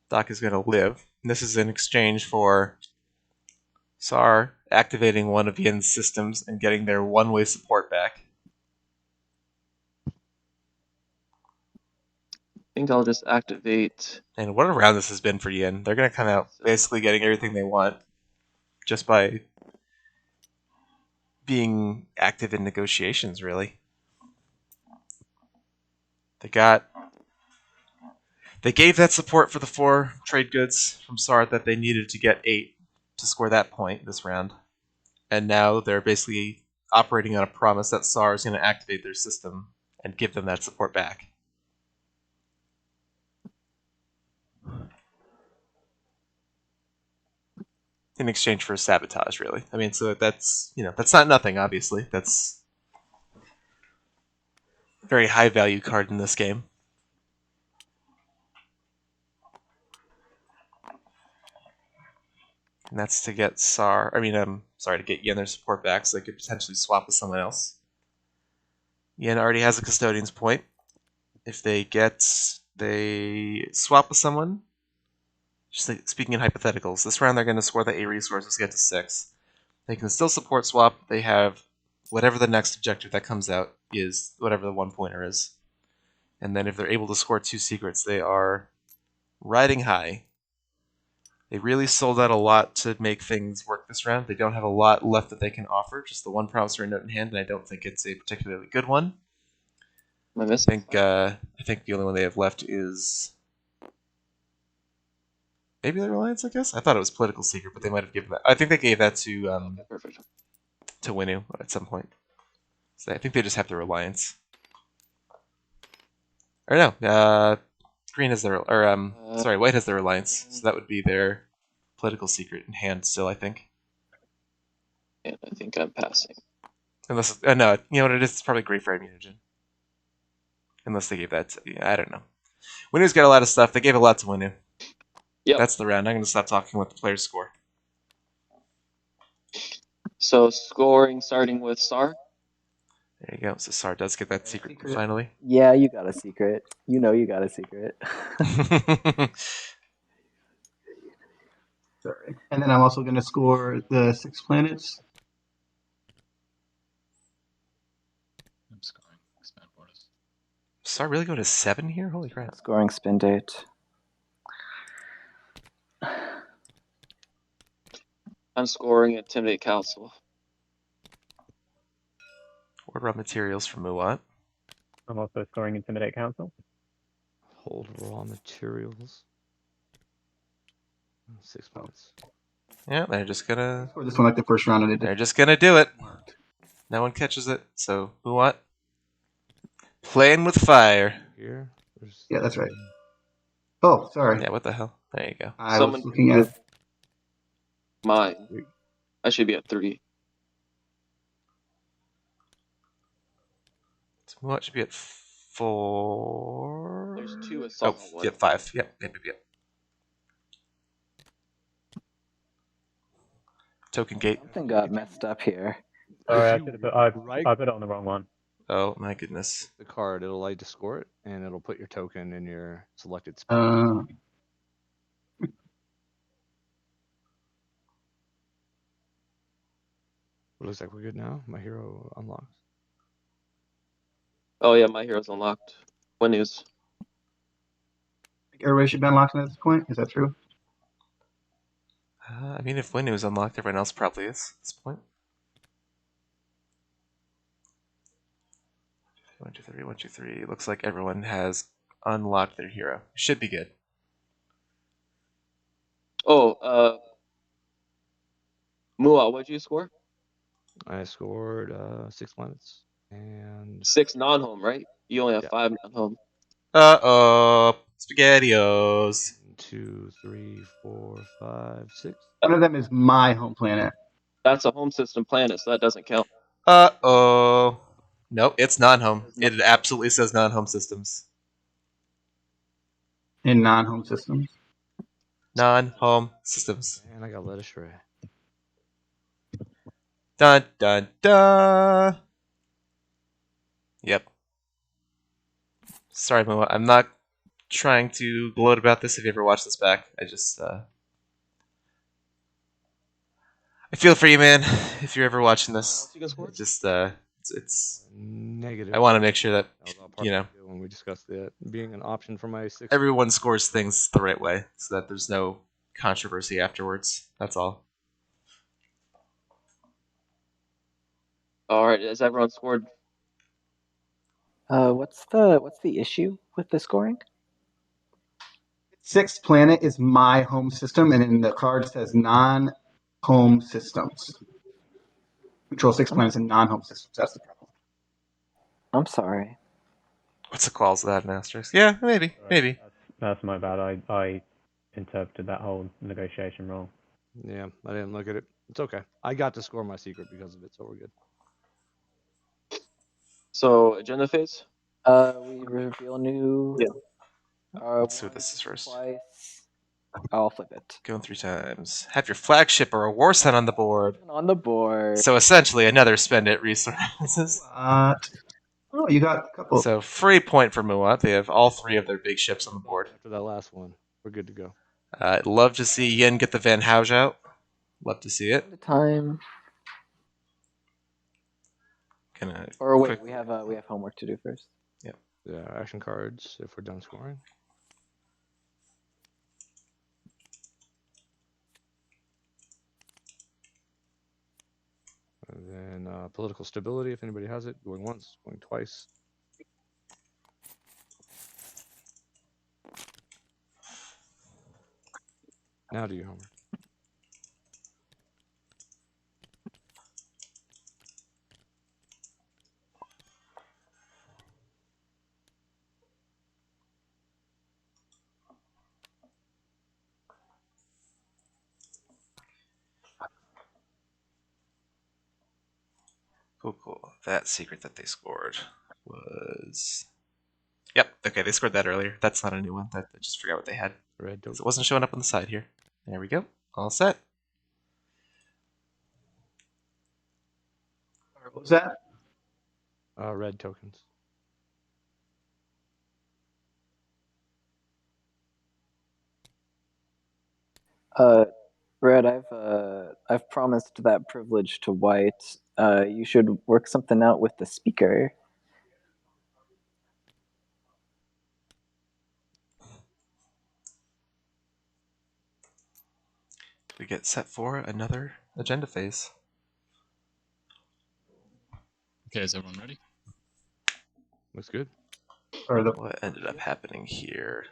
Doc is going to live. And this is in exchange for SAR activating one of Yin's systems and getting their one-way support back. I think I'll just activate. And what a round this has been for Yin. They're going to come out basically getting everything they want just by being active in negotiations, really. They gave that support for the 4 trade goods from SAR that they needed to get 8 to score that point this round. And now they're basically operating on a promise that SAR is going to activate their system and give them that support back. In exchange for sabotage, really. I mean, so that's not nothing, obviously. That's a very high value card in this game. And that's to get to get Yen their support back so they could potentially swap with someone else. Yen already has a custodian's point. If they swap with someone, just speaking in hypotheticals, this round they're going to score the 8 resources, get to 6. They can still support swap. They have whatever the next objective that comes out is, whatever the 1-pointer is. And then if they're able to score 2 secrets, they are riding high. They really sold out a lot to make things work this round. They don't have a lot left that they can offer, just the 1 promissory note in hand, and I don't think it's a particularly good one. I think the only one they have left is maybe their alliance. I guess I thought it was political secret, but they might have given that. I think they gave that to Okay, perfect. to Winu at some point. So I think they just have their alliance. Or no, green has their sorry, white has their alliance. So that would be their political secret in hand still. I think. And I think I'm passing. Unless no, you know what it is? It's probably Greyfire Mutagen. Unless they gave that to, yeah, I don't know. Winu's got a lot of stuff. They gave a lot to Winu. Yep. That's the round. I'm going to stop talking what the players score. So scoring starting with Sar. There you go. So Sar does get that secret finally. Yeah, you got a secret. You know you got a secret. Sorry. And then I'm also going to score the 6 planets. I'm scoring expand borders. Sar really go to 7 here? Holy crap. Scoring spin date. I'm scoring Intimidate Council. Order raw materials from Muat. I'm also scoring Intimidate Council. Hold raw materials. 6 points. Yeah, they're just gonna. Or this one like the first round, and it They're just gonna do it. No one catches it. So Muat playing with fire. Here. Yeah, that's right. Oh, sorry. Yeah, what the hell? There you go. I was looking at mine. I should be at 3. So Muat should be at 4. There's 2 assault. Oh, yep, 5. Yep. Token gate. Something got messed up here. Sorry, I put it on the wrong one. Oh my goodness. The card, it'll allow you to score it, and it'll put your token in your selected spot. It looks like we're good now. My hero unlocked. Oh yeah, my hero's unlocked. Winu's. everybody should be unlocked at this point. Is that true? I mean, if Winu is unlocked, everyone else probably is at this point. 1, 2, 3, 1, 2, 3. Looks like everyone has unlocked their hero. Should be good. Oh, Mua, what'd you score? I scored 6 planets and 6 non-home, right? You only have 5 non-home. Uh-oh. SpaghettiOs. 1, 2, 3, 4, 5, 6. One of them is my home planet. That's a home system planet, so that doesn't count. Uh-oh. Nope, it's non-home. It absolutely says non-home systems. In non-home systems. Non-home systems. And I got led astray. Dun dun dun. Yep. Sorry, Moa. I'm not trying to gloat about this if you ever watch this back. I just I feel for you, man. If you're ever watching this, just it's negative. I want to make sure that you know when we discussed that being an option for my 6. everyone scores things the right way, so that there's no controversy afterwards. That's all. All right, has everyone scored? What's the issue with the scoring? 6th planet is my home system, and in the card says non-home systems. Control 6 planets in non-home systems. That's the problem. I'm sorry. What's the quals of that, Masters? Yeah, maybe, maybe. That's my bad. I interpreted that whole negotiation wrong. Yeah, I didn't look at it. It's okay. I got to score my secret because of it, so we're good. So, agenda phase? We reveal new. Yeah. Let's see what this is first. Twice. I'll flip it. Going 3 times. Have your flagship or a war sun on the board. On the board. So essentially, another spend it resources. Oh, you got a couple. So free point for Muat. They have all 3 of their big ships on the board. After that last one, we're good to go. I'd love to see Yin get the Van Houge out. Love to see it. The time. Gonna Or wait, we have homework to do first. Yep. Yeah, action cards if we're done scoring. And then political stability, if anybody has it, going once, going twice. Now do your homework. Cool. That secret that they scored was... Yep, okay, they scored that earlier. That's not a new one. I just forgot what they had. Red token. It wasn't showing up on the side here. There we go. All set. What was that? Red tokens. Red, I've promised that privilege to White. You should work something out with the speaker. We get set for another agenda phase. Okay, is everyone ready? Looks good. What ended up happening here?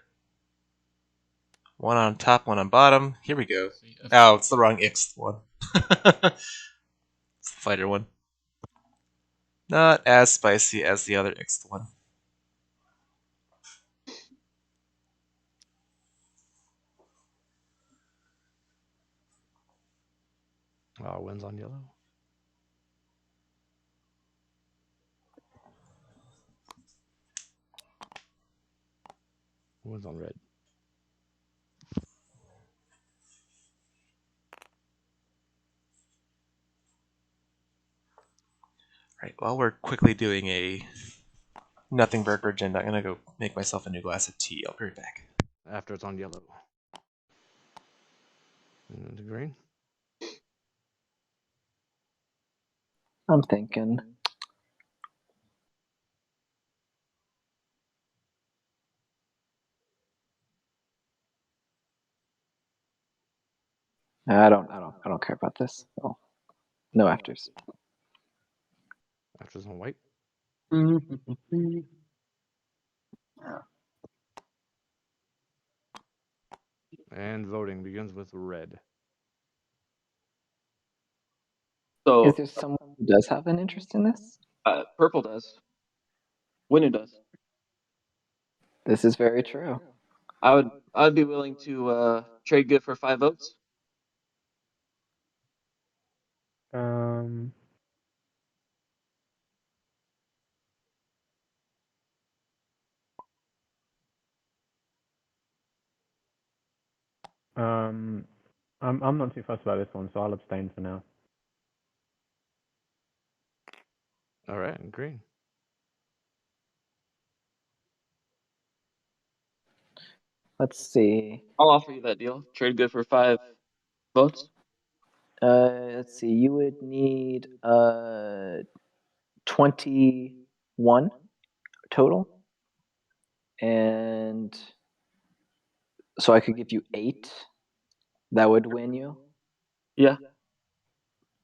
One on top, one on bottom. Here we go. Oh, it's the wrong X one. It's the fighter one. Not as spicy as the other X one. Wins on yellow. Wins on red. Right, while we're quickly doing a nothing burger agenda, I'm gonna go make myself a new glass of tea. I'll be right back. After it's on yellow. And the green. I'm thinking. I don't care about this. Oh, no afters. Afters on white. And voting begins with red. So Is there someone who does have an interest in this? purple does. Winner does. This is very true. I'd be willing to trade good for 5 votes. I'm not too fussed about this one, so I'll abstain for now. All right, and green. Let's see. I'll offer you that deal. Trade good for 5 votes. Let's see. You would need 21 total, and so I could give you 8. That would win you. Yeah.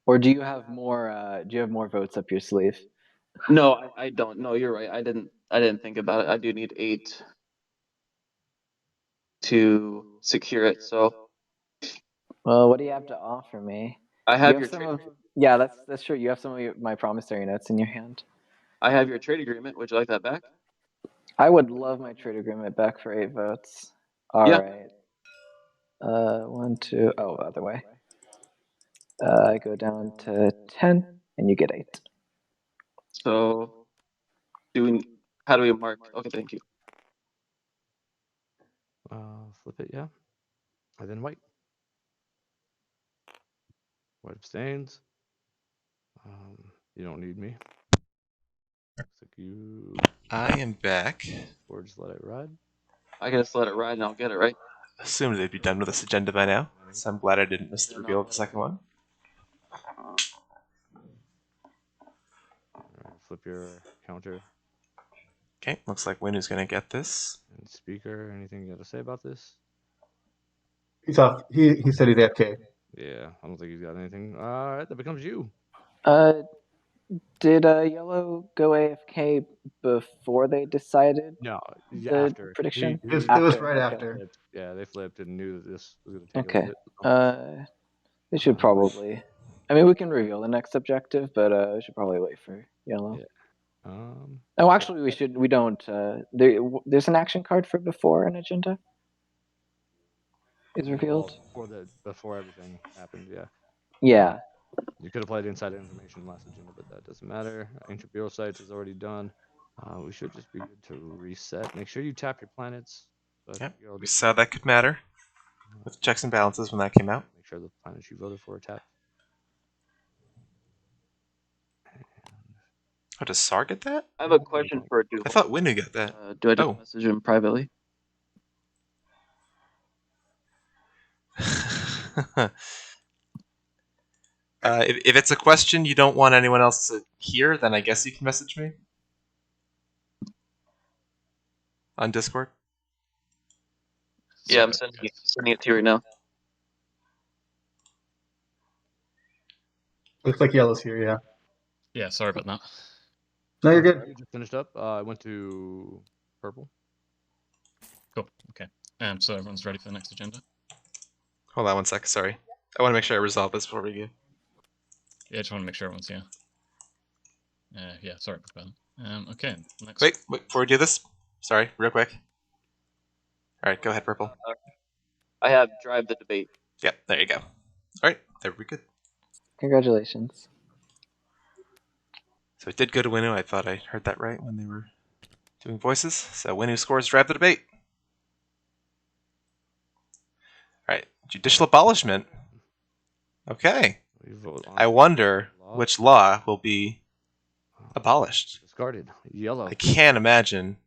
Or do you have more? Do you have more votes up your sleeve? No, I don't. No, you're right. I didn't think about it. I do need 8 to secure it. So Well, what do you have to offer me? I You have have your some trade. of. Yeah, that's true. You have some of my promissory notes in your hand. I have your trade agreement. Would you like that back? I would love my trade agreement back for 8 votes. All Yeah. right. 1, 2. Oh, other way. I go down to 10, and you get 8. So how do we mark? Okay, thank you. Flip it, yeah. And then white. White abstains. You don't need me. Looks like you. I am back. Or just let it ride. I can just let it ride and I'll get it, right? Assumed they'd be done with this agenda by now, so I'm glad I didn't miss the reveal of the second one. All right, flip your counter. Okay, looks like Winu's gonna get this. And speaker, anything you got to say about this? He's off. He said he's AFK. Yeah, I don't think he's got anything. All right, that becomes you. Did Yellow go AFK before they decided No, the after prediction? It was After, right okay. after. Flipped. Yeah, they flipped and knew that this was going to take a Okay. bit. So. We should probably. I mean, we can reveal the next objective, but we should probably wait for Yellow. Yeah. Oh, actually, we should. We don't. There's an action card for before an agenda is revealed. Before everything happened, yeah. Yeah. You could have played Inside Information last agenda, but that doesn't matter. Ancient Bureau Sites is already done. We should just be good to reset. Make sure you tap your planets. Yep. We saw that could matter with checks and balances when that came out. Make sure the planets you voted for are tapped. Oh, does SAR get that? I have a question for Duval. I thought Winu got that. Do I just message him privately? If it's a question you don't want anyone else to hear, then I guess you can message me on Discord. Yeah, I'm sending it to you right now. Looks like Yellow's here, yeah. Yeah, sorry about that. No, you're good. We just finished up. I went to purple. Cool. Okay. So everyone's ready for the next agenda? Hold on one sec, sorry. I want to make sure I resolve this before we go. Yeah, I just want to make sure everyone's here. Yeah, sorry about that. Okay, next. Wait, before we do this, sorry, real quick. Alright, go ahead, Purple. I have Drive the Debate. Yeah, there you go. Alright, there we go. Congratulations. So it did go to Winu. I thought I heard that right when they were doing voices. So Winu scores Drive the Debate. Alright, Judicial Abolishment. Okay. I wonder which law will be abolished. Discarded. Yellow. I can't imagine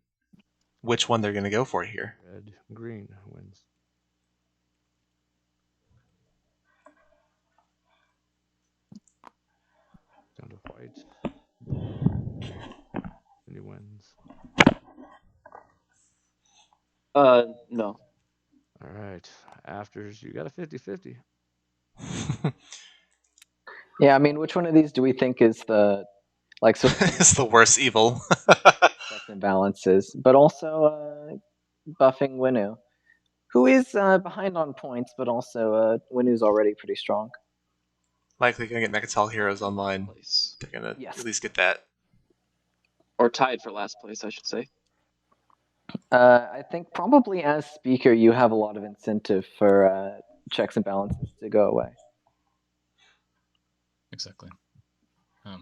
which one they're going to go for here. Red, green wins. Down to white. And he wins. No. All right. Afters, you got a 50-50. Yeah, I mean, which one of these do we think is the so? It's the worst evil. Checks and balances, but also buffing Winu, who is behind on points, but also Winu's already pretty strong. Likely gonna get Mechatol Heroes online. They're gonna at least get that. Or tied for last place, I should say. I think probably as speaker, you have a lot of incentive for checks and balances to go away. Exactly. Yeah,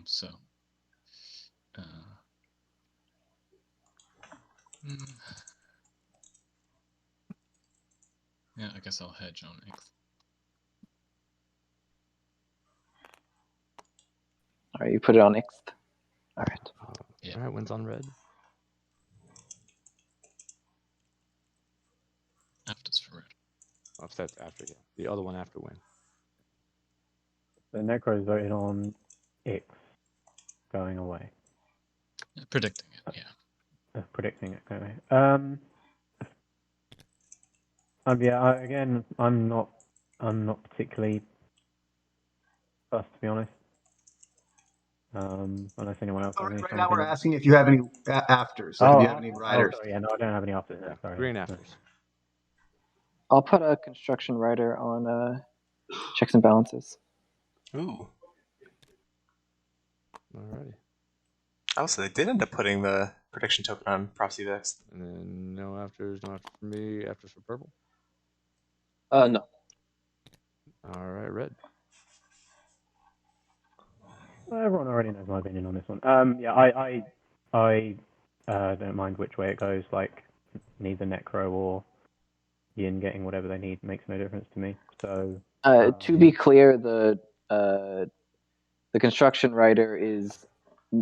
I guess I'll hedge on X. All right, you put it on X. All right. Yeah. All right, wins on red. Afters for red. That's after, yeah. The other one after win. The Necro's voted on X going away. Predicting it, yeah. Predicting it going away. Yeah. Again, I'm not particularly fussed, to be honest. Unless anyone else has any. Right now, we're asking if you have any afters. Like if you have any riders. Sorry, yeah, no, I don't have any afters. No, sorry. Green afters. I'll put a construction rider on checks and balances. Ooh. Alrighty. Oh, so they did end up putting the prediction token on Prophecy Vex. And then no afters for me, afters for purple. No. Alright, red. Well, everyone already knows my opinion on this one. Yeah, I don't mind which way it goes. Like, neither Necro or Yin getting whatever they need makes no difference to me. So. To be clear, the construction rider is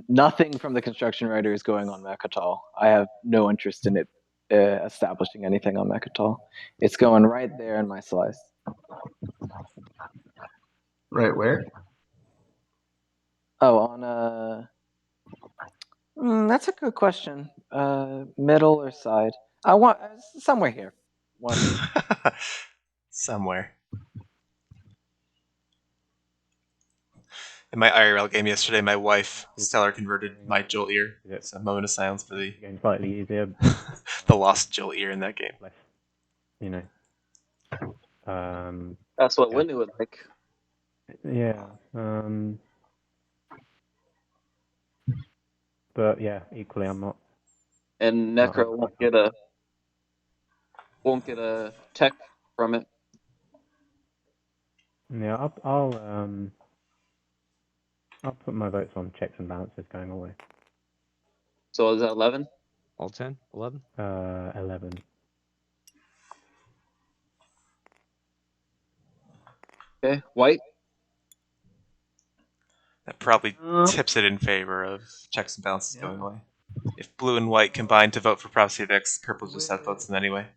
nothing from the construction rider is going on Mechatol. I have no interest in it establishing anything on Mechatol. It's going right there in my slice. Right where? Oh, on that's a good question. Middle or side? I want somewhere here. One. Somewhere. In my IRL game yesterday, my wife, Stellar, converted my Joel ear. It's a moment of silence for the Getting slightly easier. the lost Joel ear in that game. Less, you know. That's what Yeah. Windu would like. Yeah. But yeah, equally, I'm not. And Necro won't get a tech from it. Yeah, I'll put my votes on checks and balances going away. So is that 11? All 10? 11? 11. Okay, white. That probably tips it in favor of checks and balances Yeah. going away. If blue and white combine to vote for Prophecy of X, purple just have votes in anyway.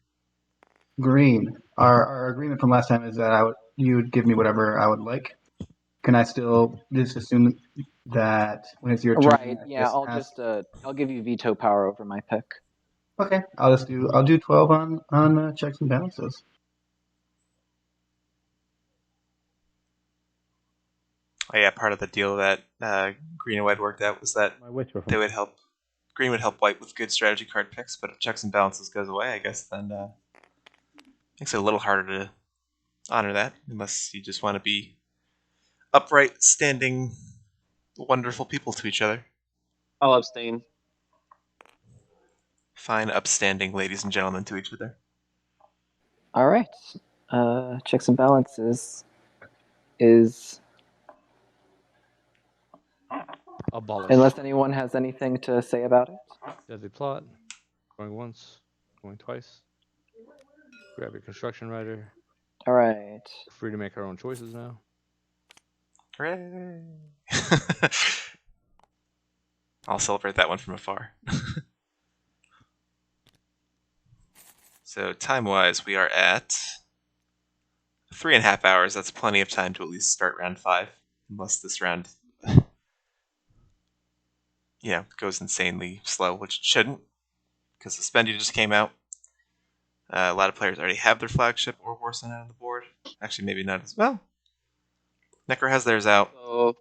Green. Our agreement from last time is that you would give me whatever I would like. Can I still just assume that when it's your turn? Right. Yeah. I'll give you veto power over my pick. Okay. I'll do 12 on checks and balances. Oh yeah, part of the deal that green and white worked out was that My whisper from they would help. Green would help white with good strategy card picks, but if checks and balances goes away, I guess then makes it a little harder to honor that, unless you just want to be upright, standing, wonderful people to each other. I'll abstain. Fine, upstanding ladies and gentlemen to each other. All right. Checks and balances is, Abolish. unless anyone has anything to say about it. Deadly plot. Going once. Going twice. Grab your construction rider. All right. We're free to make our own choices now. Hooray! I'll celebrate that one from afar. So time-wise, we are at 3.5 hours. That's plenty of time to at least start round 5, unless this round, goes insanely slow, which it shouldn't, because the Spendy just came out. A lot of players already have their flagship or Warson out on the board. Actually, maybe not as well. Necro has theirs out. So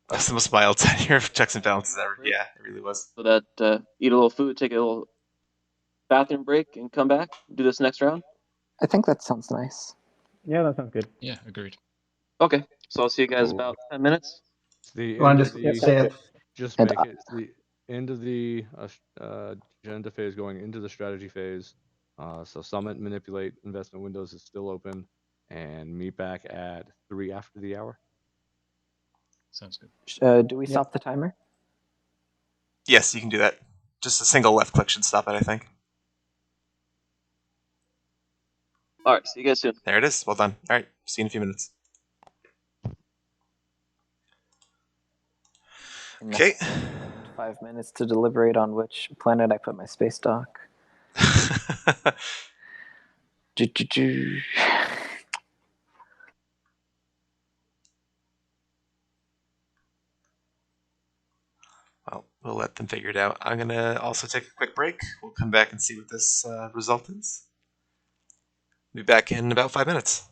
That's the most mild tenure of checks and balances ever. Yeah, it really was. so that eat a little food, take a little bathroom break, and come back. Do this next round. I think that sounds nice. Yeah, that sounds good. Yeah, agreed. Okay. So I'll see you guys Cool. about 10 minutes. It's the You want end to of just the. say it? Just And make it. It's the end of the agenda phase going into the strategy phase. So summit, manipulate, investment windows is still open, and meet back at 3 after the hour. Sounds good. do we stop the timer? Yes, you can do that. Just a single left click should stop it, I think. All right. See you guys soon. There it is. Well done. All right. See you in a few minutes. Okay. 5 minutes to deliberate on which planet I put my space dock. Well, we'll let them figure it out. I'm going to also take a quick break. We'll come back and see what this result is. Be back in about 5 minutes.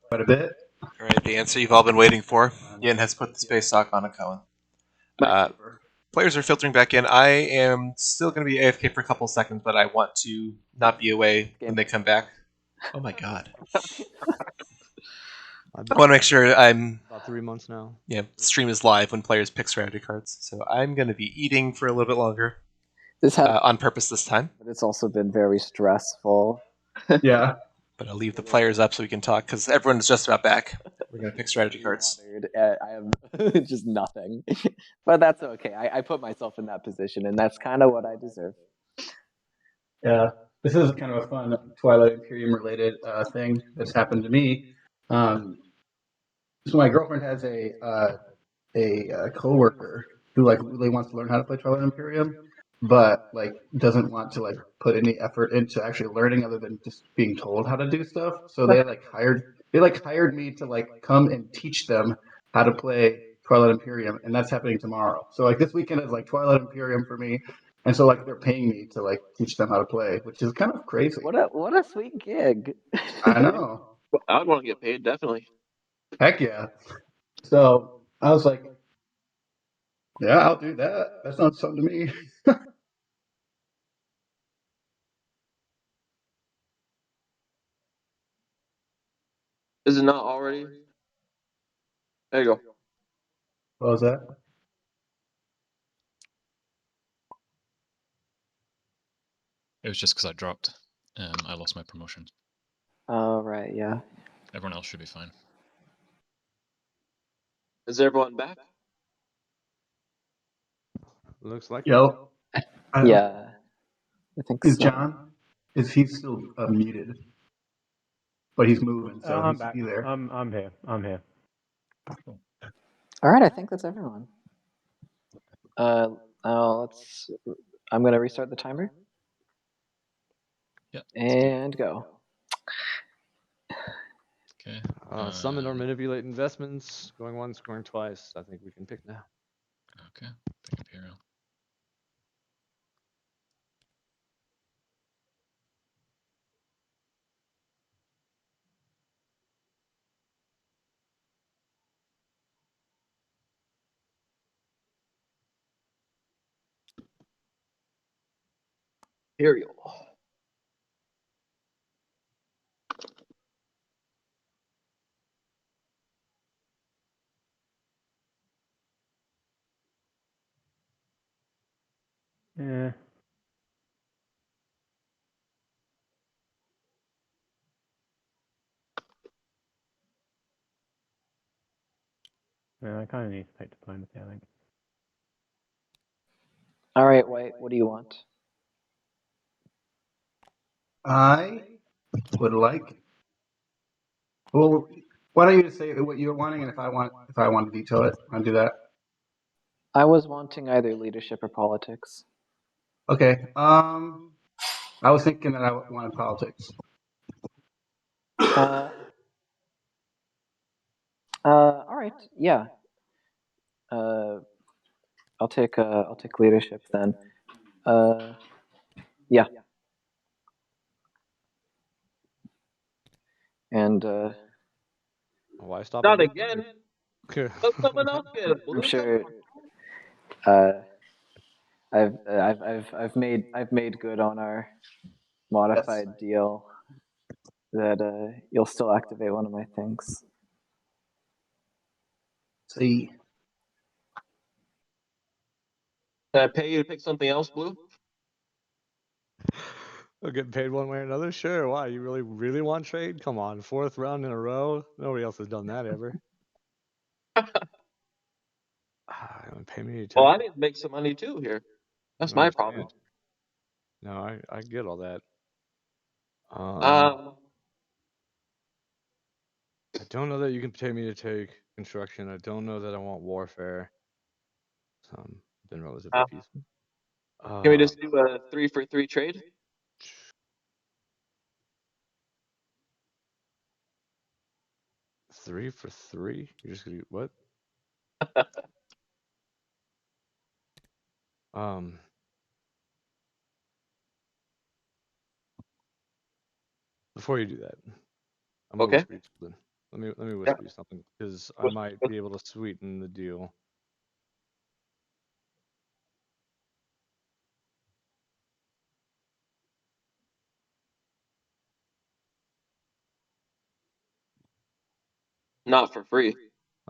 quite a bit. All right, the answer you've all been waiting for. Yin has put the space sock on a Cohen. Players are filtering back in. I am still going to be AFK for a couple seconds, but I want to not be away when they come back. Oh my god. I want to make sure I'm... About 3 months now. Yeah, stream is live when players pick strategy cards. So I'm going to be eating for a little bit longer. On purpose this time. But it's also been very stressful. Yeah. But I'll leave the players up so we can talk, because everyone's just about back. We're going to pick strategy cards. I have just nothing. But that's okay. I put myself in that position, and that's kind of what I deserve. Yeah. This is kind of a fun Twilight Imperium related thing that's happened to me. So my girlfriend has a coworker who like really wants to learn how to play Twilight Imperium, but like doesn't want to like put any effort into actually learning other than just being told how to do stuff. So they hired me to like come and teach them how to play Twilight Imperium, and that's happening tomorrow. So like this weekend is like Twilight Imperium for me, and so like they're paying me to like teach them how to play, which is kind of crazy. What a sweet gig. I know. I would want to get paid, definitely. Heck yeah. So I was like, yeah, I'll do that. That sounds fun to me. Is it not already? There you go. What was that? It was just because I dropped. I lost my promotion. Oh, right, yeah. Everyone else should be fine. Is everyone back? Looks like Yo. Yeah. I think Is so. John? Is he still muted? But he's moving, so I'm he's back. there. I'm here. I'm here. Cool. All right, I think that's everyone. Let's. I'm gonna restart the timer. Yeah. And go. Okay. Summon or manipulate investments. Going once, going twice. I think we can pick now. Okay. Pick Imperial. Imperial. Yeah. Yeah, I kind of need to take diplomacy, I think. All right, White. What do you want? I would like. Well, why don't you just say what you're wanting, and if I want to detail it, I'll do that. I was wanting either leadership or politics. Okay. I was thinking that I wanted politics. All right. Yeah. I'll take leadership then. Yeah. And Why stop? Not again. Okay. Let someone else get it. I'm sure. I've made good on our modified deal that you'll still activate one of my things. See. Can I pay you to pick something else, Blue? I'll get paid one way or another? Sure, why? You really want trade? Come on, 4th round in a row? Nobody else has done that ever. Pay me to... Well, I need to make some money too here. That's my problem. No, I get all that. Um, I don't know that you can pay me to take construction. I don't know that I want warfare. Been relatively peaceful. Can we just do a 3-for-3 trade? Three for three? You're just gonna what? Before you do that, I'm a little Okay. spiritual then. Let me whisper you something, because I might be able to sweeten the deal. Not for free.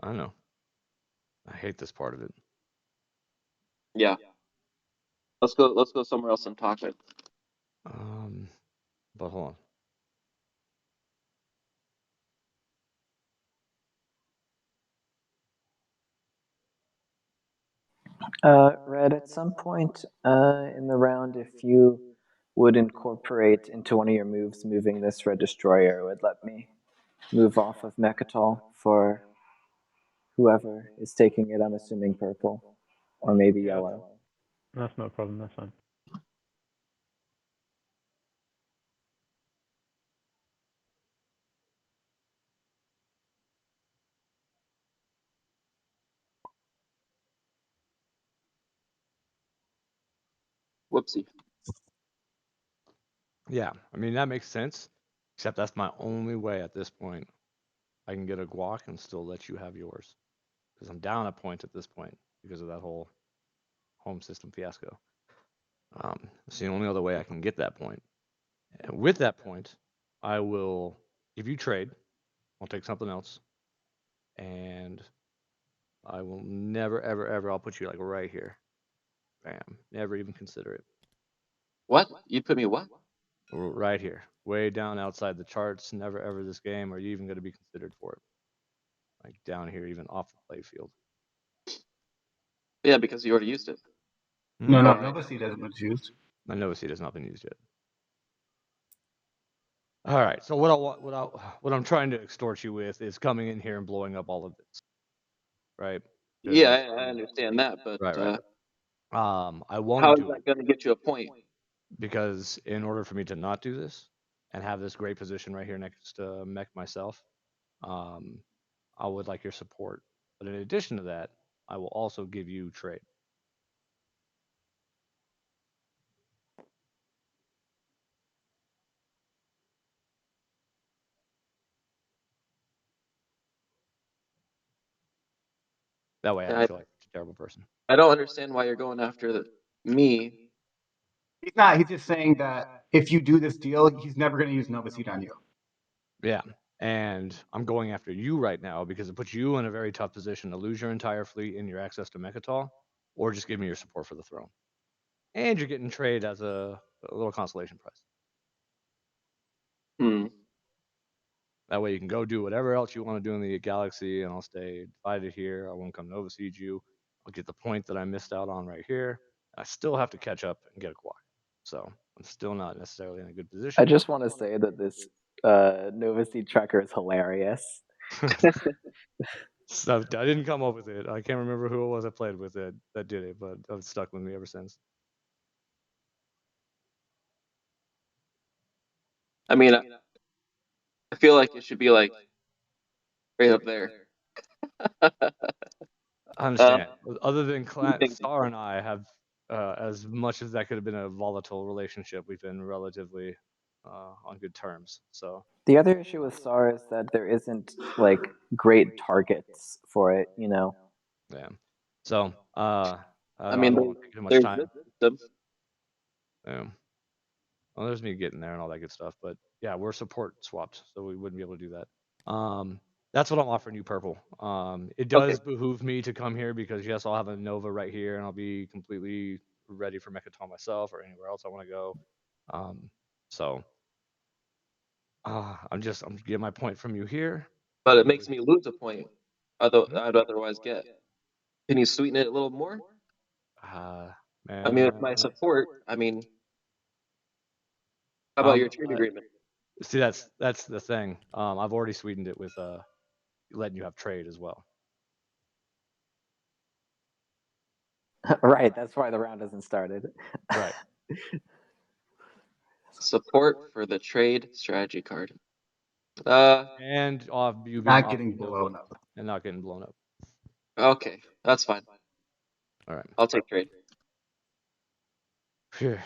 I know. I hate this part of it. Yeah. Let's go somewhere else and talk it. But hold on. Red, at some point in the round, if you would incorporate into one of your moves moving this Red Destroyer, it would let me move off of Mechatol for whoever is taking it. I'm assuming purple or maybe yellow. That's not a problem. That's fine. Whoopsie. Yeah, I mean, that makes sense, except that's my only way at this point. I can get a guac and still let you have yours, because I'm down a point at this point because of that whole home system fiasco. It's the only other way I can get that point. And with that point, I will give you trade. I'll take something else, and I will never, ever, ever. I'll put you like right here. Bam. Never even consider it. What? You put me what? Right here, way down outside the charts. Never, ever this game are you even going to be considered for it. Like down here, even off the play field. Yeah, because you already used it. No, Nova Seed hasn't been used. My Nova Seed has not been used yet. All right. So what I'm trying to extort you with is coming in here and blowing up all of this, right? Yeah, I understand that, but Right. I won't how is do that it going to get you a point? because in order for me to not do this and have this great position right here next to Mech myself, I would like your support. But in addition to that, I will also give you trade. That way, I don't feel like a terrible person. I don't understand why you're going after me. He's not. He's just saying that if you do this deal, he's never going to use Nova Seed on you. Yeah. And I'm going after you right now because it puts you in a very tough position to lose your entire fleet and your access to Mechatol, or just give me your support for the throne. And you're getting trade as a little consolation prize. That way you can go do whatever else you want to do in the galaxy, and I'll stay divided here. I won't come to overseed you. I'll get the point that I missed out on right here. I still have to catch up and get a quad. So I'm still not necessarily in a good position. I just want to say that this Nova Seed tracker is hilarious. So I didn't come up with it. I can't remember who it was I played with that did it, but it's stuck with me ever since. I mean, I feel like it should be like right up there. I understand. Other than Star and I have, as much as that could have been a volatile relationship, we've been relatively on good terms. So the other issue with SAR is that there isn't like great targets for it, you know. Yeah. So I mean, don't want to take too much there's time. this system. Yeah. Well, there's me getting there and all that good stuff, but yeah, we're support swapped, so we wouldn't be able to do that. That's what I'm offering you, purple. It does behoove me to come here because yes, I'll have a Nova right here, and I'll be completely ready for Mechatol myself or anywhere else I want to go. So I'm getting my point from you here. But it makes me lose a point. I'd otherwise get. Can you sweeten it a little more? Man, I mean, with my support, I mean, how about your trade agreement? See, that's the thing. I've already sweetened it with letting you have trade as well. Right, that's why the round hasn't started. Right. Support for the trade strategy card. And off you being Not getting blown up. and not getting blown up. Okay, that's fine. All right. I'll take trade. Phew.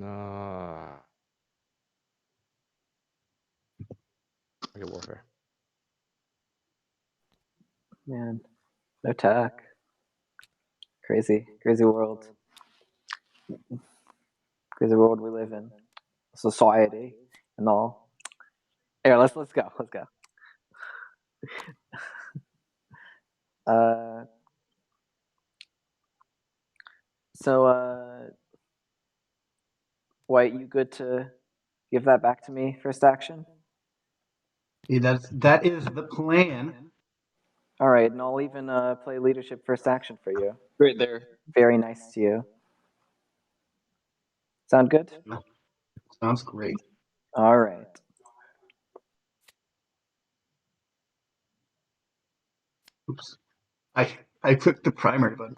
I get warfare. Man, no tech. Crazy world. Crazy world we live in. Society and all. Here, let's go. Let's go. So, White, you good to give that back to me first action? Yeah, that is the plan. All right, and I'll even play leadership first action for you. Right there. Very nice to you. Sound good? Sounds great. All right. Oops. I clicked the primary button.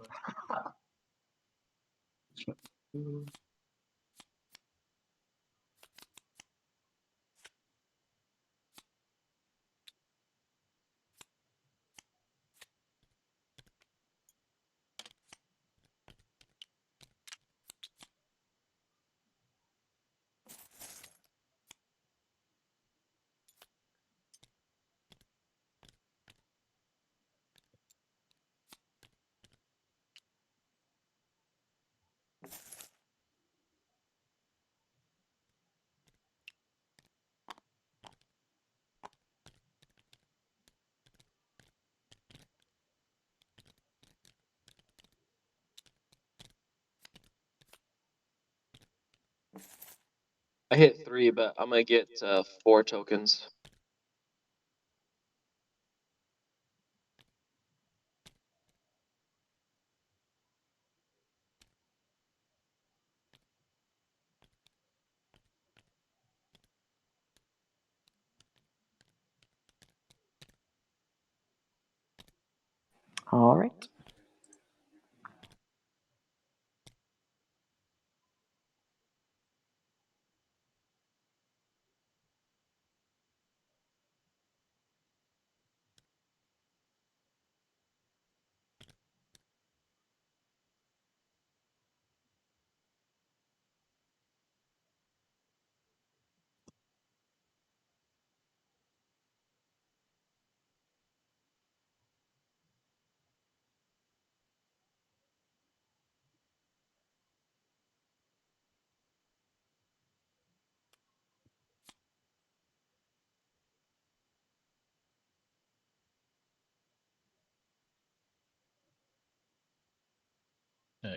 I hit 3, but I'm gonna get 4 tokens. All right.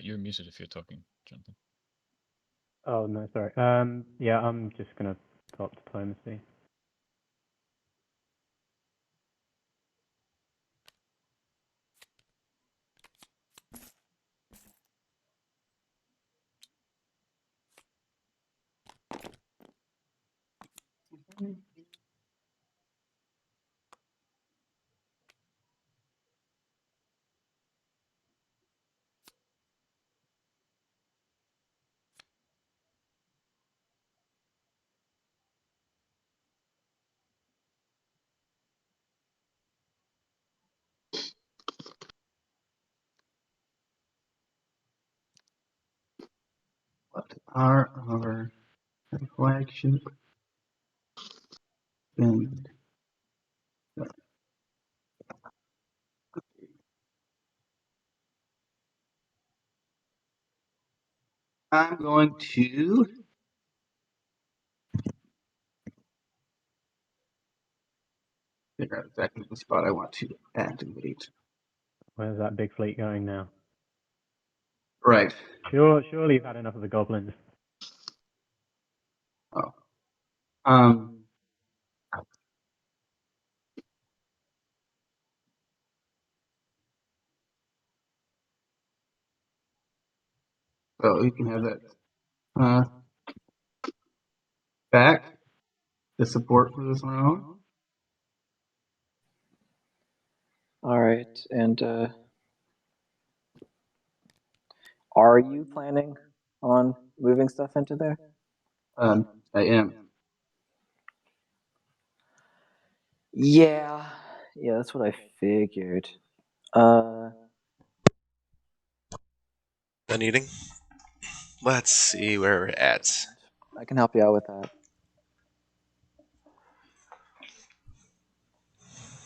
You're muted if you're talking, Jonathan. Oh no, sorry. Yeah, I'm just gonna talk diplomacy. What are our flagship and I'm going to figure out exactly the spot I want to activate. Where's that big fleet going now? Right. Surely you've had enough of the goblins. Oh. So you can have that back, the support for this round. All right. And are you planning on moving stuff into there? I am. Yeah. Yeah, that's what I figured. Done eating? Let's see where we're at. I can help you out with that.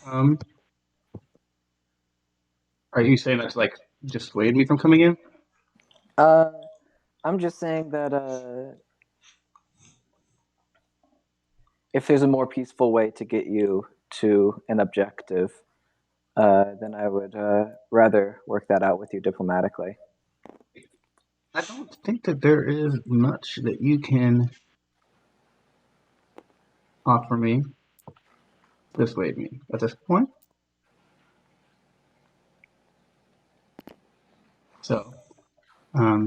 Um, Are you saying that's like dissuade me from coming in? I'm just saying that if there's a more peaceful way to get you to an objective, then I would rather work that out with you diplomatically. I don't think that there is much that you can offer me. Dissuade me at this point. So, how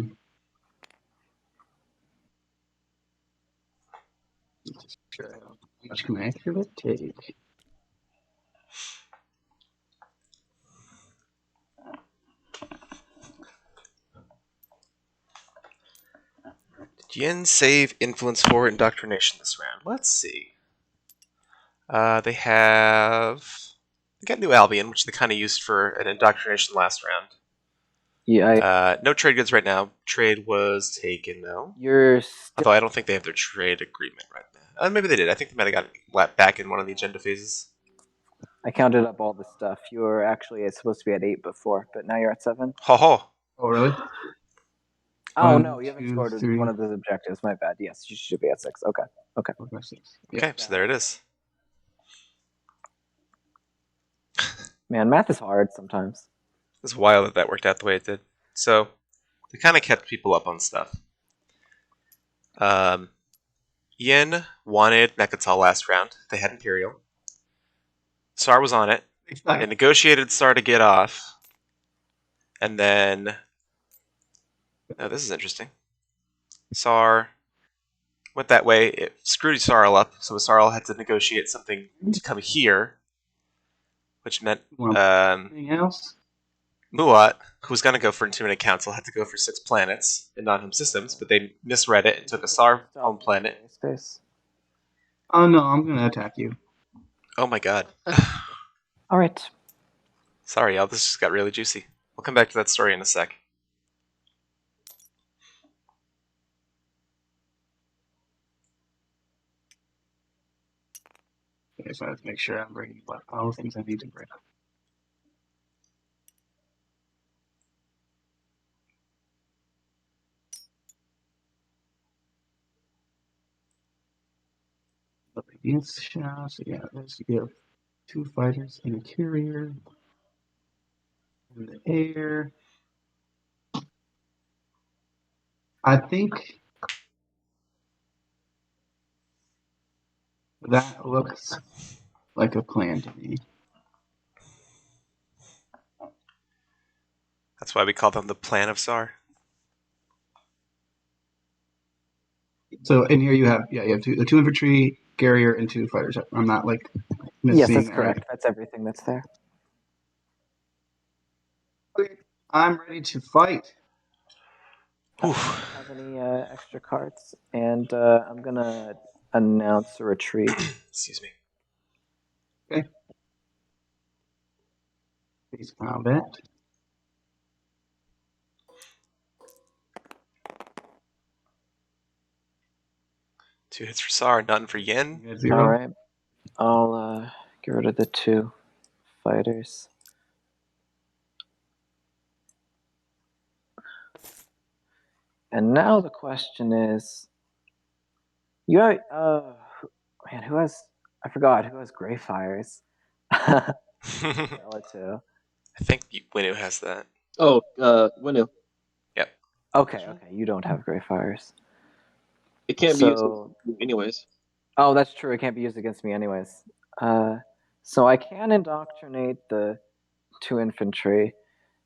much can I actually take? Did Yin save influence for indoctrination this round? Let's see. They got New Albion, which they kind of used for an indoctrination last round. Yeah. No trade goods right now. Trade was taken though. You're still... Although I don't think they have their trade agreement right now. Maybe they did. I think they might have got it back in one of the agenda phases. I counted up all the stuff. You were actually supposed to be at 8 before, but now you're at 7. Ho ho. Oh, really? Oh, no, you haven't scored one of those objectives. My bad. Yes, you should be at 6. Okay. Okay, so there it is. Man, math is hard sometimes. It's wild that worked out the way it did. So, they kind of kept people up on stuff. Yin wanted Mechatol last round. They had Imperial. Sar was on it. They negotiated Sar to get off. And then... Oh, this is interesting. Sar went that way. It screwed Sarl up, so Sarl had to negotiate something to come here, which meant Anything else? Muat, who was going to go for Intimidate Council, had to go for 6 planets in non-home systems, but they misread it and took a Sar home planet. Space. Oh no, I'm gonna attack you. Oh my god. All right. Sorry, y'all. This just got really juicy. We'll come back to that story in a sec. Okay, so I have to make sure I'm bringing all the things I need to bring. Obedience shot. So yeah, you have 2 fighters and a carrier in the air. I think that looks like a plan to me. That's why we call them the Plan of Sar. So in here you have the 2 infantry, carrier, and 2 fighters. I'm not like missing. Yes, that's correct. That's everything that's there. Okay, I'm ready to fight. I don't have any extra cards, and I'm gonna announce a retreat. Excuse me. Okay. Please combat. Two hits for Sar, none for Yin. All right. I'll get rid of the 2 fighters. And now the question is, you have, man, who has, I forgot, who has Gray Fires? I think Winu has that. Oh, Winu. Yep. Okay, you don't have Gray Fires. It can't be used anyways. Oh, that's true. It can't be used against me anyways. So I can indoctrinate the 2 infantry,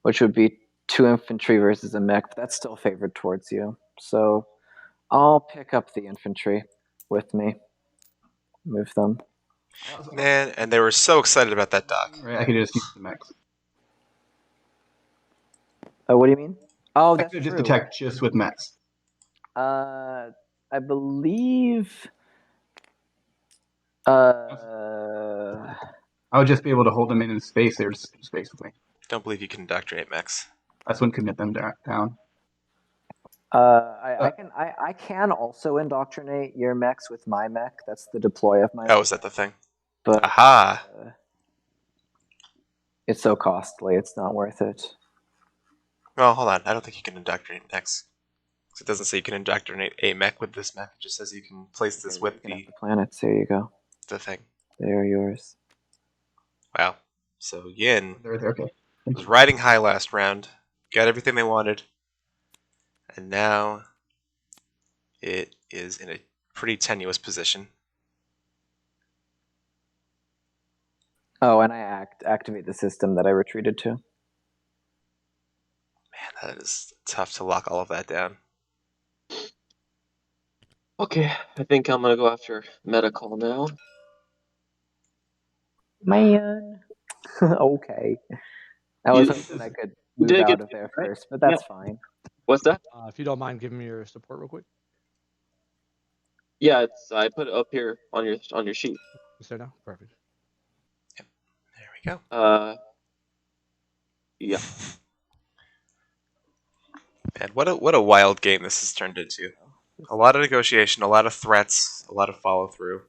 which would be 2 infantry versus a mech, but that's still favored towards you. So I'll pick up the infantry with me. Move them. Man, and they were so excited about that dock. Right, I could just use the mechs. What do you mean? Oh, that's I could true. just attack just with mechs. I believe... I would just be able to hold them in space. They were just in space with me. Don't believe you can indoctrinate mechs. That's when commit them down. I can also indoctrinate your mechs with my mech. That's the deploy of my mech. Oh, is that the thing? But aha! It's so costly, it's not worth it. Well, hold on. I don't think you can indoctrinate mechs. It doesn't say you can indoctrinate a mech with this mech. It just says you can place this Okay, with you can have the the planets. There you go. thing. They are yours. Wow. So Yin They're there. Okay. was riding high last round, got everything they wanted, and now it is in a pretty tenuous position. Oh, and I activate the system that I retreated to. Man, that is tough to lock all of that down. Okay, I think I'm gonna go after medical now. Man. Okay. I was hoping I could move did out get of there right? first, but that's fine. What's that? If you don't mind giving me your support real quick. Yeah, it's I put it up here on your sheet. Is there now? Perfect. There we go. Yeah. Man, what a wild game this has turned into. A lot of negotiation, a lot of threats, a lot of follow through.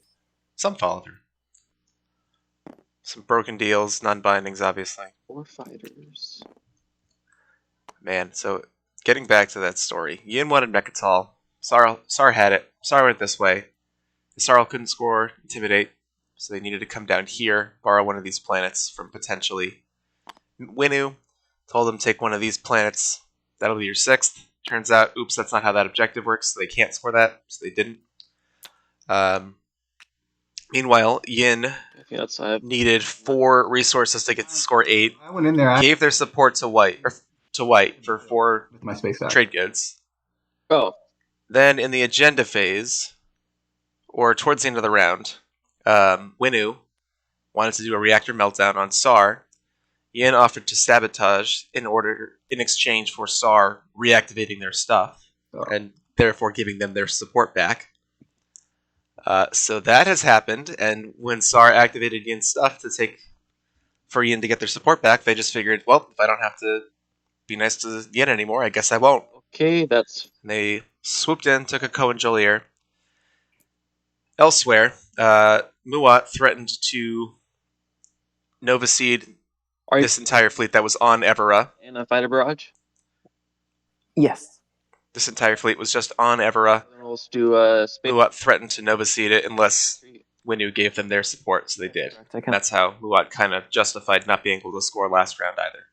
Some follow through. Some broken deals, non-bindings, obviously. 4 fighters. Man, so getting back to that story, Yin wanted Mechatol. Sar had it. Sar went this way. Sarl couldn't score Intimidate, so they needed to come down here, borrow one of these planets from potentially Winu. Told them take one of these planets. That'll be your 6th. Turns out, oops, that's not how that objective works, so they can't score that, so they didn't. Meanwhile, Yin needed 4 resources to get to score 8. I went in there. Gave their support to White for 4 with my space act. trade goods. Oh. Then in the agenda phase, or towards the end of the round, Winu wanted to do a reactor meltdown on Sar. Yin offered to sabotage in exchange for Sar reactivating their stuff, and therefore giving them their support back. So that has happened, and when Sar activated Yin's stuff for Yin to get their support back, they just figured, well, if I don't have to be nice to Yin anymore, I guess I won't. Okay, that's... And they swooped in, took a Ko and Jolier. Elsewhere, Muat threatened to Nova Seed this entire fleet that was on Evera. In a fighter barrage? Yes. This entire fleet was just on Evera. Muat threatened to Nova Seed it unless Winu gave them their support, so they did. And that's how Muat kind of justified not being able to score last round either.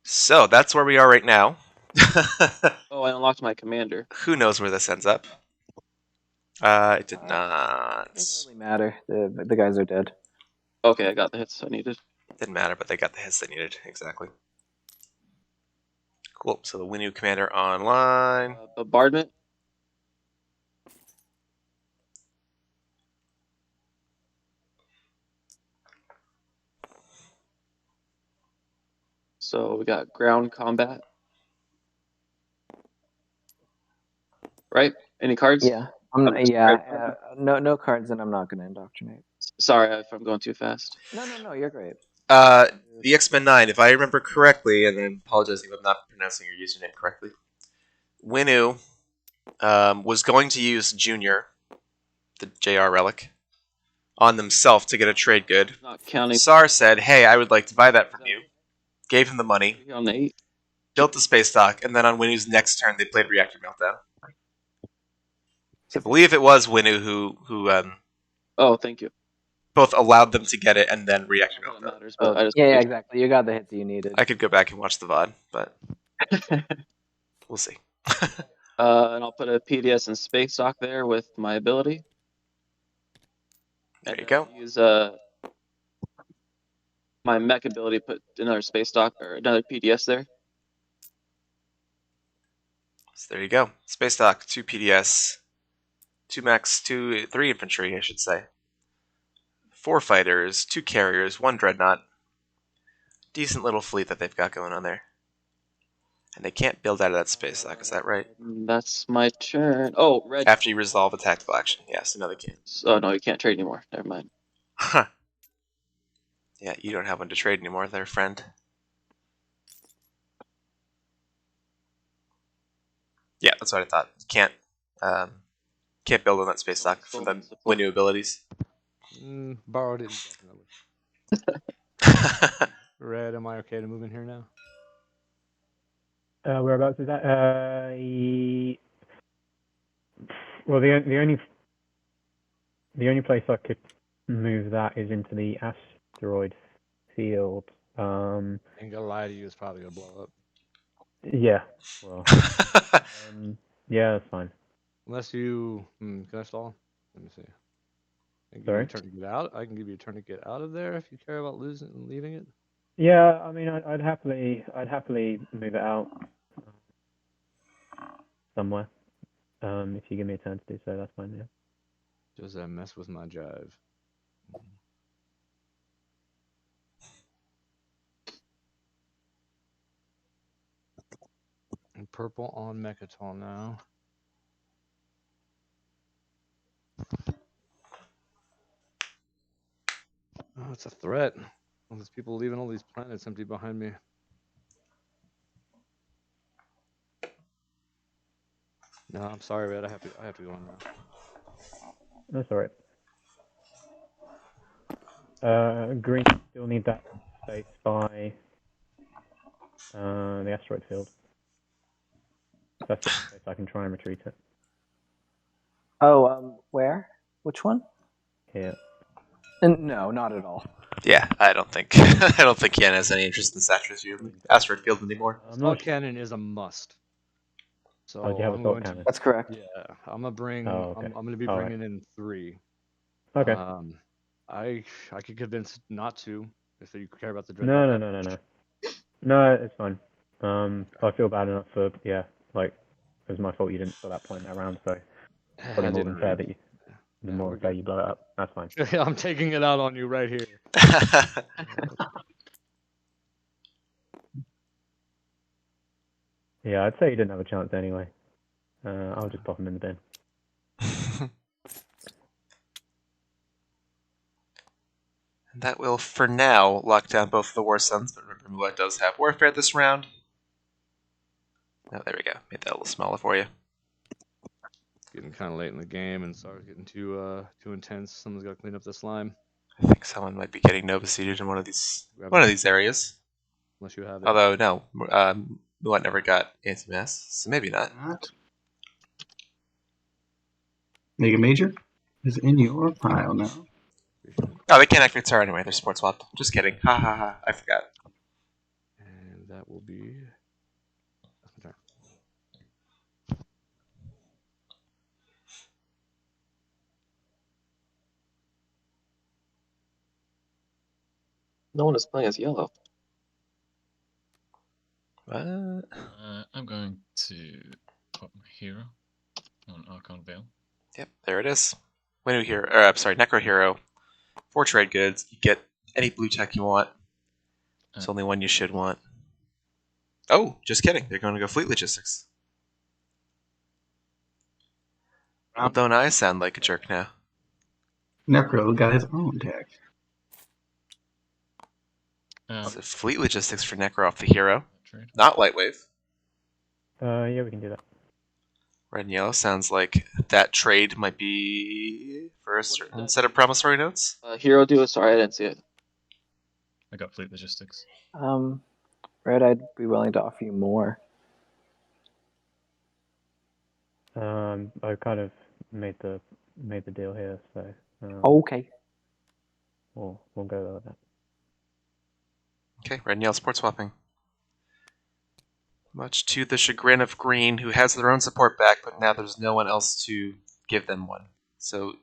So that's where we are right now. Oh, I unlocked my commander. Who knows where this ends up? It did not. It doesn't really matter. The guys are dead. Okay, I got the hits I needed. Didn't matter, but they got the hits they needed. Exactly. Cool. So the Winu commander online. Bombardment. So we got ground combat. Right? Any cards? Yeah. No cards, and I'm not going to indoctrinate. Sorry if I'm going too fast. No, you're great. The X-Men 9, if I remember correctly, and I'm apologizing if I'm not pronouncing your username correctly, Winu was going to use Junior, the JR relic, on themselves to get a trade good. Not counting. Sar said, hey, I would like to buy that from you. Gave him the money. On the 8. Built the space dock, and then on Winu's next turn, they played Reactor Meltdown. So I believe it was Winu who oh, thank you. Both allowed them to get it and then Reactor Meltdown. Yeah, exactly. You got the hits you needed. I could go back and watch the VOD, but we'll see. And I'll put a PDS and space dock there with my ability. There you go. Use my mech ability to put another space dock or another PDS there. So there you go. Space dock, 2 PDS, 2 mechs, 3 infantry, I should say. 4 fighters, 2 carriers, 1 dreadnought. Decent little fleet that they've got going on there. And they can't build out of that space dock, is that right? That's my turn. Oh, red. After you resolve a tactical action. Yes, no, they can't. Oh, no, you can't trade anymore. Never mind. Huh. Yeah, you don't have one to trade anymore there, friend. Yeah, that's what I thought. Can't build on that space dock from the Winu abilities. Borrowed it indefinitely. Red, am I okay to move in here now? Whereabouts is that? Well, the only place I could move that is into the asteroid field. Ain't gonna lie to you, it's probably gonna blow up. Yeah. Well. Yeah, that's fine. Unless you, can I stall? Let me see. I can give you Sorry? a turn to get out. I can give you a turn to get out of there if you care about leaving it. Yeah, I mean, I'd happily move it out somewhere. If you give me a turn to do so, that's fine. Yeah. Does that mess with my jive? And purple on Mechatol now. Oh, it's a threat. All these people leaving all these planets empty behind me. No, I'm sorry, Red. I have to go on now. That's all right. Green still need that space by the asteroid field. That's the place I can try and retreat it. Oh, where? Which one? Here. No, not at all. Yeah, I don't think Yen has any interest in this asteroid field anymore. Assault cannon is a must. So Oh, do you have I'm assault going cannon? to. That's correct. Yeah, I'm gonna bring. Oh, okay. I'm gonna be All bringing in 3. Okay. I could convince not to if you care about the dread. No, it's fine. I feel bad enough for like it was my fault you didn't fill that point around, so probably I more didn't than fair really. that you Yeah, more we're fair good. you blow it up. That's fine. I'm taking it out on you right here. Yeah, I'd say you didn't have a chance anyway. I'll just pop him in the bin. And that will, for now, lock down both of the War Suns, but remember Muat does have Warfare this round. Oh, there we go. Made that a little smaller for you. Getting kind of late in the game, and SAR's getting too intense. Someone's got to clean up the slime. I think someone might be getting Nova Seeded in one of these areas. Unless you have it. Although, no, Muat never got Anti-Mass, so maybe not. Mega Major is in your pile now. Oh, they can't activate Tsar anyway. They're support swapped. Just kidding. Ha ha ha. I forgot. And that will be. That's my turn. No one is playing as yellow. What? I'm going to put my hero on Archon Veil. Yep, there it is. Winu Hero, or I'm sorry, Necro Hero. 4 trade goods. You get any blue tech you want. It's only one you should want. Oh, just kidding. They're going to go Fleet Logistics. Well, don't I sound like a jerk now? Necro got his own tech. So Fleet Logistics for Necro off the hero. Trade. Not Lightwave. Yeah, we can do that. Red and yellow sounds like that trade might be for a certain set of promissory notes. Hero do it. Sorry, I didn't see it. I got Fleet Logistics. Red, I'd be willing to offer you more. I kind of made the deal here, so. Okay. We'll go with that. Okay, red and yellow support swapping. Much to the chagrin of green, who has their own support back, but now there's no one else to give them one. So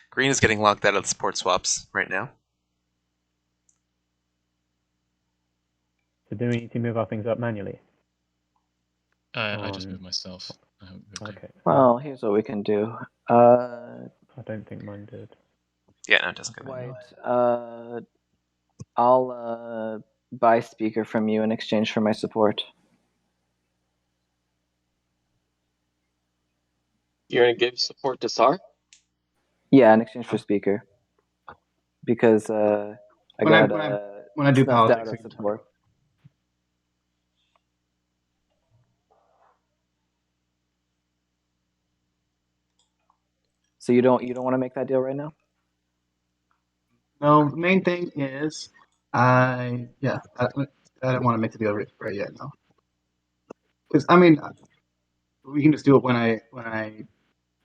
green is getting locked out of the support swaps right now. So do we need to move our things up manually? I just moved myself. I hope Okay. Well, here's what we can do. I don't think mine did. Yeah, no, it doesn't go White, I'll buy speaker from you in exchange for my support. You're gonna give support to SAR? Yeah, in exchange for speaker. Because I When I do snuffed politics, out I of can talk. support. So you don't want to make that deal right now? No, the main thing is I don't want to make the deal right yet. No, because I mean we can just do it when I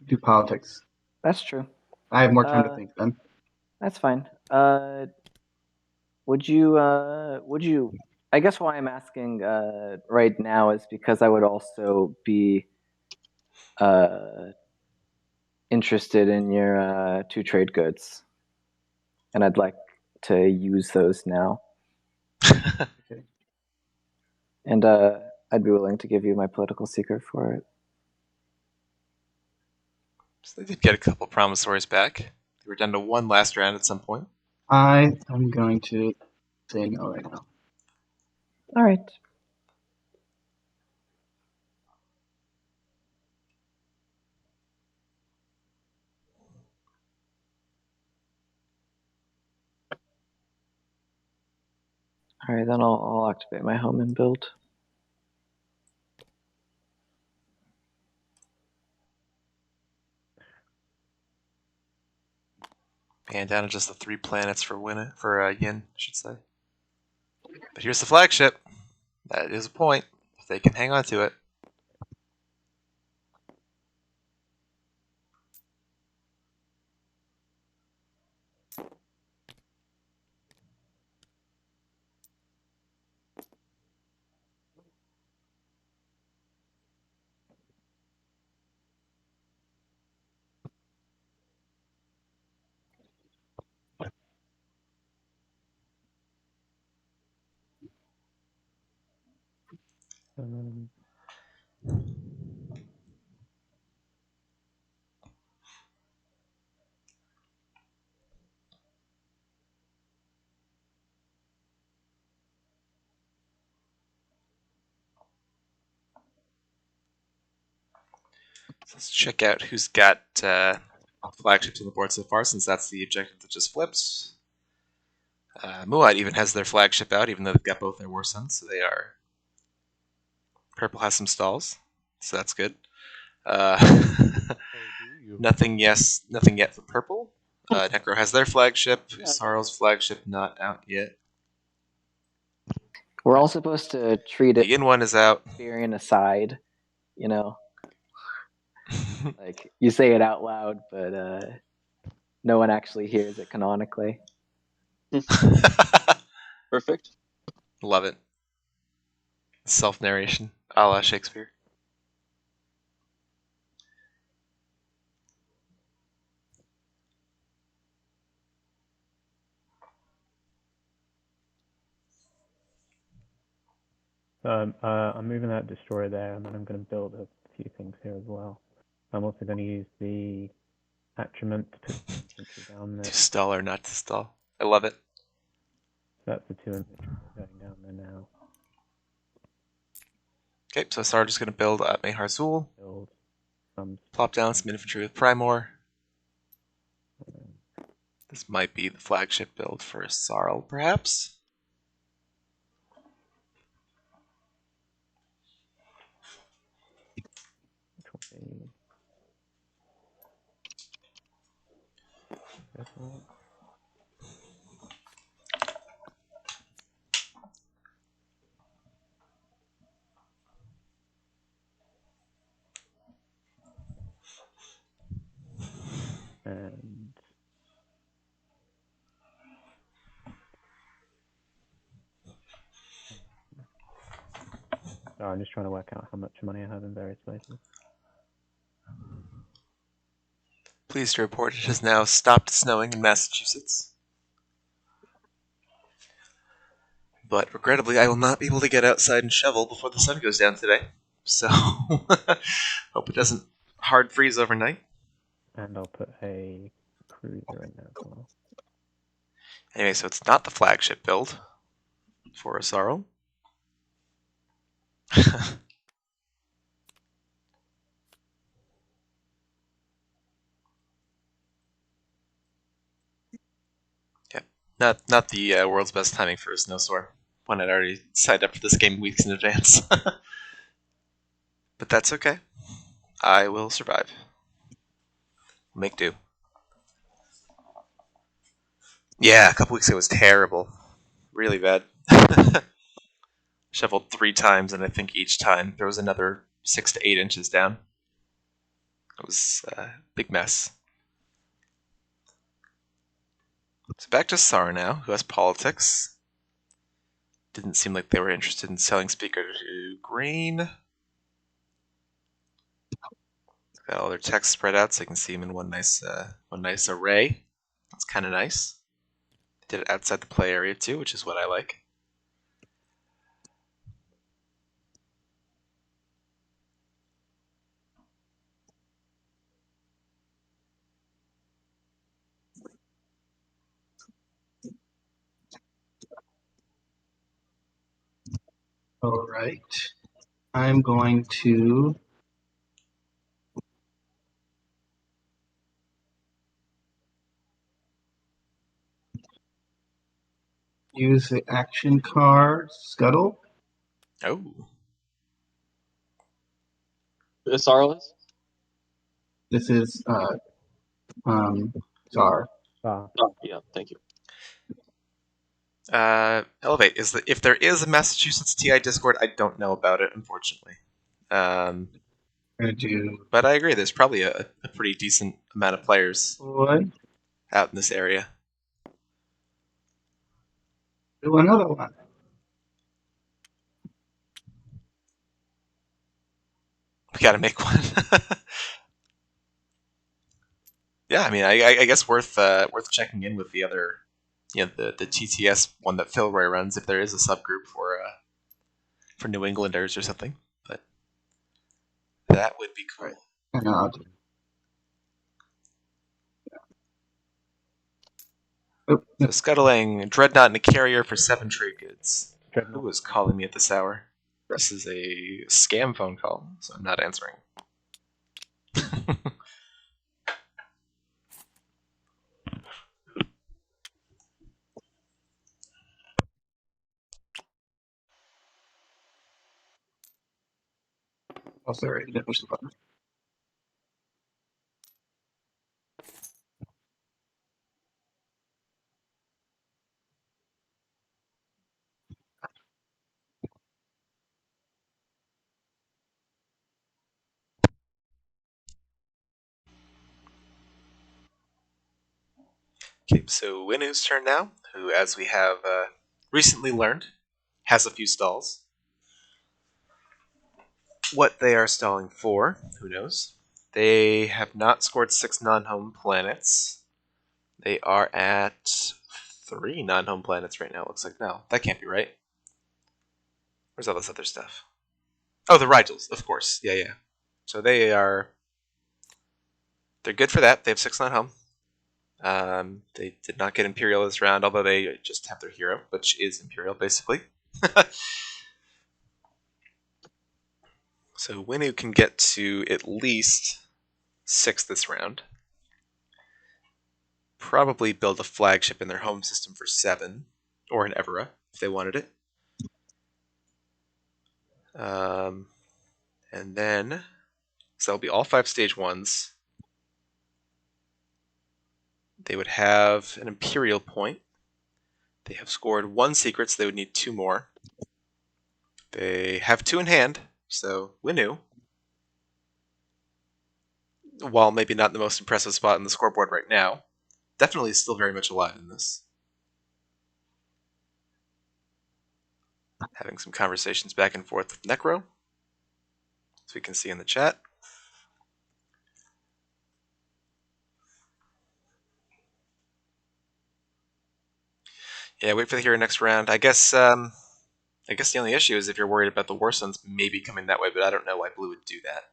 do politics. That's true. I have more time to think then. That's fine. Would you? I guess why I'm asking right now is because I would also be interested in your 2 trade goods, and I'd like to use those now. Okay. And I'd be willing to give you my political secret for it. So they did get a couple promissories back. They were down to 1 last round at some point. I am going to say no right now. All right. All right, then I'll activate my home and build. And down to just the 3 planets for Yin, I should say. But here's the flagship. That is a point. If they can hang on to it. So let's check out who's got flagships on the board so far, since that's the objective that just flips. Muad even has their flagship out, even though they've got both their war sons, so they are. Purple has some stalls, so that's good. Nothing yet for purple. Necro has their flagship. Sarl's flagship not out yet. We're all supposed to treat The it Yin one is out. Experian aside, you know. Like you say it out loud, but no one actually hears it canonically. Perfect. Love it. Self-narration, a la Shakespeare. So I'm moving that destroyer there, and then I'm going to build a few things here as well. I'm also going to use the attriment to put infantry down there. To stall or not to stall. I love it. So that's the 2 infantry going down there now. Okay, so Sarge is going to build Mehar Zul. Build some. Plop down some infantry with Primor. This might be the flagship build for Sarl, perhaps. And oh, I'm just trying to work out how much money I have in various places. Pleased to report it has now stopped snowing in Massachusetts. But regrettably, I will not be able to get outside and shovel before the sun goes down today. So, hope it doesn't hard freeze overnight. And I'll put a cruiser in there as well. Anyway, so it's not the flagship build for Asaro. Not the world's best timing for a snowstorm, when I'd already signed up for this game weeks in advance. But that's okay. I will survive. Make do. Yeah, a couple weeks ago was terrible. Really bad. Shoveled 3 times, and I think each time there was another 6 to 8 inches down. It was a big mess. So back to Sar now, who has politics. Didn't seem like they were interested in selling Speaker to Green. Got all their text spread out so you can see them in one nice array. That's kind of nice. Did it outside the play area too, which is what I like. All right. I'm going to use the action card Scuttle. Oh. Sarlis? This is Czar. Oh, yeah, thank you. Elevate. If there is a Massachusetts TI Discord, I don't know about it, unfortunately. But I agree, there's probably a pretty decent amount of players out in this area. Do another one. We gotta make one. Yeah, I mean, I guess worth checking in with the other, the TTS one that Philroy runs, if there is a subgroup for New Englanders or something. But that would be cool. Right. So scuttling Dreadnought and a carrier for 7 trade goods. Who was calling me at this hour? This is a scam phone call, so I'm not answering. Oh, sorry, I didn't push the button. Okay, so Winu's turn now, who, as we have recently learned, has a few stalls. What they are stalling for, who knows? They have not scored 6 non-home planets. They are at 3 non-home planets right now, it looks like. No, that can't be right. Where's all this other stuff? Oh, the Rigels, of course. Yeah. So they're good for that. They have 6 non-home. They did not get Imperial this round, although they just have their hero, which is Imperial, basically. So Winu can get to at least 6 this round. Probably build a flagship in their home system for 7, or an Evera, if they wanted it. And then, so that'll be all 5 stage 1s. They would have an Imperial point. They have scored 1 secret, so they would need 2 more. They have 2 in hand, so Winu, while maybe not the most impressive spot in the scoreboard right now, definitely still very much alive in this. Having some conversations back and forth with Necro, as we can see in the chat. Yeah, wait for the hero next round. I guess the only issue is if you're worried about the War Suns maybe coming that way, but I don't know why Blue would do that.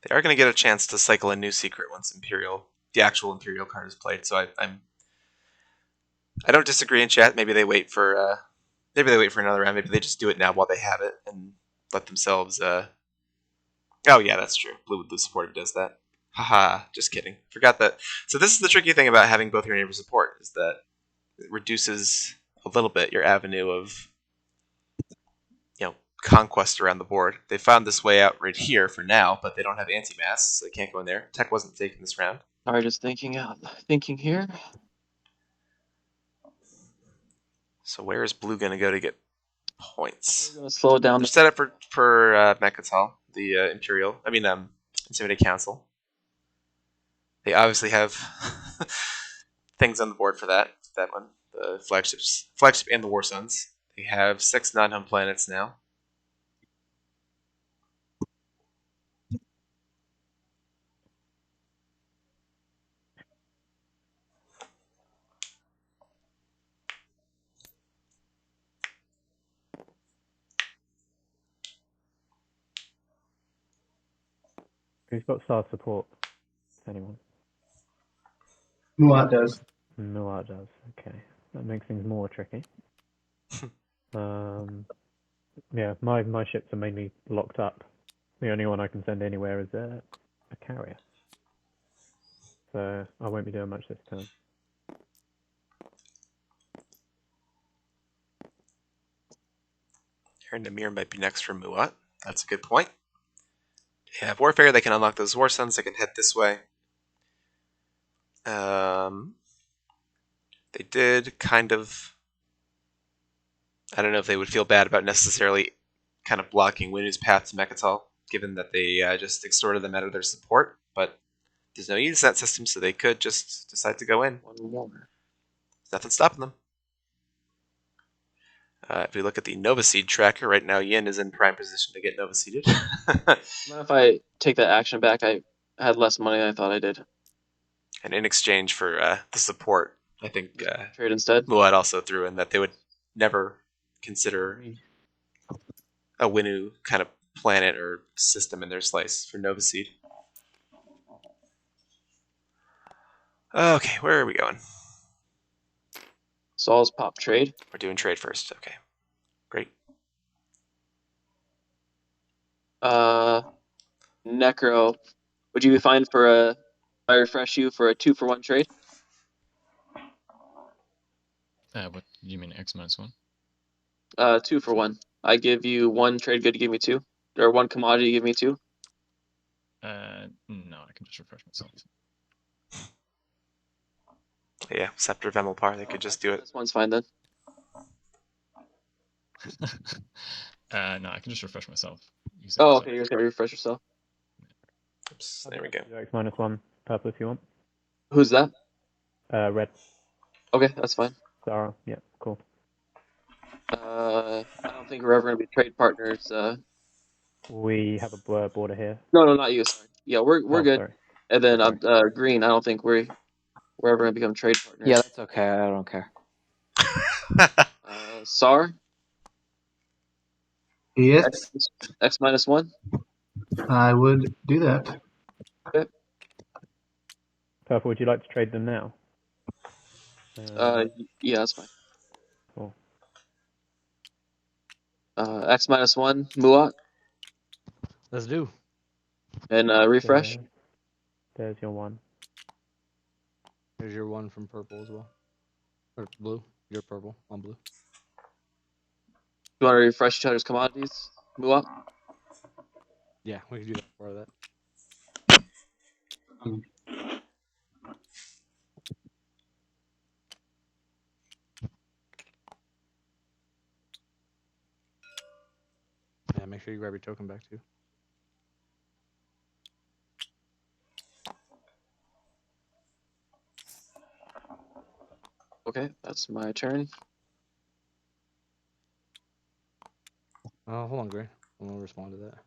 They are going to get a chance to cycle a new secret once the actual Imperial card is played. So I don't disagree in chat. Maybe they wait for another round. Maybe they just do it now while they have it and let themselves. Oh yeah, that's true. Blue supportive does that. Haha, just kidding. Forgot that. So this is the tricky thing about having both your neighbors support is that it reduces a little bit your avenue of conquest around the board. They found this way out right here for now, but they don't have anti-mass, so they can't go in there. Tech wasn't taken this round. Sorry, just thinking here. So where is blue going to go to get points? We're gonna slow down. They're set up for Mechatol, the Imperial. Intimidate Council. They obviously have things on the board for that one. The flagship and the War Suns. They have 6 non-home planets now. Who's got star support? Anyone? Muat does. Muat does. Okay, that makes things more tricky. Yeah, my ships are mainly locked up. The only one I can send anywhere is a carrier. So I won't be doing much this turn. Here Namir might be next for Muat. That's a good point. They have Warfare. They can unlock those War Suns. They can head this way. They did kind of... I don't know if they would feel bad about necessarily kind of blocking Winu's path to Mechatol, given that they just extorted them out of their support, but there's no use that system, so they could just decide to go in. One more. There's nothing stopping them. If we look at the Nova Seed tracker, right now Yin is in prime position to get Nova Seeded. Mind if I take that action back? I had less money than I thought I did. And in exchange for the support, I think Trade instead. Muad also threw in that they would never consider a Winu kind of planet or system in their slice for Nova Seed. Okay, where are we going? Saul's pop trade. We're doing trade first. Okay, great. Necro. Would you be fine for if I refresh you for a 2-for-1 trade? What do you mean X-1? 2-for-1. I give you 1 trade good, you give me 2, or 1 commodity, you give me 2. No, I can just refresh myself. Yeah, Scepter Vemelpar, they could just do it. This one's fine then. No, I can just refresh myself. Oh, okay, you're just gonna refresh yourself. Oops, there we go. X-1 purple if you want. Who's that? Red. Okay, that's fine. Zara. Yeah, cool. I don't think we're ever gonna be trade partners. We have a border here. No, not you. Sorry. Yeah, we're good. Sorry. And then green. I don't think we're ever gonna become trade partners. Yeah, that's okay. I don't care. Sar. Yes, X-1. I would do that. Okay. Purple, would you like to trade them now? Yeah, that's fine. Cool. X-1. Muat. Let's do. And refresh. There's your 1. There's your 1 from purple as well. Or blue. You're purple. I'm blue. You want to refresh each other's commodities? Muat? Yeah, we can do that part of that. Yeah, make sure you grab your token back too. Okay, that's my turn. Hold on, Gray. I'm gonna respond to that.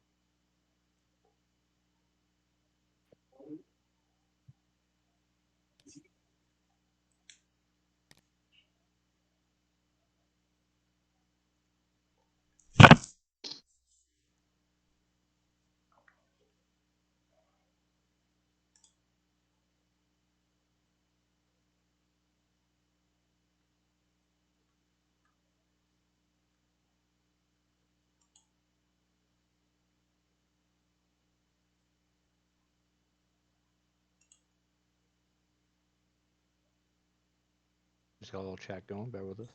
Just got a little chat going. Bear with us.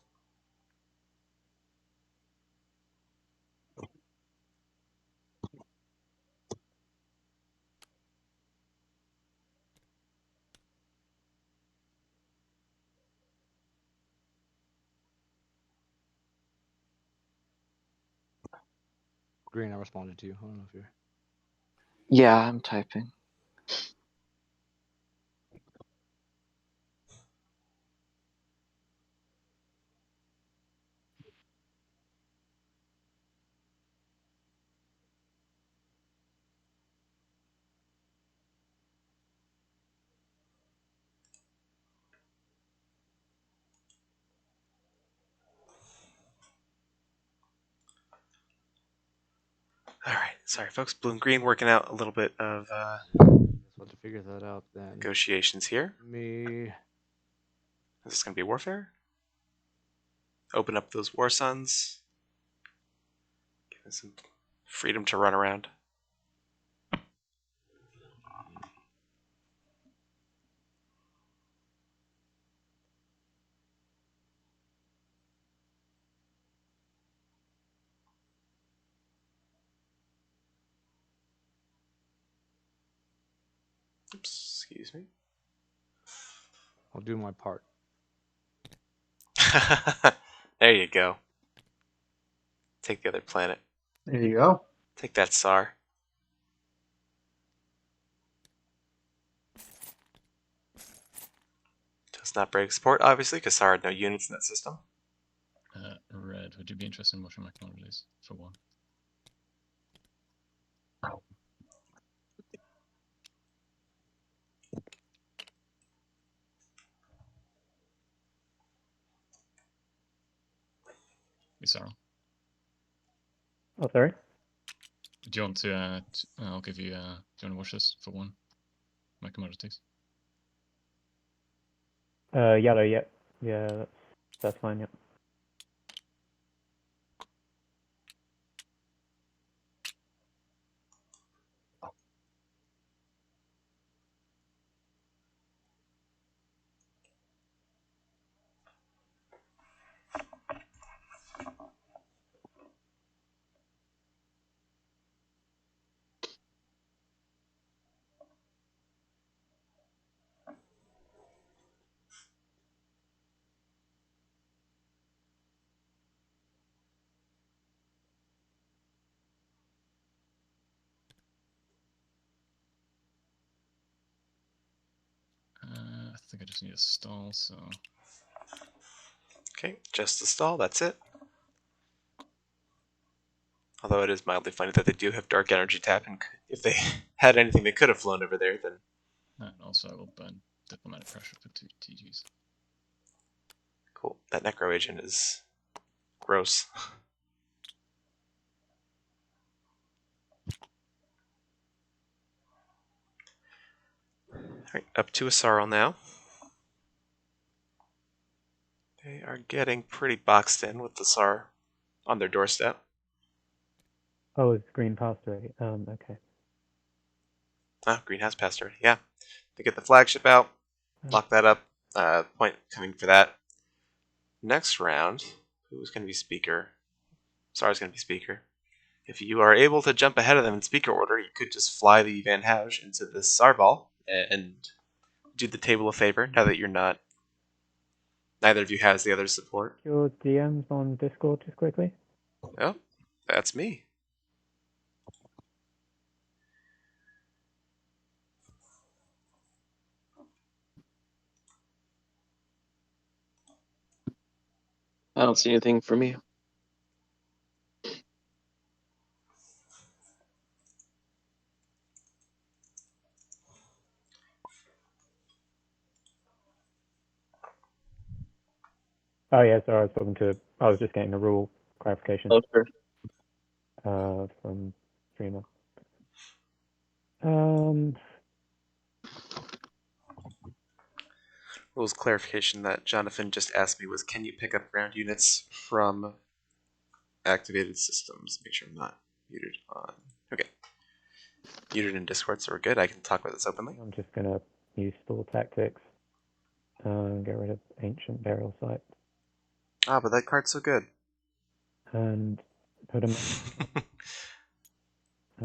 Green, I responded to you. I don't know if you're. Yeah, I'm typing. All right, sorry, folks. Blue and green working out a little bit of So to figure that out, then negotiations here. me. Is this going to be warfare? Open up those war suns. Give them some freedom to run around. Oops, excuse me. I'll do my part. There you go. Take the other planet. There you go. Take that, SAR. Does not break support, obviously, because SAR had no units in that system. Red, would you be interested in watching my commodities for one? Sorry. Oh, sorry. Do you want to? I'll give you. Do you want to watch this for one? My commodities. Yellow. Yeah. Yeah. That's fine. Yep. I think I just need a stall, so. Okay, just the stall, that's it. Although it is mildly funny that they do have dark energy tap, and if they had anything they could have flown over there, then... And also I will burn diplomatic pressure for 2 TGs. Cool. That Necro agent is gross. Alright, up to a Sarl now. They are getting pretty boxed in with the SAR on their doorstep. Oh, it's green passed already. Okay. Ah, green has passed already. Yeah. They get the flagship out, lock that up. Point coming for that. Next round, who's going to be speaker? SAR's going to be speaker. If you are able to jump ahead of them in speaker order, you could just fly the Van Houge into this SAR ball and do the table a favor now that you're not. Neither of you has the other support. Your DMs on Discord, just quickly. Oh, that's me. I don't see anything for me. Oh yeah, sorry. I was just getting a rule clarification Oh, sure. from streamer. Rules clarification that Jonathan just asked me was, can you pick up ground units from activated systems? Make sure I'm not muted on. Okay. Muted in Discord, so we're good. I can talk about this openly. I'm just gonna use stall tactics. Get rid of ancient burial sites Ah, but that card's so good. and put them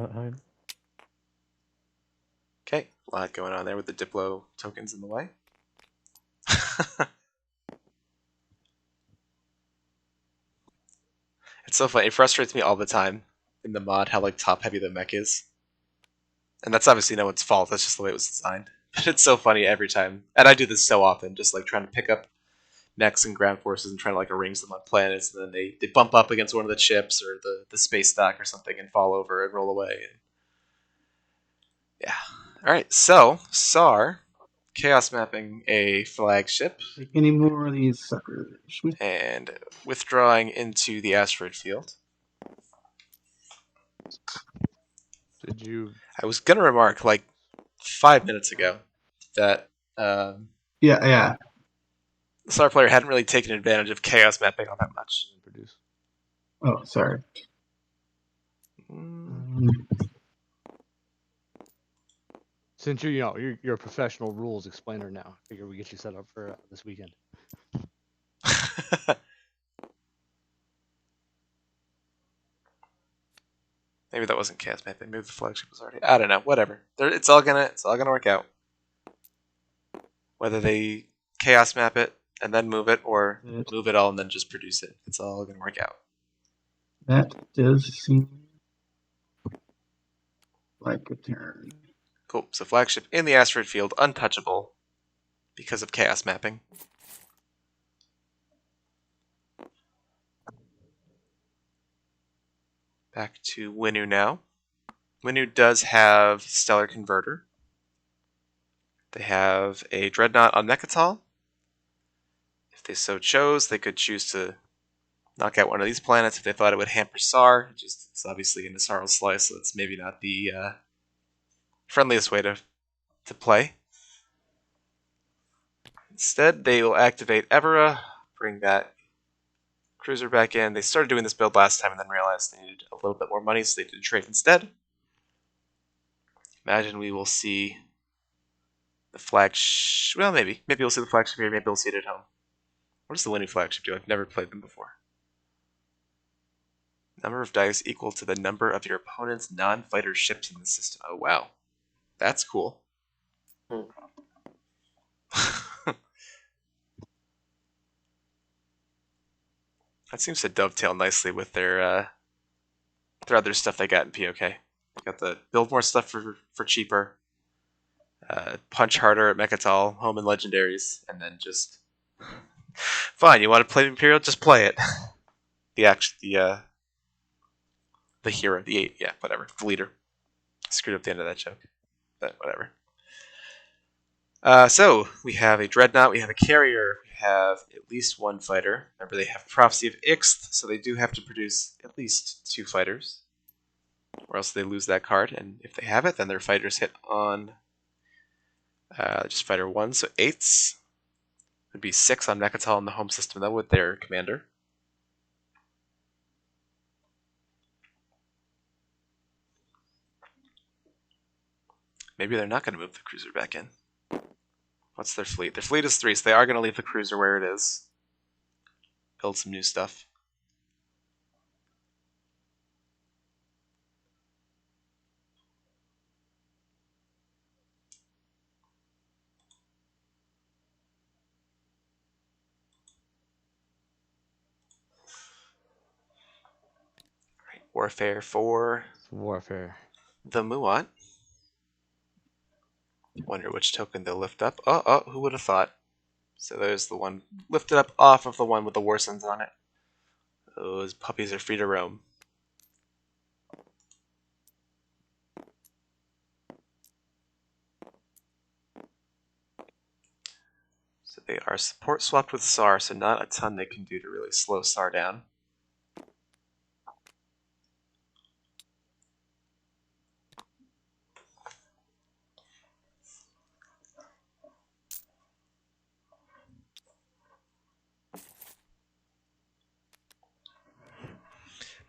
at home. Okay, a lot going on there with the Diplo tokens in the way. It's so funny. It frustrates me all the time. in the mod how like top heavy the mech is, and that's obviously no one's fault. That's just the way it was designed. But it's so funny every time, and I do this so often, just like trying to pick up mechs and ground forces and trying to like arrange them on planets, and then they bump up against one of the chips or the space dock or something and fall over and roll away. Yeah. All right. So SAR, chaos mapping a flagship. Take any more of these suckers. And withdrawing into the asteroid field. Did you? I was gonna remark like 5 minutes ago that Yeah. the SAR player hadn't really taken advantage of chaos mapping all that much. Produce. Oh, sorry. Since you're a professional rules explainer now, I figure we get you set up for this weekend. Maybe that wasn't chaos mapping. Maybe the flagship was already. I don't know. Whatever. It's all gonna work out. Whether they chaos map it and then move it, or move it all and then just produce it, it's all gonna work out. That does seem like a turn. Cool. So flagship in the asteroid field, untouchable because of chaos mapping. Back to Winu now. Winu does have Stellar Converter. They have a Dreadnought on Mechatol. If they so chose, they could choose to knock out one of these planets if they thought it would hamper SAR. It's obviously in the Sarl slice, so it's maybe not the friendliest way to play. Instead, they will activate Evera, bring that cruiser back in. They started doing this build last time and then realized they needed a little bit more money, so they did a trade instead. Imagine we will see the flagship. Well, maybe we'll see the flagship here. Maybe we'll see it at home. What does the Winu flagship do? I've never played them before. Number of dice equal to the number of your opponent's non-fighter ships in the system. Oh wow, that's cool. That seems to dovetail nicely with their other stuff they got in POK. They got the build more stuff for cheaper, punch harder at Mechatol, home and legendaries, and then just fine. You want to play Imperial? Just play it. The hero, the leader. Screwed up the end of that joke, but whatever. So we have a Dreadnought, we have a Carrier, we have at least one fighter. Remember, they have Prophecy of Ixth, so they do have to produce at least 2 fighters, or else they lose that card. And if they have it, then their fighters hit on just fighter 1, so 8s. Would be 6 on Mechatol in the home system, though, with their commander. Maybe they're not going to move the cruiser back in. What's their fleet? Their fleet is 3, so they are going to leave the cruiser where it is. Build some new stuff. Right, Warfare for Warfare. the Muat. Wonder which token they'll lift up. Oh, who would have thought? So there's the one lifted up off of the one with the war suns on it. Those puppies are free to roam. So they are support swapped with SAR, so not a ton they can do to really slow SAR down.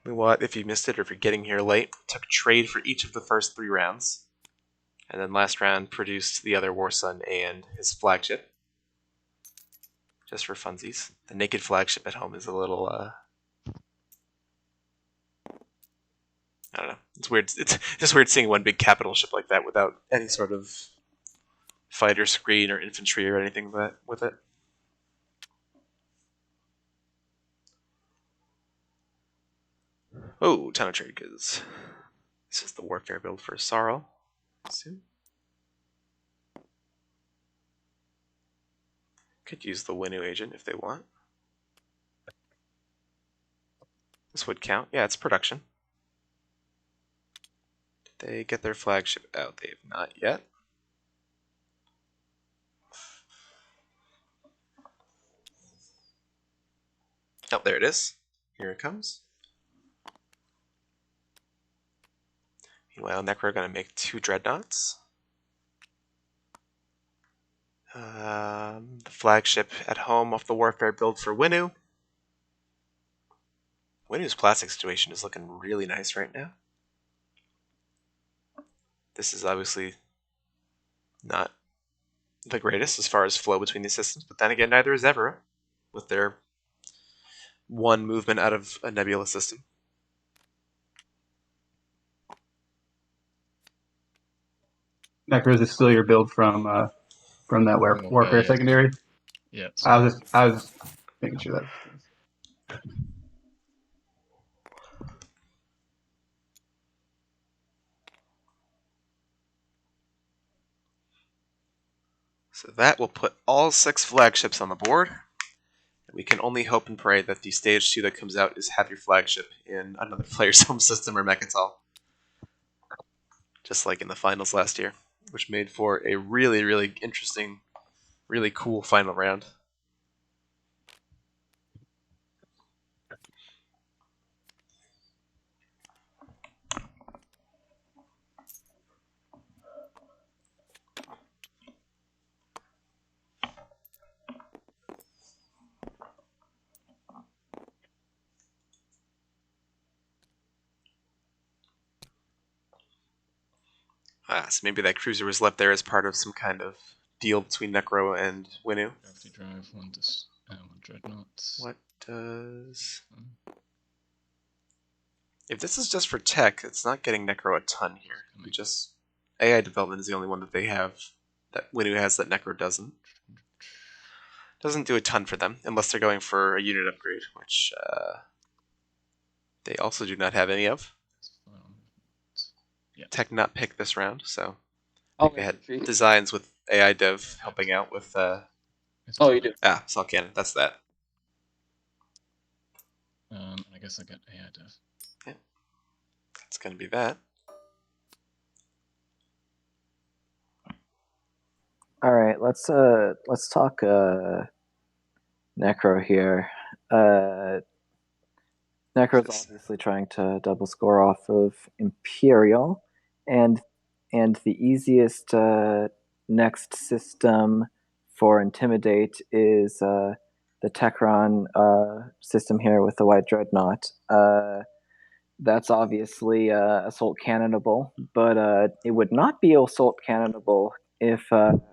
What if you missed it or if you're getting here late, took a trade for each of the first 3 rounds, and then last round produced the other War Sun and his flagship, just for funsies. The naked flagship at home is a little I don't know. It's weird. It's just weird seeing one big capital ship like that without any sort of fighter screen or infantry or anything with it. Oh, ton of trade goods. This is the warfare build for Sarl. Could use the Winu agent if they want. This would count. Yeah, it's production. Did they get their flagship out? They have not yet. Oh, there it is. Here it comes. Meanwhile, Necro are going to make 2 dreadnoughts. The flagship at home off the warfare build for Winu. Winu's plastic situation is looking really nice right now. This is obviously not the greatest as far as flow between these systems, but then again, neither is Evera with their 1 movement out of a nebula system. Necros is still your build from that warfare yeah. secondary. Yeah. I was just making sure that's the case. So that will put all 6 flagships on the board. We can only hope and pray that the stage 2 that comes out is have your flagship in another player's home system or Mechatol. Just like in the finals last year, which made for a really, really interesting, really cool final round. So maybe that cruiser was left there as part of some kind of deal between Necro and Winu. Gravity drive, one dreadnought. What does... If this is just for tech, it's not getting Necro a ton here. We just... AI development is the only one that they have, that Winu has that Necro doesn't. Doesn't do a ton for them, unless they're going for a unit upgrade, which they also do not have any of. Yeah. Tech not pick this round, so Oh, they had designs with AI dev helping out with. Oh, you do. Saw Cannon. That's that. I guess I get AI dev. Yeah, it's gonna be that. All right, let's talk Necro here. Necro's obviously trying to double score off of Imperial, and the easiest next system for Intimidate is the Techron system here with the White Dreadnought. That's obviously assault cannonable, but it would not be assault cannonable if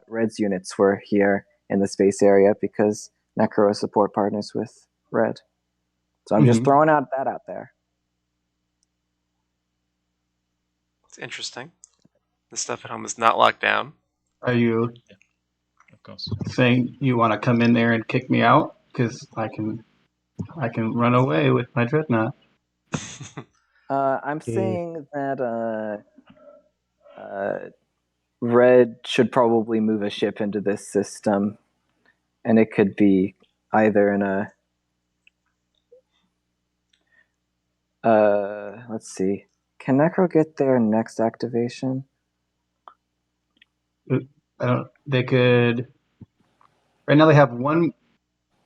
Red's units were here in the space area, because Necro is support partners with Red. So I'm just throwing that out there. It's interesting. The stuff at home is not locked down. Are you of course saying you want to come in there and kick me out? Because I can run away with my dreadnought. I'm saying that Red should probably move a ship into this system, and it could be either in a let's see. Can Necro get their next activation? They could. Right now they have one.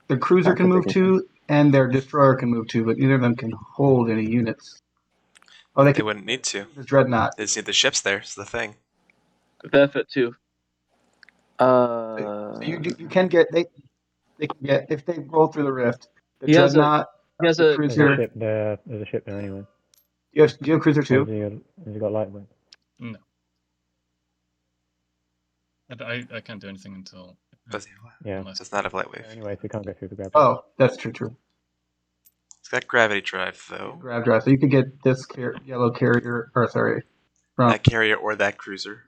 Their cruiser can move 2, and their destroyer can move 2, but neither of them can hold any units. Oh, they wouldn't need to. The dreadnought. They just need the ships there. Is the thing. Benefit too. So you can get they can get, if they roll through the rift. The He has dreadnought. He has the a cruiser. There's a ship there anyway. Do you have cruiser too? Has he got lightweight? No. I can't do anything until. Yeah. Does not have lightweight. Anyway, so you can't go through the gravity. Oh, that's true. It's got gravity drive though. Grav drive, so you could get this yellow carrier, or sorry, from that carrier or that cruiser.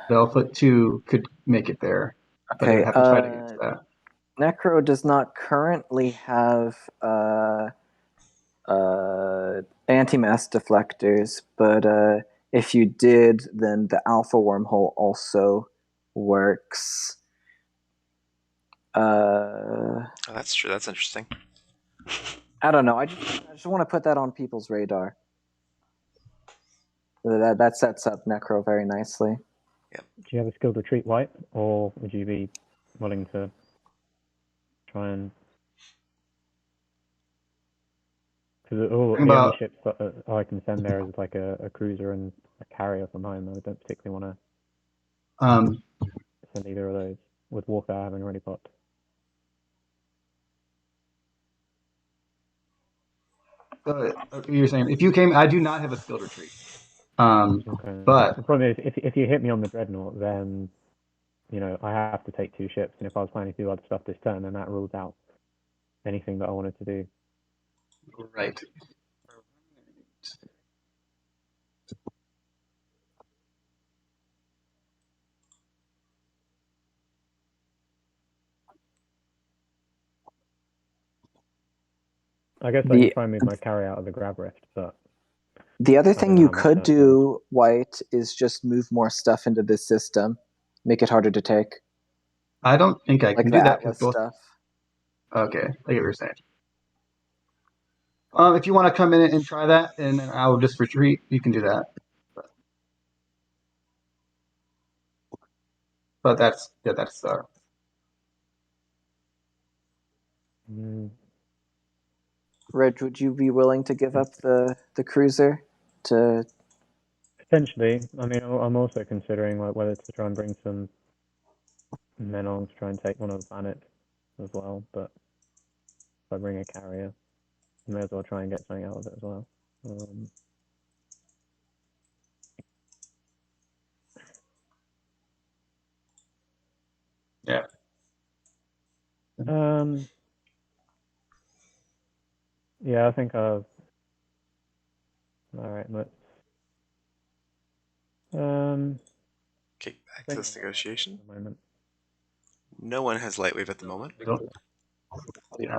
The Alpha 2 could make it there, but they would have to fight against that. Necro does not currently have anti-mass deflectors, but if you did, then the alpha wormhole also works. Oh, that's true. That's interesting. I don't know. I just want to put that on people's radar. That sets up Necro very nicely. Do you have a skilled retreat white, or would you be willing to try and? Because the only ships that I can send there is like a cruiser and a carrier from home. I don't particularly want to send either of those with warfare having already popped. You're saying if you came, I do not have a skilled retreat. Okay. But the problem is, if you hit me on the dreadnought, then I have to take 2 ships, and if I was planning to do other stuff this turn, then that rules out anything that I wanted to do. Right. I guess I can try and move my carry out of the grab rift, but the other thing you could do, White, is just move more stuff into this system, make it harder to take. I don't think I can do that because both stuff. Okay, I get what you're saying. If you want to come in and try that, and then I will just retreat, you can do that. But that's Reg, would you be willing to give up the cruiser to? Potentially. I mean, I'm also considering whether to try and bring some men on to try and take one of the planets as well. But if I bring a carrier, I may as well try and get something out of it as well. Yeah. Yeah, I think I've. All right, let's. Okay, back to this negotiation. No one has Lightwave at the moment. I don't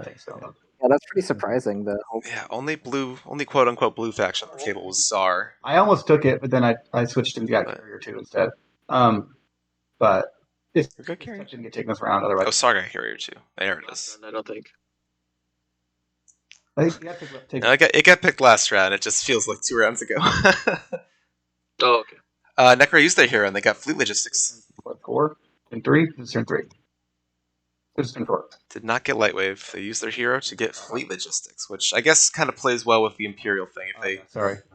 think so. Yeah, that's pretty surprising. Yeah, only quote unquote blue faction on the table was Tsar. I almost took it, but then I switched and got carrier 2 instead. But if carrier didn't get taken this round, otherwise. Oh, Tsar got carrier 2. There it is. I don't think. It got picked last round. It just feels like 2 rounds ago. Oh, okay. Necro used their hero and they got fleet logistics. 4 and 3. This is turn 3. This is turn 4. Did not get Lightwave. They used their hero to get fleet logistics, which I guess kind of plays well with the Imperial thing. If they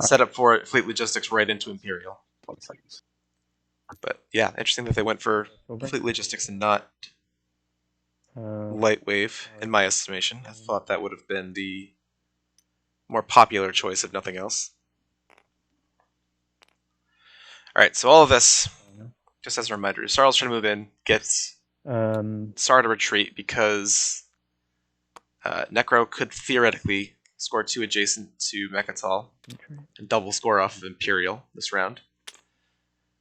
set up for it, fleet logistics right into Imperial. 20 seconds. But yeah, interesting that they went for fleet logistics and not Lightwave, in my estimation. I thought that would have been the more popular choice, if nothing else. Alright, so all of this, just as a reminder, Sarl's trying to move in, gets Sar to retreat because Necro could theoretically score 2 adjacent to Mechatol and double score off of Imperial this round.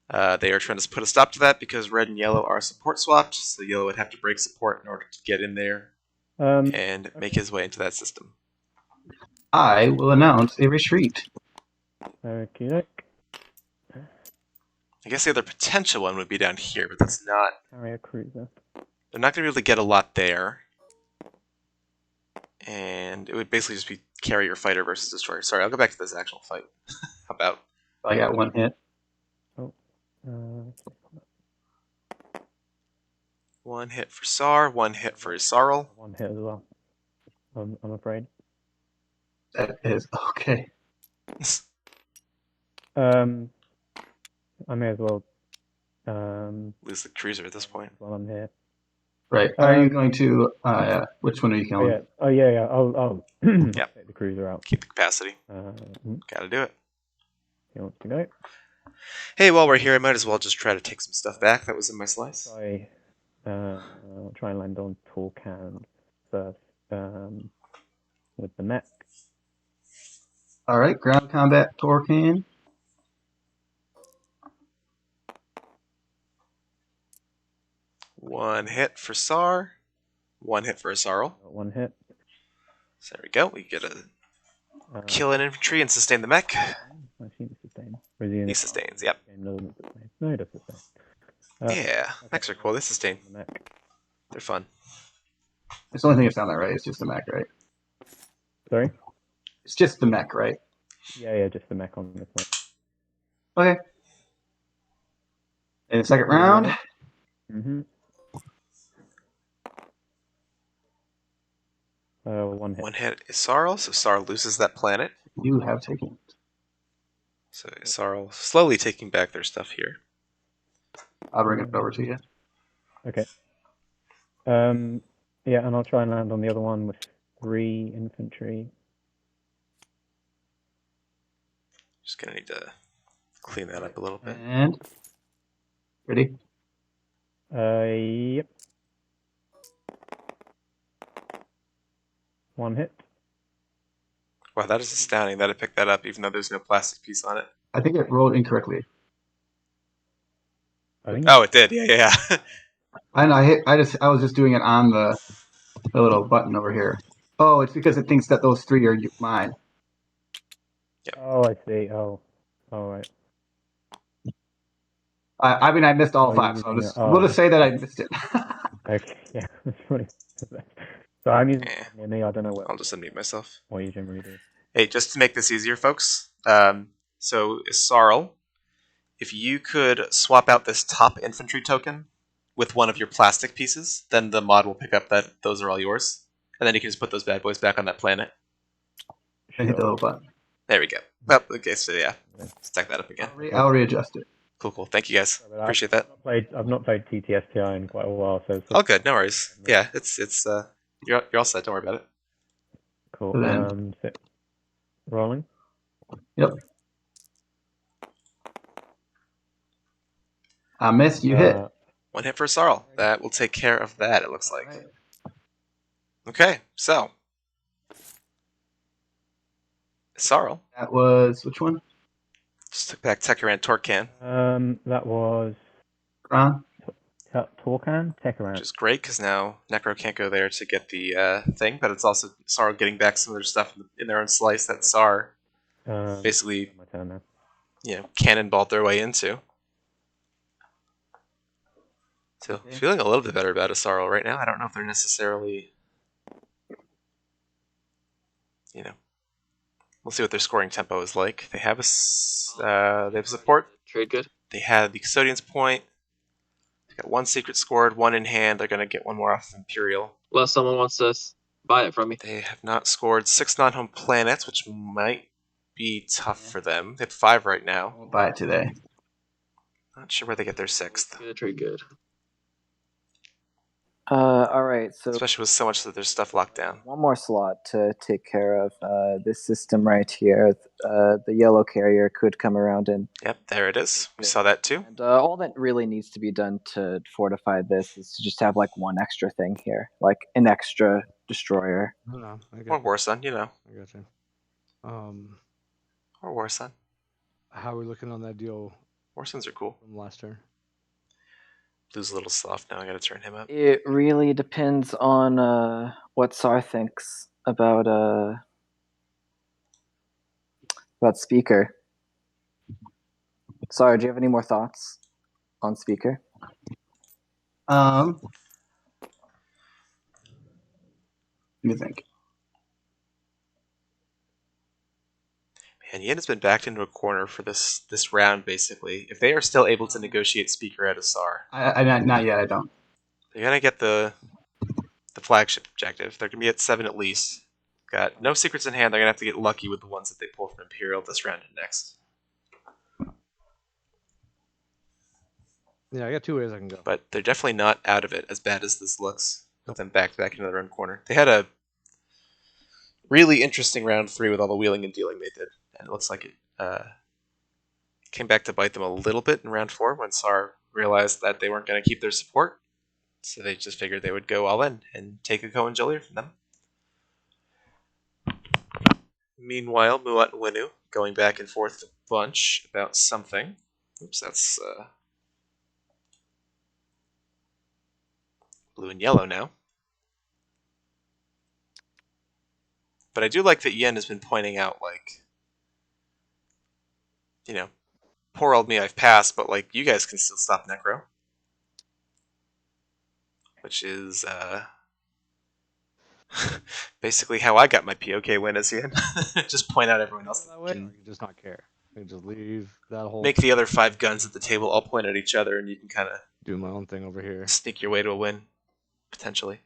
They are trying to put a stop to that because red and yellow are support swapped, so yellow would have to break support in order to get in there and make his way into that system. I will announce a retreat. Okay. I guess the other potential one would be down here, but that's not. Carrier cruiser. They're not going to be able to get a lot there. And it would basically just be carrier fighter versus destroyer. Sorry, I'll go back to this actual fight. How about? I got 1 hit. Oh. 1 hit for Sar, 1 hit for Sarl. 1 hit as well. I'm afraid. That is okay. I may as well lose the cruiser at this point. While I'm here. Right. Are you going to? Which one are you killing? Oh yeah. I'll take the cruiser out. Keep the capacity. Gotta do it. He wants to go. Hey, while we're here, I might as well just try to take some stuff back that was in my slice. I'll try and land on Torcan first with the mech. All right, ground combat Torcan. One hit for Sar, 1 hit for Sarl. 1 hit. So there we go. We get a kill an infantry and sustain the mech. I assume he sustains. Or is he in He a sustains, yep. game doesn't sustain? No, he does sustain. Yeah, okay. mechs are cool. They sustain. The mech. They're fun. It's the only thing that's down there, right? It's just the mech, right? Sorry? It's just the mech, right? Yeah, just the mech on this one. Okay. In the second round. Mm-hmm. One hit. One hit is Sarl, so Sarl loses that planet. You have taken it. So Sarl slowly taking back their stuff here. I'll bring it over to you. Okay. Yeah, and I'll try and land on the other one with 3 infantry. Just gonna need to clean that up a little bit. And ready? Yep. 1 hit. Wow, that is astounding that it picked that up, even though there's no plastic piece on it. I think it rolled incorrectly. Oh, it did. Yeah. I know. I was just doing it on the little button over here. Oh, it's because it thinks that those 3 are mine. Yep. Oh, I see. Oh, all right. I mean, I missed all 5, so we'll just say that I missed it. Okay, yeah, that's funny. So I'm using near me. I don't know what. I'll just unmute myself. What you generally do. Hey, just to make this easier, folks. So Sarl, if you could swap out this top infantry token with one of your plastic pieces, then the mod will pick up that those are all yours, and then you can just put those bad boys back on that planet. And hit the little button. There we go. Oh, okay, so yeah, stack that up again. I'll readjust it. Cool. Thank you guys. Appreciate that. I've not played TTSTI in quite a while, so. Oh, good. No worries. Yeah, it's you're all set. Don't worry about it. Cool. Then. Rolling. Yep. I missed. You hit. 1 hit for Sarl. That will take care of that. It looks like. Right. Okay, so Sarl. That was which one? Just took back Tekaran Torkan. That was Torkan? Tekaran. Which is great, because now Necro can't go there to get the thing, but it's also Sar getting back some of their stuff in their own slice that Sar basically cannonballed their way into. So feeling a little bit better about Asarl right now. I don't know if they're necessarily, we'll see what their scoring tempo is like. They have support. Trade good. They have the Custodian's Point. They got 1 secret scored, 1 in hand. They're going to get 1 more off of Imperial. Unless someone wants to buy it from me. They have not scored 6 non-home planets, which might be tough for them. They have 5 right now. Won't buy it today. Not sure where they get their 6th. Gonna trade good. All right, so especially with so much that there's stuff locked down. 1 more slot to take care of this system right here. The yellow carrier could come around and. Yep, there it is. We saw that too. And all that really needs to be done to fortify this is to just have like 1 extra thing here, like an extra destroyer. No, or Warsun, I got you. Or Warsun. How are we looking on that deal? Warsuns are cool. From last turn. Blue's a little soft now. I gotta turn him up. It really depends on what Sar thinks about Speaker. Sar, do you have any more thoughts on Speaker? Let me think. And Yin has been backed into a corner for this round, basically. If they are still able to negotiate Speaker out of SAR, not yet. I don't. They're gonna get the flagship objective. They're gonna be at 7 at least. Got no secrets in hand. They're gonna have to get lucky with the ones that they pull from Imperial this round and next. Yeah, I got 2 ways I can go. But they're definitely not out of it as bad as this looks. With them back into their own corner. They had a really interesting round 3 with all the wheeling and dealing they did. And it looks like it came back to bite them a little bit in round 4 when SAR realized that they weren't going to keep their support. So they just figured they would go all in and take a Ko and Jolier from them. Meanwhile, Muat and Winu going back and forth a bunch about something. Oops, that's blue and yellow now. But I do like that Yen has been pointing out, like, you know, poor old me, I've passed, but like, you guys can still stop Necro. Which is basically how I got my POK win as Yen. Just point out everyone else. That way, or you can just not care. You can just leave that whole. Make the other 5 guns at the table all point at each other, and you can kind of do my own thing over here. Sneak your way to a win, potentially.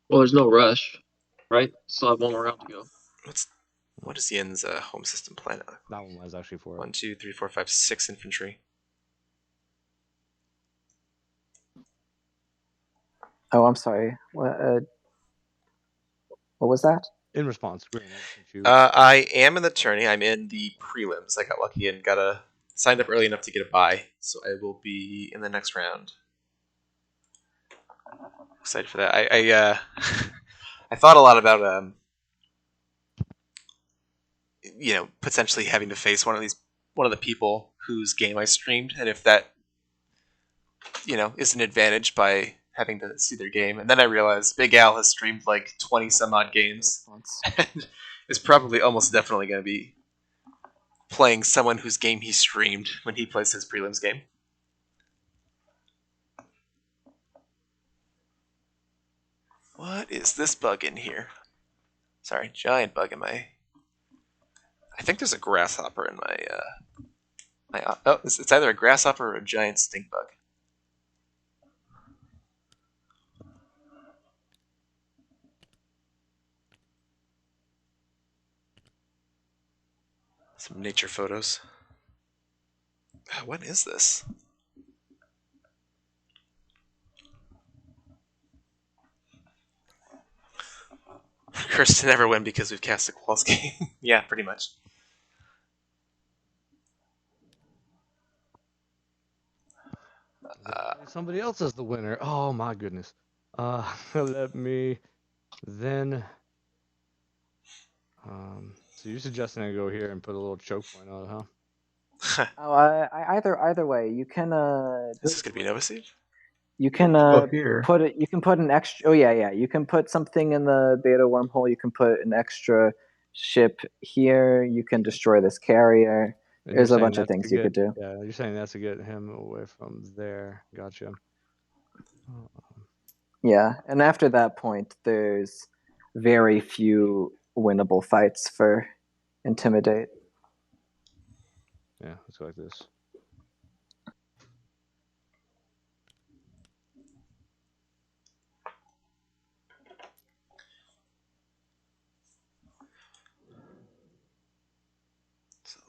Well, there's no rush, right? Still have one more round to go. What is Yen's home system planet? That one was actually for 1, 2, 3, 4, 5, 6 infantry. Oh, I'm sorry. What was that? In response, Green. I am in the tourney. I'm in the prelims. I got lucky and signed up early enough to get a bye, so I will be in the next round. Excited for that. I thought a lot about potentially having to face one of the people whose game I streamed, and if that is an advantage by having to see their game. And then I realized Big Al has streamed like 20 some odd games and is probably almost definitely going to be playing someone whose game he streamed when he plays his prelims game. What is this bug in here? Sorry, giant bug in my... I think there's a grasshopper in my... it's either a grasshopper or a giant stink bug. Some nature photos. What is this? Cursed to never win because we've cast a Qualls game. Yeah, pretty much. Somebody else is the winner. Oh my goodness. Let me then. So you're suggesting I go here and put a little choke point on it, huh? Either way, you can. Is this gonna be Nova Siege? You can put it. You can put an extra. Oh yeah. You can put something in the beta wormhole. You can put an extra ship here. You can destroy this carrier. There's a bunch of things you could do. Yeah, you're saying that's to get him away from there. Gotcha. Yeah, and after that point, there's very few winnable fights for Intimidate. Yeah, let's go like this.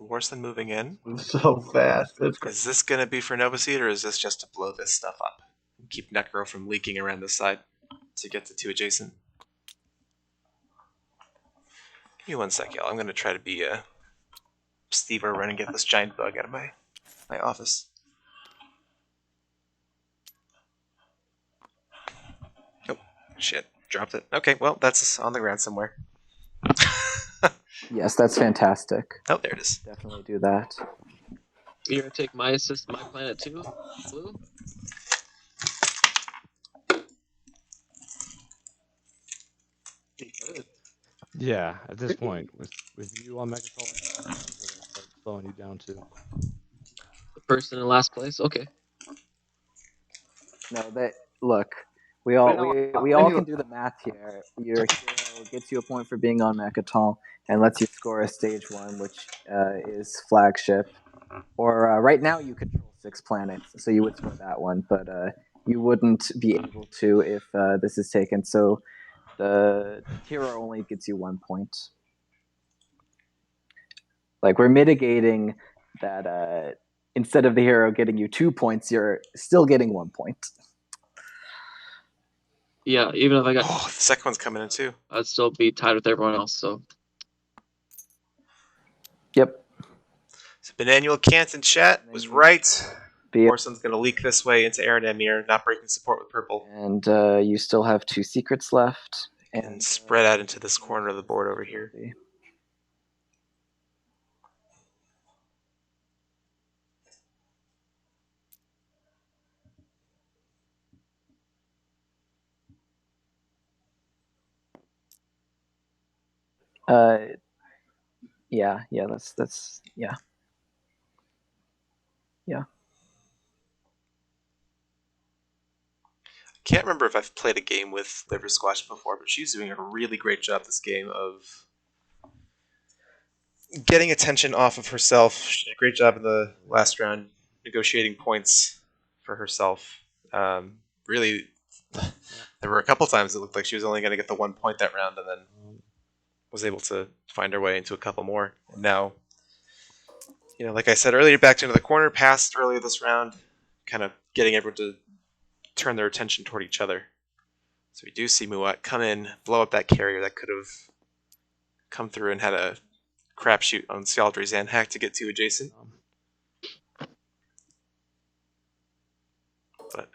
Worse than moving in. So fast. Is this going to be for Nova Seed, or is this just to blow this stuff up and keep Necro from leaking around this side to get to 2 adjacent? Give me 1 sec, y'all. I'm going to try to be a Steve Irwin and get this giant bug out of my office. Oh, shit. Dropped it. Okay, well, that's on the ground somewhere. Yes, that's fantastic. Oh, there it is. Definitely do that. You're gonna take my planet too, Blue? Yeah, at this point, with you on Mechatol, start slowing you down too. The person in last place? Okay. No, look. We all can do the math here. Your hero gets you a point for being on Mechatol and lets you score a stage 1, which is flagship. Or right now you control 6 planets, so you would score that one, but you wouldn't be able to if this is taken. So the hero only gets you 1 point. Like, we're mitigating that instead of the hero getting you 2 points, you're still getting 1 point. Yeah, even if I got... Oh, the second one's coming in too. I'd still be tied with everyone else, so... Yep. So Benanuel Cant in chat was right. Warson's going to leak this way into Aaron Emir, not breaking support with purple. And you still have 2 secrets left. And spread out into this corner of the board over here. Yeah, that's yeah. Can't remember if I've played a game with Liver Squash before, but she's doing a really great job this game of getting attention off of herself. She did a great job in the last round negotiating points for herself. Really, there were a couple times it looked like she was only going to get the 1 point that round, and then was able to find her way into a couple more. And now, like I said earlier, backed into the corner, passed earlier this round, kind of getting everyone to turn their attention toward each other. So we do see Muat come in, blow up that carrier that could have come through and had a crapshoot on Scaldry's and hack to get to adjacent. But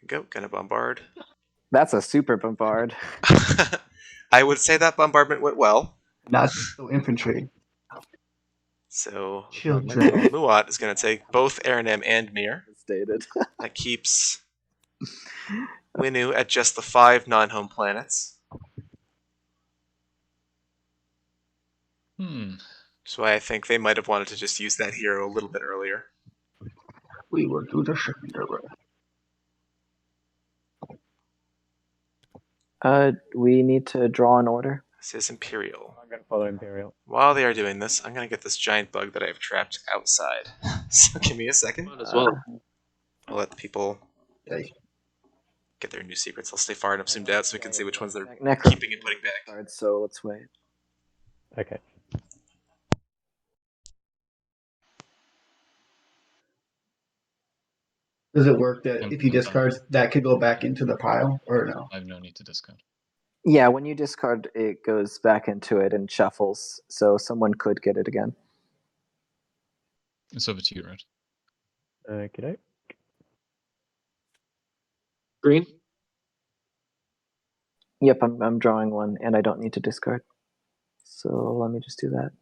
go, gonna bombard. That's a super bombard. I would say that bombardment went well. Not so infantry. So Children. Muat is going to take both Aranem and Mir. Stated. That keeps Winu at just the 5 non-home planets. That's why I think they might have wanted to just use that hero a little bit earlier. We will do the second We need to draw an order. This is Imperial. I'm going to follow Imperial. While they are doing this, I'm going to get this giant bug that I have trapped outside. So give me a second. As well. I'll let the people get their new secrets. I'll stay far enough zoomed out so we can see which ones they're keeping and putting back. Cards, so let's wait. Okay. Does it work that if you discard, that could go back into the pile, or no? I have no need to discard. Yeah, when you discard, it goes back into it and shuffles, so someone could get it again. It's over to you, right? Okay. Green? Yep, I'm drawing one, and I don't need to discard. So let me just do that.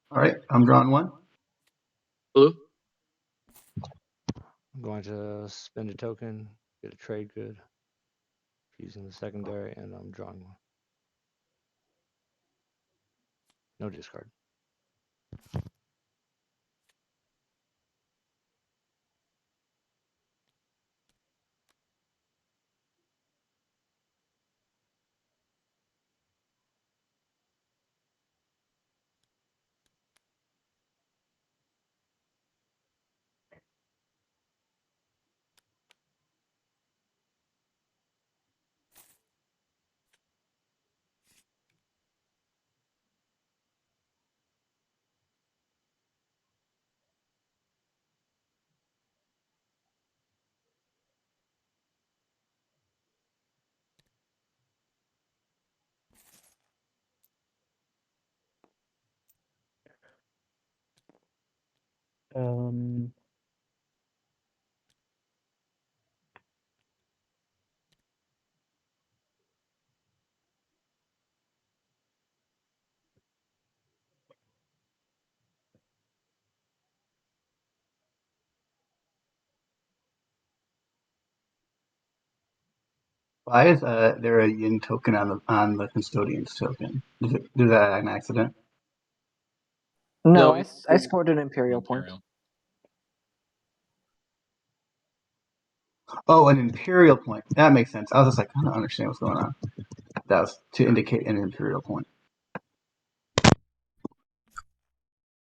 All right, I'm drawing one. Blue? I'm going to spend a token, get a trade good, using the secondary, and I'm drawing one. No discard. Why is there a yin token on the custodian's token? Is that an accident? No, No. I scored an Imperial point. Oh, an imperial point. That makes sense. I was just like, I don't understand what's going on. That was to indicate an imperial point.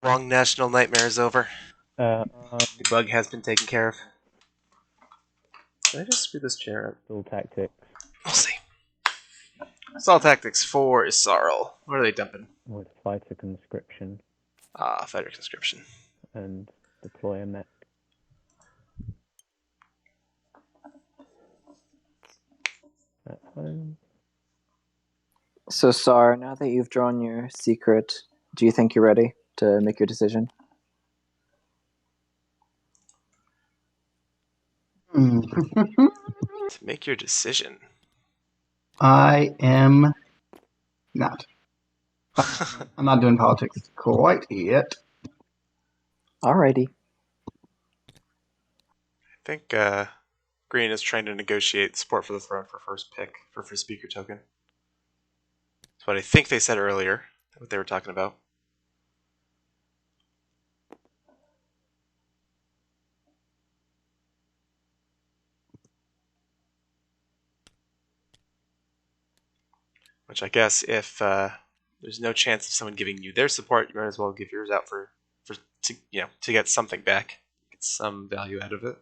Long national nightmare is over. The bug has been taken care of. Did I just screw this chair up? All tactics. We'll see. Assault Tactics 4 is Sarl. What are they dumping? With fighter conscription. Fighter conscription. And deploy a mech. At home. So, Sar, now that you've drawn your secret, do you think you're ready to make your decision? To make your decision. I am not. I'm not doing politics quite yet. Alrighty. think Green is trying to negotiate support for the throne for first pick for free speaker token. That's what I think they said earlier, what they were talking about. Which I guess if there's no chance of someone giving you their support, you might as well give yours out to get something back, get some value out of it.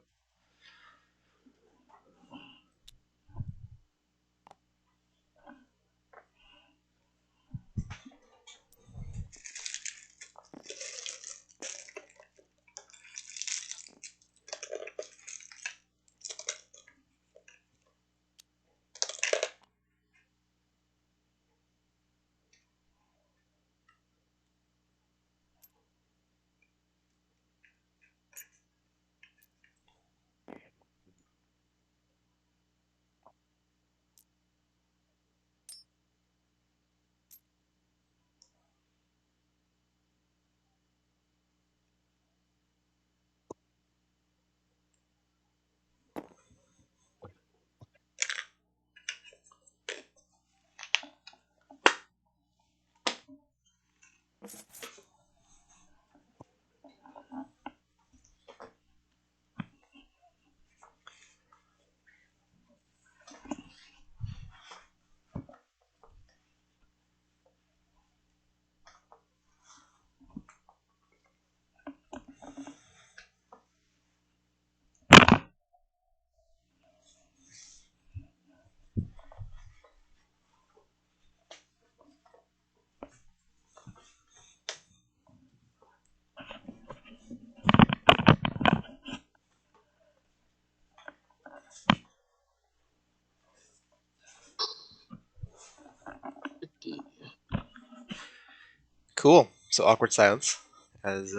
Cool. So awkward silence as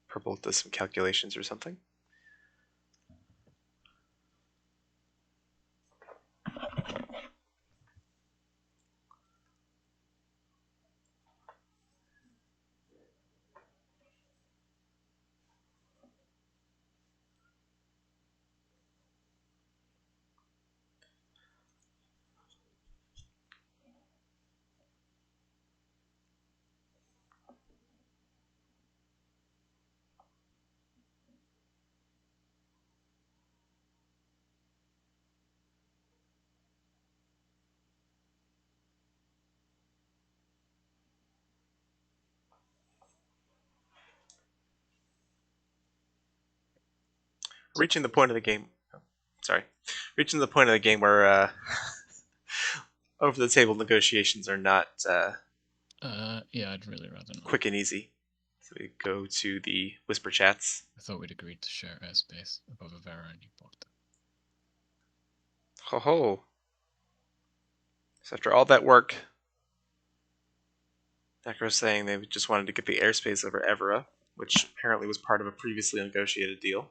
Purple does some calculations or something. Reaching the point of the game. Reaching the point of the game where over the table negotiations are not yeah, I'd really rather not. quick and easy. So we go to the whisper chats. I thought we'd agreed to share airspace above Avera and you blocked it. Ho ho. So after all that work, Necro's saying they just wanted to get the airspace over Evera, which apparently was part of a previously negotiated deal.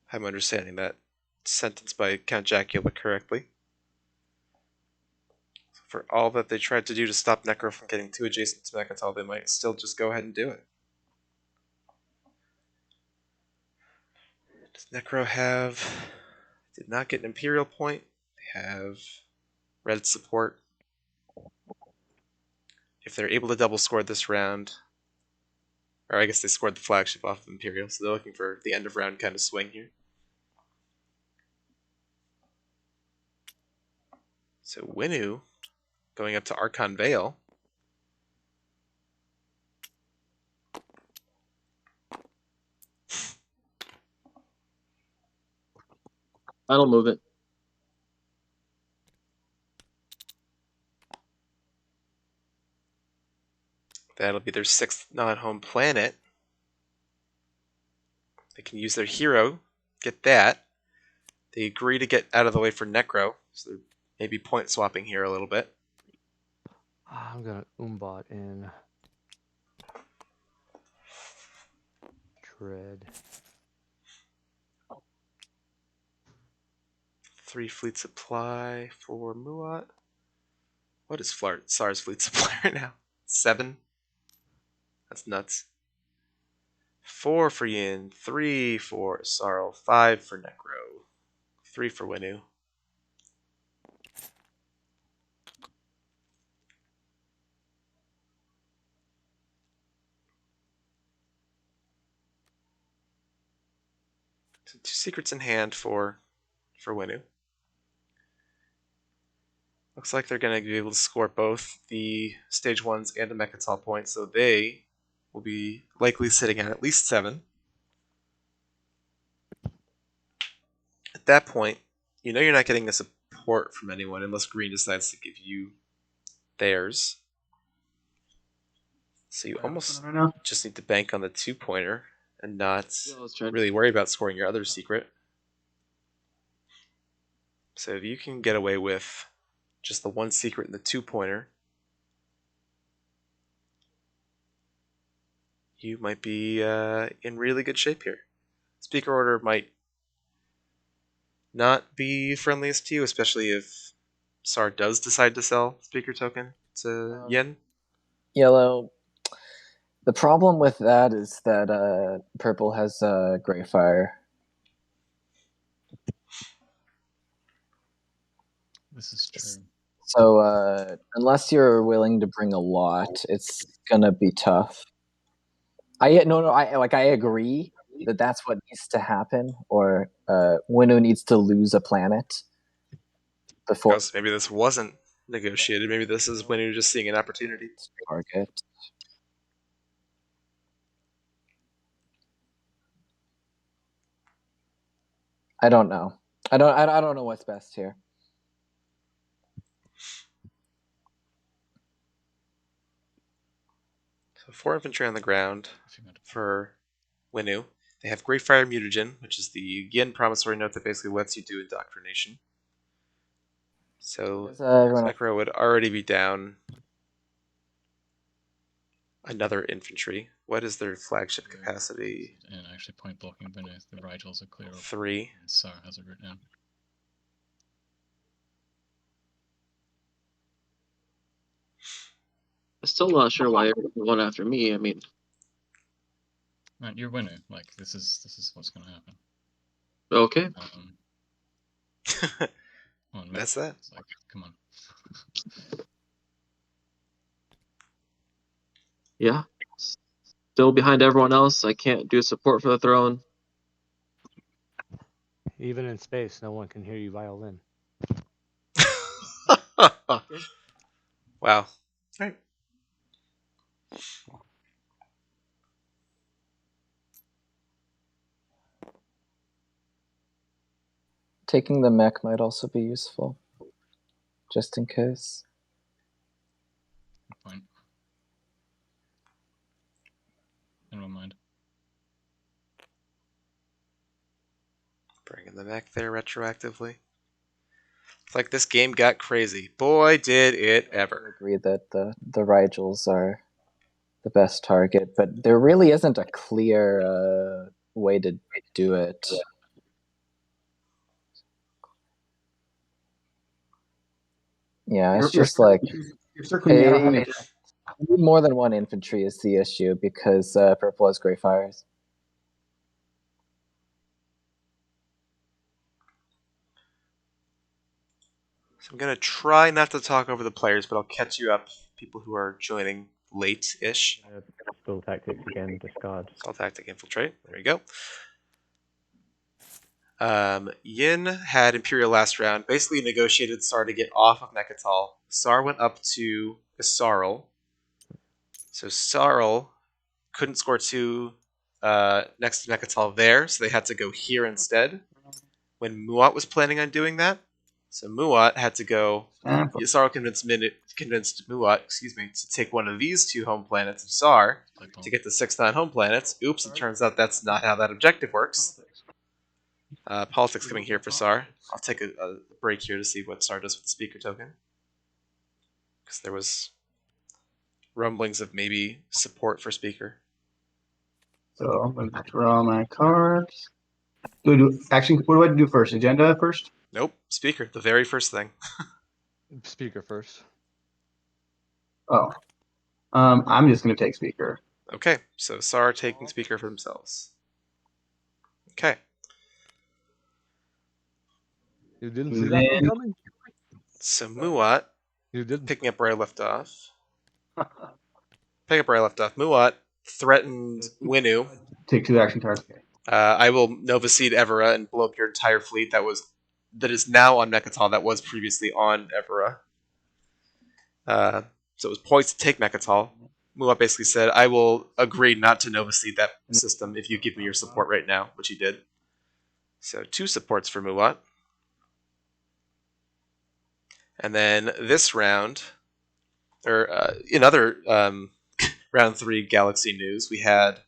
I'm understanding that sentence by Count Jacula correctly. So for all that they tried to do to stop Necro from getting too adjacent to Mechatol, they might still just go ahead and do it. Does Necro have... Did not get an Imperial point. They have red support. If they're able to double score this round, or I guess they scored the flagship off of Imperial, so they're looking for the end of round kind of swing here. So Winu going up to Archon Vale. I don't move it. That'll be their 6th non-home planet. They can use their hero, get that. They agree to get out of the way for Necro, so they're maybe point swapping here a little bit. I'm gonna Umbot in Tread. 3 fleet supply for Muat. What is SAR's fleet supply right now? 7? That's nuts. 4 for Yin, 3 for Sarl, 5 for Necro, 3 for Winu. So 2 secrets in hand for Winu. Looks like they're going to be able to score both the stage 1s and the Mechatol points, so they will be likely sitting at least 7. At that point, you know you're not getting a support from anyone unless Green decides to give you theirs. So you almost just need to bank on the 2-pointer and not really worry about scoring your other secret. So if you can get away with just the 1 secret and the 2-pointer, you might be in really good shape here. Speaker order might not be friendliest to you, especially if SAR does decide to sell speaker token to Yin. Yellow. The problem with that is that purple has Greyfire. This is true. So unless you're willing to bring a lot, it's gonna be tough. I agree that that's what needs to happen, or Winu needs to lose a planet before. Because maybe this wasn't negotiated. Maybe this is when you're just seeing an opportunity. Target. I don't know. I don't know what's best here. So 4 infantry on the ground for Winu. They have Greyfire Mutagen, which is the Yin promissory note that basically lets you do indoctrination. So Necro would already be down another infantry. What is their flagship capacity? And actually point blocking beneath the Rigels are clear. 3. And SAR has it written down. I'm still not sure why you're one after me. I mean, Man, you're winning. Like this is what's gonna happen. okay. That's that. Like, come on. Yeah. Still behind everyone else. I can't do support for the throne. Even in space, no one can hear you violin. Wow. All right. Taking the mech might also be useful, just in case. Good point. I don't mind. Bringing the mech there retroactively. It's like this game got crazy. Boy, did it ever. I agree that the Rigels are the best target, but there really isn't a clear way to do it. Yeah, it's just like you're circling me. I don't have any. More than 1 infantry is the issue because purple has Greyfires. So I'm going to try not to talk over the players, but I'll catch you up, people who are joining late-ish. Stall tactics again, discard. Stall tactic infiltrate. There you go. Yin had Imperial last round, basically negotiated SAR to get off of Mechatol. SAR went up to Sarl. So Sarl couldn't score 2 next to Mechatol there, so they had to go here instead. When Muat was planning on doing that, so Muat had to go. Sarl convinced Muat, to take one of these 2 home planets of SAR to get the 6 non-home planets. Oops! It turns out that's not how that objective works. Politics coming here for SAR. I'll take a break here to see what SAR does with the speaker token, because there was rumblings of maybe support for speaker. So I'm going to draw my cards. What do I do first? Agenda first? Nope, speaker, the very first thing. Speaker first. Oh, I'm just going to take speaker. Okay, so SAR taking speaker for themselves. Okay. You didn't see that one coming? So Muat, You didn't. picking up where I left off. Muat threatened Winu. Take 2 action cards. Okay. I will Nova Seed Evera and blow up your entire fleet that is now on Mechatol that was previously on Evera. So it was poised to take Mechatol. Muat basically said, I will agree not to Nova Seed that system if you give me your support right now, which he did. So 2 supports for Muat. And then this round, or in other round 3 Galaxy news, we had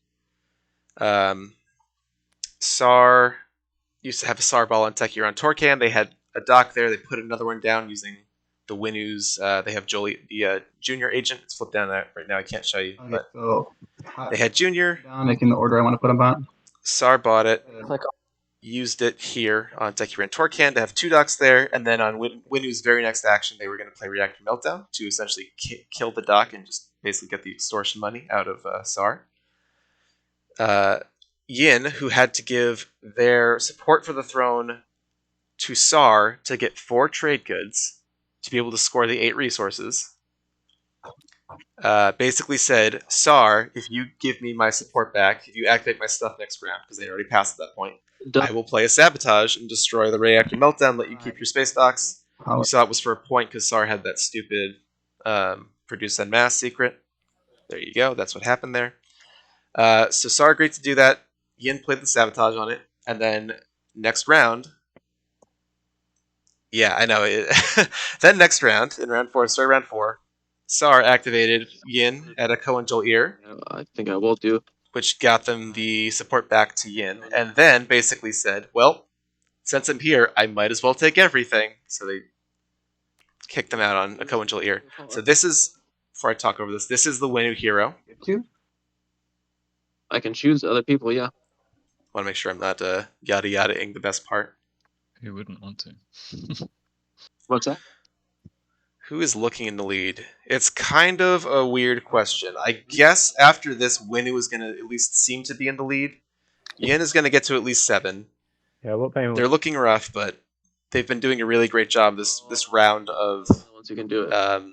SAR used to have a SAR ball on Techie on Torcan. They had a dock there. They put another one down using the Winus. They have Jolie, the junior agent. It's flipped down right now. I can't show you. Okay, But so they had junior. down, like in the order I want to put them on. SAR bought it. Click Used it here on Techie and Torcan to have 2 docks there. And then on Winu's very next action, they were going to play Reactor Meltdown to essentially kill the dock and just basically get the extortion money out of SAR. Yin, who had to give their support for the throne to SAR to get 4 trade goods to be able to score the 8 resources, basically said, SAR, if you give me my support back, if you activate my stuff next round, because they already passed at that point, I will play a sabotage and destroy the reactor meltdown, let you keep your space docks. You saw it was for a point because SAR had that stupid produce en masse secret. There you go, that's what happened there. So SAR agreed to do that. Yin played the sabotage on it, and then next round, yeah, I know. Then next round, in round 4, start round 4, SAR activated Yin at a Ko and Joel ear, I think I will do. which got them the support back to Yin, and then basically said, well, since I'm here, I might as well take everything. So they kicked them out on a Ko and Joel ear. So this is, before I talk over this is the Winu hero. I can choose other people, yeah. Want to make sure I'm not yada yada-ing the best part. Who wouldn't want to? What's that? Who is looking in the lead? It's kind of a weird question. I guess after this, Winu is going to at least seem to be in the lead. Yin is going to get to at least 7. Yeah, what payment? They're looking rough, but they've been doing a really great job this round of Once you can do it.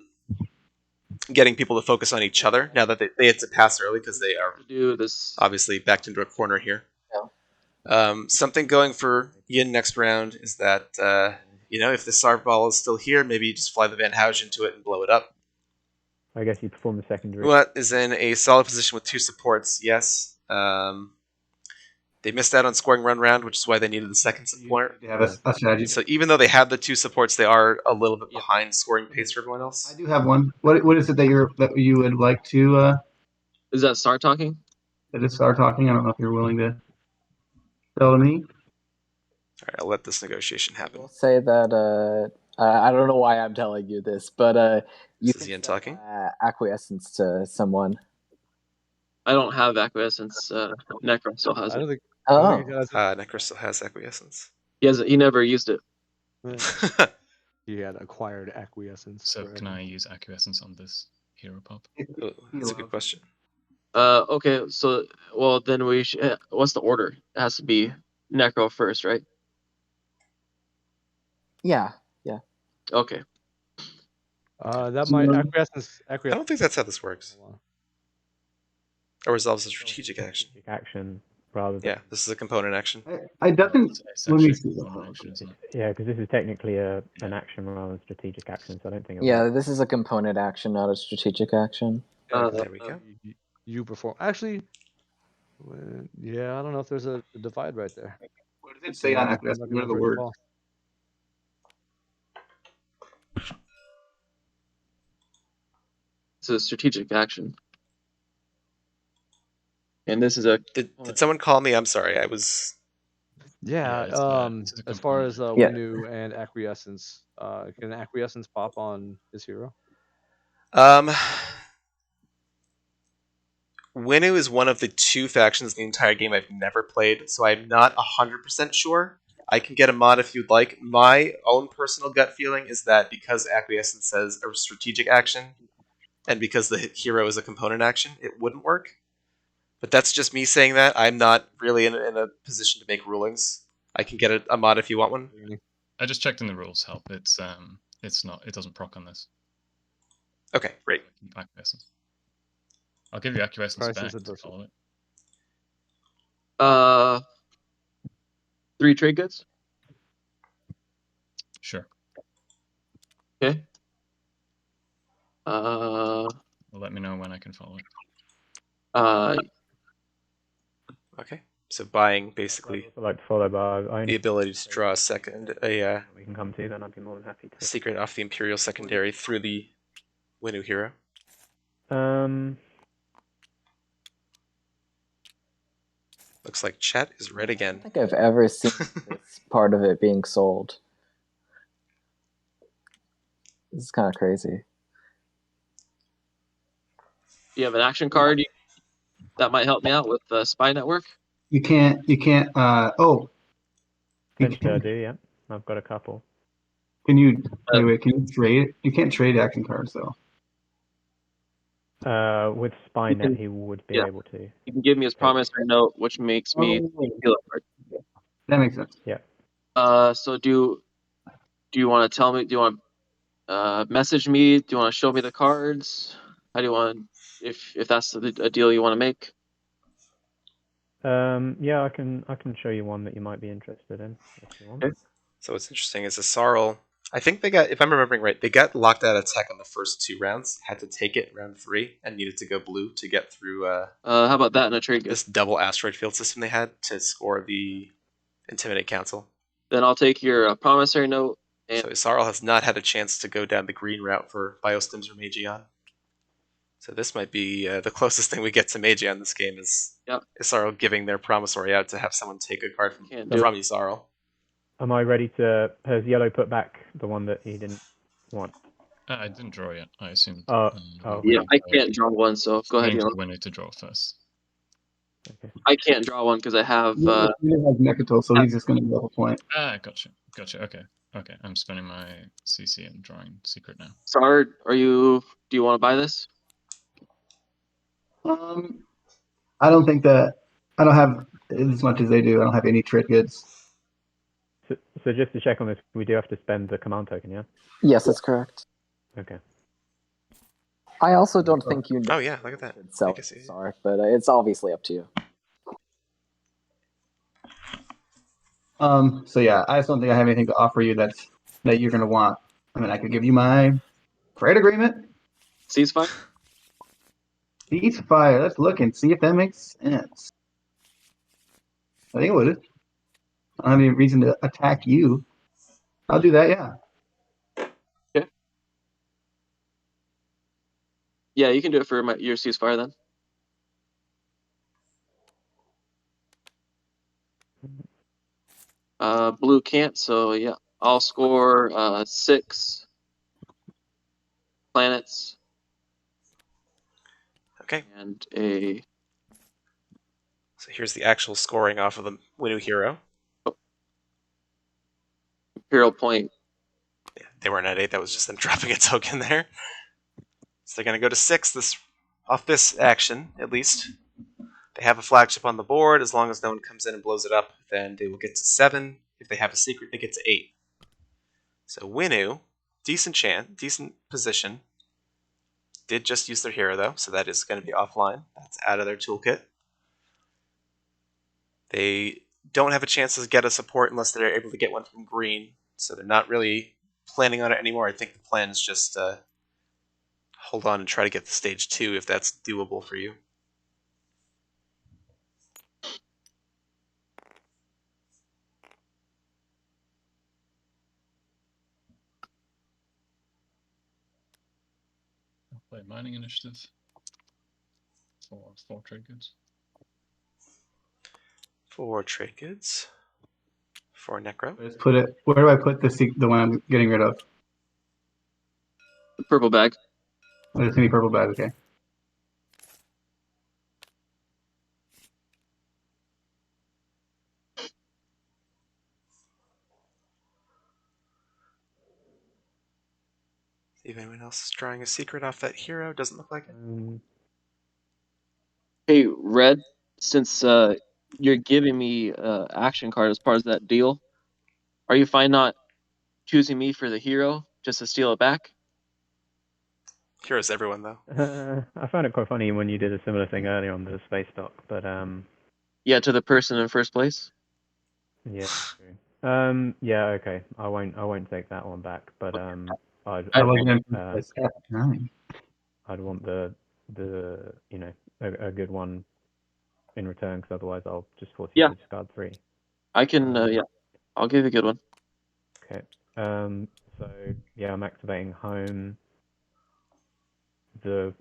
getting people to focus on each other now that they had to pass early because they are Do this. obviously backed into a corner here. Yeah. Something going for Yin next round is that if the SAR ball is still here, maybe you just fly the Van Housen to it and blow it up. I guess you perform the secondary. Muat is in a solid position with 2 supports, yes. They missed out on scoring run round, which is why they needed the second support. They have a strategy. So even though they have the 2 supports, they are a little bit behind scoring pace for everyone else. I do have one. What is it that you would like to? Is that SAR talking? That is start talking. I don't know if you're willing to tell me. All right, I'll let this negotiation happen. I'll say that I don't know why I'm telling you this, but you This is Yin talking. Acquiescence to someone. I don't have acquiescence. Necro still has I it. don't think. Oh, Necro still has acquiescence. He never used it. He had acquired acquiescence. So can I use acquiescence on this hero pop? Oh, that's a good question. Okay, so then we should. What's the order? It has to be Necro first, right? yeah. Okay. That might acquiescence. I don't think that's how this works. Or resolves a strategic action. Action rather than. Yeah, this is a component action. I definitely. It's Let me actually see. a component action, isn't it? Yeah, because this is technically an action rather than strategic action, so I don't think. Yeah, this is a component action, not a strategic action. There we go. You perform. Actually, yeah, I don't know if there's a divide right there. What does it say on acquiescence? What are the words? It's a strategic action. And this is a. Did someone call me? I'm sorry. I was. Yeah. it's a As far as Yeah. Winu and acquiescence, can acquiescence pop on his hero? Winu is one of the 2 factions in the entire game I've never played, so I'm not 100% sure. I can get a mod if you'd like. My own personal gut feeling is that because acquiescence says a strategic action, and because the hero is a component action, it wouldn't work. But that's just me saying that. I'm not really in a position to make rulings. I can get a mod if you want one. I just checked in the rules help. It's not. It doesn't proc on this. Okay, great. Acquiescence. I'll give you acquiescence Price is back to adversary. follow it. 3 trade goods. Sure. Okay. Well, let me know when I can follow it. Okay, so buying basically I'd like to follow by the ability to draw a second, a we can come to, then I'd be more than happy to. secret off the Imperial secondary through the Winu hero. Looks like chat is red I again. don't think I've ever seen this part of it being sold. This is kind of crazy. You have an action card that might help me out with the spy network. You can't. Oh. Potentially I do, yeah. I've got a couple. Can you wait? Can you trade? You can't trade action cards though. With Spynet, he would be able to. You can give me his promissory note, which makes me feel it. That makes sense. Yeah. So do you want to tell me? Do you want to message me? Do you want to show me the cards? How do you want? If that's a deal you want to make? Yeah, I can show you one that you might be interested in if you want. Okay. So what's interesting is a Sarl. I think they got, if I'm remembering right, they got locked out of tech on the first 2 rounds, had to take it round 3, and needed to go blue to get through How about that in a trade good? this double asteroid field system they had to score the Intimidate Council. Then I'll take your promissory note. And so Sarl has not had a chance to go down the green route for Biostims or Magion. So this might be the closest thing we get to Magion this game is Sarl giving their promissory out to have someone take a card from you, Sarl. Am I ready to... Has Yellow put back the one that he didn't want? I didn't draw yet. I assumed. Yeah, I can't draw one, so go ahead. Yellow. Winner to draw first. Okay. I can't draw one because I have. He has Nekato, so he's just going to go a point. Gotcha. Okay. I'm spending my CC and drawing secret now. Sard, do you want to buy this? I don't think that I don't have as much as they do. I don't have any trade goods. So just to check on this, we do have to spend the command token, yeah? Yes, that's correct. Okay. I also don't think you. Oh yeah, look at that. Sell Sark, but it's obviously up to you. So yeah, I just don't think I have anything to offer you that you're going to want. I mean, I could give you my trade agreement. Ceasefire. Ceasefire. Let's look and see if that makes sense. I think it would. I don't have any reason to attack you. I'll do that, yeah. Okay. Yeah, you can do it for your ceasefire then. Blue can't, so yeah, I'll score 6 planets. Okay. And a. So here's the actual scoring off of the Winu hero. Imperial point. Yeah, they weren't at 8. That was just them dropping a token there. So they're going to go to 6 off this action, at least. They have a flagship on the board. As long as no one comes in and blows it up, then they will get to 7. If they have a secret, they get to 8. So Winu, decent position. Did just use their hero, though, so that is going to be offline. That's out of their toolkit. They don't have a chance to get a support unless they're able to get one from green, so they're not really planning on it anymore. I think the plan is just hold on and try to get to stage 2 if that's doable for you. I'll play mining initiative for 4 trade goods. 4 trade goods. 4 necro. Let's put it. Where do I put the one I'm getting rid of? The purple bag. Oh, it's gonna be purple bag. Okay. See if anyone else is drawing a secret off that hero. Doesn't look like it. Hey, red. since you're giving me action card as part of that deal, are you fine not choosing me for the hero just to steal it back? Heroes everyone though. I found it quite funny when you did a similar thing earlier on the space dock, but Yeah, to the person in first place. yeah, yeah, okay. I won't take that one back, but I'd I wasn't in uh, place at the time. I'd want the you know a good one in return, because otherwise I'll just force you Yeah. to discard 3. I can. Yeah, I'll give you a good one. Okay. So yeah, I'm activating home. The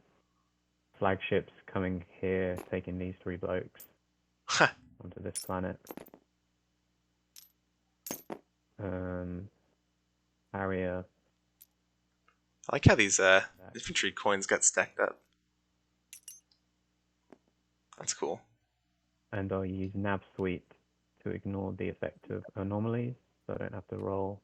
flagship's coming here, taking these 3 blokes onto this planet. Harrier. I like how these infantry coins got stacked up. That's cool. And I'll use nav suite to ignore the effect of anomalies, so I don't have to roll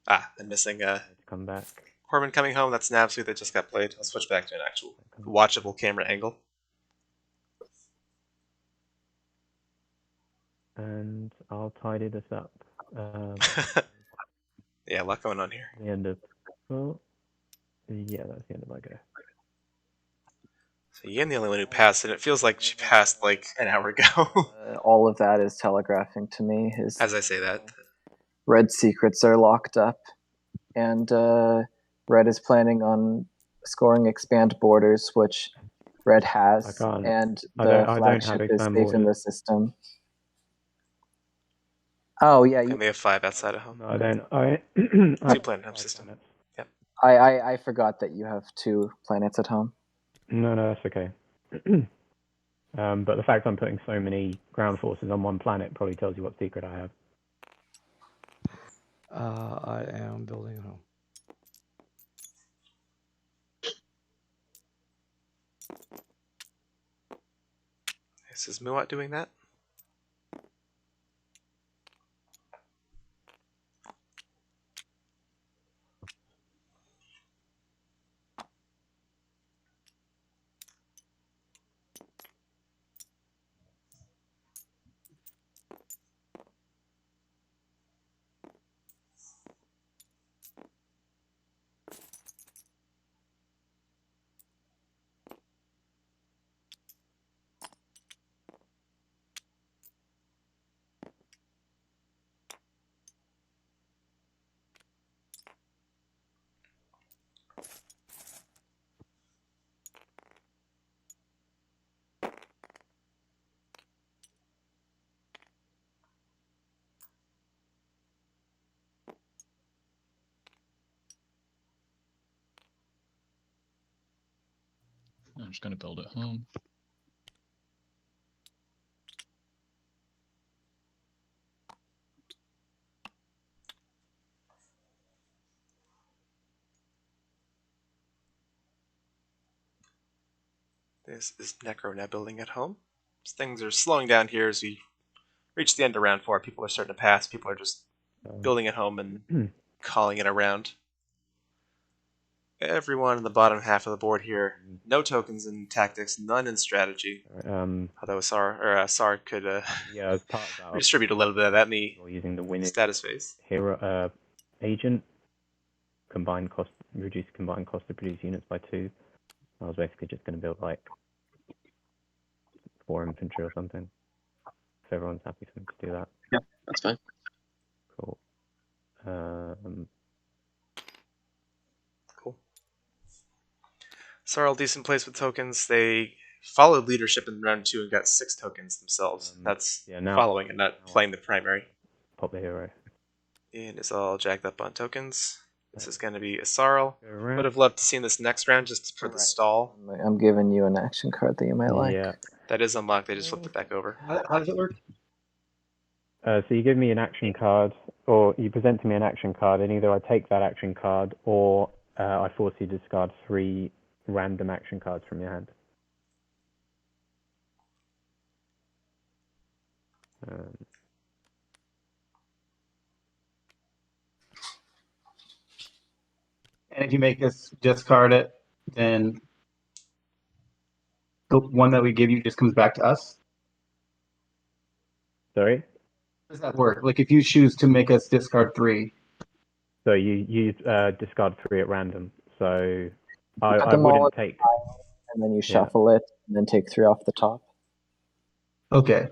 Ah, I'm missing to come back. Corbin coming home. That's an absolute that just got played. I'll switch back to an actual watchable camera angle. And I'll tidy this up. Yeah, a lot going on here. The end of, well, yeah, that's the end of my go. So Yin the only one who passed, and it feels like she passed like an hour ago. All of that is telegraphing to me. His As I say that. red secrets are locked up, and red is planning on scoring expand borders, which red has, and the flagship is safe in the system. Oh yeah, and they have 5 outside of home. No, I don't. 2 planet home system. Yep. I forgot that you have 2 planets at home. No, that's okay. But the fact I'm putting so many ground forces on one planet probably tells you what secret I have. I am building a home. This is Muat doing that. I'm just going to build at home. This is Necro now building at home. Things are slowing down here as we reach the end of round 4. People are starting to pass. People are just building at home and calling it around. Everyone in the bottom half of the board here. No tokens in tactics, none in strategy. Although Sar could yeah, as part of that, redistribute a little bit of that in the using the winning status phase. Hero agent reduce combined cost to produce units by 2. I was basically just going to build like 4 infantry or something. If everyone's happy for me to do that. Yeah, that's fine. Cool. Cool. Sarl, decent place with tokens. They followed leadership in round 2 and got 6 tokens themselves. That's following and not playing the primary. Pop the hero. And it's all jacked up on tokens. This is going to be a Sarl. Would have loved to see this next round just for the stall. I'm giving you an action card that you might like. Yeah. That is unlocked. They just flipped it back over. How does it work? So you give me an action card, or you present to me an action card, and either I take that action card, or I force you to discard 3 random action cards from your hand. And if you make us discard it, then the one that we give you just comes back to us? Sorry. How does that work? Like if you choose to make us discard 3. So you discard 3 at random. So Put I them all wouldn't in a take. pile, and then you shuffle it, and then take 3 off the top. Okay.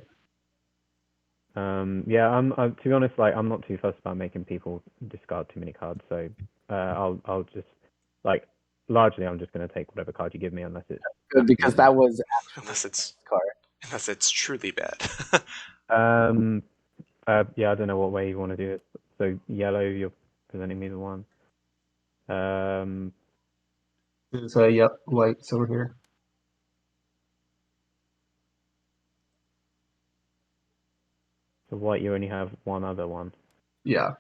Yeah, I'm to be honest, like I'm not too fussed about making people discard too many cards. So I'll just like largely I'm just going to take whatever card you give me unless it's Good, because that was actually Unless the it's best card. unless it's truly bad. Yeah, I don't know what way you want to do it. So yellow, you're presenting me the one. There's whites over here. So white, you only have one other one. Yeah.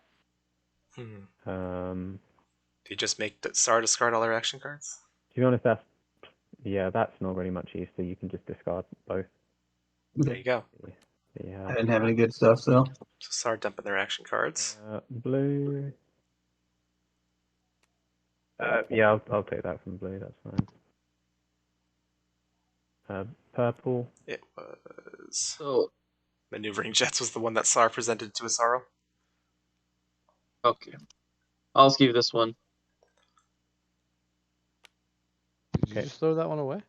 Do To you just make Sar discard all their action cards? be honest, that's not really much use. So you can just discard both. There you go. Yeah. I didn't have any good stuff, so. So Sar dumping their action cards. Blue. Yeah, I'll take that from blue. That's fine. Purple. It was. So Maneuvering Jets was the one that Sar presented to Asaro. okay, I'll just give you this one. Did you just throw that one away?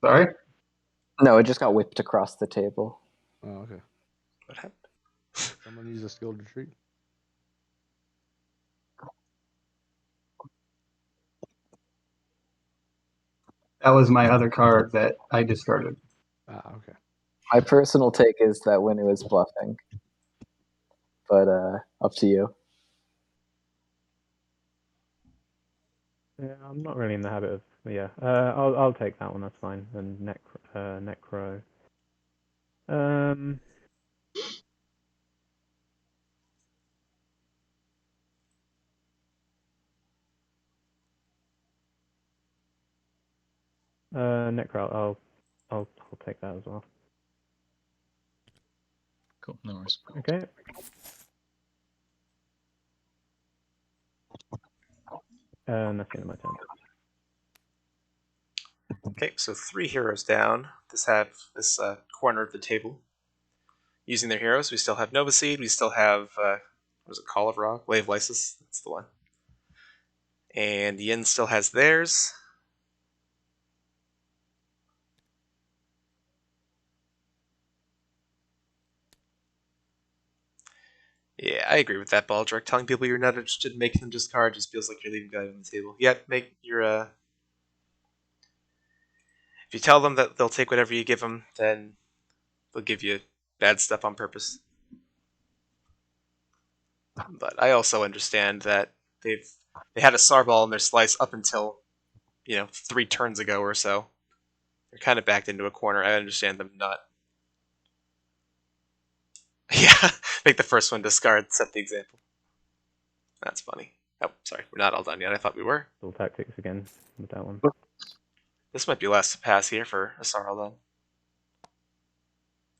Sorry? No, it just got whipped across the table. Oh, okay. What happened? Someone use a skilled retreat. That was my other card that I discarded. Ah, okay. My personal take is that Winnu is bluffing, but up to you. Yeah, I'm not really in the habit of. Yeah, I'll take that one. That's fine. And Necro. Necro. I'll take that as well. Cool, no worries. Okay. And that's the end of my turn. Okay, so 3 heroes down. This corner of the table. Using their heroes, we still have Nova Seed. We still have what was it, Call of Ra, Wave Lysis. That's the one. And Yin still has theirs. Yeah, I agree with that, Baldrick. Telling people you're not interested in making them discard just feels like you're leaving value on the table. Yet, make your if you tell them that they'll take whatever you give them, then they'll give you bad stuff on purpose. But I also understand that they had a Sarball in their slice up until 3 turns ago or so. They're kind of backed into a corner. I understand them not. Yeah, make the first one discard, set the example. That's funny. Oh, sorry, we're not all done yet. I thought we were. Still tactics again with that one. This might be last to pass here for Asarl then.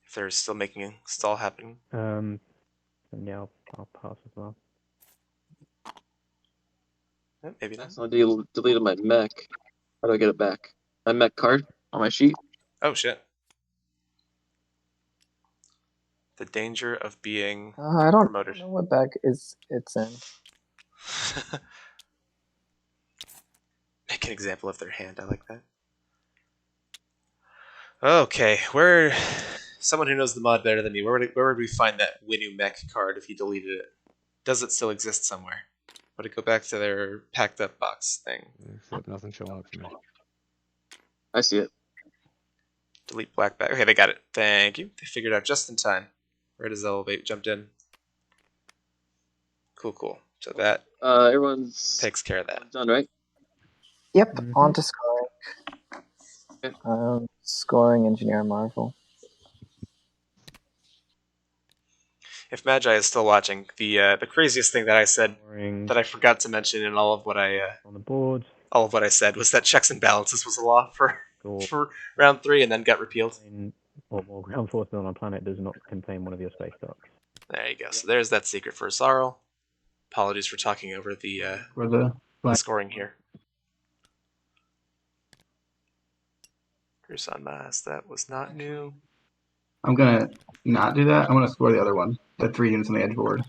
If they're still making a stall happening. And yeah, I'll pass as well. Maybe not. So I deleted my mech. How do I get it back? My mech card on my sheet. Oh shit. The danger of being I don't promoted. know what bag it's in. Make an example of their hand. I like that. Okay, someone who knows the mod better than me, where would we find that Winnu mech card if you deleted it? Does it still exist somewhere? Would it go back to their packed up box thing? Except nothing showing up for me. I see it. Delete black bag. Okay, they got it. Thank you. They figured it out just in time. Right as Elevate jumped in. Cool. So that Everyone's takes care of that. done, right? Yep, on to scoring. Okay. Scoring Engineer Marvel. If Magi is still watching, the craziest thing that I said that I forgot to mention in all of what I on the board. All of what I said was that checks and balances was a law for round 3 and then got repealed. Or ground force on a planet does not contain one of your space docks. There you go. So there's that secret for Asarl. Apologies for talking over the scoring here. Gruson Mass, that was not new. I'm gonna not do that. I'm gonna score the other one. The 3 units on the edge board.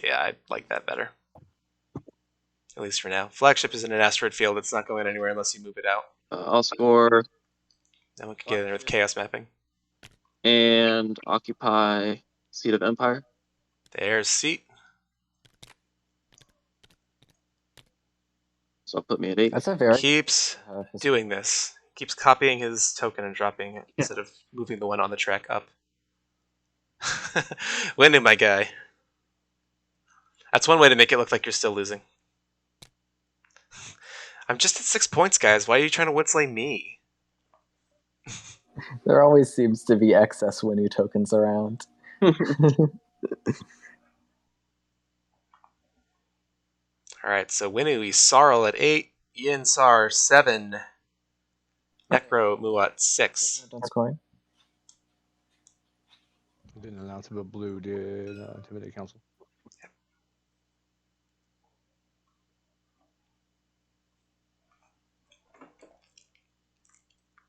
Yeah, I like that better. At least for now. Flagship is in an asteroid field. It's not going anywhere unless you move it out. I'll score Then we can get in there with chaos mapping. and occupy Seat of Empire. There's Seat. So I'll put me at 8. That's a very Keeps doing this. Keeps copying his token and dropping it instead of moving the one on the track up. Winning, my guy. That's one way to make it look like you're still losing. I'm just at 6 points, guys. Why are you trying to witslay me? There always seems to be excess Winu tokens around. Alright, so Winu, Sarl at 8, Yin Sar 7, Necro Muat 6. Don't score. Didn't announce it, but blue did intimidate council.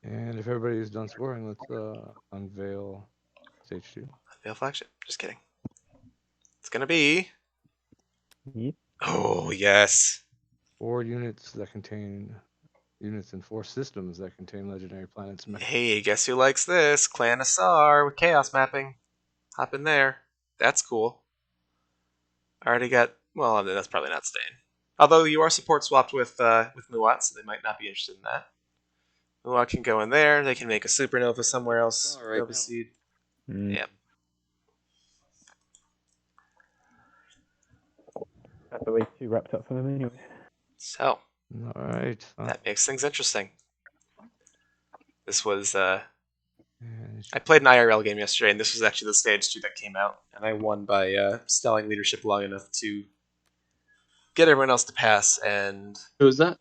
And if everybody's done scoring, let's unveil stage 2. Unveil flagship. Just kidding. It's gonna be. Yep. Oh, yes. 4 units that contain units in 4 systems that contain legendary planets. Hey, guess who likes this? Clan Asar with chaos mapping. Hop in there. That's cool. I already got. Well, I mean, that's probably not staying. Although you are support swapped with Muat, so they might not be interested in that. Muat can go in there. They can make a supernova somewhere else. All right. Nova seed. Yep. That's always 2 wrapped up for them anyway. So. All right. That makes things interesting. This was. I played an IRL game yesterday, and this was actually the stage 2 that came out, and I won by stalling leadership long enough to get everyone else to pass, and Who is that?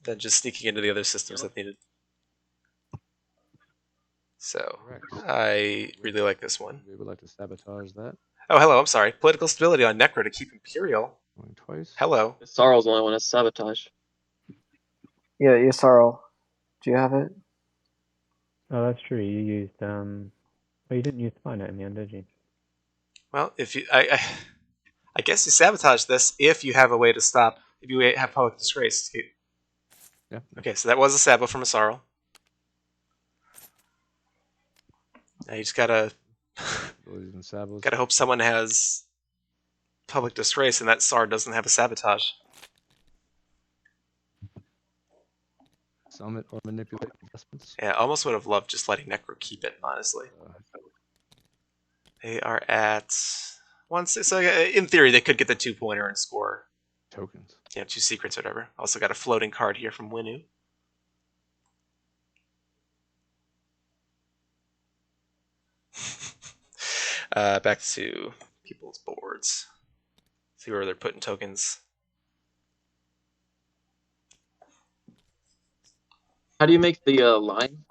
then just sneaking into the other systems that needed. So I really like this one. We would like to sabotage that. Oh, hello. I'm sorry. Political stability on Necro to keep Imperial. Going twice. Hello. Sarl's the only one that's sabotage. Yeah, Sarl. Do you have it? Oh, that's true. You used well, you didn't use Finite in the end, did you? Well, if you, I guess you sabotage this if you have a way to stop. If you have public disgrace. Yeah. Okay, so that was a sabo from a Sarl. Now you just gotta hope someone has public disgrace and that SAR doesn't have a sabotage. Summit or manipulate investments. Yeah, I almost would have loved just letting Necro keep it, honestly. They are at 1-6. So in theory, they could get the 2-pointer and score tokens. Yeah, 2 secrets or whatever. Also got a floating card here from Winu. Back to people's boards. See where they're putting tokens. How do you make the line?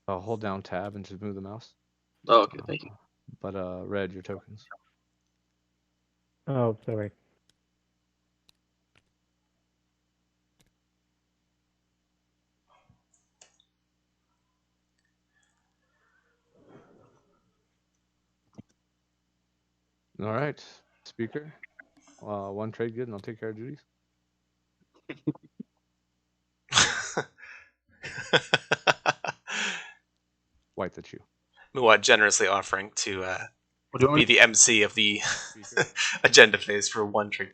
Hold down tab and just move the mouse. Oh, okay, thank you. But red your tokens. Oh, sorry. All right, speaker. 1 trade good, and I'll take care of duties. White, that's you. Muad generously offering to be the MC of the agenda phase for 1 trade.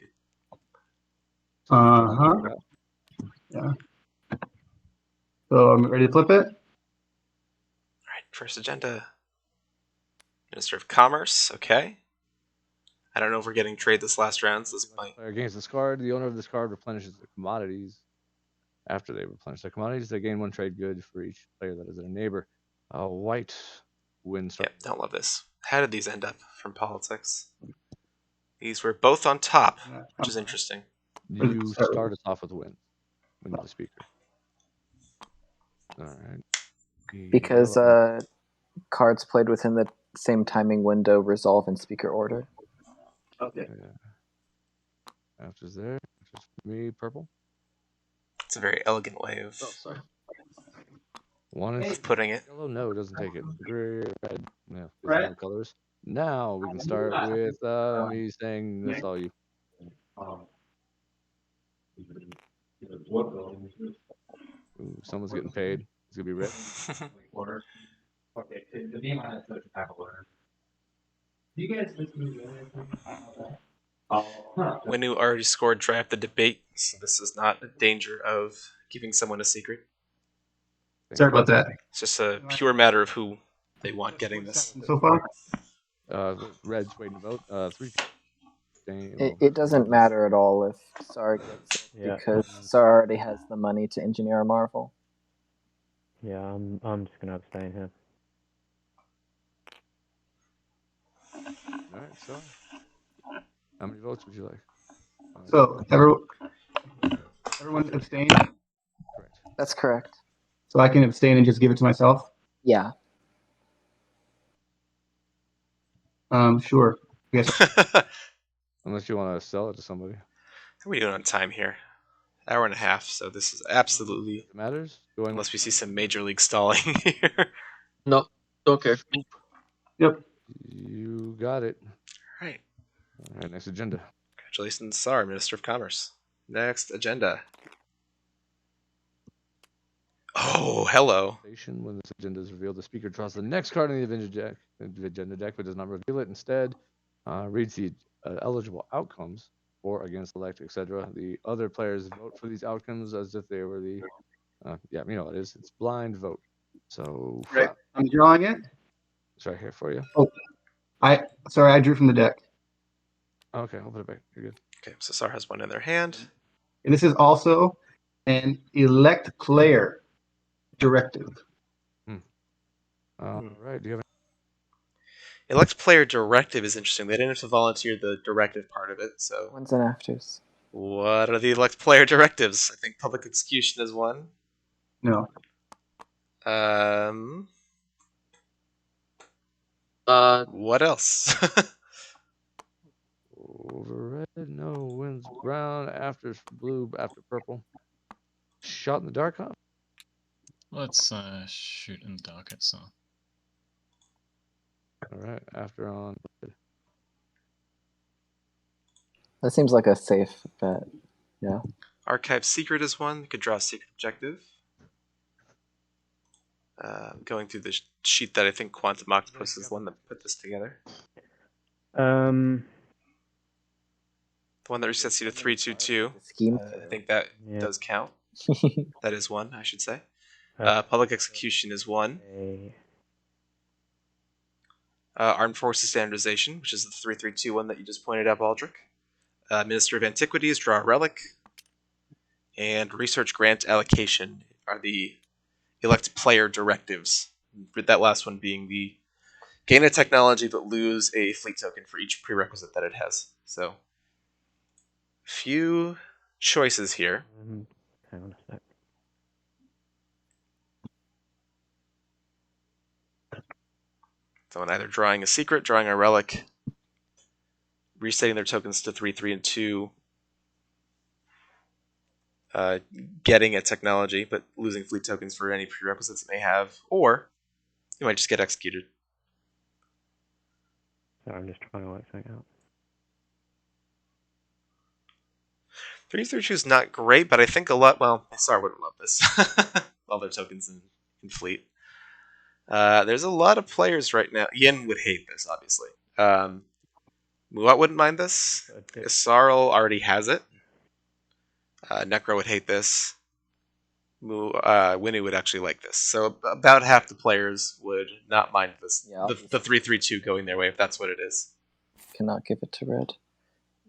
Yeah. So I'm ready to flip it. All right, first agenda. Minister of Commerce. Okay. I don't know if we're getting trade this last round. So this might. Against this card, the owner of this card replenishes the commodities. After they replenish their commodities, they gain 1 trade good for each player that is their neighbor. White wins. Yep, don't love this. How did these end up from politics? These were both on top, which is interesting. You start us off with win when you're the speaker. All right. Because cards played within the same timing window resolve in speaker order. Okay. Yeah. After's there. Just me, purple. It's a very elegant way of. Oh, sorry. One is putting it. yellow. No, it doesn't take it. Gray, red. Yeah, there's no colors. Now we can start with me saying that's all you. Ooh, someone's getting paid. It's gonna be red. Winu already scored draft the debate, so this is not a danger of giving someone a secret. Sorry about that. It's just a pure matter of who they want getting this. So far, Red's waiting to vote. 3. It doesn't matter at all if SAR gets it Yeah. because SAR already has the money to engineer a Marvel. Yeah, I'm just gonna abstain here. All right, so how many votes would you like? so everyone abstained. Correct. That's correct. So I can abstain and just give it to myself. Yeah. Sure. Yes. Unless you want to sell it to somebody. How are we doing on time here? Hour and a half, so this is absolutely... It matters? Going Unless we see some major league stalling here. No, don't care. Yep. You got it. All right. All right, next agenda. Congratulations, Sar, Minister of Commerce. Next agenda. Oh, hello. When this agenda is revealed, the speaker draws the next card in the agenda deck, but does not reveal it. Instead, reads the eligible outcomes for, against, elect, etc. The other players vote for these outcomes as if they were the, yeah, you know what it is. It's blind vote. So, Right. I'm drawing it. It's right here for you. Oh, I drew from the deck. Okay, I'll put it back. You're good. Okay, so Sar has one in their hand. And this is also an elect player directive. All right. Do you have Elect player directive is interesting. They didn't have to volunteer the directive part of it, so... Ones and afters. What are the elect player directives? I think public execution is one. No. What else? over red? No. Wins brown. After blue. After purple. Shot in the dark, huh? Let's shoot in the docket. So. All right. After on. That seems like a safe bet. Yeah. Archive secret is one. You could draw a secret objective. Going through the sheet that I think Quantum Octopus is the one that put this together. Um. The one that resets you to 322. Scheme. I think that does count. That is one, I should say. Okay. Public execution is one. Armed Forces Standardization, which is the 332 one that you just pointed out, Baldric. Minister of Antiquities, draw a relic. And Research Grant Allocation are the elect player directives. With that last one being the gain a technology but lose a fleet token for each prerequisite that it has. So, few choices here. Hang on a sec. Someone either drawing a secret, drawing a relic, resetting their tokens to 3, 3, and 2, getting a technology, but losing fleet tokens for any prerequisites it may have, or you might just get executed. Sorry, I'm just trying to work something out. 3, 3, 2 is not great, but I think a lot... Well, Sar wouldn't love this. All their tokens in fleet. There's a lot of players right now. Yin would hate this, obviously. Muat wouldn't mind this. Isarl already has it. Necro would hate this. Winnie would actually like this. So about half the players would not mind this. Yeah, the 3-3-2 going their way, if that's what it is. Cannot give it to red.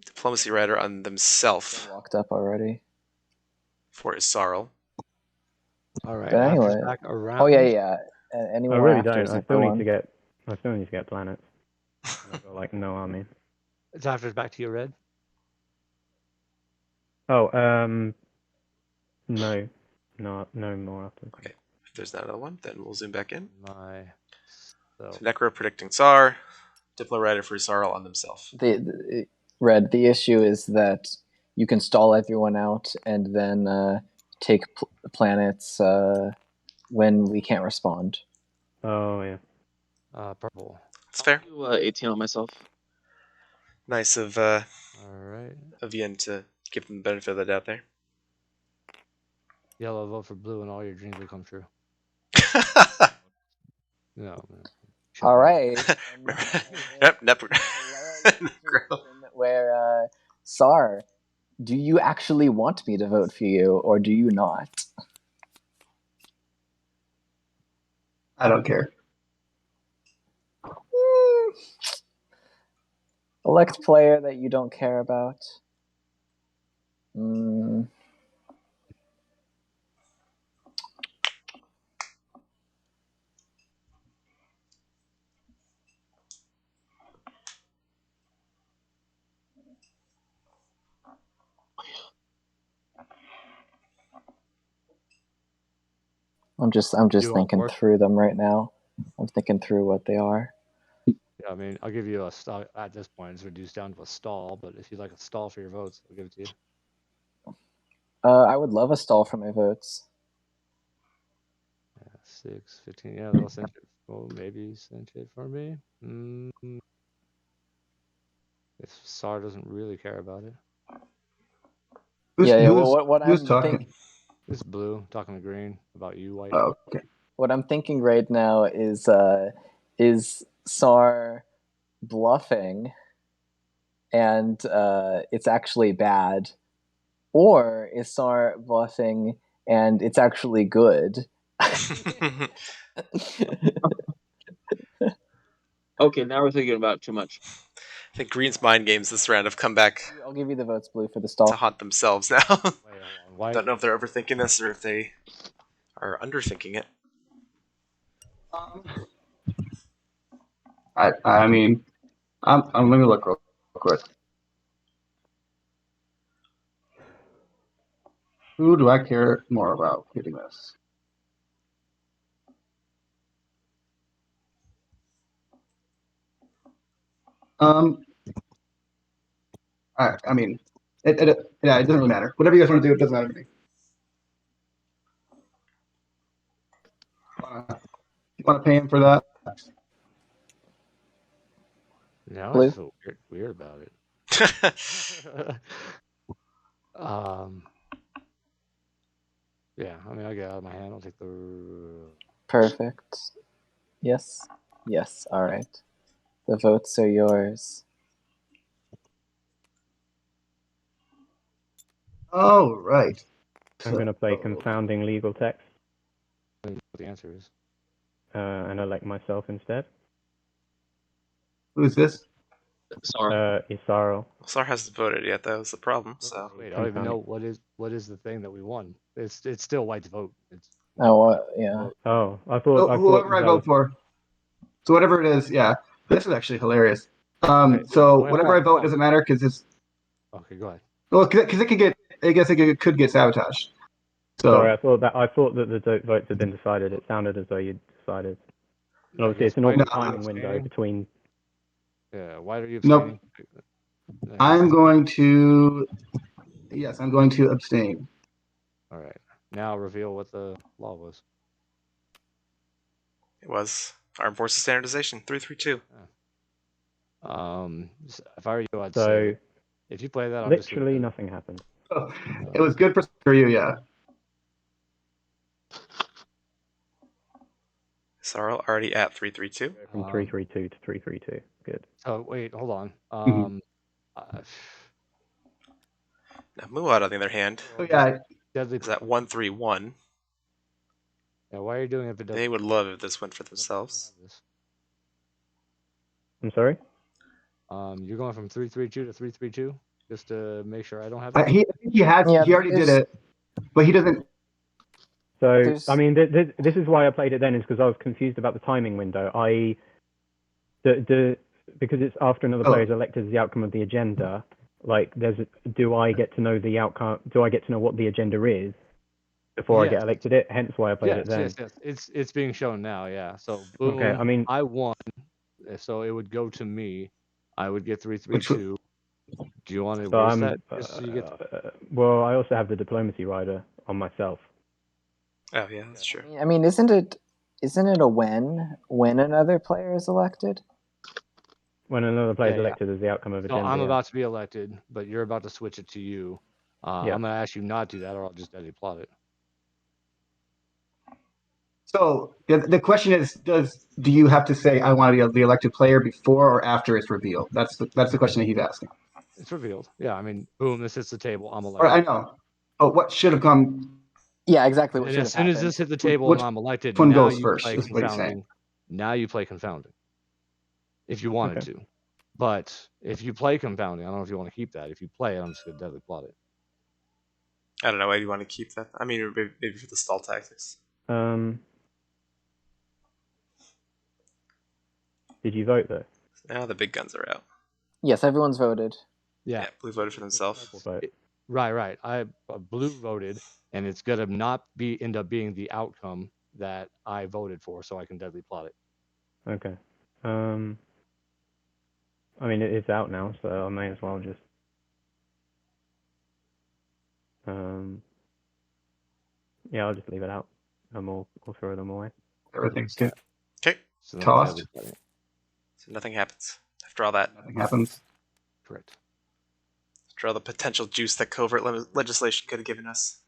Diplomacy Rider on themselves Walked up already. for Isarl. All right. But anyway. Back around. Oh yeah. Any I more really afters? don't. I still need to get planets. I've got like no army. It's after back to your red. Oh, no more after. Okay, if there's not another one, then we'll zoom back in. So Necro predicting Tsar, Diplo Rider for Isarl on themselves. Red. The issue is that you can stall everyone out and then take planets when we can't respond. Oh yeah. Purple. It's fair. I'll do 18 on myself. Nice of All right. Yin to give them the benefit of the doubt there. Yellow, vote for blue, and all your dreams will come true. No. All right. Yep. Where Sar, do you actually want me to vote for you, or do you not? I don't care. Elect player that you don't care about. Mm. I'm just thinking through them right now. I'm thinking through what they are. Yeah, I mean, I'll give you a stall at this point. It's reduced down to a stall, but if you'd like a stall for your votes, I'll give it to you. I would love a stall for my votes. 6, 15. Yeah, they'll cinch it. Well, maybe cinch it for me. If SAR doesn't really care about it. What who's I'm talking? It's blue talking to green about you, white. Oh, okay. What I'm thinking right now is SAR bluffing, and it's actually bad, or is SAR bluffing and it's actually good? Okay, now we're thinking about too much. I think Green's mind games this round have come back I'll give you the votes, blue, for the stall. to haunt themselves now. Wait, hold on. White. Don't know if they're overthinking this or if they are underthinking it. I mean, let me look real quick. Who do I care more about hitting this? I mean, it doesn't really matter. Whatever you guys want to do, it doesn't matter to me. You want to pay him for that? Now Blue? I feel weird about it. Yeah, I mean, I'll get out of my hand. I'll take the... Perfect. Yes. Yes. All right. The votes are yours. Oh, right. I'm going to play confounding legal text. What the answer is. And elect myself instead. Who's this? SAR. Isaro. Sar hasn't voted yet. That was the problem. So Wait, I don't even know what is the thing that we won. It's still white's vote. It's yeah. Oh, I thought whoever I vote for. So whatever it is, yeah. This is actually hilarious. So whatever I vote doesn't matter because it's. Okay, go ahead. Well, because it could get. I guess it could get sabotaged. So sorry, I thought that the votes had been decided. It sounded as though you'd decided. And obviously, it's an awkward timing window between. Yeah, why are you abstaining? Nope. I'm going to. Yes, I'm going to abstain. All right. Now reveal what the law was. it was Armed Forces Standardization 332. If I were you, I'd So, say if you play that, I'll literally nothing happened. Oh, it was good for you, yeah. Sarl already at 332. From 332 to 332. Good. Oh wait, hold on. Now Muad, on the other hand, is at 131. Yeah, why are you doing it if it doesn't? They would love if this went for themselves. I'm sorry? You're going from 332 to 332 just to make sure I don't have that. He already did it, but he doesn't. So, I mean, this is why I played it then, is because I was confused about the timing window. Because it's after another player is elected as the outcome of the agenda, like, do I get to know the outcome? Do I get to know what the agenda is before I get elected it? Hence why I played it then. Yes. It's being shown now, yeah. So, boom, okay, I mean, I won, so it would go to me. I would get 332. Do you want to erase that? Well, I also have the diplomacy rider on myself. Oh yeah, that's true. I mean, isn't it a when another player is elected? When another player is Yeah, yeah. elected as the outcome of So agenda. I'm yeah. about to be elected, but you're about to switch it to you. Yeah. I'm gonna ask you not to do that, or I'll just deadly plot it. So the question is, do you have to say I want to be the elected player before or after it's revealed? That's the question that he's asking. It's revealed. Yeah, I mean, boom, this hits the table. I'm Or I elected. know. But what should have come? Yeah, exactly. What And should as have soon as happened? this hit the table Which and I'm elected, one now goes you first? play Is what he's saying. confounding. Now you play confounding. If you wanted Okay. to. But if you play confounding, I don't know if you want to keep that. If you play it, I'm just gonna deadly plot it. I don't know. Why do you want to keep that? I mean, maybe for the stall tactics. Did you vote though? Now the big guns are out. Yes, everyone's voted. Yeah. Blue voted for themselves. Vote. Right. Blue voted, and it's gonna not end up being the outcome that I voted for, so I can deadly plot it. Okay. I mean, it's out now, so I may as well just. Yeah, I'll just leave it out, and we'll throw them away. Everything's good. Okay. So then Tossed. deadly plot it. So nothing happens after all that. Nothing happens. Correct. After all the potential juice that covert legislation could have given us.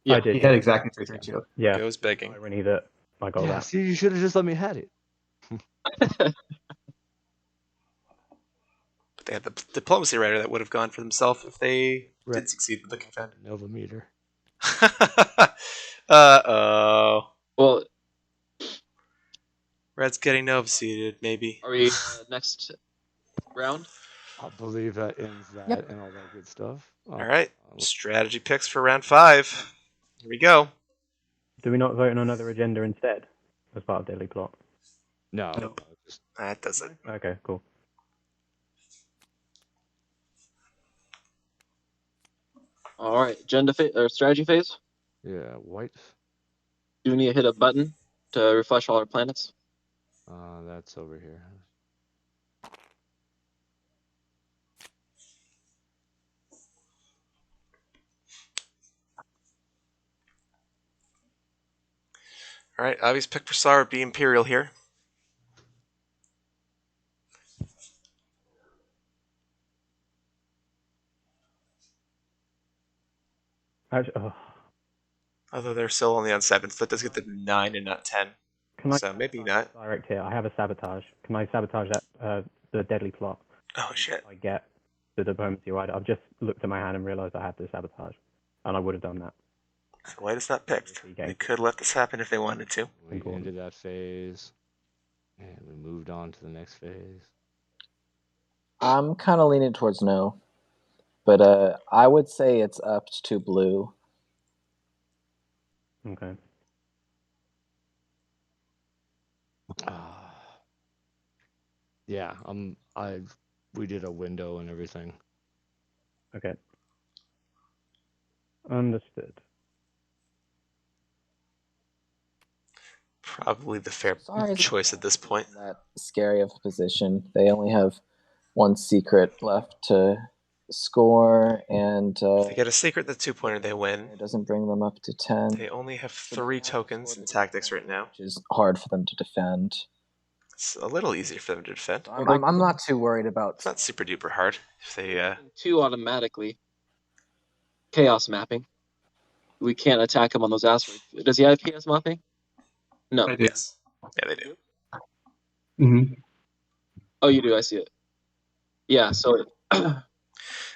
Yeah. I did. He had exactly 332. Yeah. Goes begging. Irony that I got Yeah, that. see, you should have just let me had it. But they had the diplomacy writer that would have gone for themselves if they Right. did succeed with the confounded. Nova meter. Uh-oh. Well, Red's getting Nova seeded, maybe. are we next round? I believe that ends that Yep. and all that good stuff. All right. Strategy picks for round 5. Here we go. Do we not vote on another agenda instead as part of daily plot? No. Nope. Just, That does it. Okay, cool. All right, agenda phase or strategy phase. yeah, white. Do we need to hit a button to refresh all our planets? That's over here. All right. Obvious pick for SAR would be Imperial here. Actually, Although they're still only on 7th. That does get the 9 and not 10. can I So maybe not. direct here? I have a sabotage. Can I sabotage that the deadly plot? Oh, shit. I get the diplomacy right. I've just looked at my hand and realized I have the sabotage, and I would have done that. So white is not picked. They could let this happen if they wanted to. We Important. ended that phase, and we moved on to the next phase. I'm kind of leaning towards no, but I would say it's up to blue. Okay. Yeah, we did a window and everything. Okay. Understood. Probably the fair Sorry, choice at this point. That scary of a position. They only have one secret left to score, and If they get a secret, the 2-pointer, they win. it doesn't bring them up to 10. They only have 3 tokens in tactics right now. Which is hard for them to defend. It's a little easier for them to defend. I'm not too worried about. It's not super duper hard if they. 2 automatically. Chaos mapping. We can't attack him on those asteroids. Does he have chaos mapping? No. I do. Yes. Yeah, they do. Mm-hmm. Oh, you do. I see it. Yeah. So.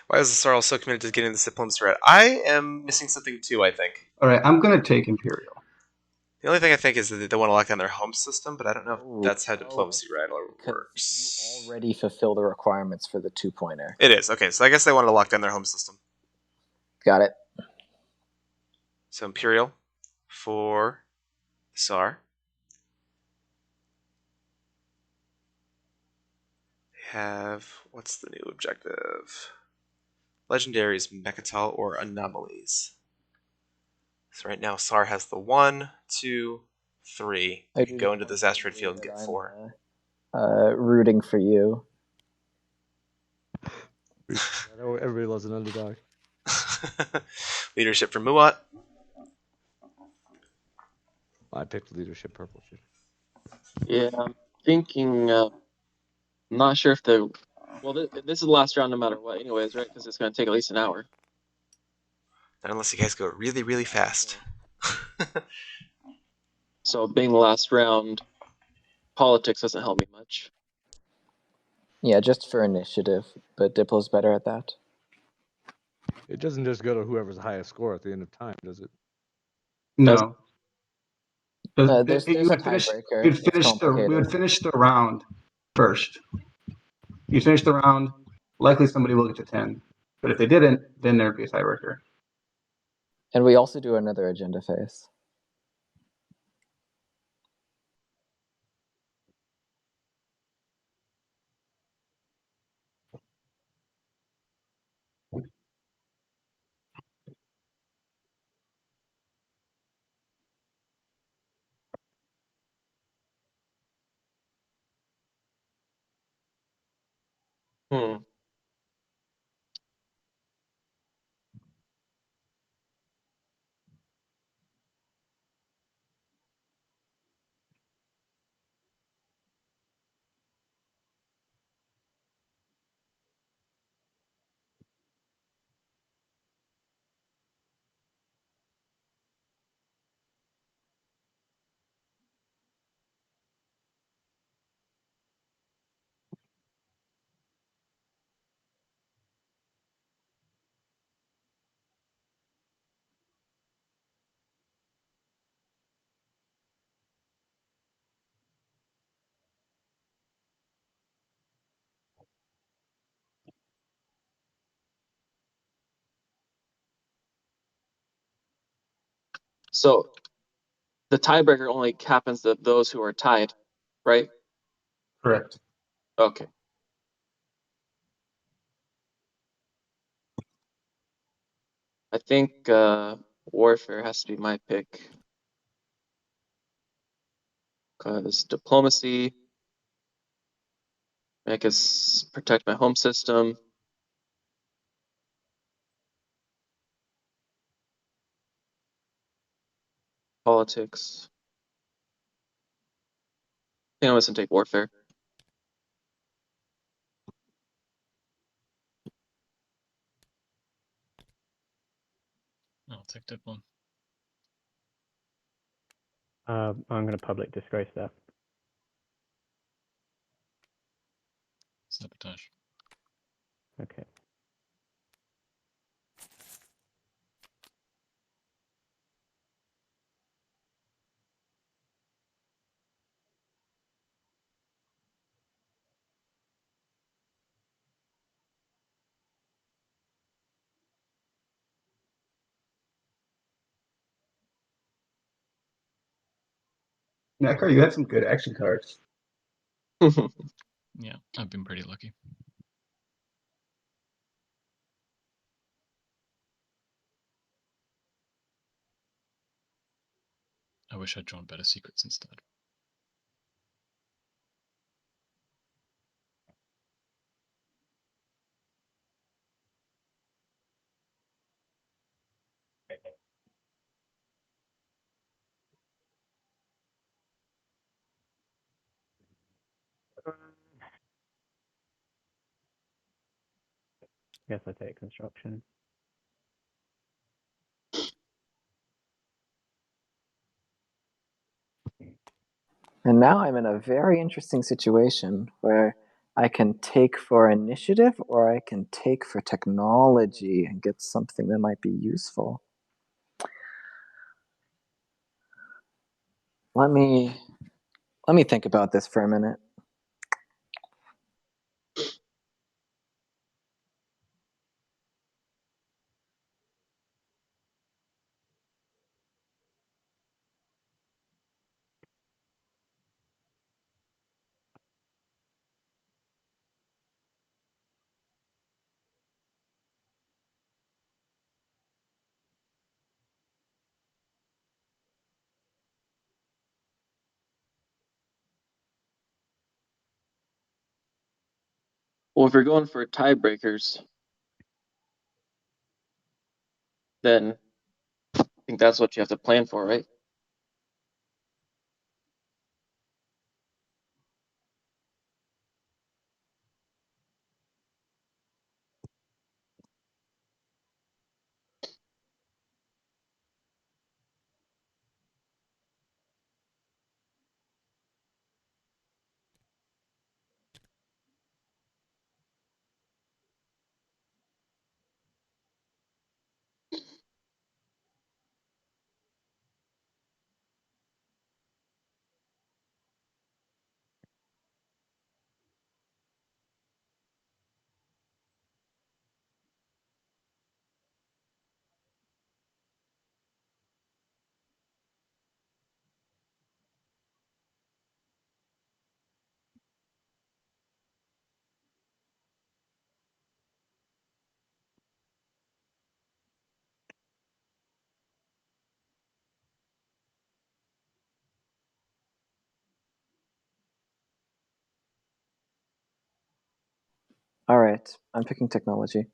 Why is the Sarl so committed to getting this diplomacy right? I am missing something too, I think. All right, I'm going to take Imperial. The only thing I think is that they want to lock down their home system, but I don't know if that's how diplomacy rattler works. You already fulfill the requirements for the 2-pointer. It is. Okay, so I guess they want to lock down their home system. Got it. So Imperial for SAR. They have, what's the new objective? Legendaries, Mechatol, or Anomalies. So right now SAR has the 1, 2, 3. They can go into this asteroid field and get 4. Rooting for you. Everybody loves an underdog. Leadership for Muat. I picked leadership purple shit. Yeah, I'm thinking. I'm not sure if the. Well, this is the last round, no matter what, anyways, right? Because it's going to take at least an hour. Not unless you guys go really, really fast. So being the last round, politics doesn't help me much. Yeah, just for initiative, but Diplo's better at that. It doesn't just go to whoever's the highest score at the end of time, does it? No. There's You a would finish. tiebreaker. You'd It's finish the. We complicated. would finish the round first. You finish the round, likely somebody will get to 10. But if they didn't, then there'd be a tiebreaker. And we also do another agenda phase. Hmm. So the tiebreaker only happens to those who are tied, right? Correct. Okay. I think warfare has to be my pick. Because diplomacy, I guess protect my home system. Politics. I think I'm just gonna take warfare. I'll take Diplo. I'm going to public disgrace that. Sabotage. Okay. Necker, you had some good action cards. Yeah, I've been pretty lucky. I wish I'd drawn better secrets instead. Guess I take construction. And now I'm in a very interesting situation where I can take for initiative or I can take for technology and get something that might be useful. Let me think about this for a minute. Well, if you're going for tiebreakers, then I think that's what you have to plan for, right? right, I'm picking technology.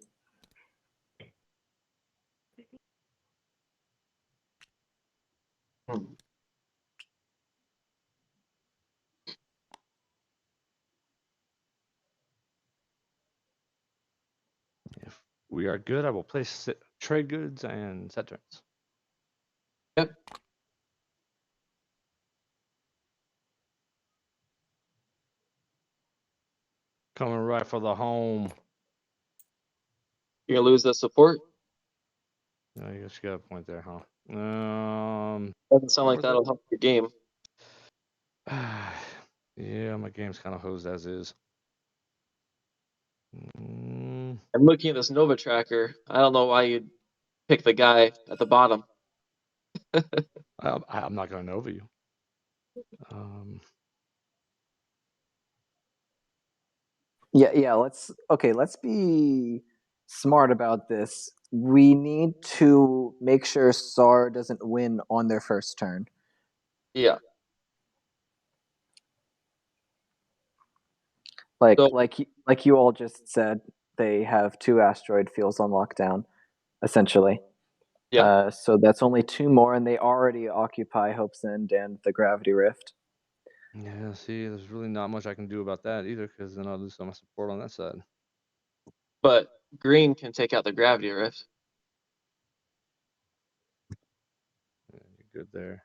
If we are good, I will place trade goods and set turns. Yep. Coming right for the home. You're gonna lose the support. I guess you got a point there, huh? Doesn't sound like where's that'll help your game. Yeah, my game's kind of hosed as is. I'm looking at this Nova tracker. I don't know why you'd pick the guy at the bottom. I'm not going to Nova you. Yeah. Let's be smart about this. We need to make sure SAR doesn't win on their first turn. Yeah. Like you all just said, they have 2 asteroid fields on lockdown, essentially. Yeah. So that's only 2 more, and they already occupy Hope's End and the Gravity Rift. Yeah, see, there's really not much I can do about that either, because then I'll lose some of my support on that side. But green can take out the gravity rift. Yeah, you're good there.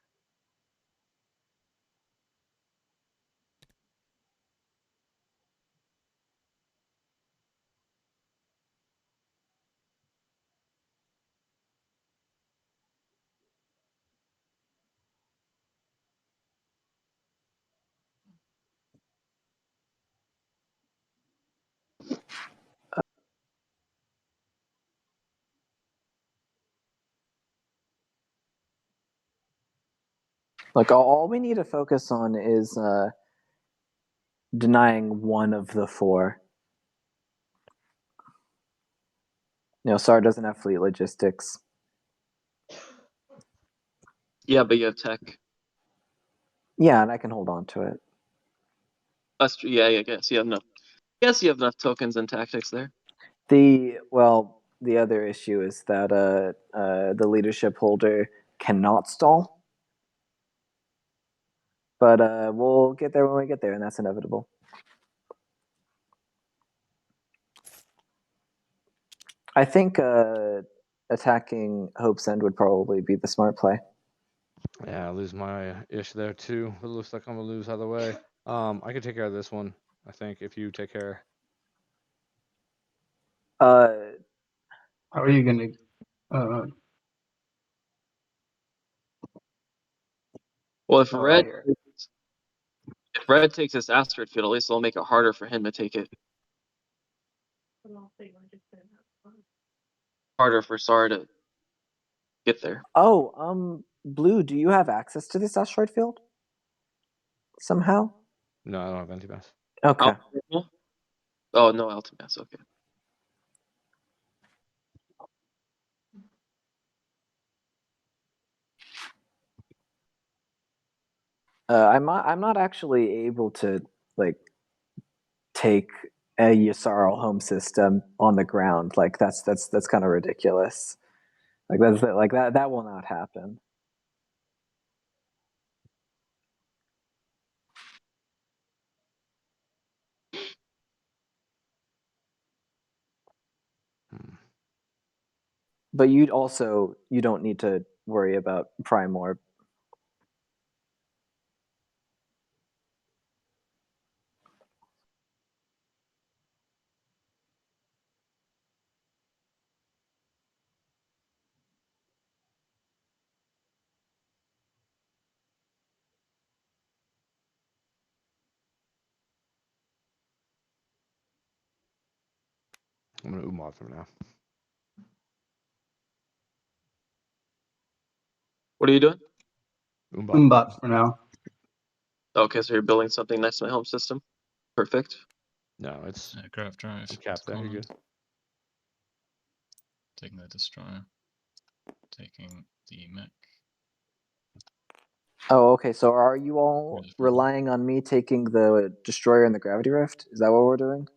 Like all we need to focus on is denying one of the 4. SAR doesn't have fleet logistics. Yeah, but you have tech. Yeah, and I can hold on to it. Yeah, I guess you have enough. Guess you have enough tokens and tactics there. The other issue is that the leadership holder cannot stall. But we'll get there when we get there, and that's inevitable. I think attacking Hope's End would probably be the smart play. Yeah, I lose my ish there too. It looks like I'm gonna lose either way. I can take care of this one, I think, if you take care. How are you gonna? Well, if red takes this asteroid field, at least it'll make it harder for him to take it. Harder for SAR to get there. Oh, Blue, do you have access to this asteroid field? Somehow? No, I don't have anti-mass. Okay. Oh, no Altimass, okay. I'm not actually able to like take a Yasarl home system on the ground. Like that's kind of ridiculous. Like that will not happen. But you don't need to worry about Prime Orb. I'm gonna Umar for now. What are you doing? Umbot for now. Okay, so you're building something next to my home system. Perfect. No, it's Craft drive. I'm capped there. You're good. Taking the destroyer. Taking the mech. Oh, okay. So are you all relying on me taking the destroyer and the gravity rift? Is that what we're doing?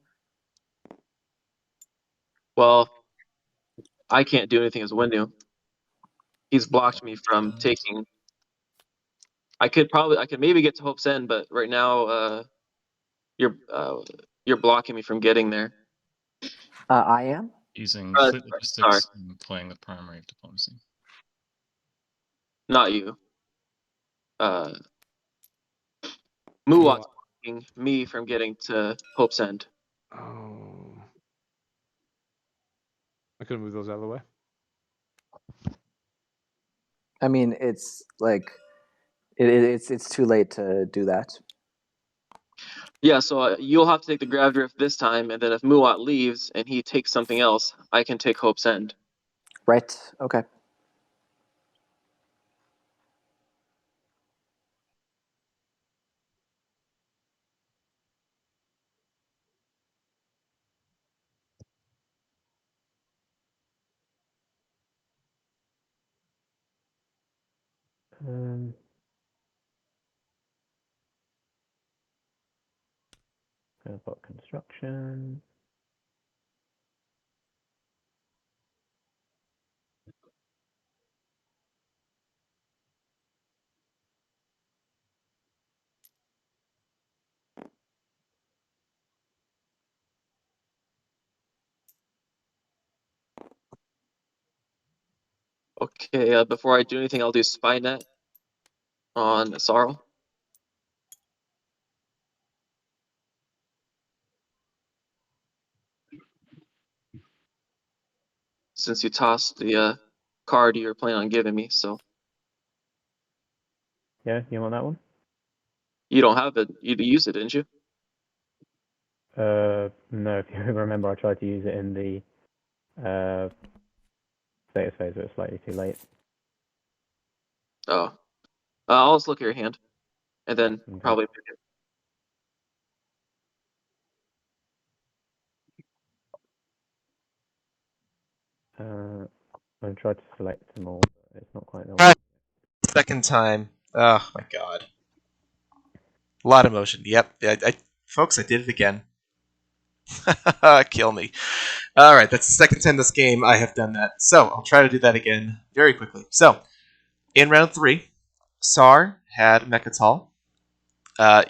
Well, I can't do anything as Windu. He's blocked me from taking. I could maybe get to Hope's End, but right now, you're blocking me from getting there. I am. Using Sorry. fleet logistics and playing the primary of diplomacy. Not you. Muat's blocking me from getting to Hope's End. Oh. I could move those out of the way. I mean, it's like it's too late to do that. Yeah, so you'll have to take the Grav Drift this time, and then if Muat leaves and he takes something else, I can take Hope's End. Right. Okay. I've got construction. Okay, before I do anything, I'll do Spynet on Sarl. Since you tossed the card you were planning on giving me, so Yeah, you want that one? you don't have it. You used it, didn't you? No, if you remember, I tried to use it in the status phase, but it's slightly too late. Oh. I'll just look at your hand, and then Okay. probably pick it. I tried to select them all, but it's not quite there. Right. Second time. Oh my god. A lot of motion. Yep. Folks, I did it again. Kill me. Alright, that's the second time this game I have done that. So, I'll try to do that again very quickly. So, in round 3, Sar had Mechatol.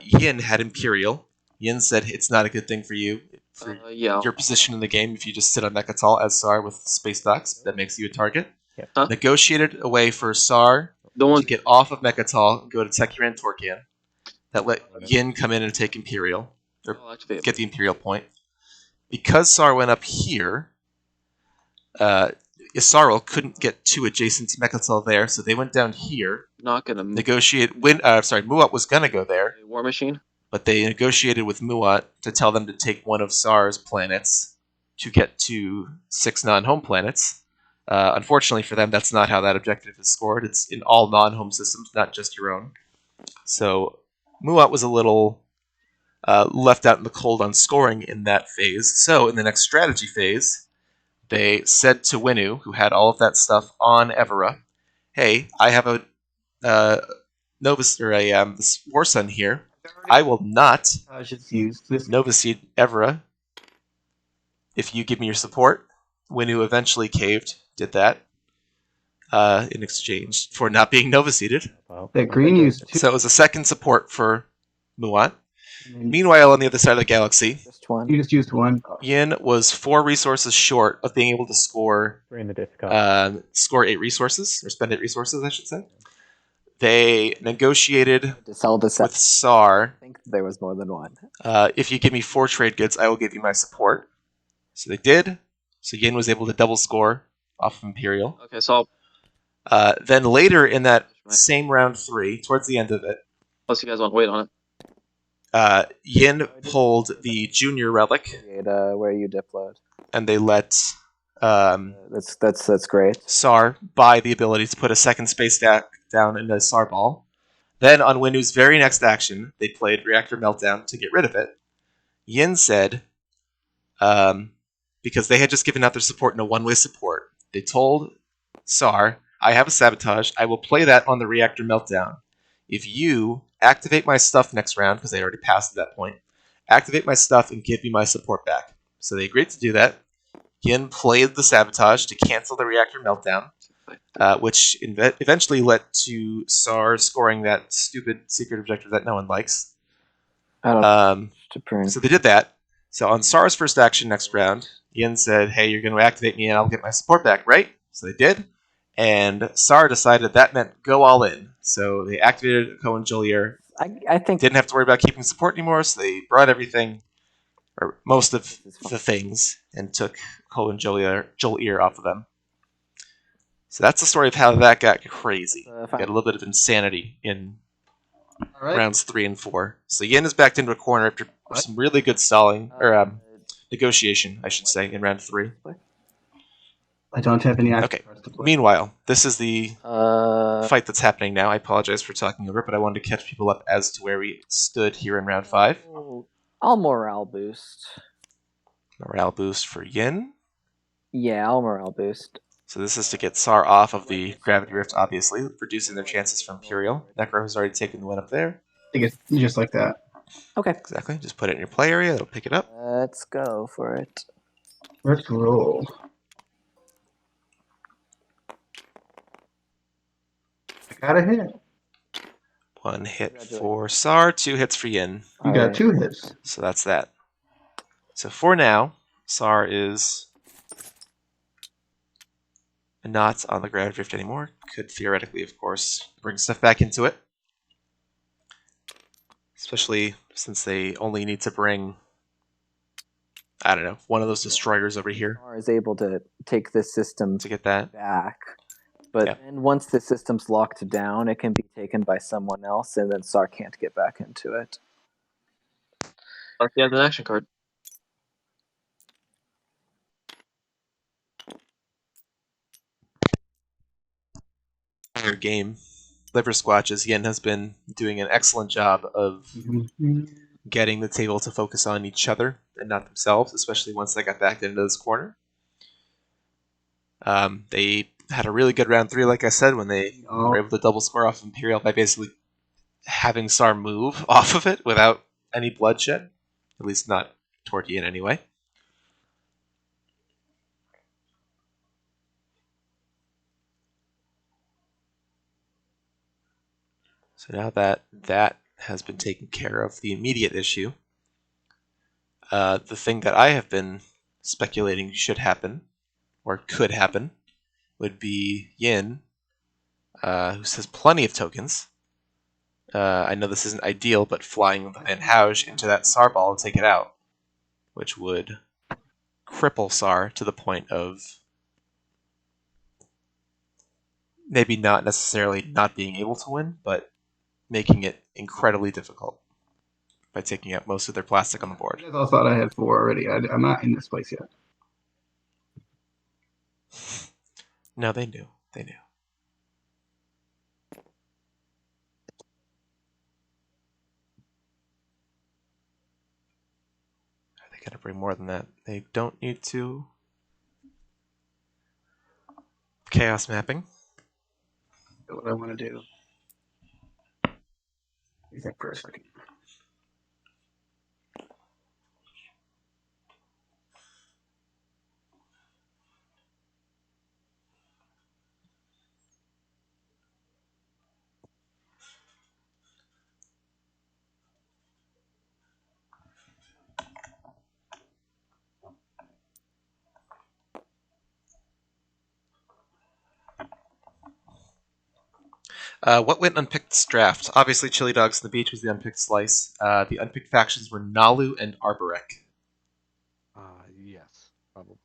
Yin had Imperial. Yin said it's not a good thing for you, for Yeah. your position in the game, if you just sit on Mechatol as Sar with space docks. That makes you a target. Yep. Huh? Negotiated a way for Sar to get off of Mechatol and go to Tekuran Torkan. That let Yin come in and take Imperial, or get the Imperial point. Because Sar went up here, Isarl couldn't get too adjacent to Mechatol there, so they went down here. Not gonna negotiate. Muat was gonna go there. War Machine. But they negotiated with Muat to tell them to take one of Sar's planets to get to 6 non-home planets. Unfortunately for them, that's not how that objective is scored. It's in all non-home systems, not just your own. So Muat was a little left out in the cold on scoring in that phase. So in the next strategy phase, they said to Winnu, who had all of that stuff on Evera, "Hey, I have a this War Sun here. I will not just use this. Novaseed Evera if you give me your support." Winnu eventually caved, did that in exchange for not being Novaseeded. Well, That green used two. So it was a second support for Muat. Meanwhile, on the other side of the galaxy, Just one. You just used one. Yin was 4 resources short of being able to score we're in the discard. score 8 resources, or spend 8 resources, I should say. They negotiated To sell the set. with Sar. I think there was more than one. If you give me 4 trade goods, I will give you my support. So they did. So Yin was able to double score off of Imperial. Okay, so Then later in that same round 3, towards the end of it, unless you guys want to wait on it. Yin pulled the Junior Relic. Where you diploed. And they let That's great. Sar buy the ability to put a second space stack down in the Sar ball. Then on Winnu's very next action, they played Reactor Meltdown to get rid of it. Yin said, because they had just given out their support in a one-way support, they told Sar, "I have a sabotage. I will play that on the Reactor Meltdown. If you activate my stuff next round," because they already passed at that point, "activate my stuff and give me my support back." So they agreed to do that. Yin played the sabotage to cancel the reactor meltdown, which eventually led to SAR scoring that stupid secret objective that no one likes. I don't know. To prune. So they did that. So on SAR's first action next round, Yin said, hey, you're going to activate me and I'll get my support back, right? So they did. And SAR decided that meant go all in. So they activated Cohen Jolier. I think Didn't have to worry about keeping support anymore, so they brought everything, or most of the things, and took Cohen Jolier off of them. So that's the story of how that got crazy. We got a little bit of insanity in rounds 3 and 4. So Yin is backed into a corner after some really good stalling, or negotiation, I should say, in round 3. I don't have any action cards to play. Meanwhile, this is the fight that's happening now. I apologize for talking over it, but I wanted to catch people up as to where we stood here in round 5. I'll morale boost. Morale boost for Yin. Yeah, I'll morale boost. So this is to get SAR off of the Gravity Rift, obviously, reducing their chances for Imperial. Necro has already taken the win up there. I think it's just like that. Okay. Exactly. Just put it in your play area. It'll pick it up. Let's go for it. Let's roll. I got a hit. 1 hit for SAR, 2 hits for Yin. You got 2 hits. So that's that. So for now, SAR is not on the Gravity Rift anymore. Could theoretically, of course, bring stuff back into it. Especially since they only need to bring, I don't know, one of those destroyers over here. SAR is able to take this system to get that back. But then once the system's locked down, it can be taken by someone else, and then SAR can't get back into it. Or if you have an action card. Game. Liver Squatches, Yin has been doing an excellent job of getting the table to focus on each other and not themselves, especially once they got back into this corner. They had a really good round 3, like I said, when they were able to double score off Imperial by basically having SAR move off of it without any bloodshed. At least not toward Yin anyway. So now that that has been taken care of, the immediate issue, the thing that I have been speculating should happen, or could happen, would be Yin, who has plenty of tokens. I know this isn't ideal, but flying Van Houge into that SAR ball and take it out, which would cripple SAR to the point of maybe not necessarily not being able to win, but making it incredibly difficult by taking out most of their plastic on the board. I thought I had 4 already. I'm not in this place yet. No, they knew. They knew. They gotta bring more than that. They don't need to. Chaos mapping. What I want to do. You think for a second. What went unpicked this draft? Obviously, Chili Dogs on the Beach was the unpicked slice. The unpicked factions were Nalu and Arborek. Yes, probably.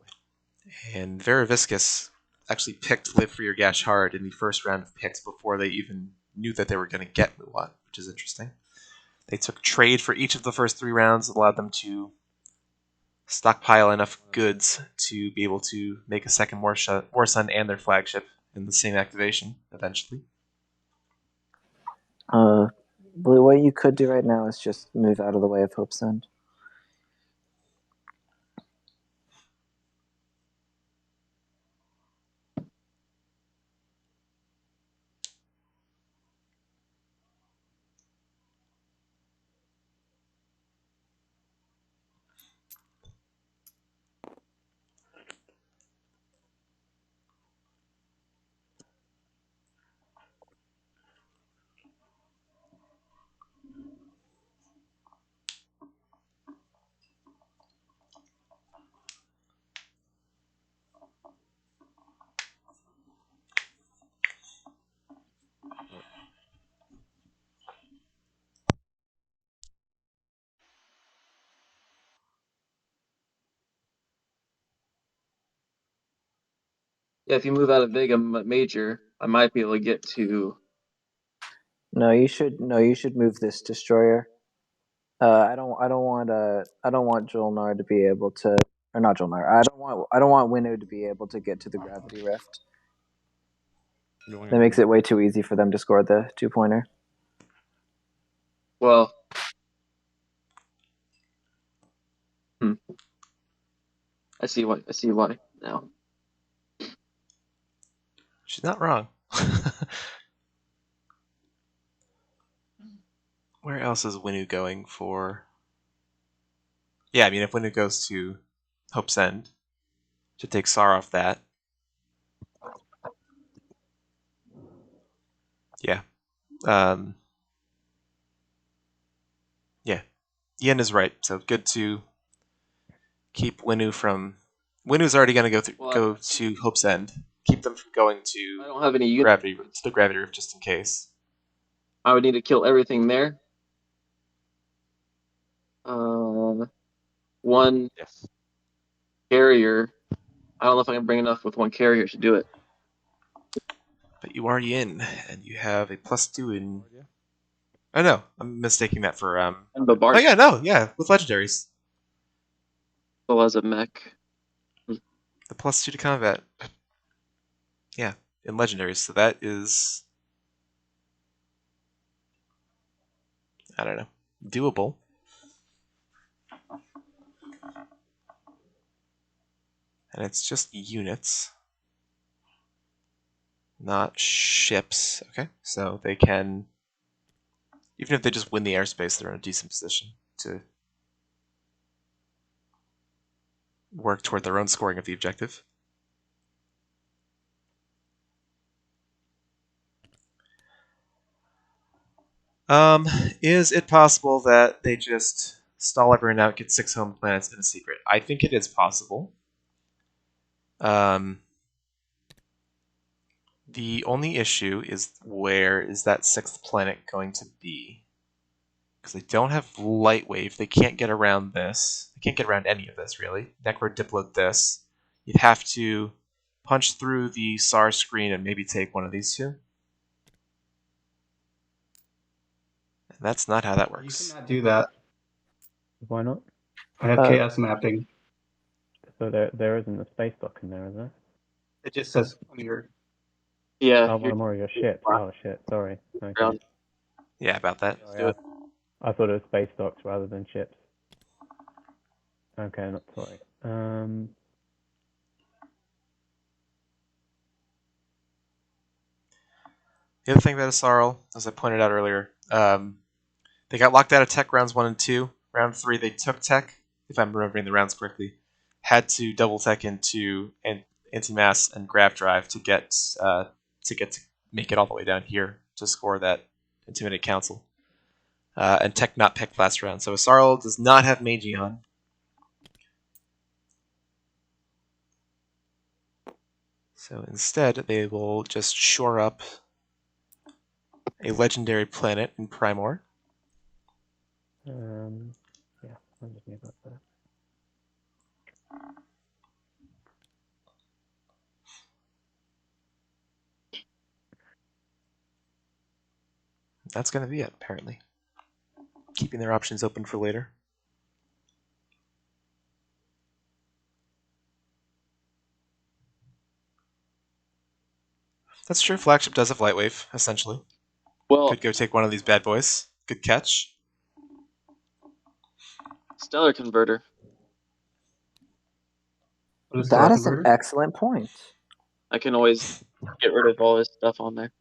And Veraviscus actually picked Live for Your Gash Hard in the first round of picks before they even knew that they were going to get Muat, which is interesting. They took trade for each of the first 3 rounds, allowed them to stockpile enough goods to be able to make a second War Sun and their flagship in the same activation eventually. Blue, what you could do right now is just move out of the way of Hope's End. Yeah, if you move out of big and major, I might be able to get to. No, you should move this destroyer. I don't want Jolnar to be able to, or not Jolnar. I don't want Winnow to be able to get to the gravity rift. That makes it way too easy for them to score the 2-pointer. Well, I see why now. She's not wrong. Where else is Winnu going for? Yeah, I mean, if Winnu goes to Hope's End to take Sar off that. Yeah. Yeah. Yin is right. So good to keep Winnu from. Winnu's already going to go to Hope's End. Keep them from going to I don't have any gravity rift just in case. I would need to kill everything there. One carrier. I don't know if I can bring enough with one carrier to do it. But you are Yin, and you have a +2 in. Oh no, I'm mistaking that for And the Oh yeah, no, yeah, with legendaries. Still has a mech. The +2 to combat. Yeah, in legendaries. So that is, I don't know, doable. And it's just units, not ships. Okay, so they can, even if they just win the airspace, they're in a decent position to work toward their own scoring of the objective. Is it possible that they just stall everyone out, get 6 home planets in a secret? I think it is possible. The only issue is where is that 6th planet going to be? Because they don't have light wave, they can't get around this. They can't get around any of this, really. Necro diploid this. You'd have to punch through the SAR screen and maybe take one of these two. And that's not how that works. You cannot do that. Why not? I have chaos mapping. So there isn't a space dock in there, is there? It just says on your. Yeah. Oh, one more of your ships. Oh shit, sorry. Okay. Yeah, about that. Sorry, I thought it was space docks rather than ships. Okay, not sorry. The other thing about Asarl, as I pointed out earlier, they got locked out of tech rounds 1 and 2. Round 3, they took tech, if I'm remembering the rounds correctly. Had to double tech into anti-mass and grav drive to get to make it all the way down here to score that Intimidate Council. And tech not picked last round. So Asarl does not have Magion. So instead, they will just shore up a legendary planet in Primor. Yeah, I'm just need that there. That's going to be it, apparently. Keeping their options open for later. That's true. Flagship does have Lightwave, essentially. Well, could go take one of these bad boys. Good catch. Stellar Converter. That is an excellent point. I can always get rid of all this stuff on there.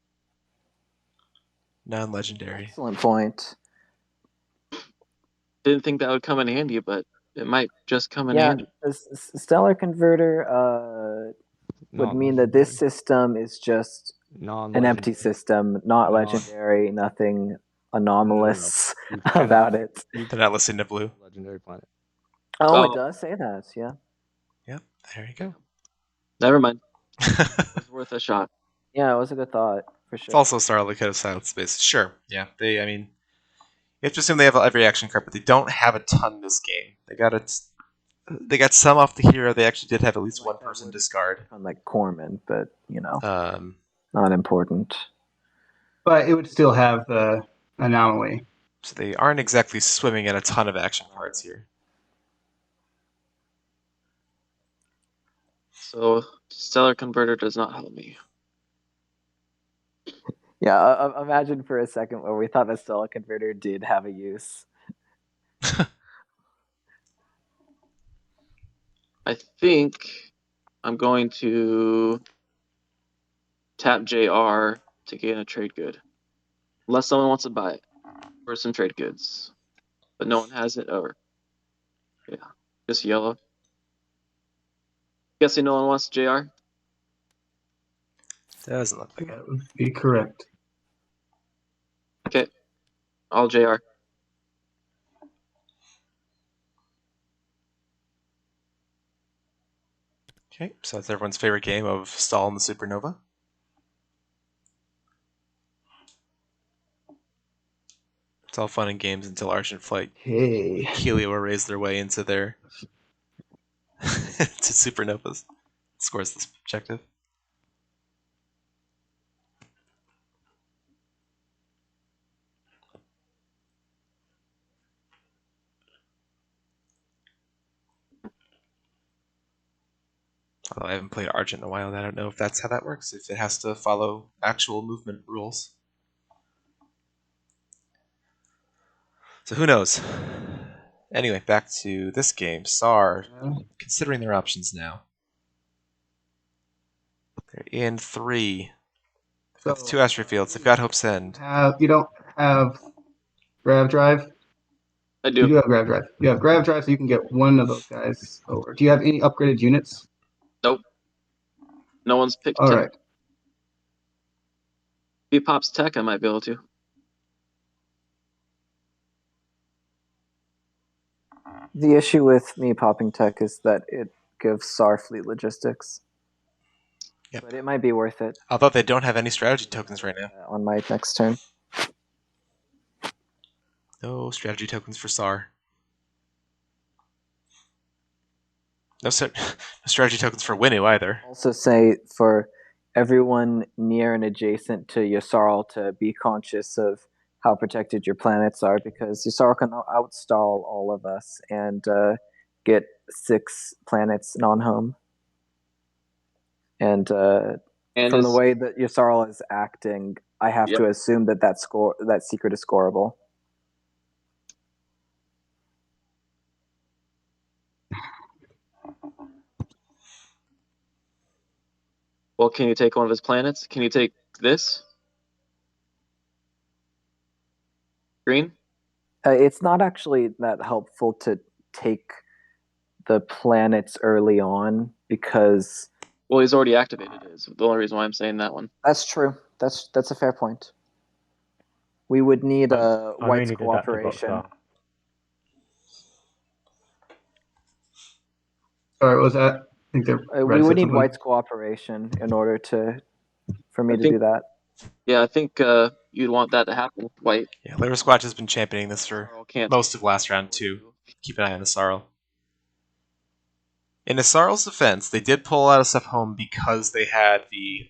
Non-legendary. Excellent point. Didn't think that would come in handy, but it might just come in handy. The Stellar Converter would mean that this system is just an empty system, not legendary, nothing anomalous about it. They're not listening to Blue. Legendary planet. Oh, it does say that, yeah. Yep, there you go. Never mind. It was worth a shot. Yeah, it was a good thought, for sure. It's also Starlight Code of Silent Space. Sure, yeah. You have to assume they have every action card, but they don't have a ton this game. They got a They got some off the hero. They actually did have at least Like one that person would- discard. On like Corman, but Um, not important. But it would still have the anomaly. so they aren't exactly swimming in a ton of action cards here. So Stellar Converter does not help me. Yeah, imagine for a second where we thought the Stella Converter did have a use. I think I'm going to tap JR to gain a trade good. Unless someone wants to buy it for some trade goods. But no one has it, or yeah, just yellow. Guessing no one wants JR? Doesn't look like it. That would be correct. Okay. All JR. Okay, so that's everyone's favorite game of Stall and the Supernova. It's all fun and games until Argent Flight Okay. Helio raise their way into their to Supernovas. Scores this objective. Although I haven't played Argent in a while, and I don't know if that's how that works, if it has to follow actual movement rules. So who knows? Anyway, back to this game. SAR, considering their options now. They're in 3. They've got the 2 Astro Fields. They've got Hope's End. You don't have Grav Drive? I You do do. have Grav Drive. You have Grav Drive, so you can get one of those guys over. Do you have any upgraded units? Nope. No one's picked All tech. right. If he pops tech, I might be able to. The issue with me popping tech is that it gives SAR fleet logistics. Yep. But it might be worth it Although they don't have any strategy tokens right now. on my next turn. No strategy tokens for SAR. No strategy tokens for Winu either. Also say for everyone near and adjacent to Yssarl to be conscious of how protected your planets are, because Yssarl can outstall all of us and get 6 planets non-home. And from the way that Yssarl is acting, I have to assume that secret is scoreable. Well, can you take one of his planets? Can you take this? Green? It's not actually that helpful to take the planets early on because... Well, he's already activated it. Is the only reason why I'm saying that one. That's true. That's a fair point. We would need White's cooperation. Sorry, what was that? I think we would need White's cooperation in order for me to do that. Yeah, I think you'd want that to happen, White. Yeah, Lyra Squatch has been championing this for most of last round too. Keep an eye on Yssarl. In Yssarl's defense, they did pull a lot of stuff home because they had the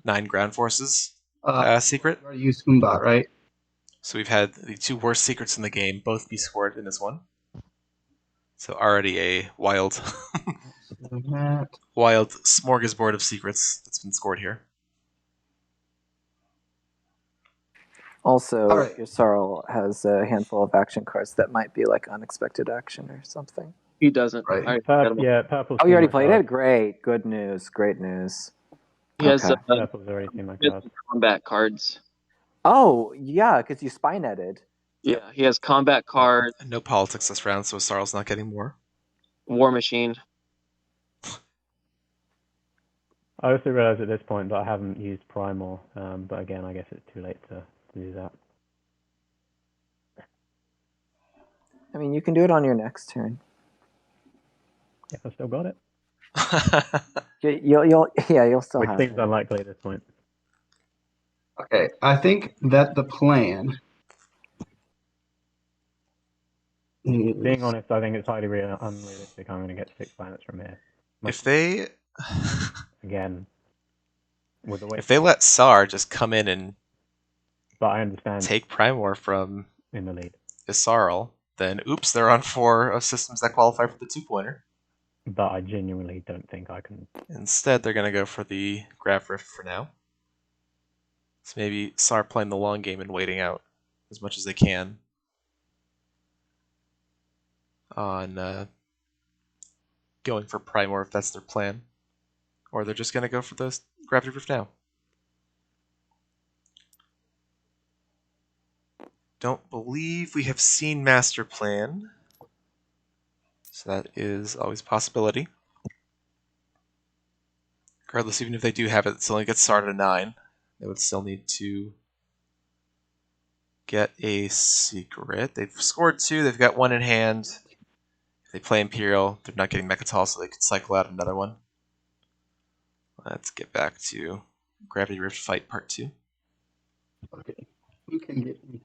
9 ground forces secret. You already used Umbat, right? So we've had the 2 worst secrets in the game both be scored in this one. So already a wild, wild smorgasbord of secrets that's been scored here. Also, Yssarl has a handful of action cards that might be like unexpected action or something. He doesn't. Right. Purple's Oh, you already played it? Great. Good news. Great news. He has Purple's already seen my cards. Combat cards. Oh, yeah, because you spy netted. Yeah, he has combat cards. No politics this round, so Yssarl's not getting more. War Machine. I also realize at this point that I haven't used Primal, but again, I guess it's too late to do that. I mean, you can do it on your next turn. Yeah, I've still got it. You'll still Which have seems it. unlikely at this point. Okay, I think that the plan Being honest, I think it's highly unrealistic. I'm going to get 6 planets from here. If they Again, with the way. if they let SAR just come in and But I understand take Primor from in the lead. Isarl, then oops, they're on 4 of systems that qualify for the 2-pointer. But I genuinely don't think I can. Instead, they're going to go for the Grav Rift for now. So maybe SAR playing the long game and waiting out as much as they can on going for Primor if that's their plan. Or they're just going to go for the Gravity Rift now. Don't believe we have seen Master Plan. So that is always a possibility. Regardless, even if they do have it, it only gets started at 9. They would still need to get a secret. They've scored 2, they've got 1 in hand. If they play Imperial, they're not getting Mechatol, so they could cycle out another one. Let's get back to Gravity Rift Fight Part 2. Okay. Who can get me?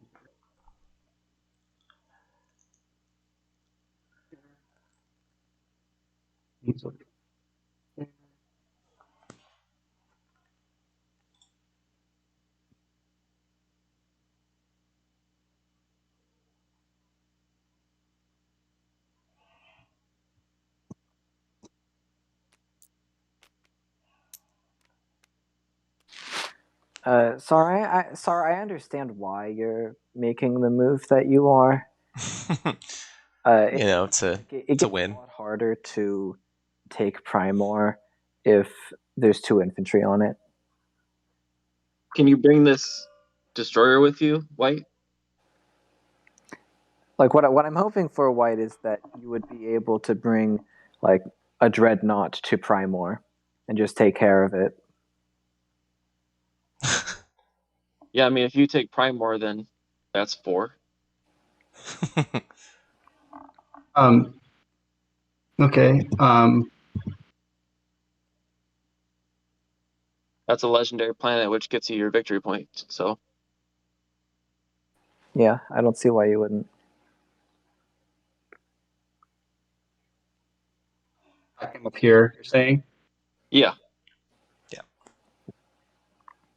Sorry, I understand why you're making the move that you are. You know, to It gets win. a lot harder to take Primor if there's 2 infantry on it. Can you bring this destroyer with you, White? Like what I'm hoping for, White, is that you would be able to bring like a dreadnought to Primor and just take care of it. Yeah, I mean, if you take Primor, then that's 4. Okay. That's a legendary planet, which gets you your victory point. So Yeah, I don't see why you wouldn't. I came up here, you're saying? yeah. Yeah.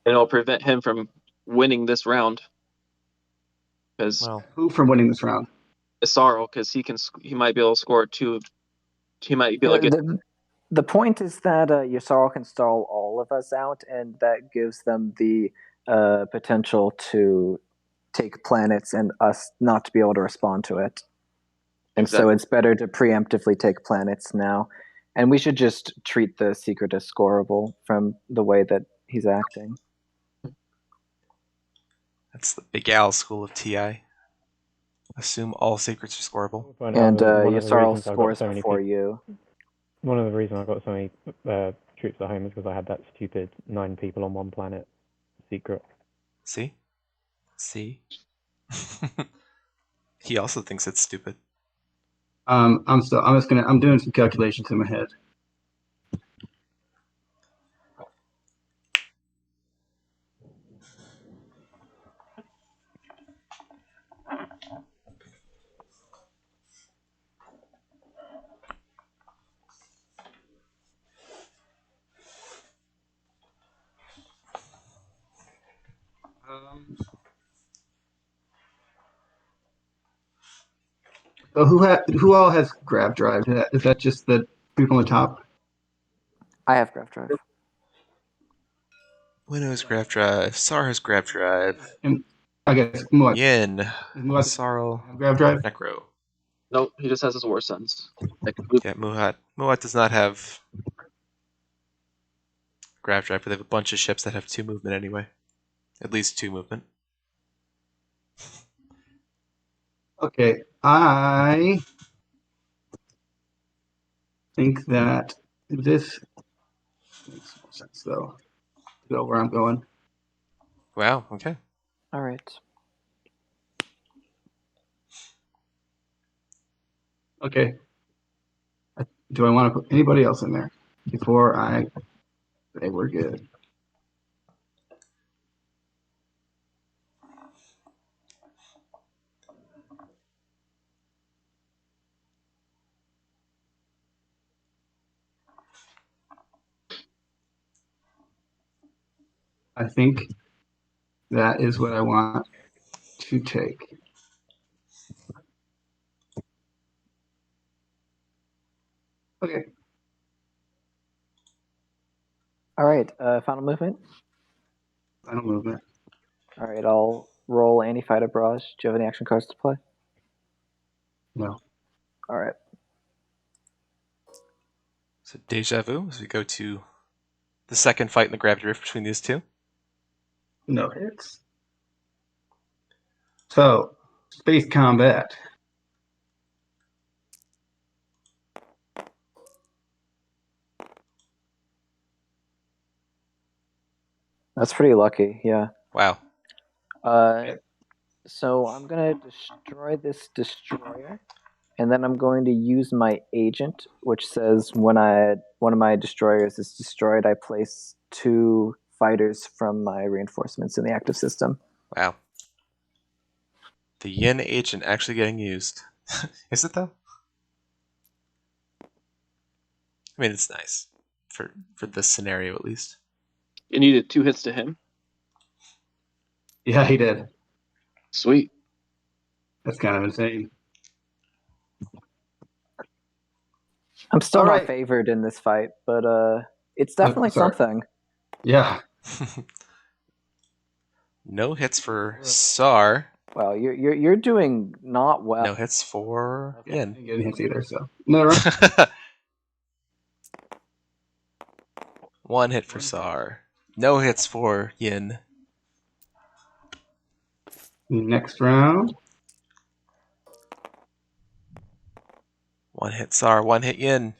And it'll prevent him from winning this round. Because Who from winning this round? Isarl, because he might be able to score 2. He might be able to get. The point is that Yasarl can stall all of us out, and that gives them the potential to take planets and us not to be able to respond to it. And so it's better to preemptively take planets now. And we should just treat the secret as scoreable from the way that he's acting. That's the Big Al school of TI. Assume all secrets are scoreable. And Yasarl scores before you. One of the reasons I got so many troops at home is because I had that stupid 9 people on 1 planet secret. See? He also thinks it's stupid. I'm doing some calculations in my head. So who all has grab drive? Is that just the people on the top? I have grab drive. Windows grab drive. SAR has grab drive. And I guess Muat. Yin. Sarl. Grab drive? Necro. Nope, he just has his War Sons. Yeah, Muhat. Muhat does not have grab drive, but they have a bunch of ships that have 2 movement anyway. At least 2 movement. Okay, I think that this makes more sense, though, to go where I'm going. Wow, okay. All right. Okay. Do I want to put anybody else in there before I say we're good? I think that is what I want to take. Okay. All right, final movement. Final movement. All right, I'll roll anti-fighter barrage. Do you have any action cards to play? No. All right. So deja vu as we go to the second fight in the gravity rift between these two. No hits. So, space combat. That's pretty lucky, yeah. Wow. So I'm gonna destroy this destroyer, and then I'm going to use my agent, which says when one of my destroyers is destroyed, I place 2 fighters from my reinforcements in the active system. Wow. The Yin agent actually getting used. Is it though? I mean, it's nice for this scenario at least. You needed 2 hits to him. Yeah, he did. Sweet. That's kind of insane. I'm still All not right. favored in this fight, but it's definitely sorry. something. Yeah. No hits for SAR. Well, you're doing not well. No hits for I Yin. didn't get any hits either, so. Another round. 1 hit for SAR. No hits for Yin. Next round. 1 hit SAR, 1 hit Yin.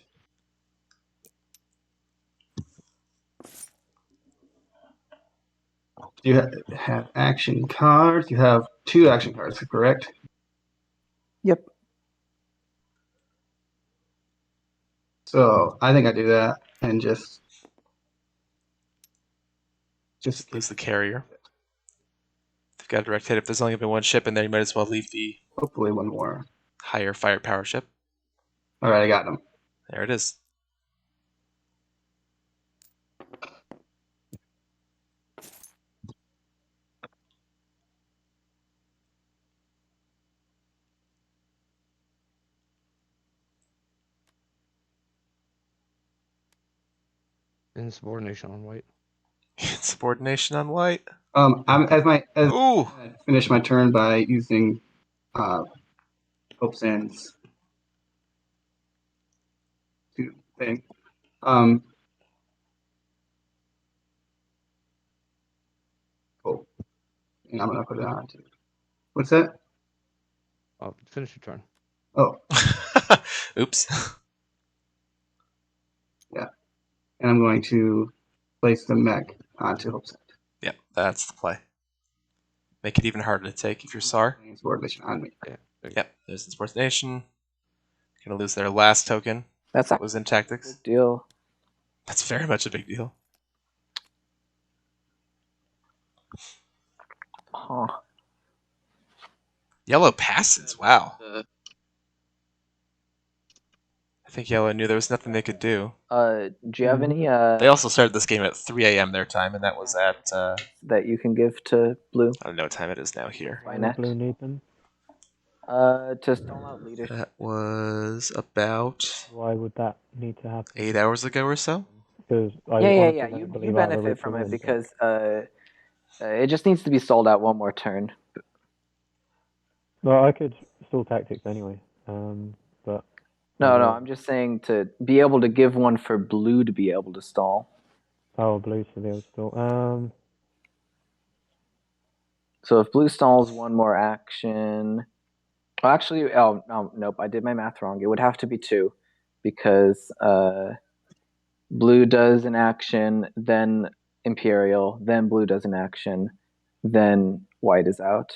Do you have action cards? You have 2 action cards, correct? Yep. So I think I do that and just lose the carrier. If you've got a direct hit, if there's only been 1 ship in there, you might as well leave the hopefully 1 more. higher firepower ship. All right, I got them. There it is. Insubordination on white. Insubordination on white. I'm Ooh! I finish my turn by using Hope Sands thing. Cool. And I'm gonna put it on too. What's that? Oh, finish your turn. Oh, Oops. yeah. And I'm going to place the mech onto Hope Sand. Yep, that's the play. Make it even harder to take if you're SAR. Insubordination on me. Yeah. Yep, there's insubordination. Gonna lose their last token. That's That was in tactics. big deal. That's very much a big deal. Huh. Yellow passes. Wow. Uh, I think Yellow knew there was nothing they could do. Do you have any They also started this game at 3 a.m. their time, and that was at that you can give to Blue? I don't know what time it is now here. Why Why not? would Blue need them? To stall out leadership. That was about Why would that need to happen? 8 hours ago or so. Because I Yeah. honestly don't You believe I have a route benefit to from it win, because it just needs to be stalled out one more turn. Well, I could stall tactics anyway. But No, I'm just saying to be able to give one for Blue to be able to stall. oh, Blue to be able to stall. So if Blue stalls one more action, well, actually, nope, I did my math wrong. It would have to be 2, because Blue does an action, then Imperial, then Blue does an action, then White is out.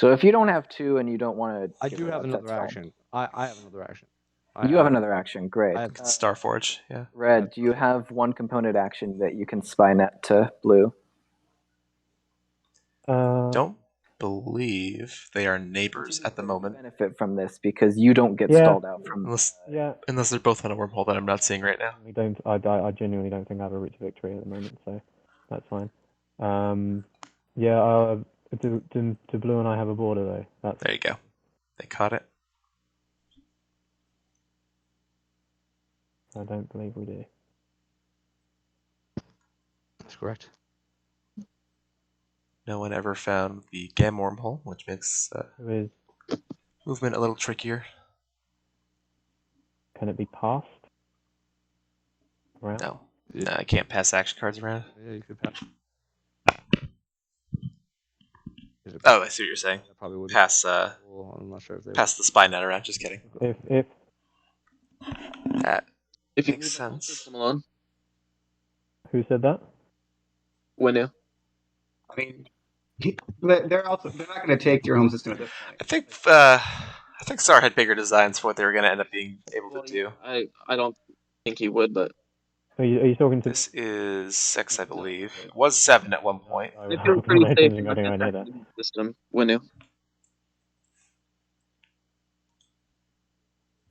So if you don't have 2 and you don't want to, I do have another action. I have another action. You have another action. Great. I have Starforge, yeah. Red, do you have 1 component action that you can spy net to Blue? Don't believe they are neighbors at the moment. Benefit from this because you don't get Yeah. stalled out from. Unless they're both on a wormhole that I'm not seeing right now. I genuinely don't think I have a route to victory at the moment. So That's fine. Yeah. Do Blue and I have a border though? That's There you go. They caught it. I don't believe we do. That's correct. No one ever found the gem wormhole, which makes Who is? movement a little trickier. Can it be passed? Around? No. No, I can't pass action cards around. Yeah, you could pass. Oh, I see what you're saying. That probably would Pass I'm not sure if they pass the spy net around. Just kidding. If That If you makes leave the whole sense. system alone, who said that? Winu. I mean, they're not going to take your home system at this point. I think SAR had bigger designs for what they were going to end up being able to do. I don't think he would, but Are you talking to? This is 6, I believe. It was 7 at one point. I feel pretty safe in I think I knew that. the system. Winu.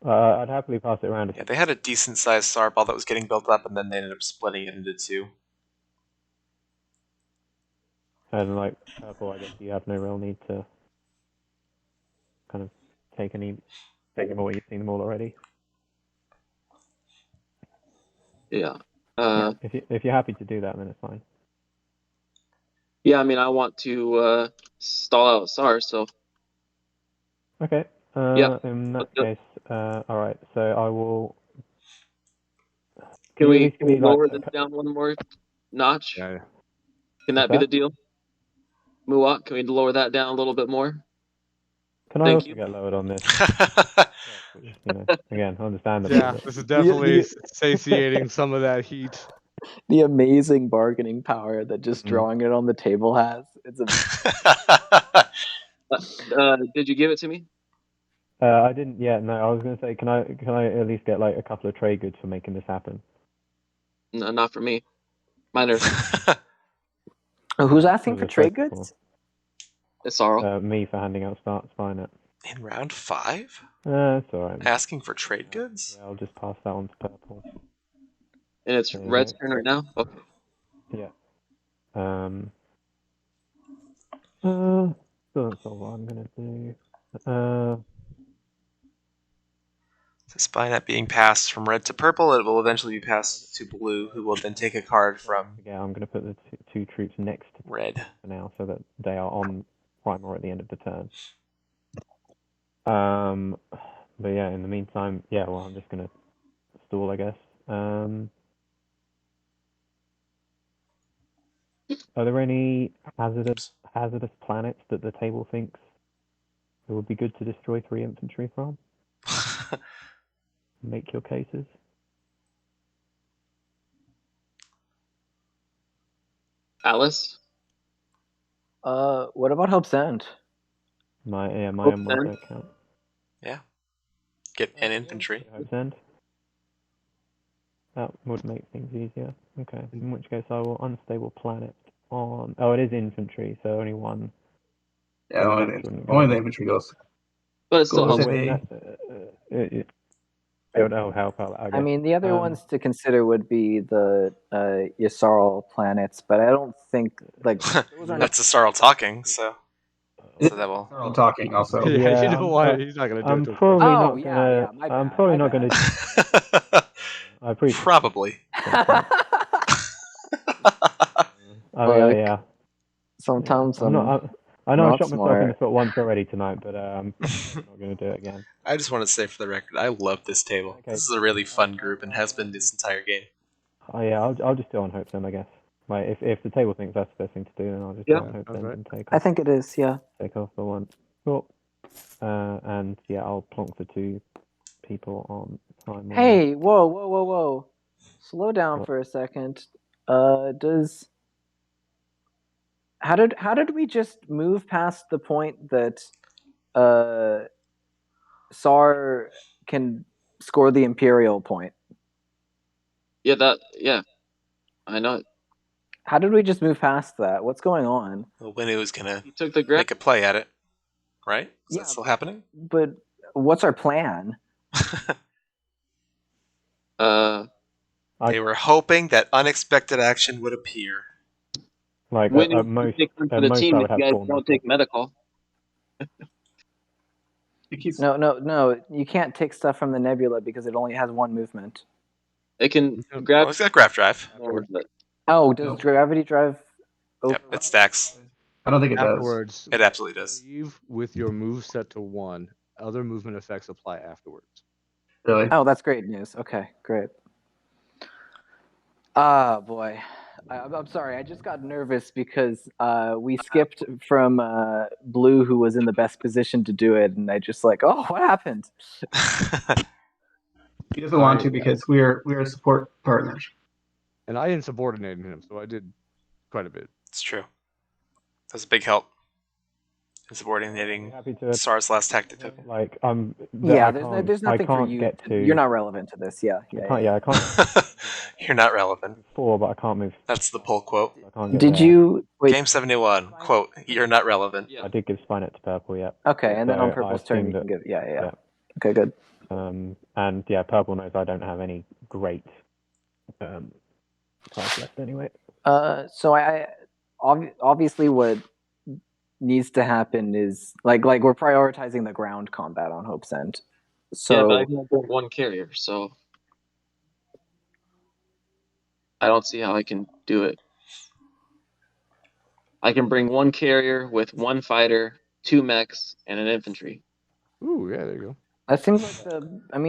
I'd happily pass it around. Yeah, they had a decent sized SAR ball that was getting built up, and then they ended up splitting it into 2. And like purple, I guess you have no real need to kind of take them all. You've seen them all already. Yeah. If you're happy to do that, then it's fine. Yeah, I mean, I want to stall out SAR, so. Okay. Yeah. In that case, all right. So I will. Can we give me, lower this down one more notch? Yeah. Can that be the deal? Muat, can we lower that down a little bit more? Can I also get lowered on this? Again, understandable. Yeah, this is definitely satiating some of that heat. The amazing bargaining power that just drawing it on the table has. It's did you give it to me? I didn't yet. No, I was going to say, can I at least get like a couple of trade goods for making this happen? No, not for me. Mine are. Who's asking for trade goods? It's Sarl. Me for handing out Spynet. In round 5? It's alright. Asking for trade goods? Yeah, I'll just pass that on to purple. And it's red's turn right now? Okay. Yeah. So that's all what I'm gonna do. So Spynet being passed from red to purple, it will eventually be passed to blue, who will then take a card from. Yeah, I'm gonna put the two troops next to red for now, so that they are on prime or at the end of the turn. But yeah, in the meantime, yeah, well, I'm just gonna stall, I guess. Are there any hazardous planets that the table thinks it would be good to destroy 3 infantry from? Make your cases. Alice? What about Hope's End? My own account. Yeah. Get an infantry. Hope's End. That would make things easier. Okay. In which case I will unstable planet on. Oh, it is infantry, so only one. Yeah, only the infantry goes. But it's still helpful. It would help out. I mean, the other ones to consider would be the Yssarl planets, but I don't think like those are That's a Sarl talking, so that will. Sarl talking also. Yeah, you know why he's not gonna do it. I'm probably not gonna. I appreciate. Probably. Yeah. Sometimes I know I shot myself in the foot once already tonight, but I'm not going to do it again. I just want to say for the record, I love this table. Okay. This is a really fun group and has been this entire game. Oh yeah, I'll just do it on Hope's End, I guess. Like if the table thinks that's the best thing to do, then I'll just do it on Hope's End and take off. I think it is, yeah. Take off the one. Cool. And yeah, I'll plonk the 2 people on time. Hey, whoa. Slow down for a second. How did we just move past the point that SAR can score the Imperial point? Yeah, I know it. How did we just move past that? What's going on? Well, Winu is gonna make a play at it, right? Is that still happening? But what's our plan? They were hoping that unexpected action would appear. Like When at you most, take one for at the most team, I if would have you guys 4 don't take medical. It keeps. No. You can't take stuff from the nebula because it only has 1 movement. It can Yep. Oh, grab. it's got grab drive. But Oh, does Nope. gravity drive? Yep, it stacks. I don't think it does. Afterwards, It absolutely does. leave with your move set to 1. Other movement effects apply afterwards. Really? Oh, that's great news. Okay, great. Ah, boy. I'm sorry. I just got nervous because we skipped from Blue, who was in the best position to do it, and I just like, oh, what happened? He doesn't want to because we're support partners. And I insubordinated him, so I did quite a bit. It's true. That's a big help. In subordinating Happy to. SAR's last tactic token. Like Yeah, I there's can't, there's nothing I can't for you. get to. You're not relevant to this. Yeah. I can't. You're not relevant. 4, but I can't move. That's the pull quote. I can't get Did there. you wait? Game 71, quote, you're not relevant. yeah. I did give Spynet to purple, yeah. Okay, and then So on I purple's turn, assume you can that- give. Yeah. yeah. Okay, good. And yeah, purple knows I don't have any great cards left anyway. So I obviously what needs to happen is like we're prioritizing the ground combat on Hope's End. So Yeah, but I can only bring 1 carrier, so I don't see how I can do it. I can bring 1 carrier with 1 fighter, 2 mechs, and an infantry. Ooh, yeah, there you go. that seems like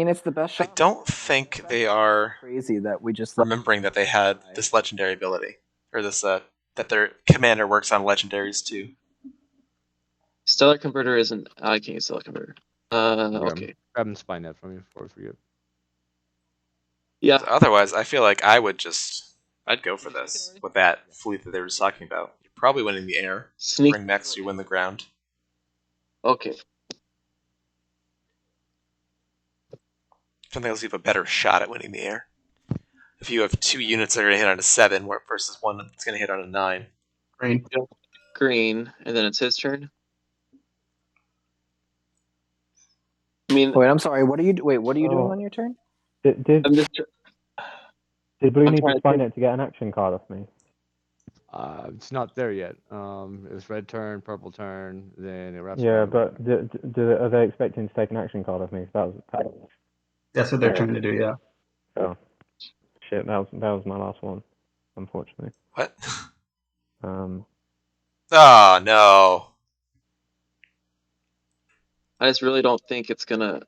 it's the best I shot. don't think they are Crazy that we just remembering that they had this legendary ability. Or this, that their commander works on legendaries too. Stellar Converter isn't. I can't use Stellar Converter. Okay. Grabbing Spynet from you before I forget. Yeah. So otherwise, I feel like I'd go for this with that fleet that they were just talking about. You're probably winning the air. Sneak. Bring mechs, you win the ground. Okay. Something else you have a better shot at winning the air. If you have 2 units that are going to hit on a 7 versus 1 that's going to hit on a 9. Green. Green, and then it's his turn. I mean, Wait, I'm sorry. What are you doing on your turn? Did I'm just. Blue I'm need trying to to Spynet to get an action card off me? It's not there yet. It was red turn, purple turn, then it wraps Yeah, around. but are they expecting to take an action card off me? That's what they're trying to do. Yeah. Oh, shit! That was my last one, unfortunately. What? Um, Oh, no. I just really don't think it's gonna.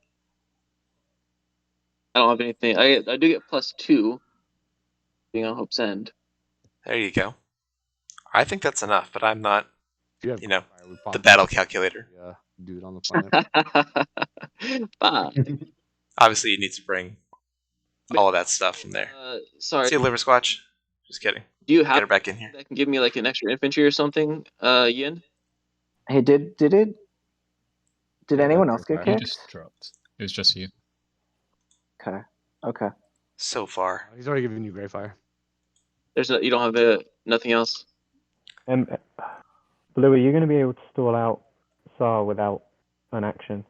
I don't have anything. I do get +2 being on Hope's End. There you go. I think that's enough, but I'm not If you have the Qualifier, we pop battle calculator. Yeah, do it on the planet. Fine. Obviously, you need to bring all of that stuff in there. Sorry. See you, Liver Squatch. Just kidding. Do you Get have her back in here. that can give me like an extra infantry or something, Yin? Hey, did anyone else get You You kicked? just dropped. It was just you. Okay. So far. He's already given you Grey Fire. You don't have nothing else. Blue, are you going to be able to stall out SAR without an action?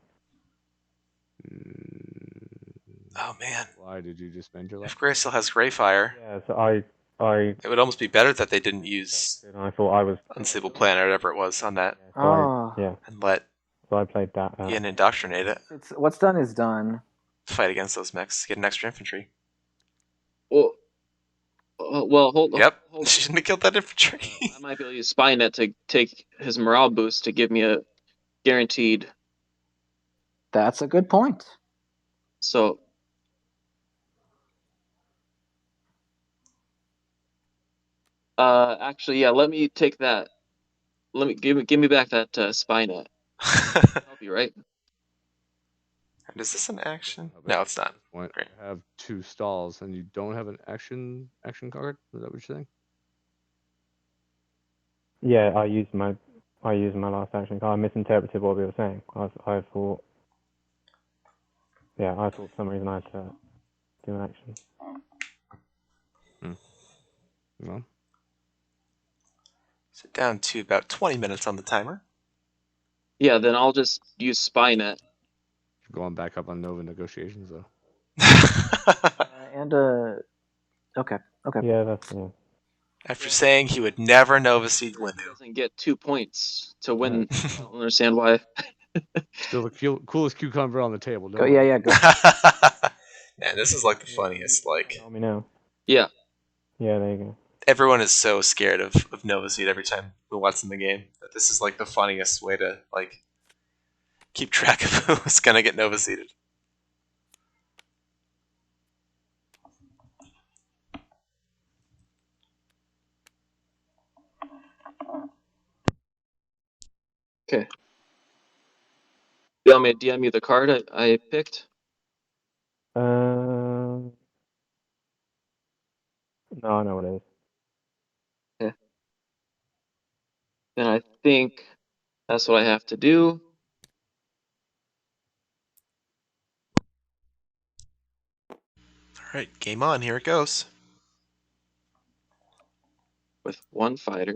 Oh, man. Why did you just spend your life? If Gray still has Grey Fire, Yeah, so I it would almost be better that they didn't use I thought I was. Unstable Planet or whatever it was on that So Oh. and let So I played that. Ian indoctrinate it. It's what's done is done. Fight against those mechs. Get an extra infantry. Well, hold. Yep. Hold. She shouldn't have killed that infantry. I might be able to use Spynet to take his morale boost to give me a guaranteed. That's a good point. So. Actually, yeah. Let me take that. Let me give me back that Spynet. Help you, right? Is this an action? No, it's not. Point. Great. You have 2 stalls and you don't have an action card. Is that what you're saying? Yeah, I used my last action card. I misinterpreted what we were saying. I thought. Yeah, I thought for some reason I had to do an action. No. So down to about 20 minutes on the timer. Yeah. Then I'll just use Spynet. Going back up on Nova negotiations though. And okay. Yeah, that's yeah. After saying he would never Nova Seed He Windu. doesn't get 2 points to win. I don't understand why. Still the coolest cucumber on the table. Go, yeah, go. Man, this is like the funniest. Like, Tell me now. Yeah. Yeah, there you go. everyone is so scared of Nova Seed every time what's in the game. But this is like the funniest way to like keep track of who's gonna get Nova Seeded. Okay. You want me to DM you the card I picked? No, I know what it is. Then I think that's what I have to do. Alright, game on, here it goes. With 1 fighter.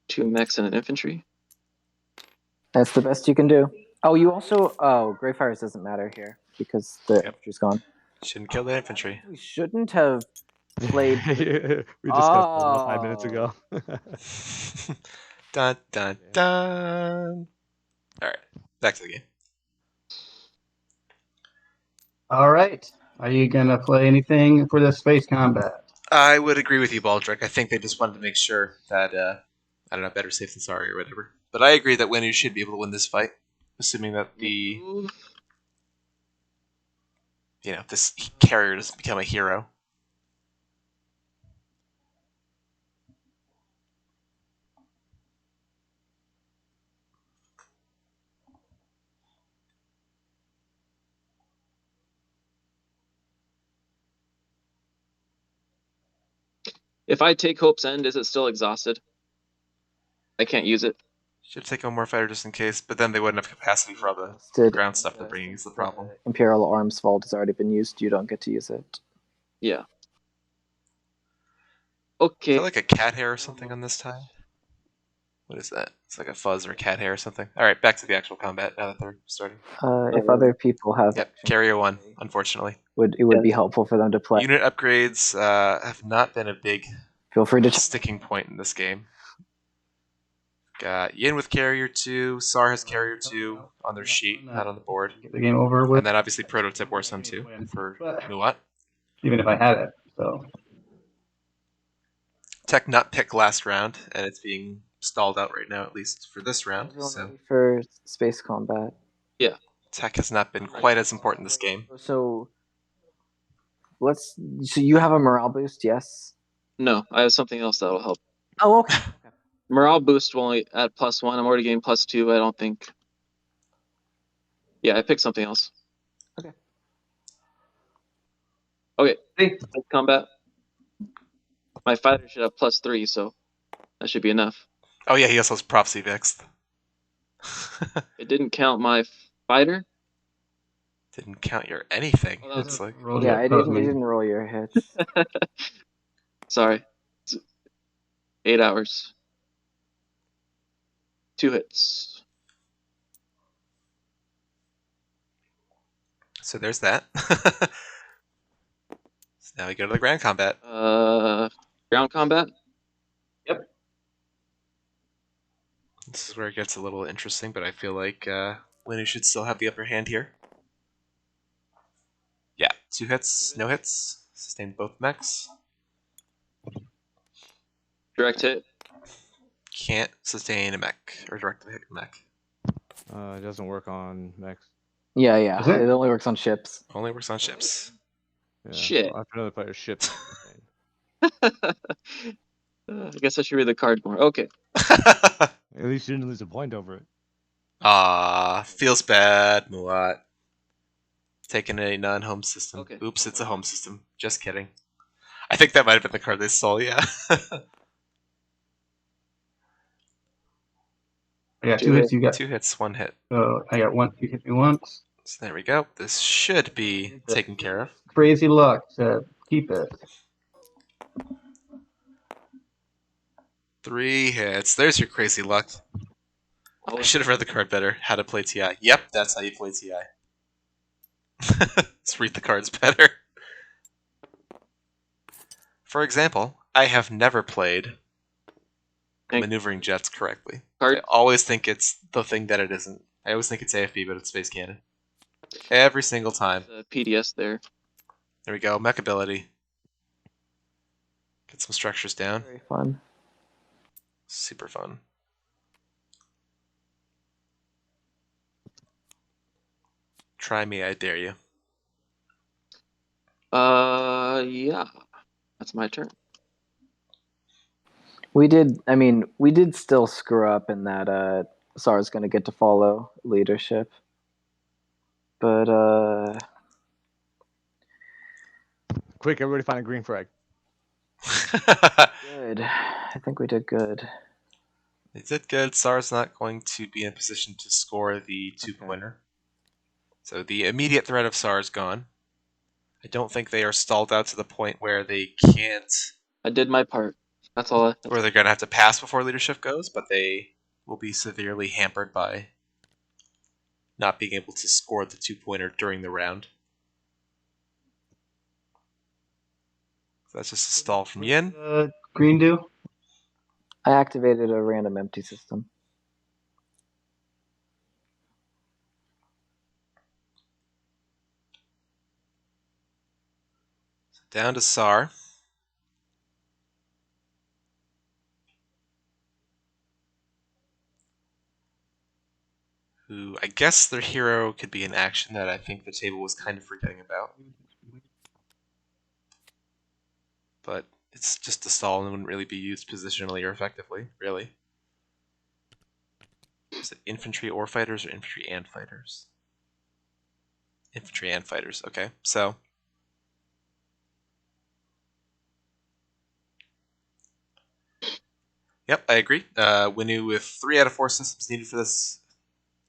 Two mechs and an infantry. That's the best you can do. Oh, you also. Oh, Greyfires doesn't matter here because the infantry's gone. Shouldn't kill the infantry. We shouldn't have played. We discussed that about 5 minutes ago. Dun dun dun. Alright, back to the game. All right. Are you gonna play anything for the space combat? I would agree with you, Baldric. I think they just wanted to make sure that, I don't know, better safe than sorry or whatever. But I agree that Windu should be able to win this fight, assuming that this carrier doesn't become a hero. If I take Hope's End, is it still exhausted? I can't use it. Should take one more fighter just in case, but then they wouldn't have capacity for all the ground stuff they're bringing is the problem. Imperial Arms Vault has already been used. You don't get to use it. Yeah. Is Okay. that like a cat hair or something on this tie? What is that? It's like a fuzz or a cat hair or something. Alright, back to the actual combat now that they're starting. If other people have, Yep, carrier 1, unfortunately. it would be helpful for them to play. Unit upgrades have not been a big Feel free to sticking point in this game. Got Yin with carrier 2, Sar has carrier 2 on their sheet, not on the board. Get the game over with. And then obviously prototype Warsome 2 for Muat. Even if I had it, so. Tech not pick last round, and it's being stalled out right now, at least for this round. So for space combat. Yeah. Tech has not been quite as important this game. So So you have a morale boost, yes? No, I have something else that will help. Oh, okay. Morale boost will only add +1. I'm already getting +2. I don't think. Yeah, I picked something else. Okay. Okay. Hey, combat. My fighter should have +3, so that should be enough. Oh yeah, he also has Prophecy Vexed. It didn't count my fighter. Didn't count your anything. Oh, It's like Yeah, I didn't roll your hits. Sorry. 8 hours. 2 hits. So there's that. So now we go to the ground combat. Ground combat? Yep. This is where it gets a little interesting, but I feel like Winnie should still have the upper hand here. Yeah, 2 hits, no hits. Sustained both mechs. Direct hit. Can't sustain a mech, or directly hit a mech. It doesn't work on mechs. Yeah, yeah. Is it? It only works on ships. Only works on ships. Yeah. Shit. Well, after another player's ship. I guess I should read the card more. Okay. At least you didn't lose a point over it. Ah, feels bad, Muat. Taking a non-home system. Okay. Oops, it's a home system. Just kidding. I think that might have been the card they stole, yeah. I got 2 hits, you got 2 hits, 1 hit. So I got 1, you hit me once. So there we go. This should be taken care of. crazy luck to keep it. 3 hits. There's your crazy luck. I should have read the card better. How to play TI. Yep, that's how you play TI. Let's read the cards better. For example, I have never played Maneuvering Jets correctly. I always think it's the thing that it isn't. I always think it's AFB, but it's Space Cannon. Every single time. The PDS there. There we go. Mech ability. Get some structures down. Very fun. Super fun. Try me, I dare you. Yeah. That's my turn. We did still screw up in that Sar's gonna get to follow leadership. But Quick, everybody find a green frag. good. I think we did good. They did good. SAR's not going to be in position to score the 2-pointer. So the immediate threat of SAR is gone. I don't think they are stalled out to the point where they can't... I did my part. That's all. Where they're going to have to pass before leadership goes, but they will be severely hampered by not being able to score the 2-pointer during the round. So that's just a stall from Yin. Green do? I activated a random empty system. So down to SAR. Who, I guess their hero could be an action that I think the table was kind of forgetting about. But it's just a stall and wouldn't really be used positionally or effectively, really. Is it infantry or fighters or infantry and fighters? Infantry and fighters, okay. So, yep, I agree. Winu with 3 out of 4 systems needed for this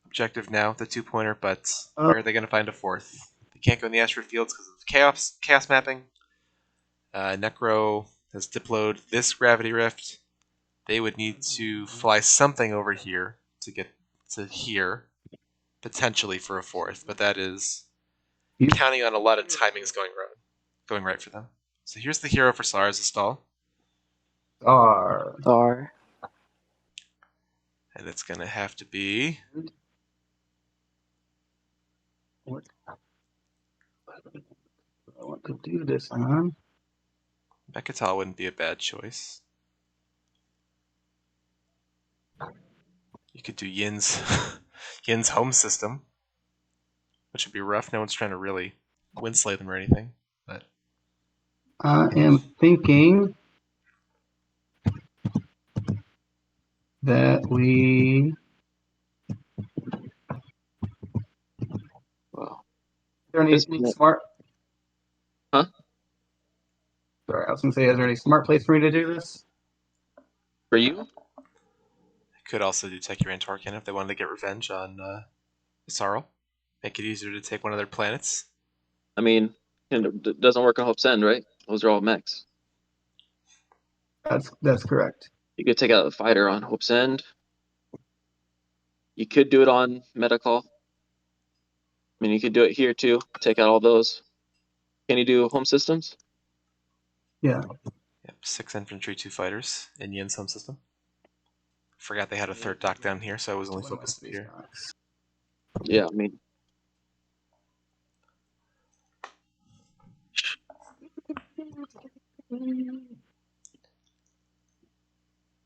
objective now, the 2-pointer, but where are they going to find a 4th? They can't go in the asteroid fields because of chaos mapping. Necro has diploed this gravity rift. They would need to fly something over here to get to here, potentially for a 4th, but that is counting on a lot of timings going right for them. So here's the hero for SAR as a stall. Sar. And it's going to have to be... What? I want to do this on. Mechatol wouldn't be a bad choice. You could do Yin's Yin's home system, which would be rough. No one's trying to really winslay them or anything. But I am thinking that we... Wow. Is there any smart... Huh? Sorry, I was going to say, is there any smart place for me to do this? For you? could also do Tekiran Torkin if they wanted to get revenge on Sarl. Make it easier to take one of their planets. I mean, it doesn't work on Hope's End, right? Those are all mechs. That's correct. You could take out a fighter on Hope's End. You could do it on Metacall. I mean, you could do it here too. Take out all those. Can you do home systems? Yeah. Yep, 6 infantry, 2 fighters in Yin's home system. Forgot they had a third dock down here, so I was only focused here. Yeah, I mean.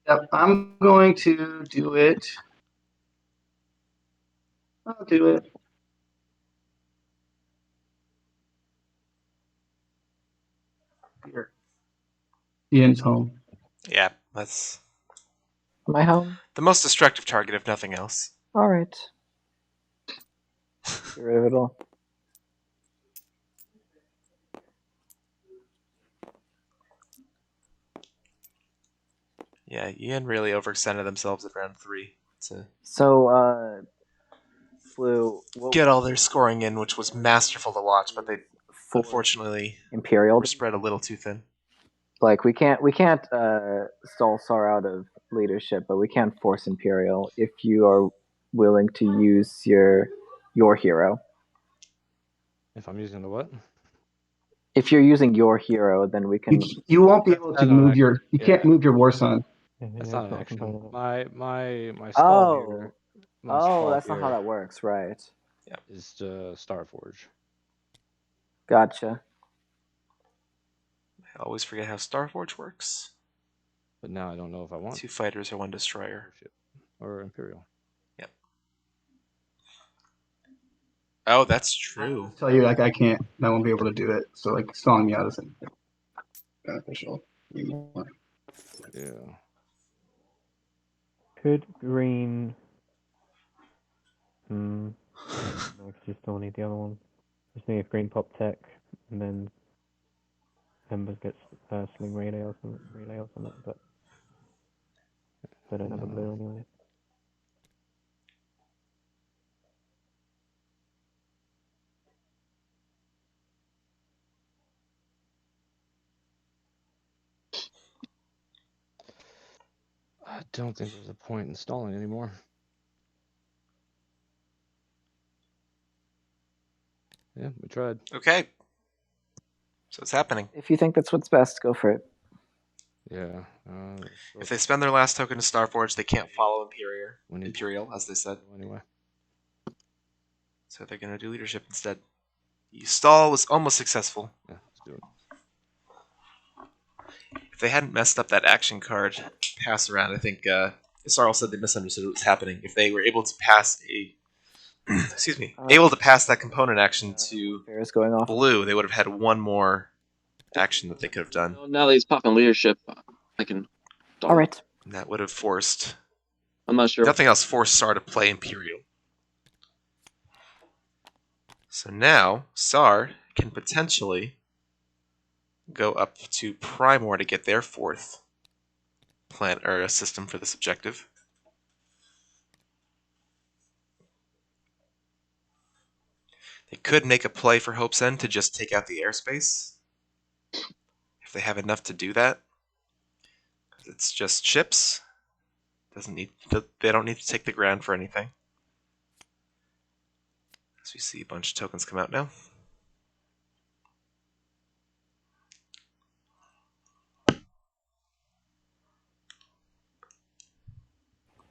Yep, I'm going to do it. I'll do it. Here. Ian's home. Yeah, that's My home. the most destructive target, if nothing else. All right. Get rid of it all. Yeah, Ian really overextended themselves at round 3 to So, Flu. get all their scoring in, which was masterful to watch, but they unfortunately, Imperial. we're spread a little too thin. Like we can't stall SAR out of leadership, but we can force Imperial if you are willing to use your hero. If I'm using the what? If you're using your hero, then we can. You won't be able to move your. You can't move your War Son. That's not an action. My stall Oh, here. My stall that's not how here that works, right? is Starforge. Gotcha. I always forget how Starforge works. But now I don't know if I want 2 fighters or 1 destroyer. or Imperial. Yep. Oh, that's true. I'll tell you, like I won't be able to do it. So like stalling me out isn't beneficial anymore. Yeah. Could green? No, because you still need the other one. Just need a green pop tech, and then Embers gets sling relay or something, but they don't have a blue anyway. I don't think there's a point in stalling anymore. Yeah, we tried. Okay. So it's happening. If you think that's what's best, go for it. Yeah. If they spend their last token to Starforge, they can't follow Imperial, as they said. Anyway. So they're going to do leadership instead. The stall was almost successful. Yeah, let's do it. If they hadn't messed up that action card pass around, I think Sarl said they misunderstood what was happening. If they were able to pass able to pass that component action to going off. blue, they would have had one more action that they could have done. Now that he's popping leadership, I can. All right. And that would have forced. I'm not sure. Nothing else forced Sar to play Imperial. So now Sar can potentially go up to Primor to get their 4th plan or a system for this objective. They could make a play for Hope's End to just take out the airspace if they have enough to do that. It's just ships. They don't need to take the ground for anything. As we see a bunch of tokens come out now.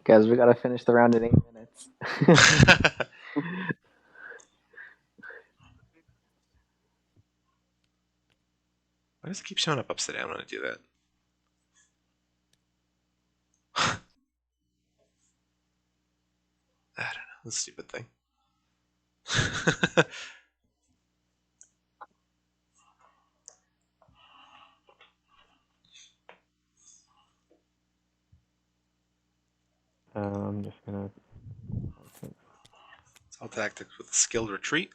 Guys, we gotta finish the round in 8 minutes. Why does it keep showing up upside down when I do that? I don't know. This stupid thing. I'm just gonna. It's all tactics with a skilled retreat.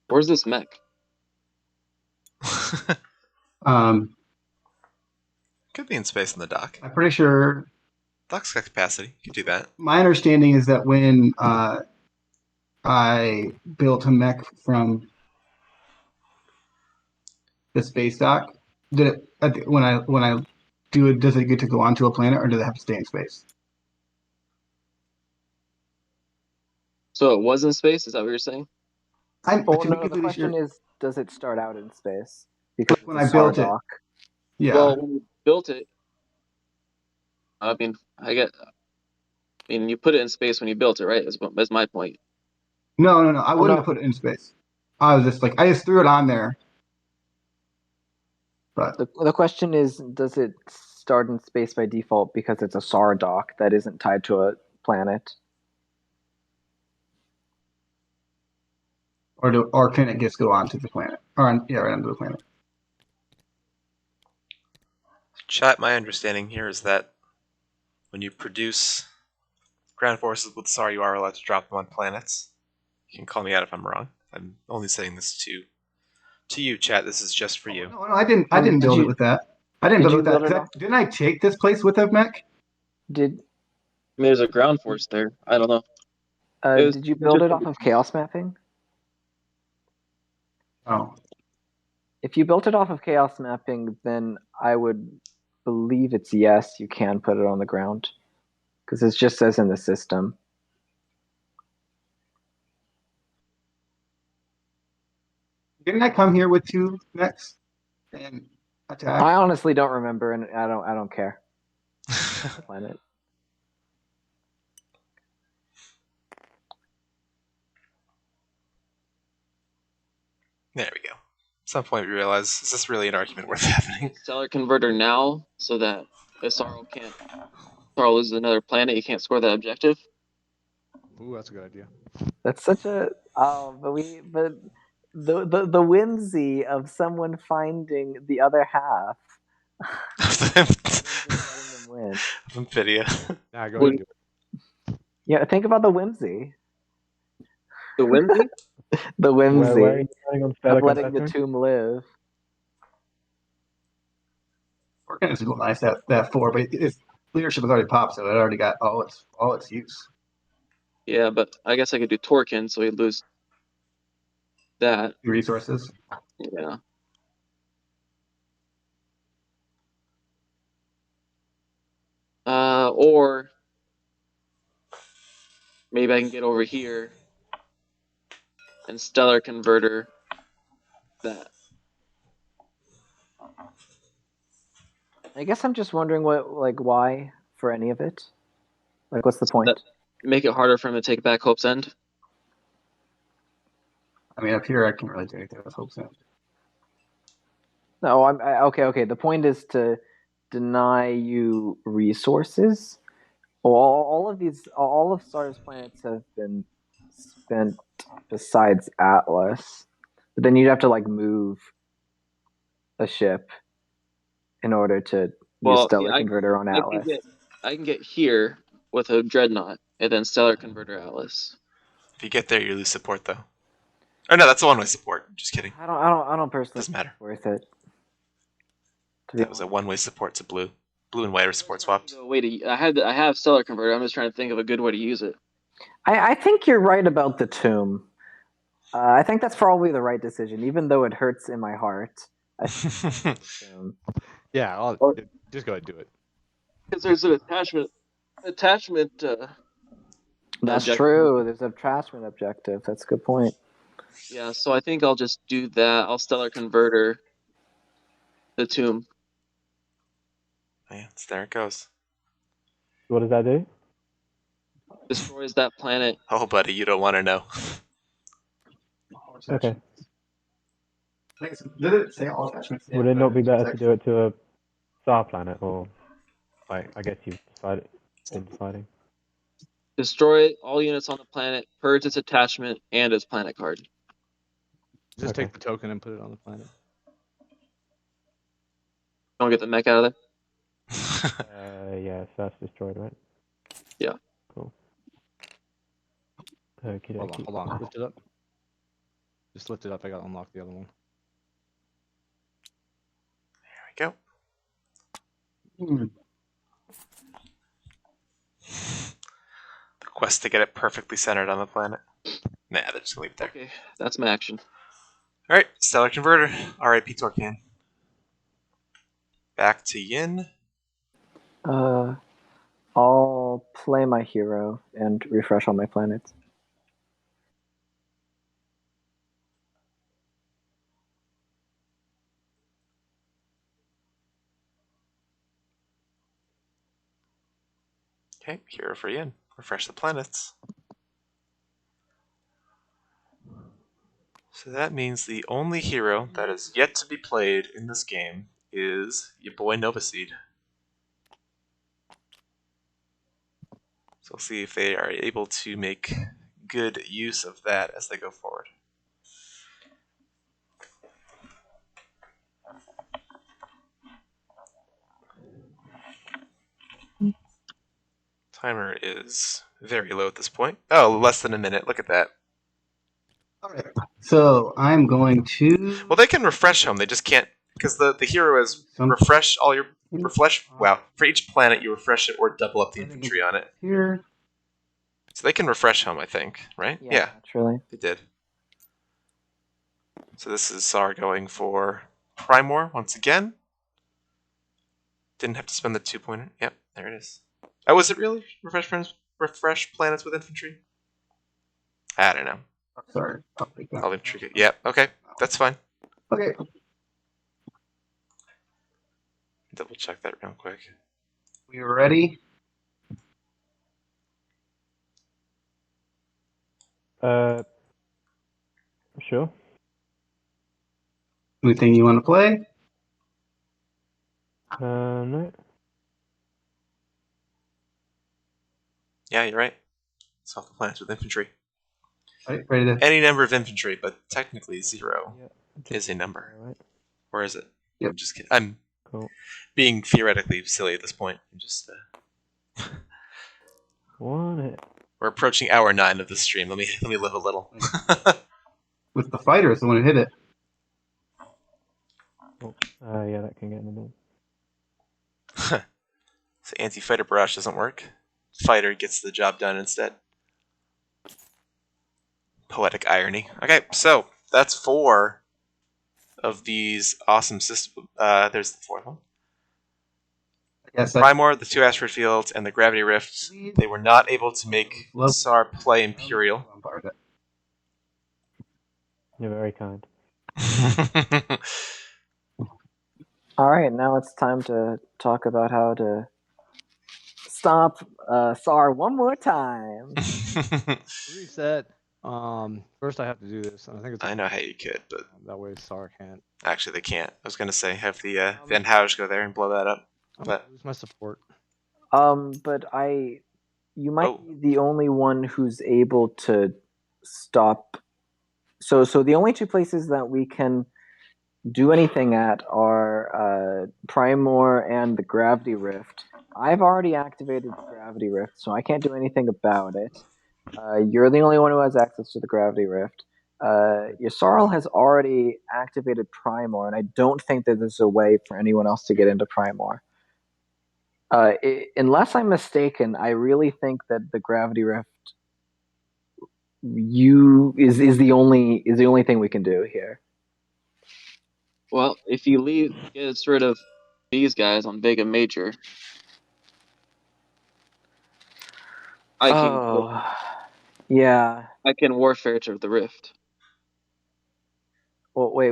Where's this mech? Could be in space in the dock. I'm pretty sure. Dock's got capacity. You could do that. My understanding is that when I built a mech from the space dock, when I do it, does it get to go onto a planet or does it have to stay in space? So it was in space? Is that what you're saying? The question is, does it start out in space? Because when I built it, yeah. Well, when you built it, I mean, you put it in space when you built it, right? That's my point. No. I wouldn't have put it in space. I was just like, I just threw it on there. But The question is, does it start in space by default because it's a SAR dock that isn't tied to a planet? or can it just go onto the planet? Right onto the planet. Chat, my understanding here is that when you produce ground forces with SAR, you are allowed to drop them on planets. You can call me out if I'm wrong. I'm only saying this to you, chat. This is just for you. No, I didn't build it with that. I didn't build it with that. Didn't I take this place with a mech? Did I mean, there's a ground force there. I don't know. did you build it off of chaos mapping? Oh. If you built it off of chaos mapping, then I would believe it's yes, you can put it on the ground. Because it just says in the system. Didn't I come here with 2 mechs and attack? I honestly don't remember, and I don't care. Planet. There we go. At some point we realize, is this really an argument worth having? Stellar converter now, so that if Sorrow loses another planet, you can't score that objective. Ooh, that's a good idea. That's such a but the whimsy of someone finding the other half. Letting them win. Of Amphidia. Nah, go ahead and do it. Yeah, think about the whimsy. The whimsy? The whimsy Where are you running on Stellar of letting the Converter? tomb live. It's nice that 4, but its leadership has already popped, so it already got all its use. Yeah, but I guess I could do Torkin, so he'd lose that. Resources. Yeah. Or maybe I can get over here and Stellar Converter that. I guess I'm just wondering why for any of it. Like, what's the point? Make it harder for him to take back Hope's End. I mean, up here I can't really do anything with Hope's End. No, okay. The point is to deny you resources. All of Star's planets have been spent besides Atlas. But then you'd have to move a ship in order to use Stellar Converter on Atlas. I can get here with a Dreadnought and then Stellar Converter Atlas. If you get there, you lose support though. Oh no, that's a one-way support. Just kidding. I don't personally Doesn't matter. think it's worth it. That was a one-way support to blue. Blue and white are support swapped. I have Stellar Converter. I'm just trying to think of a good way to use it. I think you're right about the tomb. I think that's probably the right decision, even though it hurts in my heart. Yeah, just go ahead and do it. Because there's an attachment. That's true. There's an attachment objective. That's a good point. Yeah, so I think I'll just do that. I'll Stellar Converter the tomb. Yeah, there it goes. What does that do? Destroys that planet. Oh, buddy, you don't want to know. Okay. Did it say all attachments? Would it not be better to do it to a star planet, or I guess you've been deciding. Destroy all units on the planet, purge its attachment and its planet card. Just take the token and put it on the planet. Don't get the mech out of there. Yeah, so that's destroyed, right? Yeah. Cool. Okay. Hold on. Lift it up. Just lift it up. I gotta unlock the other one. There we go. The quest to get it perfectly centered on the planet. Nah, they're just gonna leave it there. Okay, that's my action. Alright, Stellar Converter. R.I.P. Torcan. Back to Yin. I'll play my hero and refresh all my planets. Okay, hero for Yin. Refresh the planets. So that means the only hero that is yet to be played in this game is your boy Novaseed. So we'll see if they are able to make good use of that as they go forward. Timer is very low at this point. Oh, less than a minute. Look at that. All right. So I'm going to. Well, they can refresh home. They just can't because the hero is refresh all your refresh. Wow, for each planet you refresh it or double up the infantry on it. Here. So they can refresh home, I think, right? Yeah, naturally. They did. So this is SAR going for Primor once again. Didn't have to spend the 2-pointer. Yep, there it is. Oh, was it really refresh planets with infantry? I don't know. Sorry. I'll take that. All infantry. Yeah, okay, that's fine. Okay. Double check that real quick. We ready? Sure. Anything you want to play? No. Yeah, you're right. Solve the planets with infantry. All right, ready to. Any number of infantry, but technically 0 Yeah, is a number. right. Or is it? Yep. I'm just kidding. I'm Cool. being theoretically silly at this point. I'm just. One hit. We're approaching hour 9 of the stream. Let me live a little. With the fighter is the one who hit it. Oh, yeah, that can get in the middle. So anti-fighter barrage doesn't work. Fighter gets the job done instead. Poetic irony. Okay, so that's 4 of these awesome systems. There's the 4th one. Yes, Primor, the 2 asteroid fields, and the gravity rift. They were not able to make SAR play Imperial. You're very kind. All right, now it's time to talk about how to stop SAR one more time. Reset. First I have to do this, and I think it's. I know how you could, but that way SAR can't. Actually, they can't. I was gonna say have the Van Houge go there and blow that up. I'm But gonna lose my support. But you might be the only one who's able to stop. So the only 2 places that we can do anything at are Primor and the Gravity Rift. I've already activated the Gravity Rift, so I can't do anything about it. You're the only one who has access to the Gravity Rift. Yssarl has already activated Primor, and I don't think that there's a way for anyone else to get into Primor. Unless I'm mistaken, I really think that the Gravity Rift is the only thing we can do here. Well, if you gets rid of these guys on Vega Major, I can warfare to the Rift. Well, wait.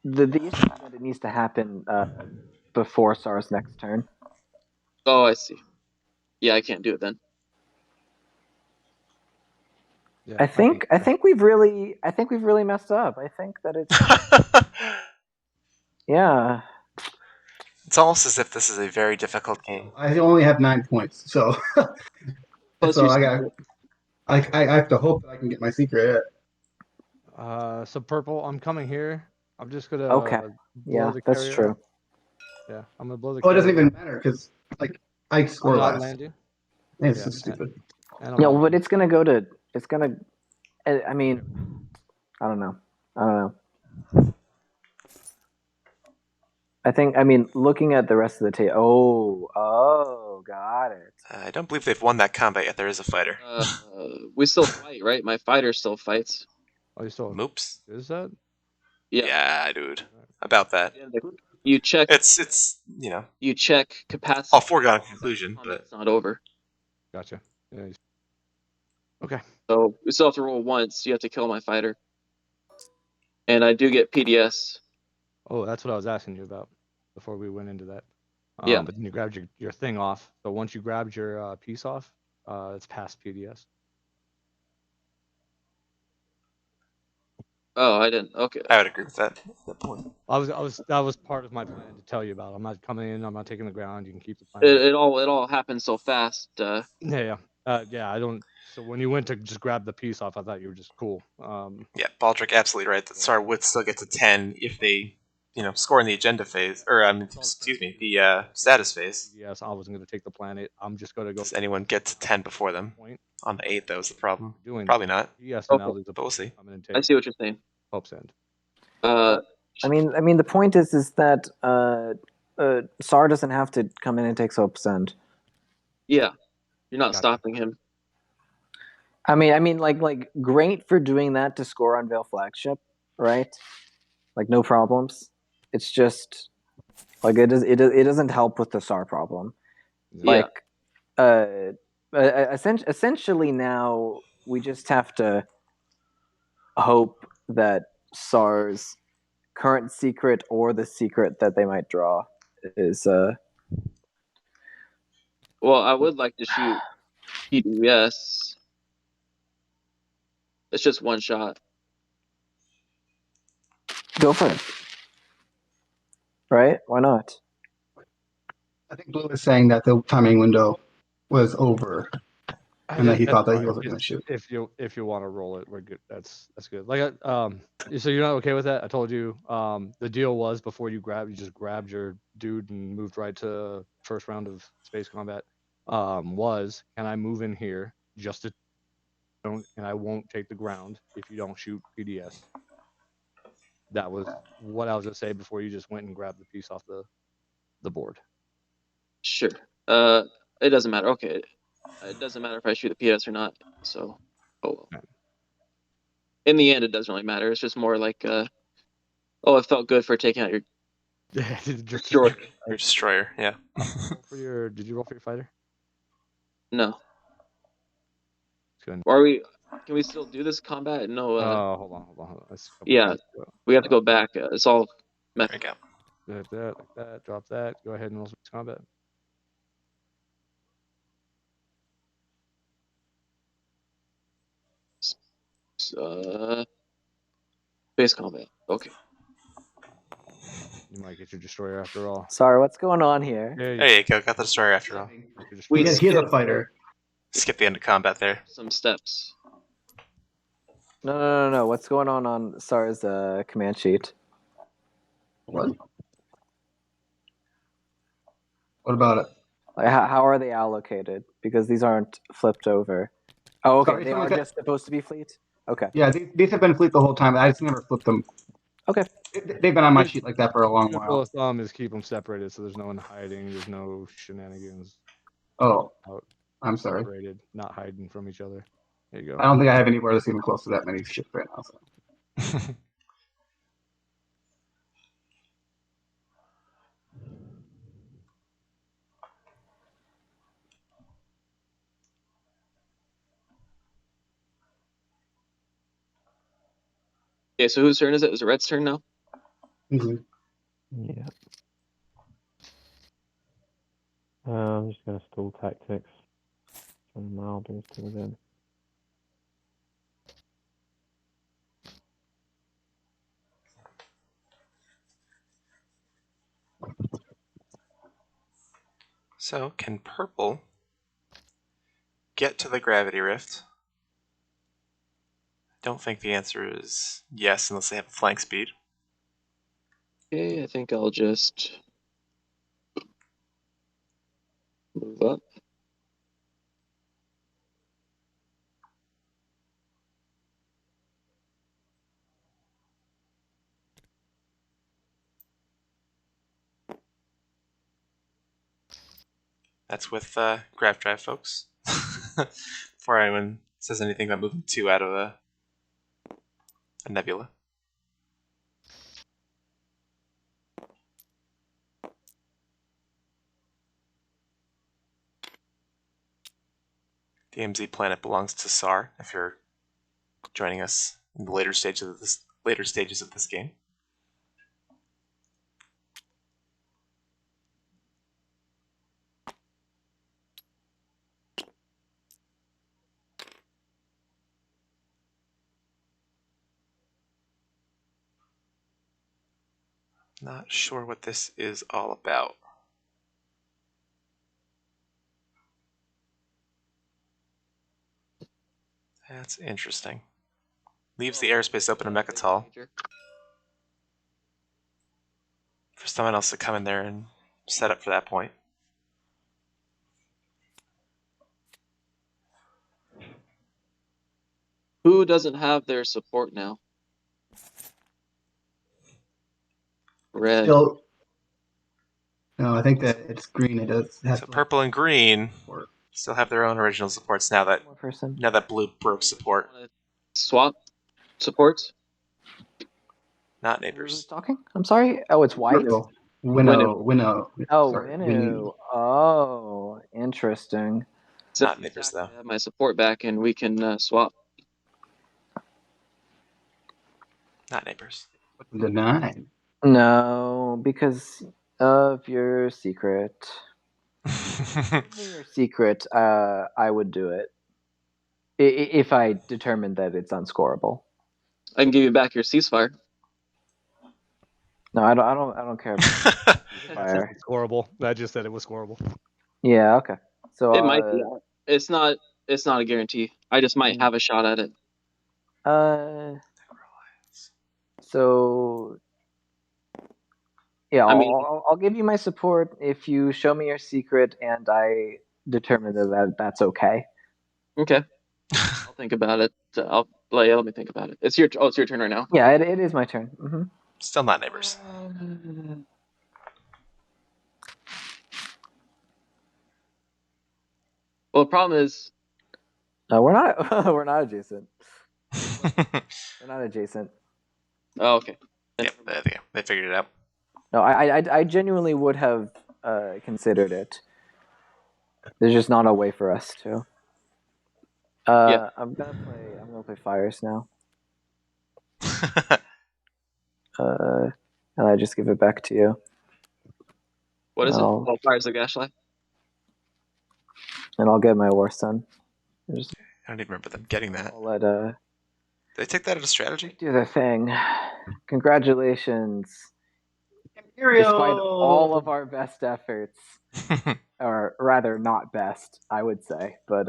The issue is that it needs to happen before SAR's next turn. Oh, I see. Yeah, I can't do it then. Yeah, I think we've really messed up. I think that it's yeah. It's almost as if this is a very difficult game. I only have 9 points, so so I have to hope that I can get my secret. So purple, I'm coming here. I'm just gonna Yeah, the that's carrier true. up. Yeah, I'm gonna blow the. Oh, it doesn't even matter because I score not last. land you. Man, this is stupid. Yeah, but it's gonna go to. It's gonna. I mean, I don't know. I mean, looking at the rest of the table. Oh, got it. I don't believe they've won that combat yet. There is a fighter. We still fight, right? My fighter still fights. Oh, you still. Moops. Is that? Yeah, dude. About that. You check. It's You check capacity. All foregone conclusion, but it's not over. Gotcha. Yeah. Okay. So we still have to roll once. You have to kill my fighter, and I do get PDS. Oh, that's what I was asking you about before we went into that. Yeah. But then you grabbed your thing off. So once you grabbed your piece off, it's past PDS. Oh, I didn't. Okay. I would agree with that. At that point. That was part of my plan to tell you about. I'm not coming in. I'm not taking the ground. You can keep the planet. It all happened so fast. Yeah. I don't. So when you went to just grab the piece off, I thought you were just cool. Yeah, Baldric absolutely right. That SAR would still get to 10 if they, score in the agenda phase, or excuse me, the status phase. Yes, I wasn't going to take the planet. I'm just going to go. Does anyone get to 10 before them? Point. On the 8th, that was the problem. Doing Probably not. yes, Okay. now there's a But we'll see. coming and I take see what you're saying. Hope's End. I mean, the point is that SAR doesn't have to come in and take Soap's End. Yeah, you're not Gotcha. stopping him. I mean, like great for doing that to score on Veil Flagship, right? Like no problems. It's just like it doesn't help with the SAR problem. Yeah. Like, essentially now we just have to hope that SAR's current secret or the secret that they might draw is Well, I would like to shoot PDS. It's just one shot. go for it. Right? Why not? I think Blue is saying that the timing window was over, and that he thought that he wasn't going to shoot. If you want to roll it, we're good. That's good. Like so you're not okay with that? I told you the deal was before you just grabbed your dude and moved right to first round of space combat. Was can I move in here just to don't and I won't take the ground if you don't shoot PDS. That was what I was gonna say before you just went and grabbed the piece off the board. Sure. It doesn't matter. Okay. It doesn't matter if I shoot the PS or not. So, oh well. Okay. In the end, it doesn't really matter. It's just more like, it felt good for taking out your destroyer. Your destroyer, yeah. Did you roll for your fighter? No. Good. Or are we? Can we still do this combat? No. Hold on. Yeah, we have to go back. It's all. There you go. Like that. Drop that. Go ahead and roll space combat. Space combat. Okay. You might get your destroyer after all. Sorry, what's going on here? There you go. Got the destroyer after all. We He is a fighter. Skip the end of combat there. Some steps. No. What's going on SAR's command sheet? What? What about it? Like, how are they allocated? Because these aren't flipped over. Oh, okay. Sorry, they someone are said- just supposed to be fleet? Okay. Yeah, these have been fleet the whole time. I just never flipped them. Okay. They've been on my sheet like that for a long Good rule while. of thumb is keep them separated so there's no one hiding. There's no shenanigans. Oh, Out. I'm sorry. Separated, not hiding from each other. There you I go. don't think I have anywhere that's even close to that many ships right now. So. Okay, so whose turn is it? Is it Red's turn now? Mhm. Yeah. I'm just going to stall tactics. And I'll do this again. So, can purple get to the gravity rift? I don't think the answer is yes, unless they have a flank speed. Okay, I think I'll just move up. That's with grav drive, folks. Before anyone says anything about moving 2 out of a nebula. The MZ planet belongs to SAR. If you're joining us in the later stages of this game. Not sure what this is all about. That's interesting. Leaves the airspace open to Mechatol for someone else to come in there and set up for that point. Who doesn't have their support now? Red. Still, no, I think that it's green. It does. So purple and green support. still have their own original supports now that One more person. blue broke support. Swap supports. Not Who's neighbors. talking? I'm sorry. Oh, it's white. Winnow. Oh, Sorry, Winnu. Oh, interesting. Not neighbors though. I have my support back, and we can swap. Not neighbors. The 9. No, because of your secret. Give me your secret. I would do it if I determined that it's unscorable. I can give you back your ceasefire. No, I don't care about fire. Scoreable. I just said it was scoreable. Yeah. Okay. So It might be. It's not a guarantee. I just might have a shot at it. So yeah, I mean- I'll give you my support if you show me your secret and I determine that's okay. Okay. I'll think about it. Let me think about it. It's your turn right now. Yeah, it is my turn. Mm-hmm. Still not neighbors. Well, the problem is We're not we're not adjacent. We're not adjacent. Oh, okay. Yeah, they figured it out. No, I genuinely would have considered it. There's just not a way for us to. Yeah. I'm gonna play Fires now. And I just give it back to you. What is it? Fires the Gaslight? And I'll get my War Sun. I don't even remember them getting that. I'll let Did they take that as a strategy? do their thing. Congratulations. Imperial. Despite all of our best efforts, or rather not best, I would say, but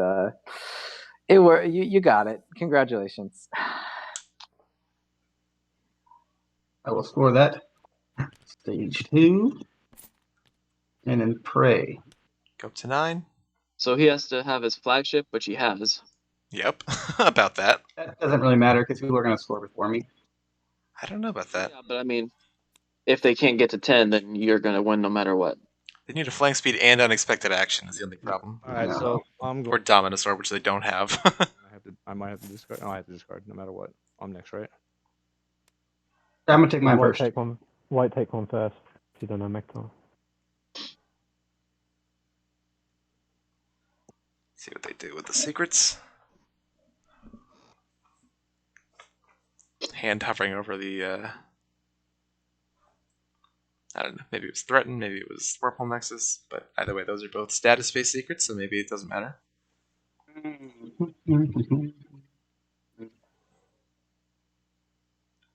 you got it. Congratulations. I will score that. Stage 2. And then pray. Go up to 9. So he has to have his flagship, which he has. Yep, about that. That doesn't really matter because people are going to score before me. I don't know about that. Yeah, but I mean, if they can't get to 10, then you're going to win no matter what. They need a flank speed and unexpected action is the only problem. All right, so I'm Or going. Dominosaur, which they don't have. I might have to discard. No, I have to discard no matter what. I'm next, right? I'm going to take mine White first. take one first, if you don't know Mector. See what they do with the secrets. Hand hovering over the, I don't know, maybe it was Threaten, maybe it was Whirlpool Nexus, but either way, those are both status-based secrets, so maybe it doesn't matter.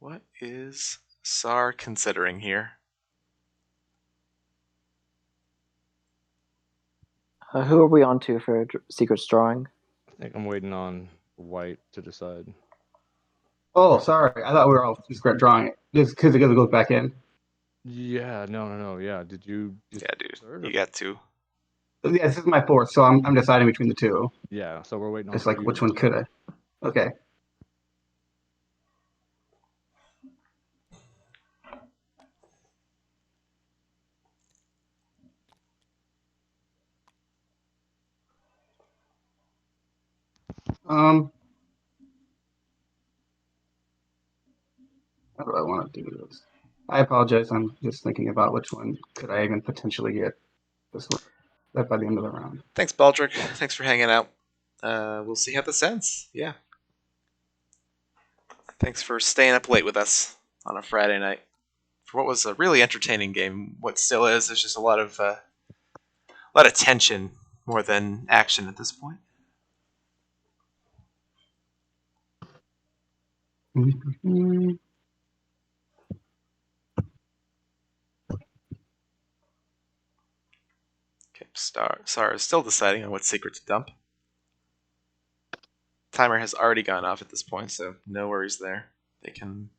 What is SAR considering here? Who are we on to for Secrets Drawing? I think I'm waiting on white to decide. Oh, sorry. I thought we were all just drawing it. Just because it goes back in. Yeah, no. Yeah, did you? Yeah, dude, you got 2. Yeah, this is my 4th, so I'm deciding between the 2. Yeah, so we're waiting on. It's like, which one could I? Okay. How do I want to do this? I apologize. I'm just thinking about which one could I even potentially get this one. That by the end of the round. Thanks, Baldric. Thanks for hanging out. We'll see how this ends. Yeah. Thanks for staying up late with us on a Friday night for what was a really entertaining game. What still is just a lot of tension more than action at this point. Sar is still deciding on what secret to dump. Timer has already gone off at this point, so no worries there. They can.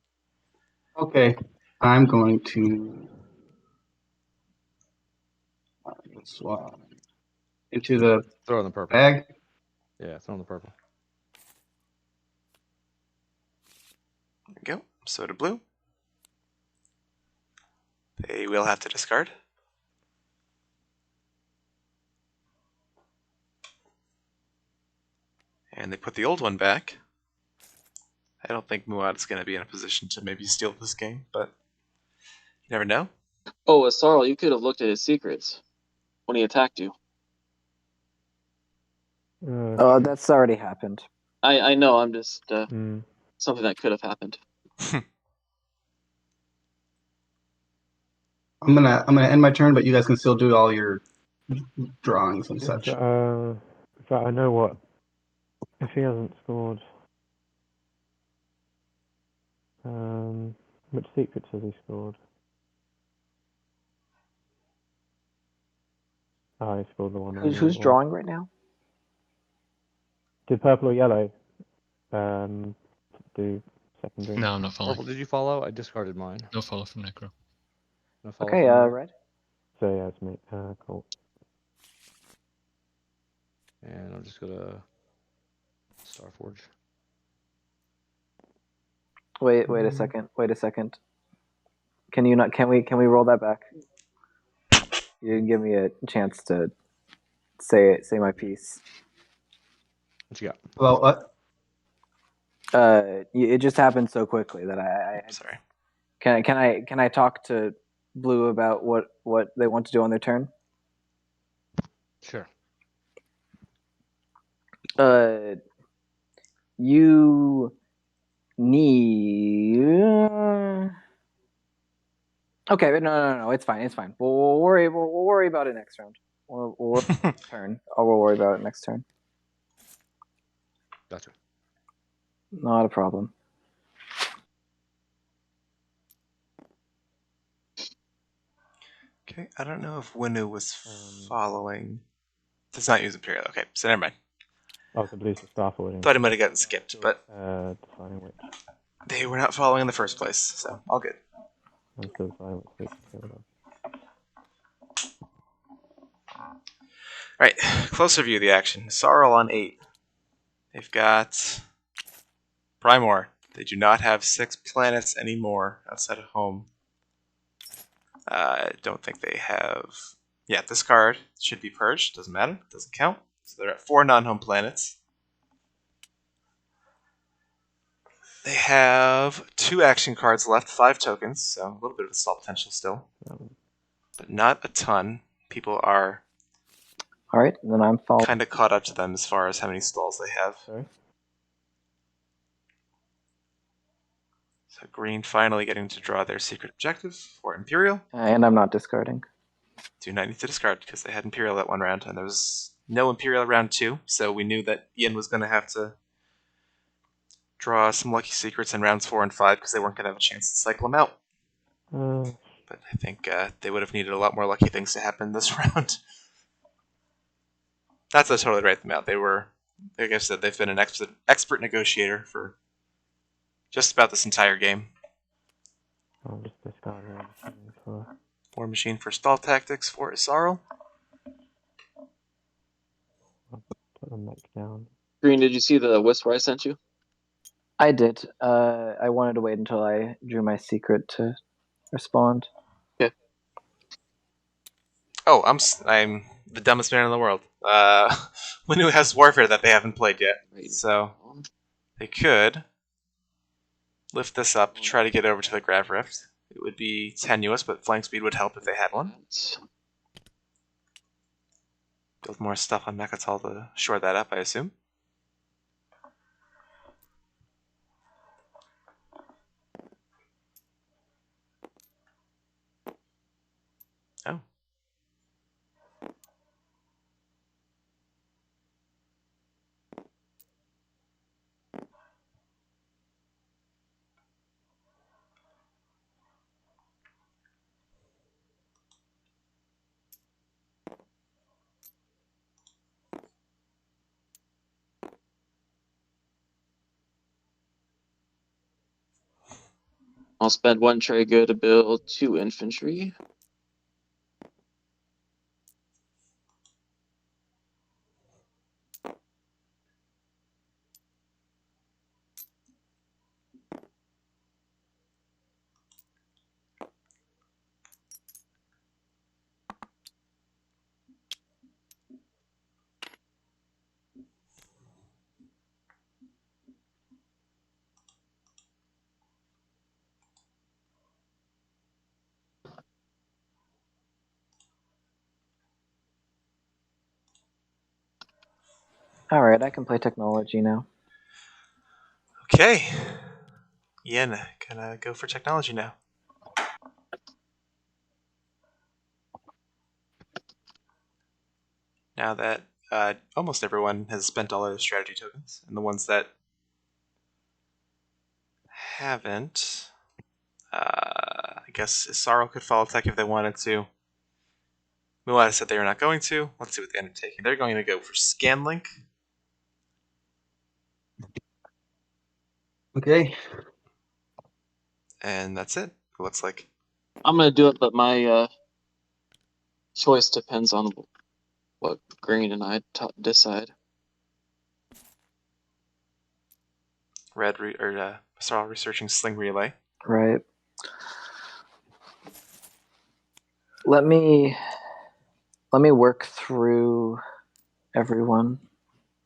Okay, I'm going to swap into the Throw in the purple. bag. Yeah, throw in the purple. There we go. So to blue. They will have to discard. And they put the old one back. I don't think Muad's going to be in a position to maybe steal this game, but you never know. Oh, Asarl, you could have looked at his secrets when he attacked you. Oh, that's already happened. I know. I'm just Mm. something that could have happened. I'm gonna end my turn, but you guys can still do all your drawings and such. In fact, I know what. If he hasn't scored, which secrets has he scored? Oh, he scored the one. Who's drawing right now? Did purple or yellow do secondary? No, I'm not following. Purple, did you follow? I discarded mine. No follow from Necro. No follow Okay, from me? red. So yeah, it's me. Cool. And I'm just gonna Starforge. Wait a second. Wait a second. Can you not? Can we roll that back? You didn't give me a chance to say my piece. What you got? Well, what? It just happened so quickly that I Sorry. Can I talk to Blue about what they want to do on their turn? Sure. You need. Okay, but no, it's fine. We'll worry about it next round. We'll worry about it next turn. We'll worry about it next turn. Gotcha. Not a problem. Okay, I don't know if Winu was following. Does not use Imperial. Okay, so never mind. Oh, so blue's the star forwarding. Thought he might have gotten skipped, but Deciding which. they were not following in the first place, so all good. I'm still deciding which secret to go with. Alright, closer view of the action. Sarl on 8. They've got Primor. They do not have 6 planets anymore outside of home. I don't think they have. Yeah, this card should be purged. Doesn't matter. Doesn't count. So they're at 4 non-home planets. They have 2 action cards left, 5 tokens, so a little bit of stall potential still. But not a ton. People are All right, then I'm following. kind of caught up to them as far as how many stalls they have. Sorry? So green finally getting to draw their secret objective for Imperial. And I'm not discarding. Do not need to discard because they had Imperial that one round, and there was no Imperial round 2, so we knew that Ian was going to have to draw some lucky secrets in rounds 4 and 5 because they weren't going to have a chance to cycle them out. But I think they would have needed a lot more lucky things to happen this round. Not to totally write them out. They were, like I said, they've been an expert negotiator for just about this entire game. I'll just discard everything for. War Machine for stall tactics for Isarl. Put the mech down. Green, did you see the whisper I sent you? I did. I wanted to wait until I drew my secret to respond. Oh, I'm the dumbest man in the world. Winu has Warfare that they haven't played yet, so they could lift this up, try to get over to the Grav Rift. It would be tenuous, but flying speed would help if they had one. Build more stuff on Mechatol to shore that up, I assume. Oh. I'll spend 1 trade good to build 2 infantry. All right, I can play technology now. Okay. Yin, gonna go for technology now. Now that almost everyone has spent all their strategy tokens, and the ones that haven't, I guess Sorrow could follow tech if they wanted to. Muad said they were not going to. Let's see what they end up taking. They're going to go for Scanlink. Okay. And that's it. It looks like. I'm gonna do it, but my choice depends on what Green and I decide. Red Sorrow researching Sling Relay. Right. Let me work through everyone.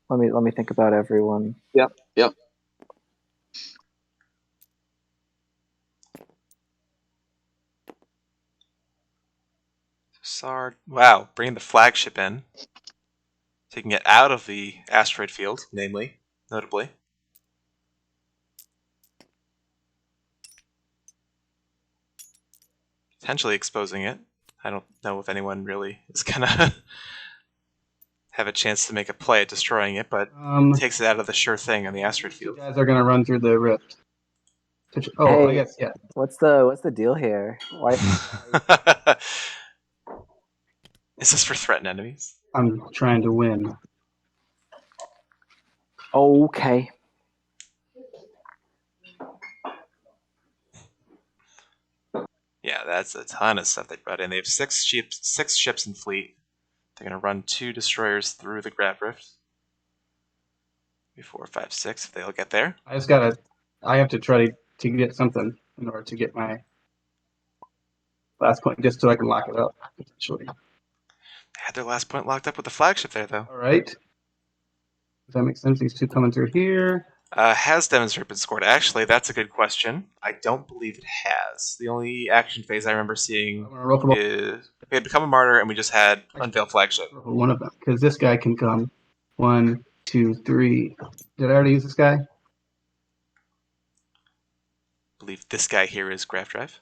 Let me think about everyone. Yep. Sard. Wow, bringing the flagship in. Taking it out of the asteroid field, notably. Potentially exposing it. I don't know if anyone really is gonna have a chance to make a play at destroying it, but takes it out of the sure thing on the asteroid field. You guys are gonna run through the rift. Oh, Hey, I guess, yeah. What's the deal here? Why? Is this for threatened enemies? I'm trying to win. Okay. Yeah, that's a ton of stuff they brought in. They have six ships in fleet. They're gonna run 2 destroyers through the Grav Rift. 3, 4, 5, 6. If they'll get there. I have to try to get something in order to get my last point, just so I can lock it up potentially. They had their last point locked up with the flagship there, though. All right. Does that make sense? These 2 coming through here. Has demonstrated been scored? Actually, that's a good question. I don't believe it has. The only action phase I remember seeing is we had become a martyr and we just had unveil flagship. One of them, because this guy can come. 1, 2, 3. Did I already use this guy? I believe this guy here is Graph Drive.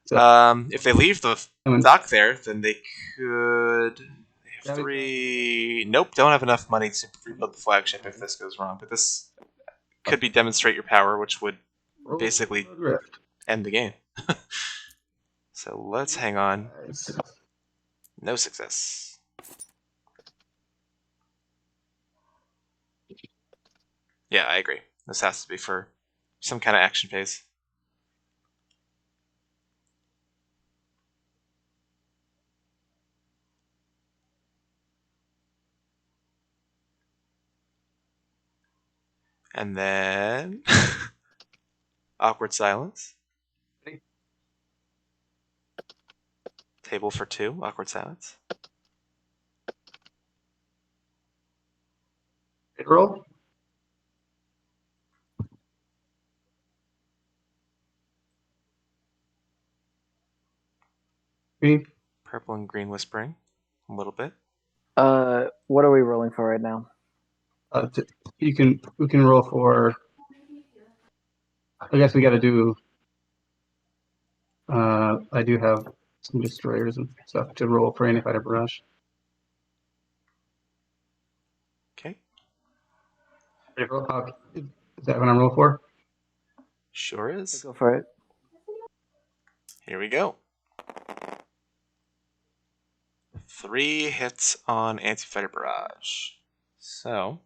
So, if they leave the dock there, then they could. They have 3. Nope, don't have enough money to rebuild the flagship if this goes wrong. But this could be demonstrate your power, which would basically end the game. So let's hang on. No success. Yeah, I agree. This has to be for some kind of action phase. And then awkward silence. Table for 2, awkward silence. Hit roll. Green. Purple and green whispering a little bit. What are we rolling for right now? We can roll for. I guess we got to do. I do have some destroyers and stuff to roll for any fighter barrage. Okay. Is that what I'm rolling for? Sure is. Go for it. Here we go. 3 hits on anti-fighter barrage. So,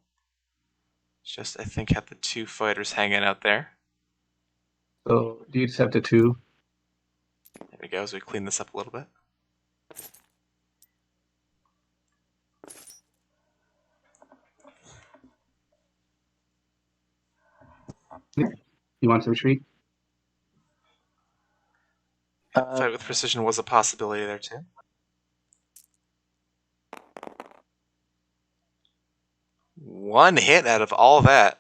just I think have the 2 fighters hanging out there. So do you just have to 2? There we go, as we clean this up a little bit. You want to retreat? Fight with precision was a possibility there too. One hit out of all that.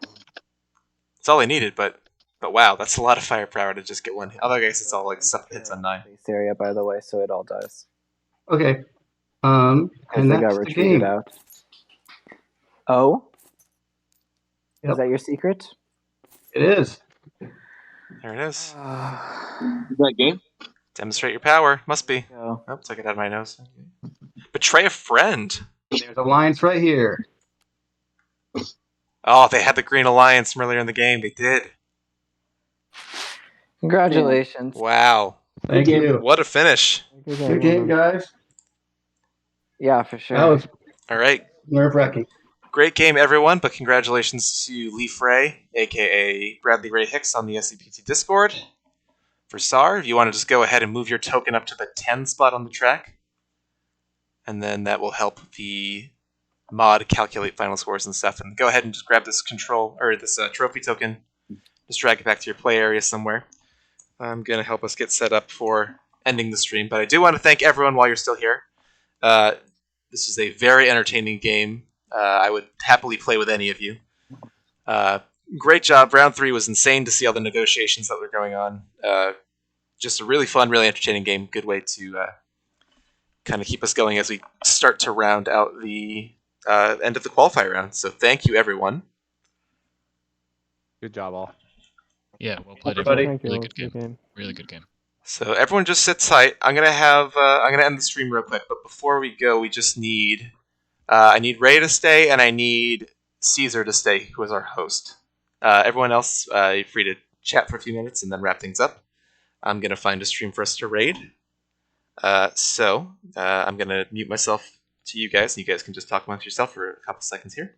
That's all I needed, but wow, that's a lot of firepower to just get one hit. Although I guess it's all like stuff that hits on 9. Base area, by the way, so it all dies. Okay. Because And they got that's the retreated game. out. Oh? Yep. Is that your secret? It is. There it is. Is that game? Demonstrate your power. Must be. Go. Oh, took it out of my nose. Betray a friend. There's alliance right here. Oh, they had the Green Alliance from earlier in the game. They did. Congratulations. Wow. Thank you. What a finish. Good game, guys. Yeah, for sure. That was All right. nerve-wracking. Great game, everyone, but congratulations to Lee Frey, a.k.a. Bradley Ray Hicks on the SCPT Discord. For SAR, if you want to just go ahead and move your token up to the 10 spot on the track, and then that will help the mod calculate final scores and stuff. And go ahead and just grab this trophy token, just drag it back to your play area somewhere. I'm going to help us get set up for ending the stream, but I do want to thank everyone while you're still here. This is a very entertaining game. I would happily play with any of you. Great job. Round 3 was insane to see all the negotiations that were going on. Just a really fun, really entertaining game. Good way to kind of keep us going as we start to round out the end of the qualifier round. So thank you, everyone. Good job, all. Yeah, well played, Everybody. everyone. Thank you. Really All. good game. Really good game. So everyone just sit tight. I'm gonna end the stream real quick, but before we go, we just need I need Ray to stay, and I need Caesar to stay, who is our host. Everyone else, you're free to chat for a few minutes and then wrap things up. I'm gonna find a stream for us to raid. So I'm gonna mute myself to you guys, and you guys can just talk amongst yourself for a couple seconds here.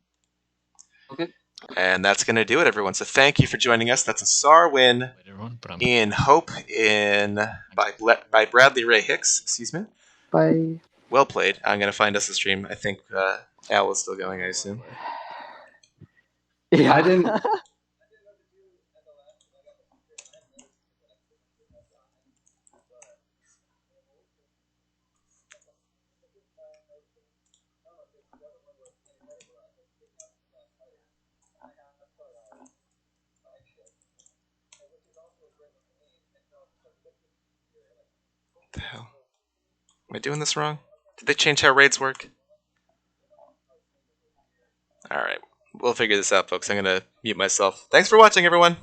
Okay. And that's gonna do it, everyone. So thank you for joining us. That's a SAR win. Played everyone, but I'm In Hope by Bradley Ray Hicks. Excuse me. Bye. Well played. I'm gonna find us a stream. I think Al is still going, I assume. Yeah. I didn't. What the hell? Am I doing this wrong? Did they change how raids work? Alright. We'll figure this out, folks. I'm gonna mute myself. Thanks for watching, everyone!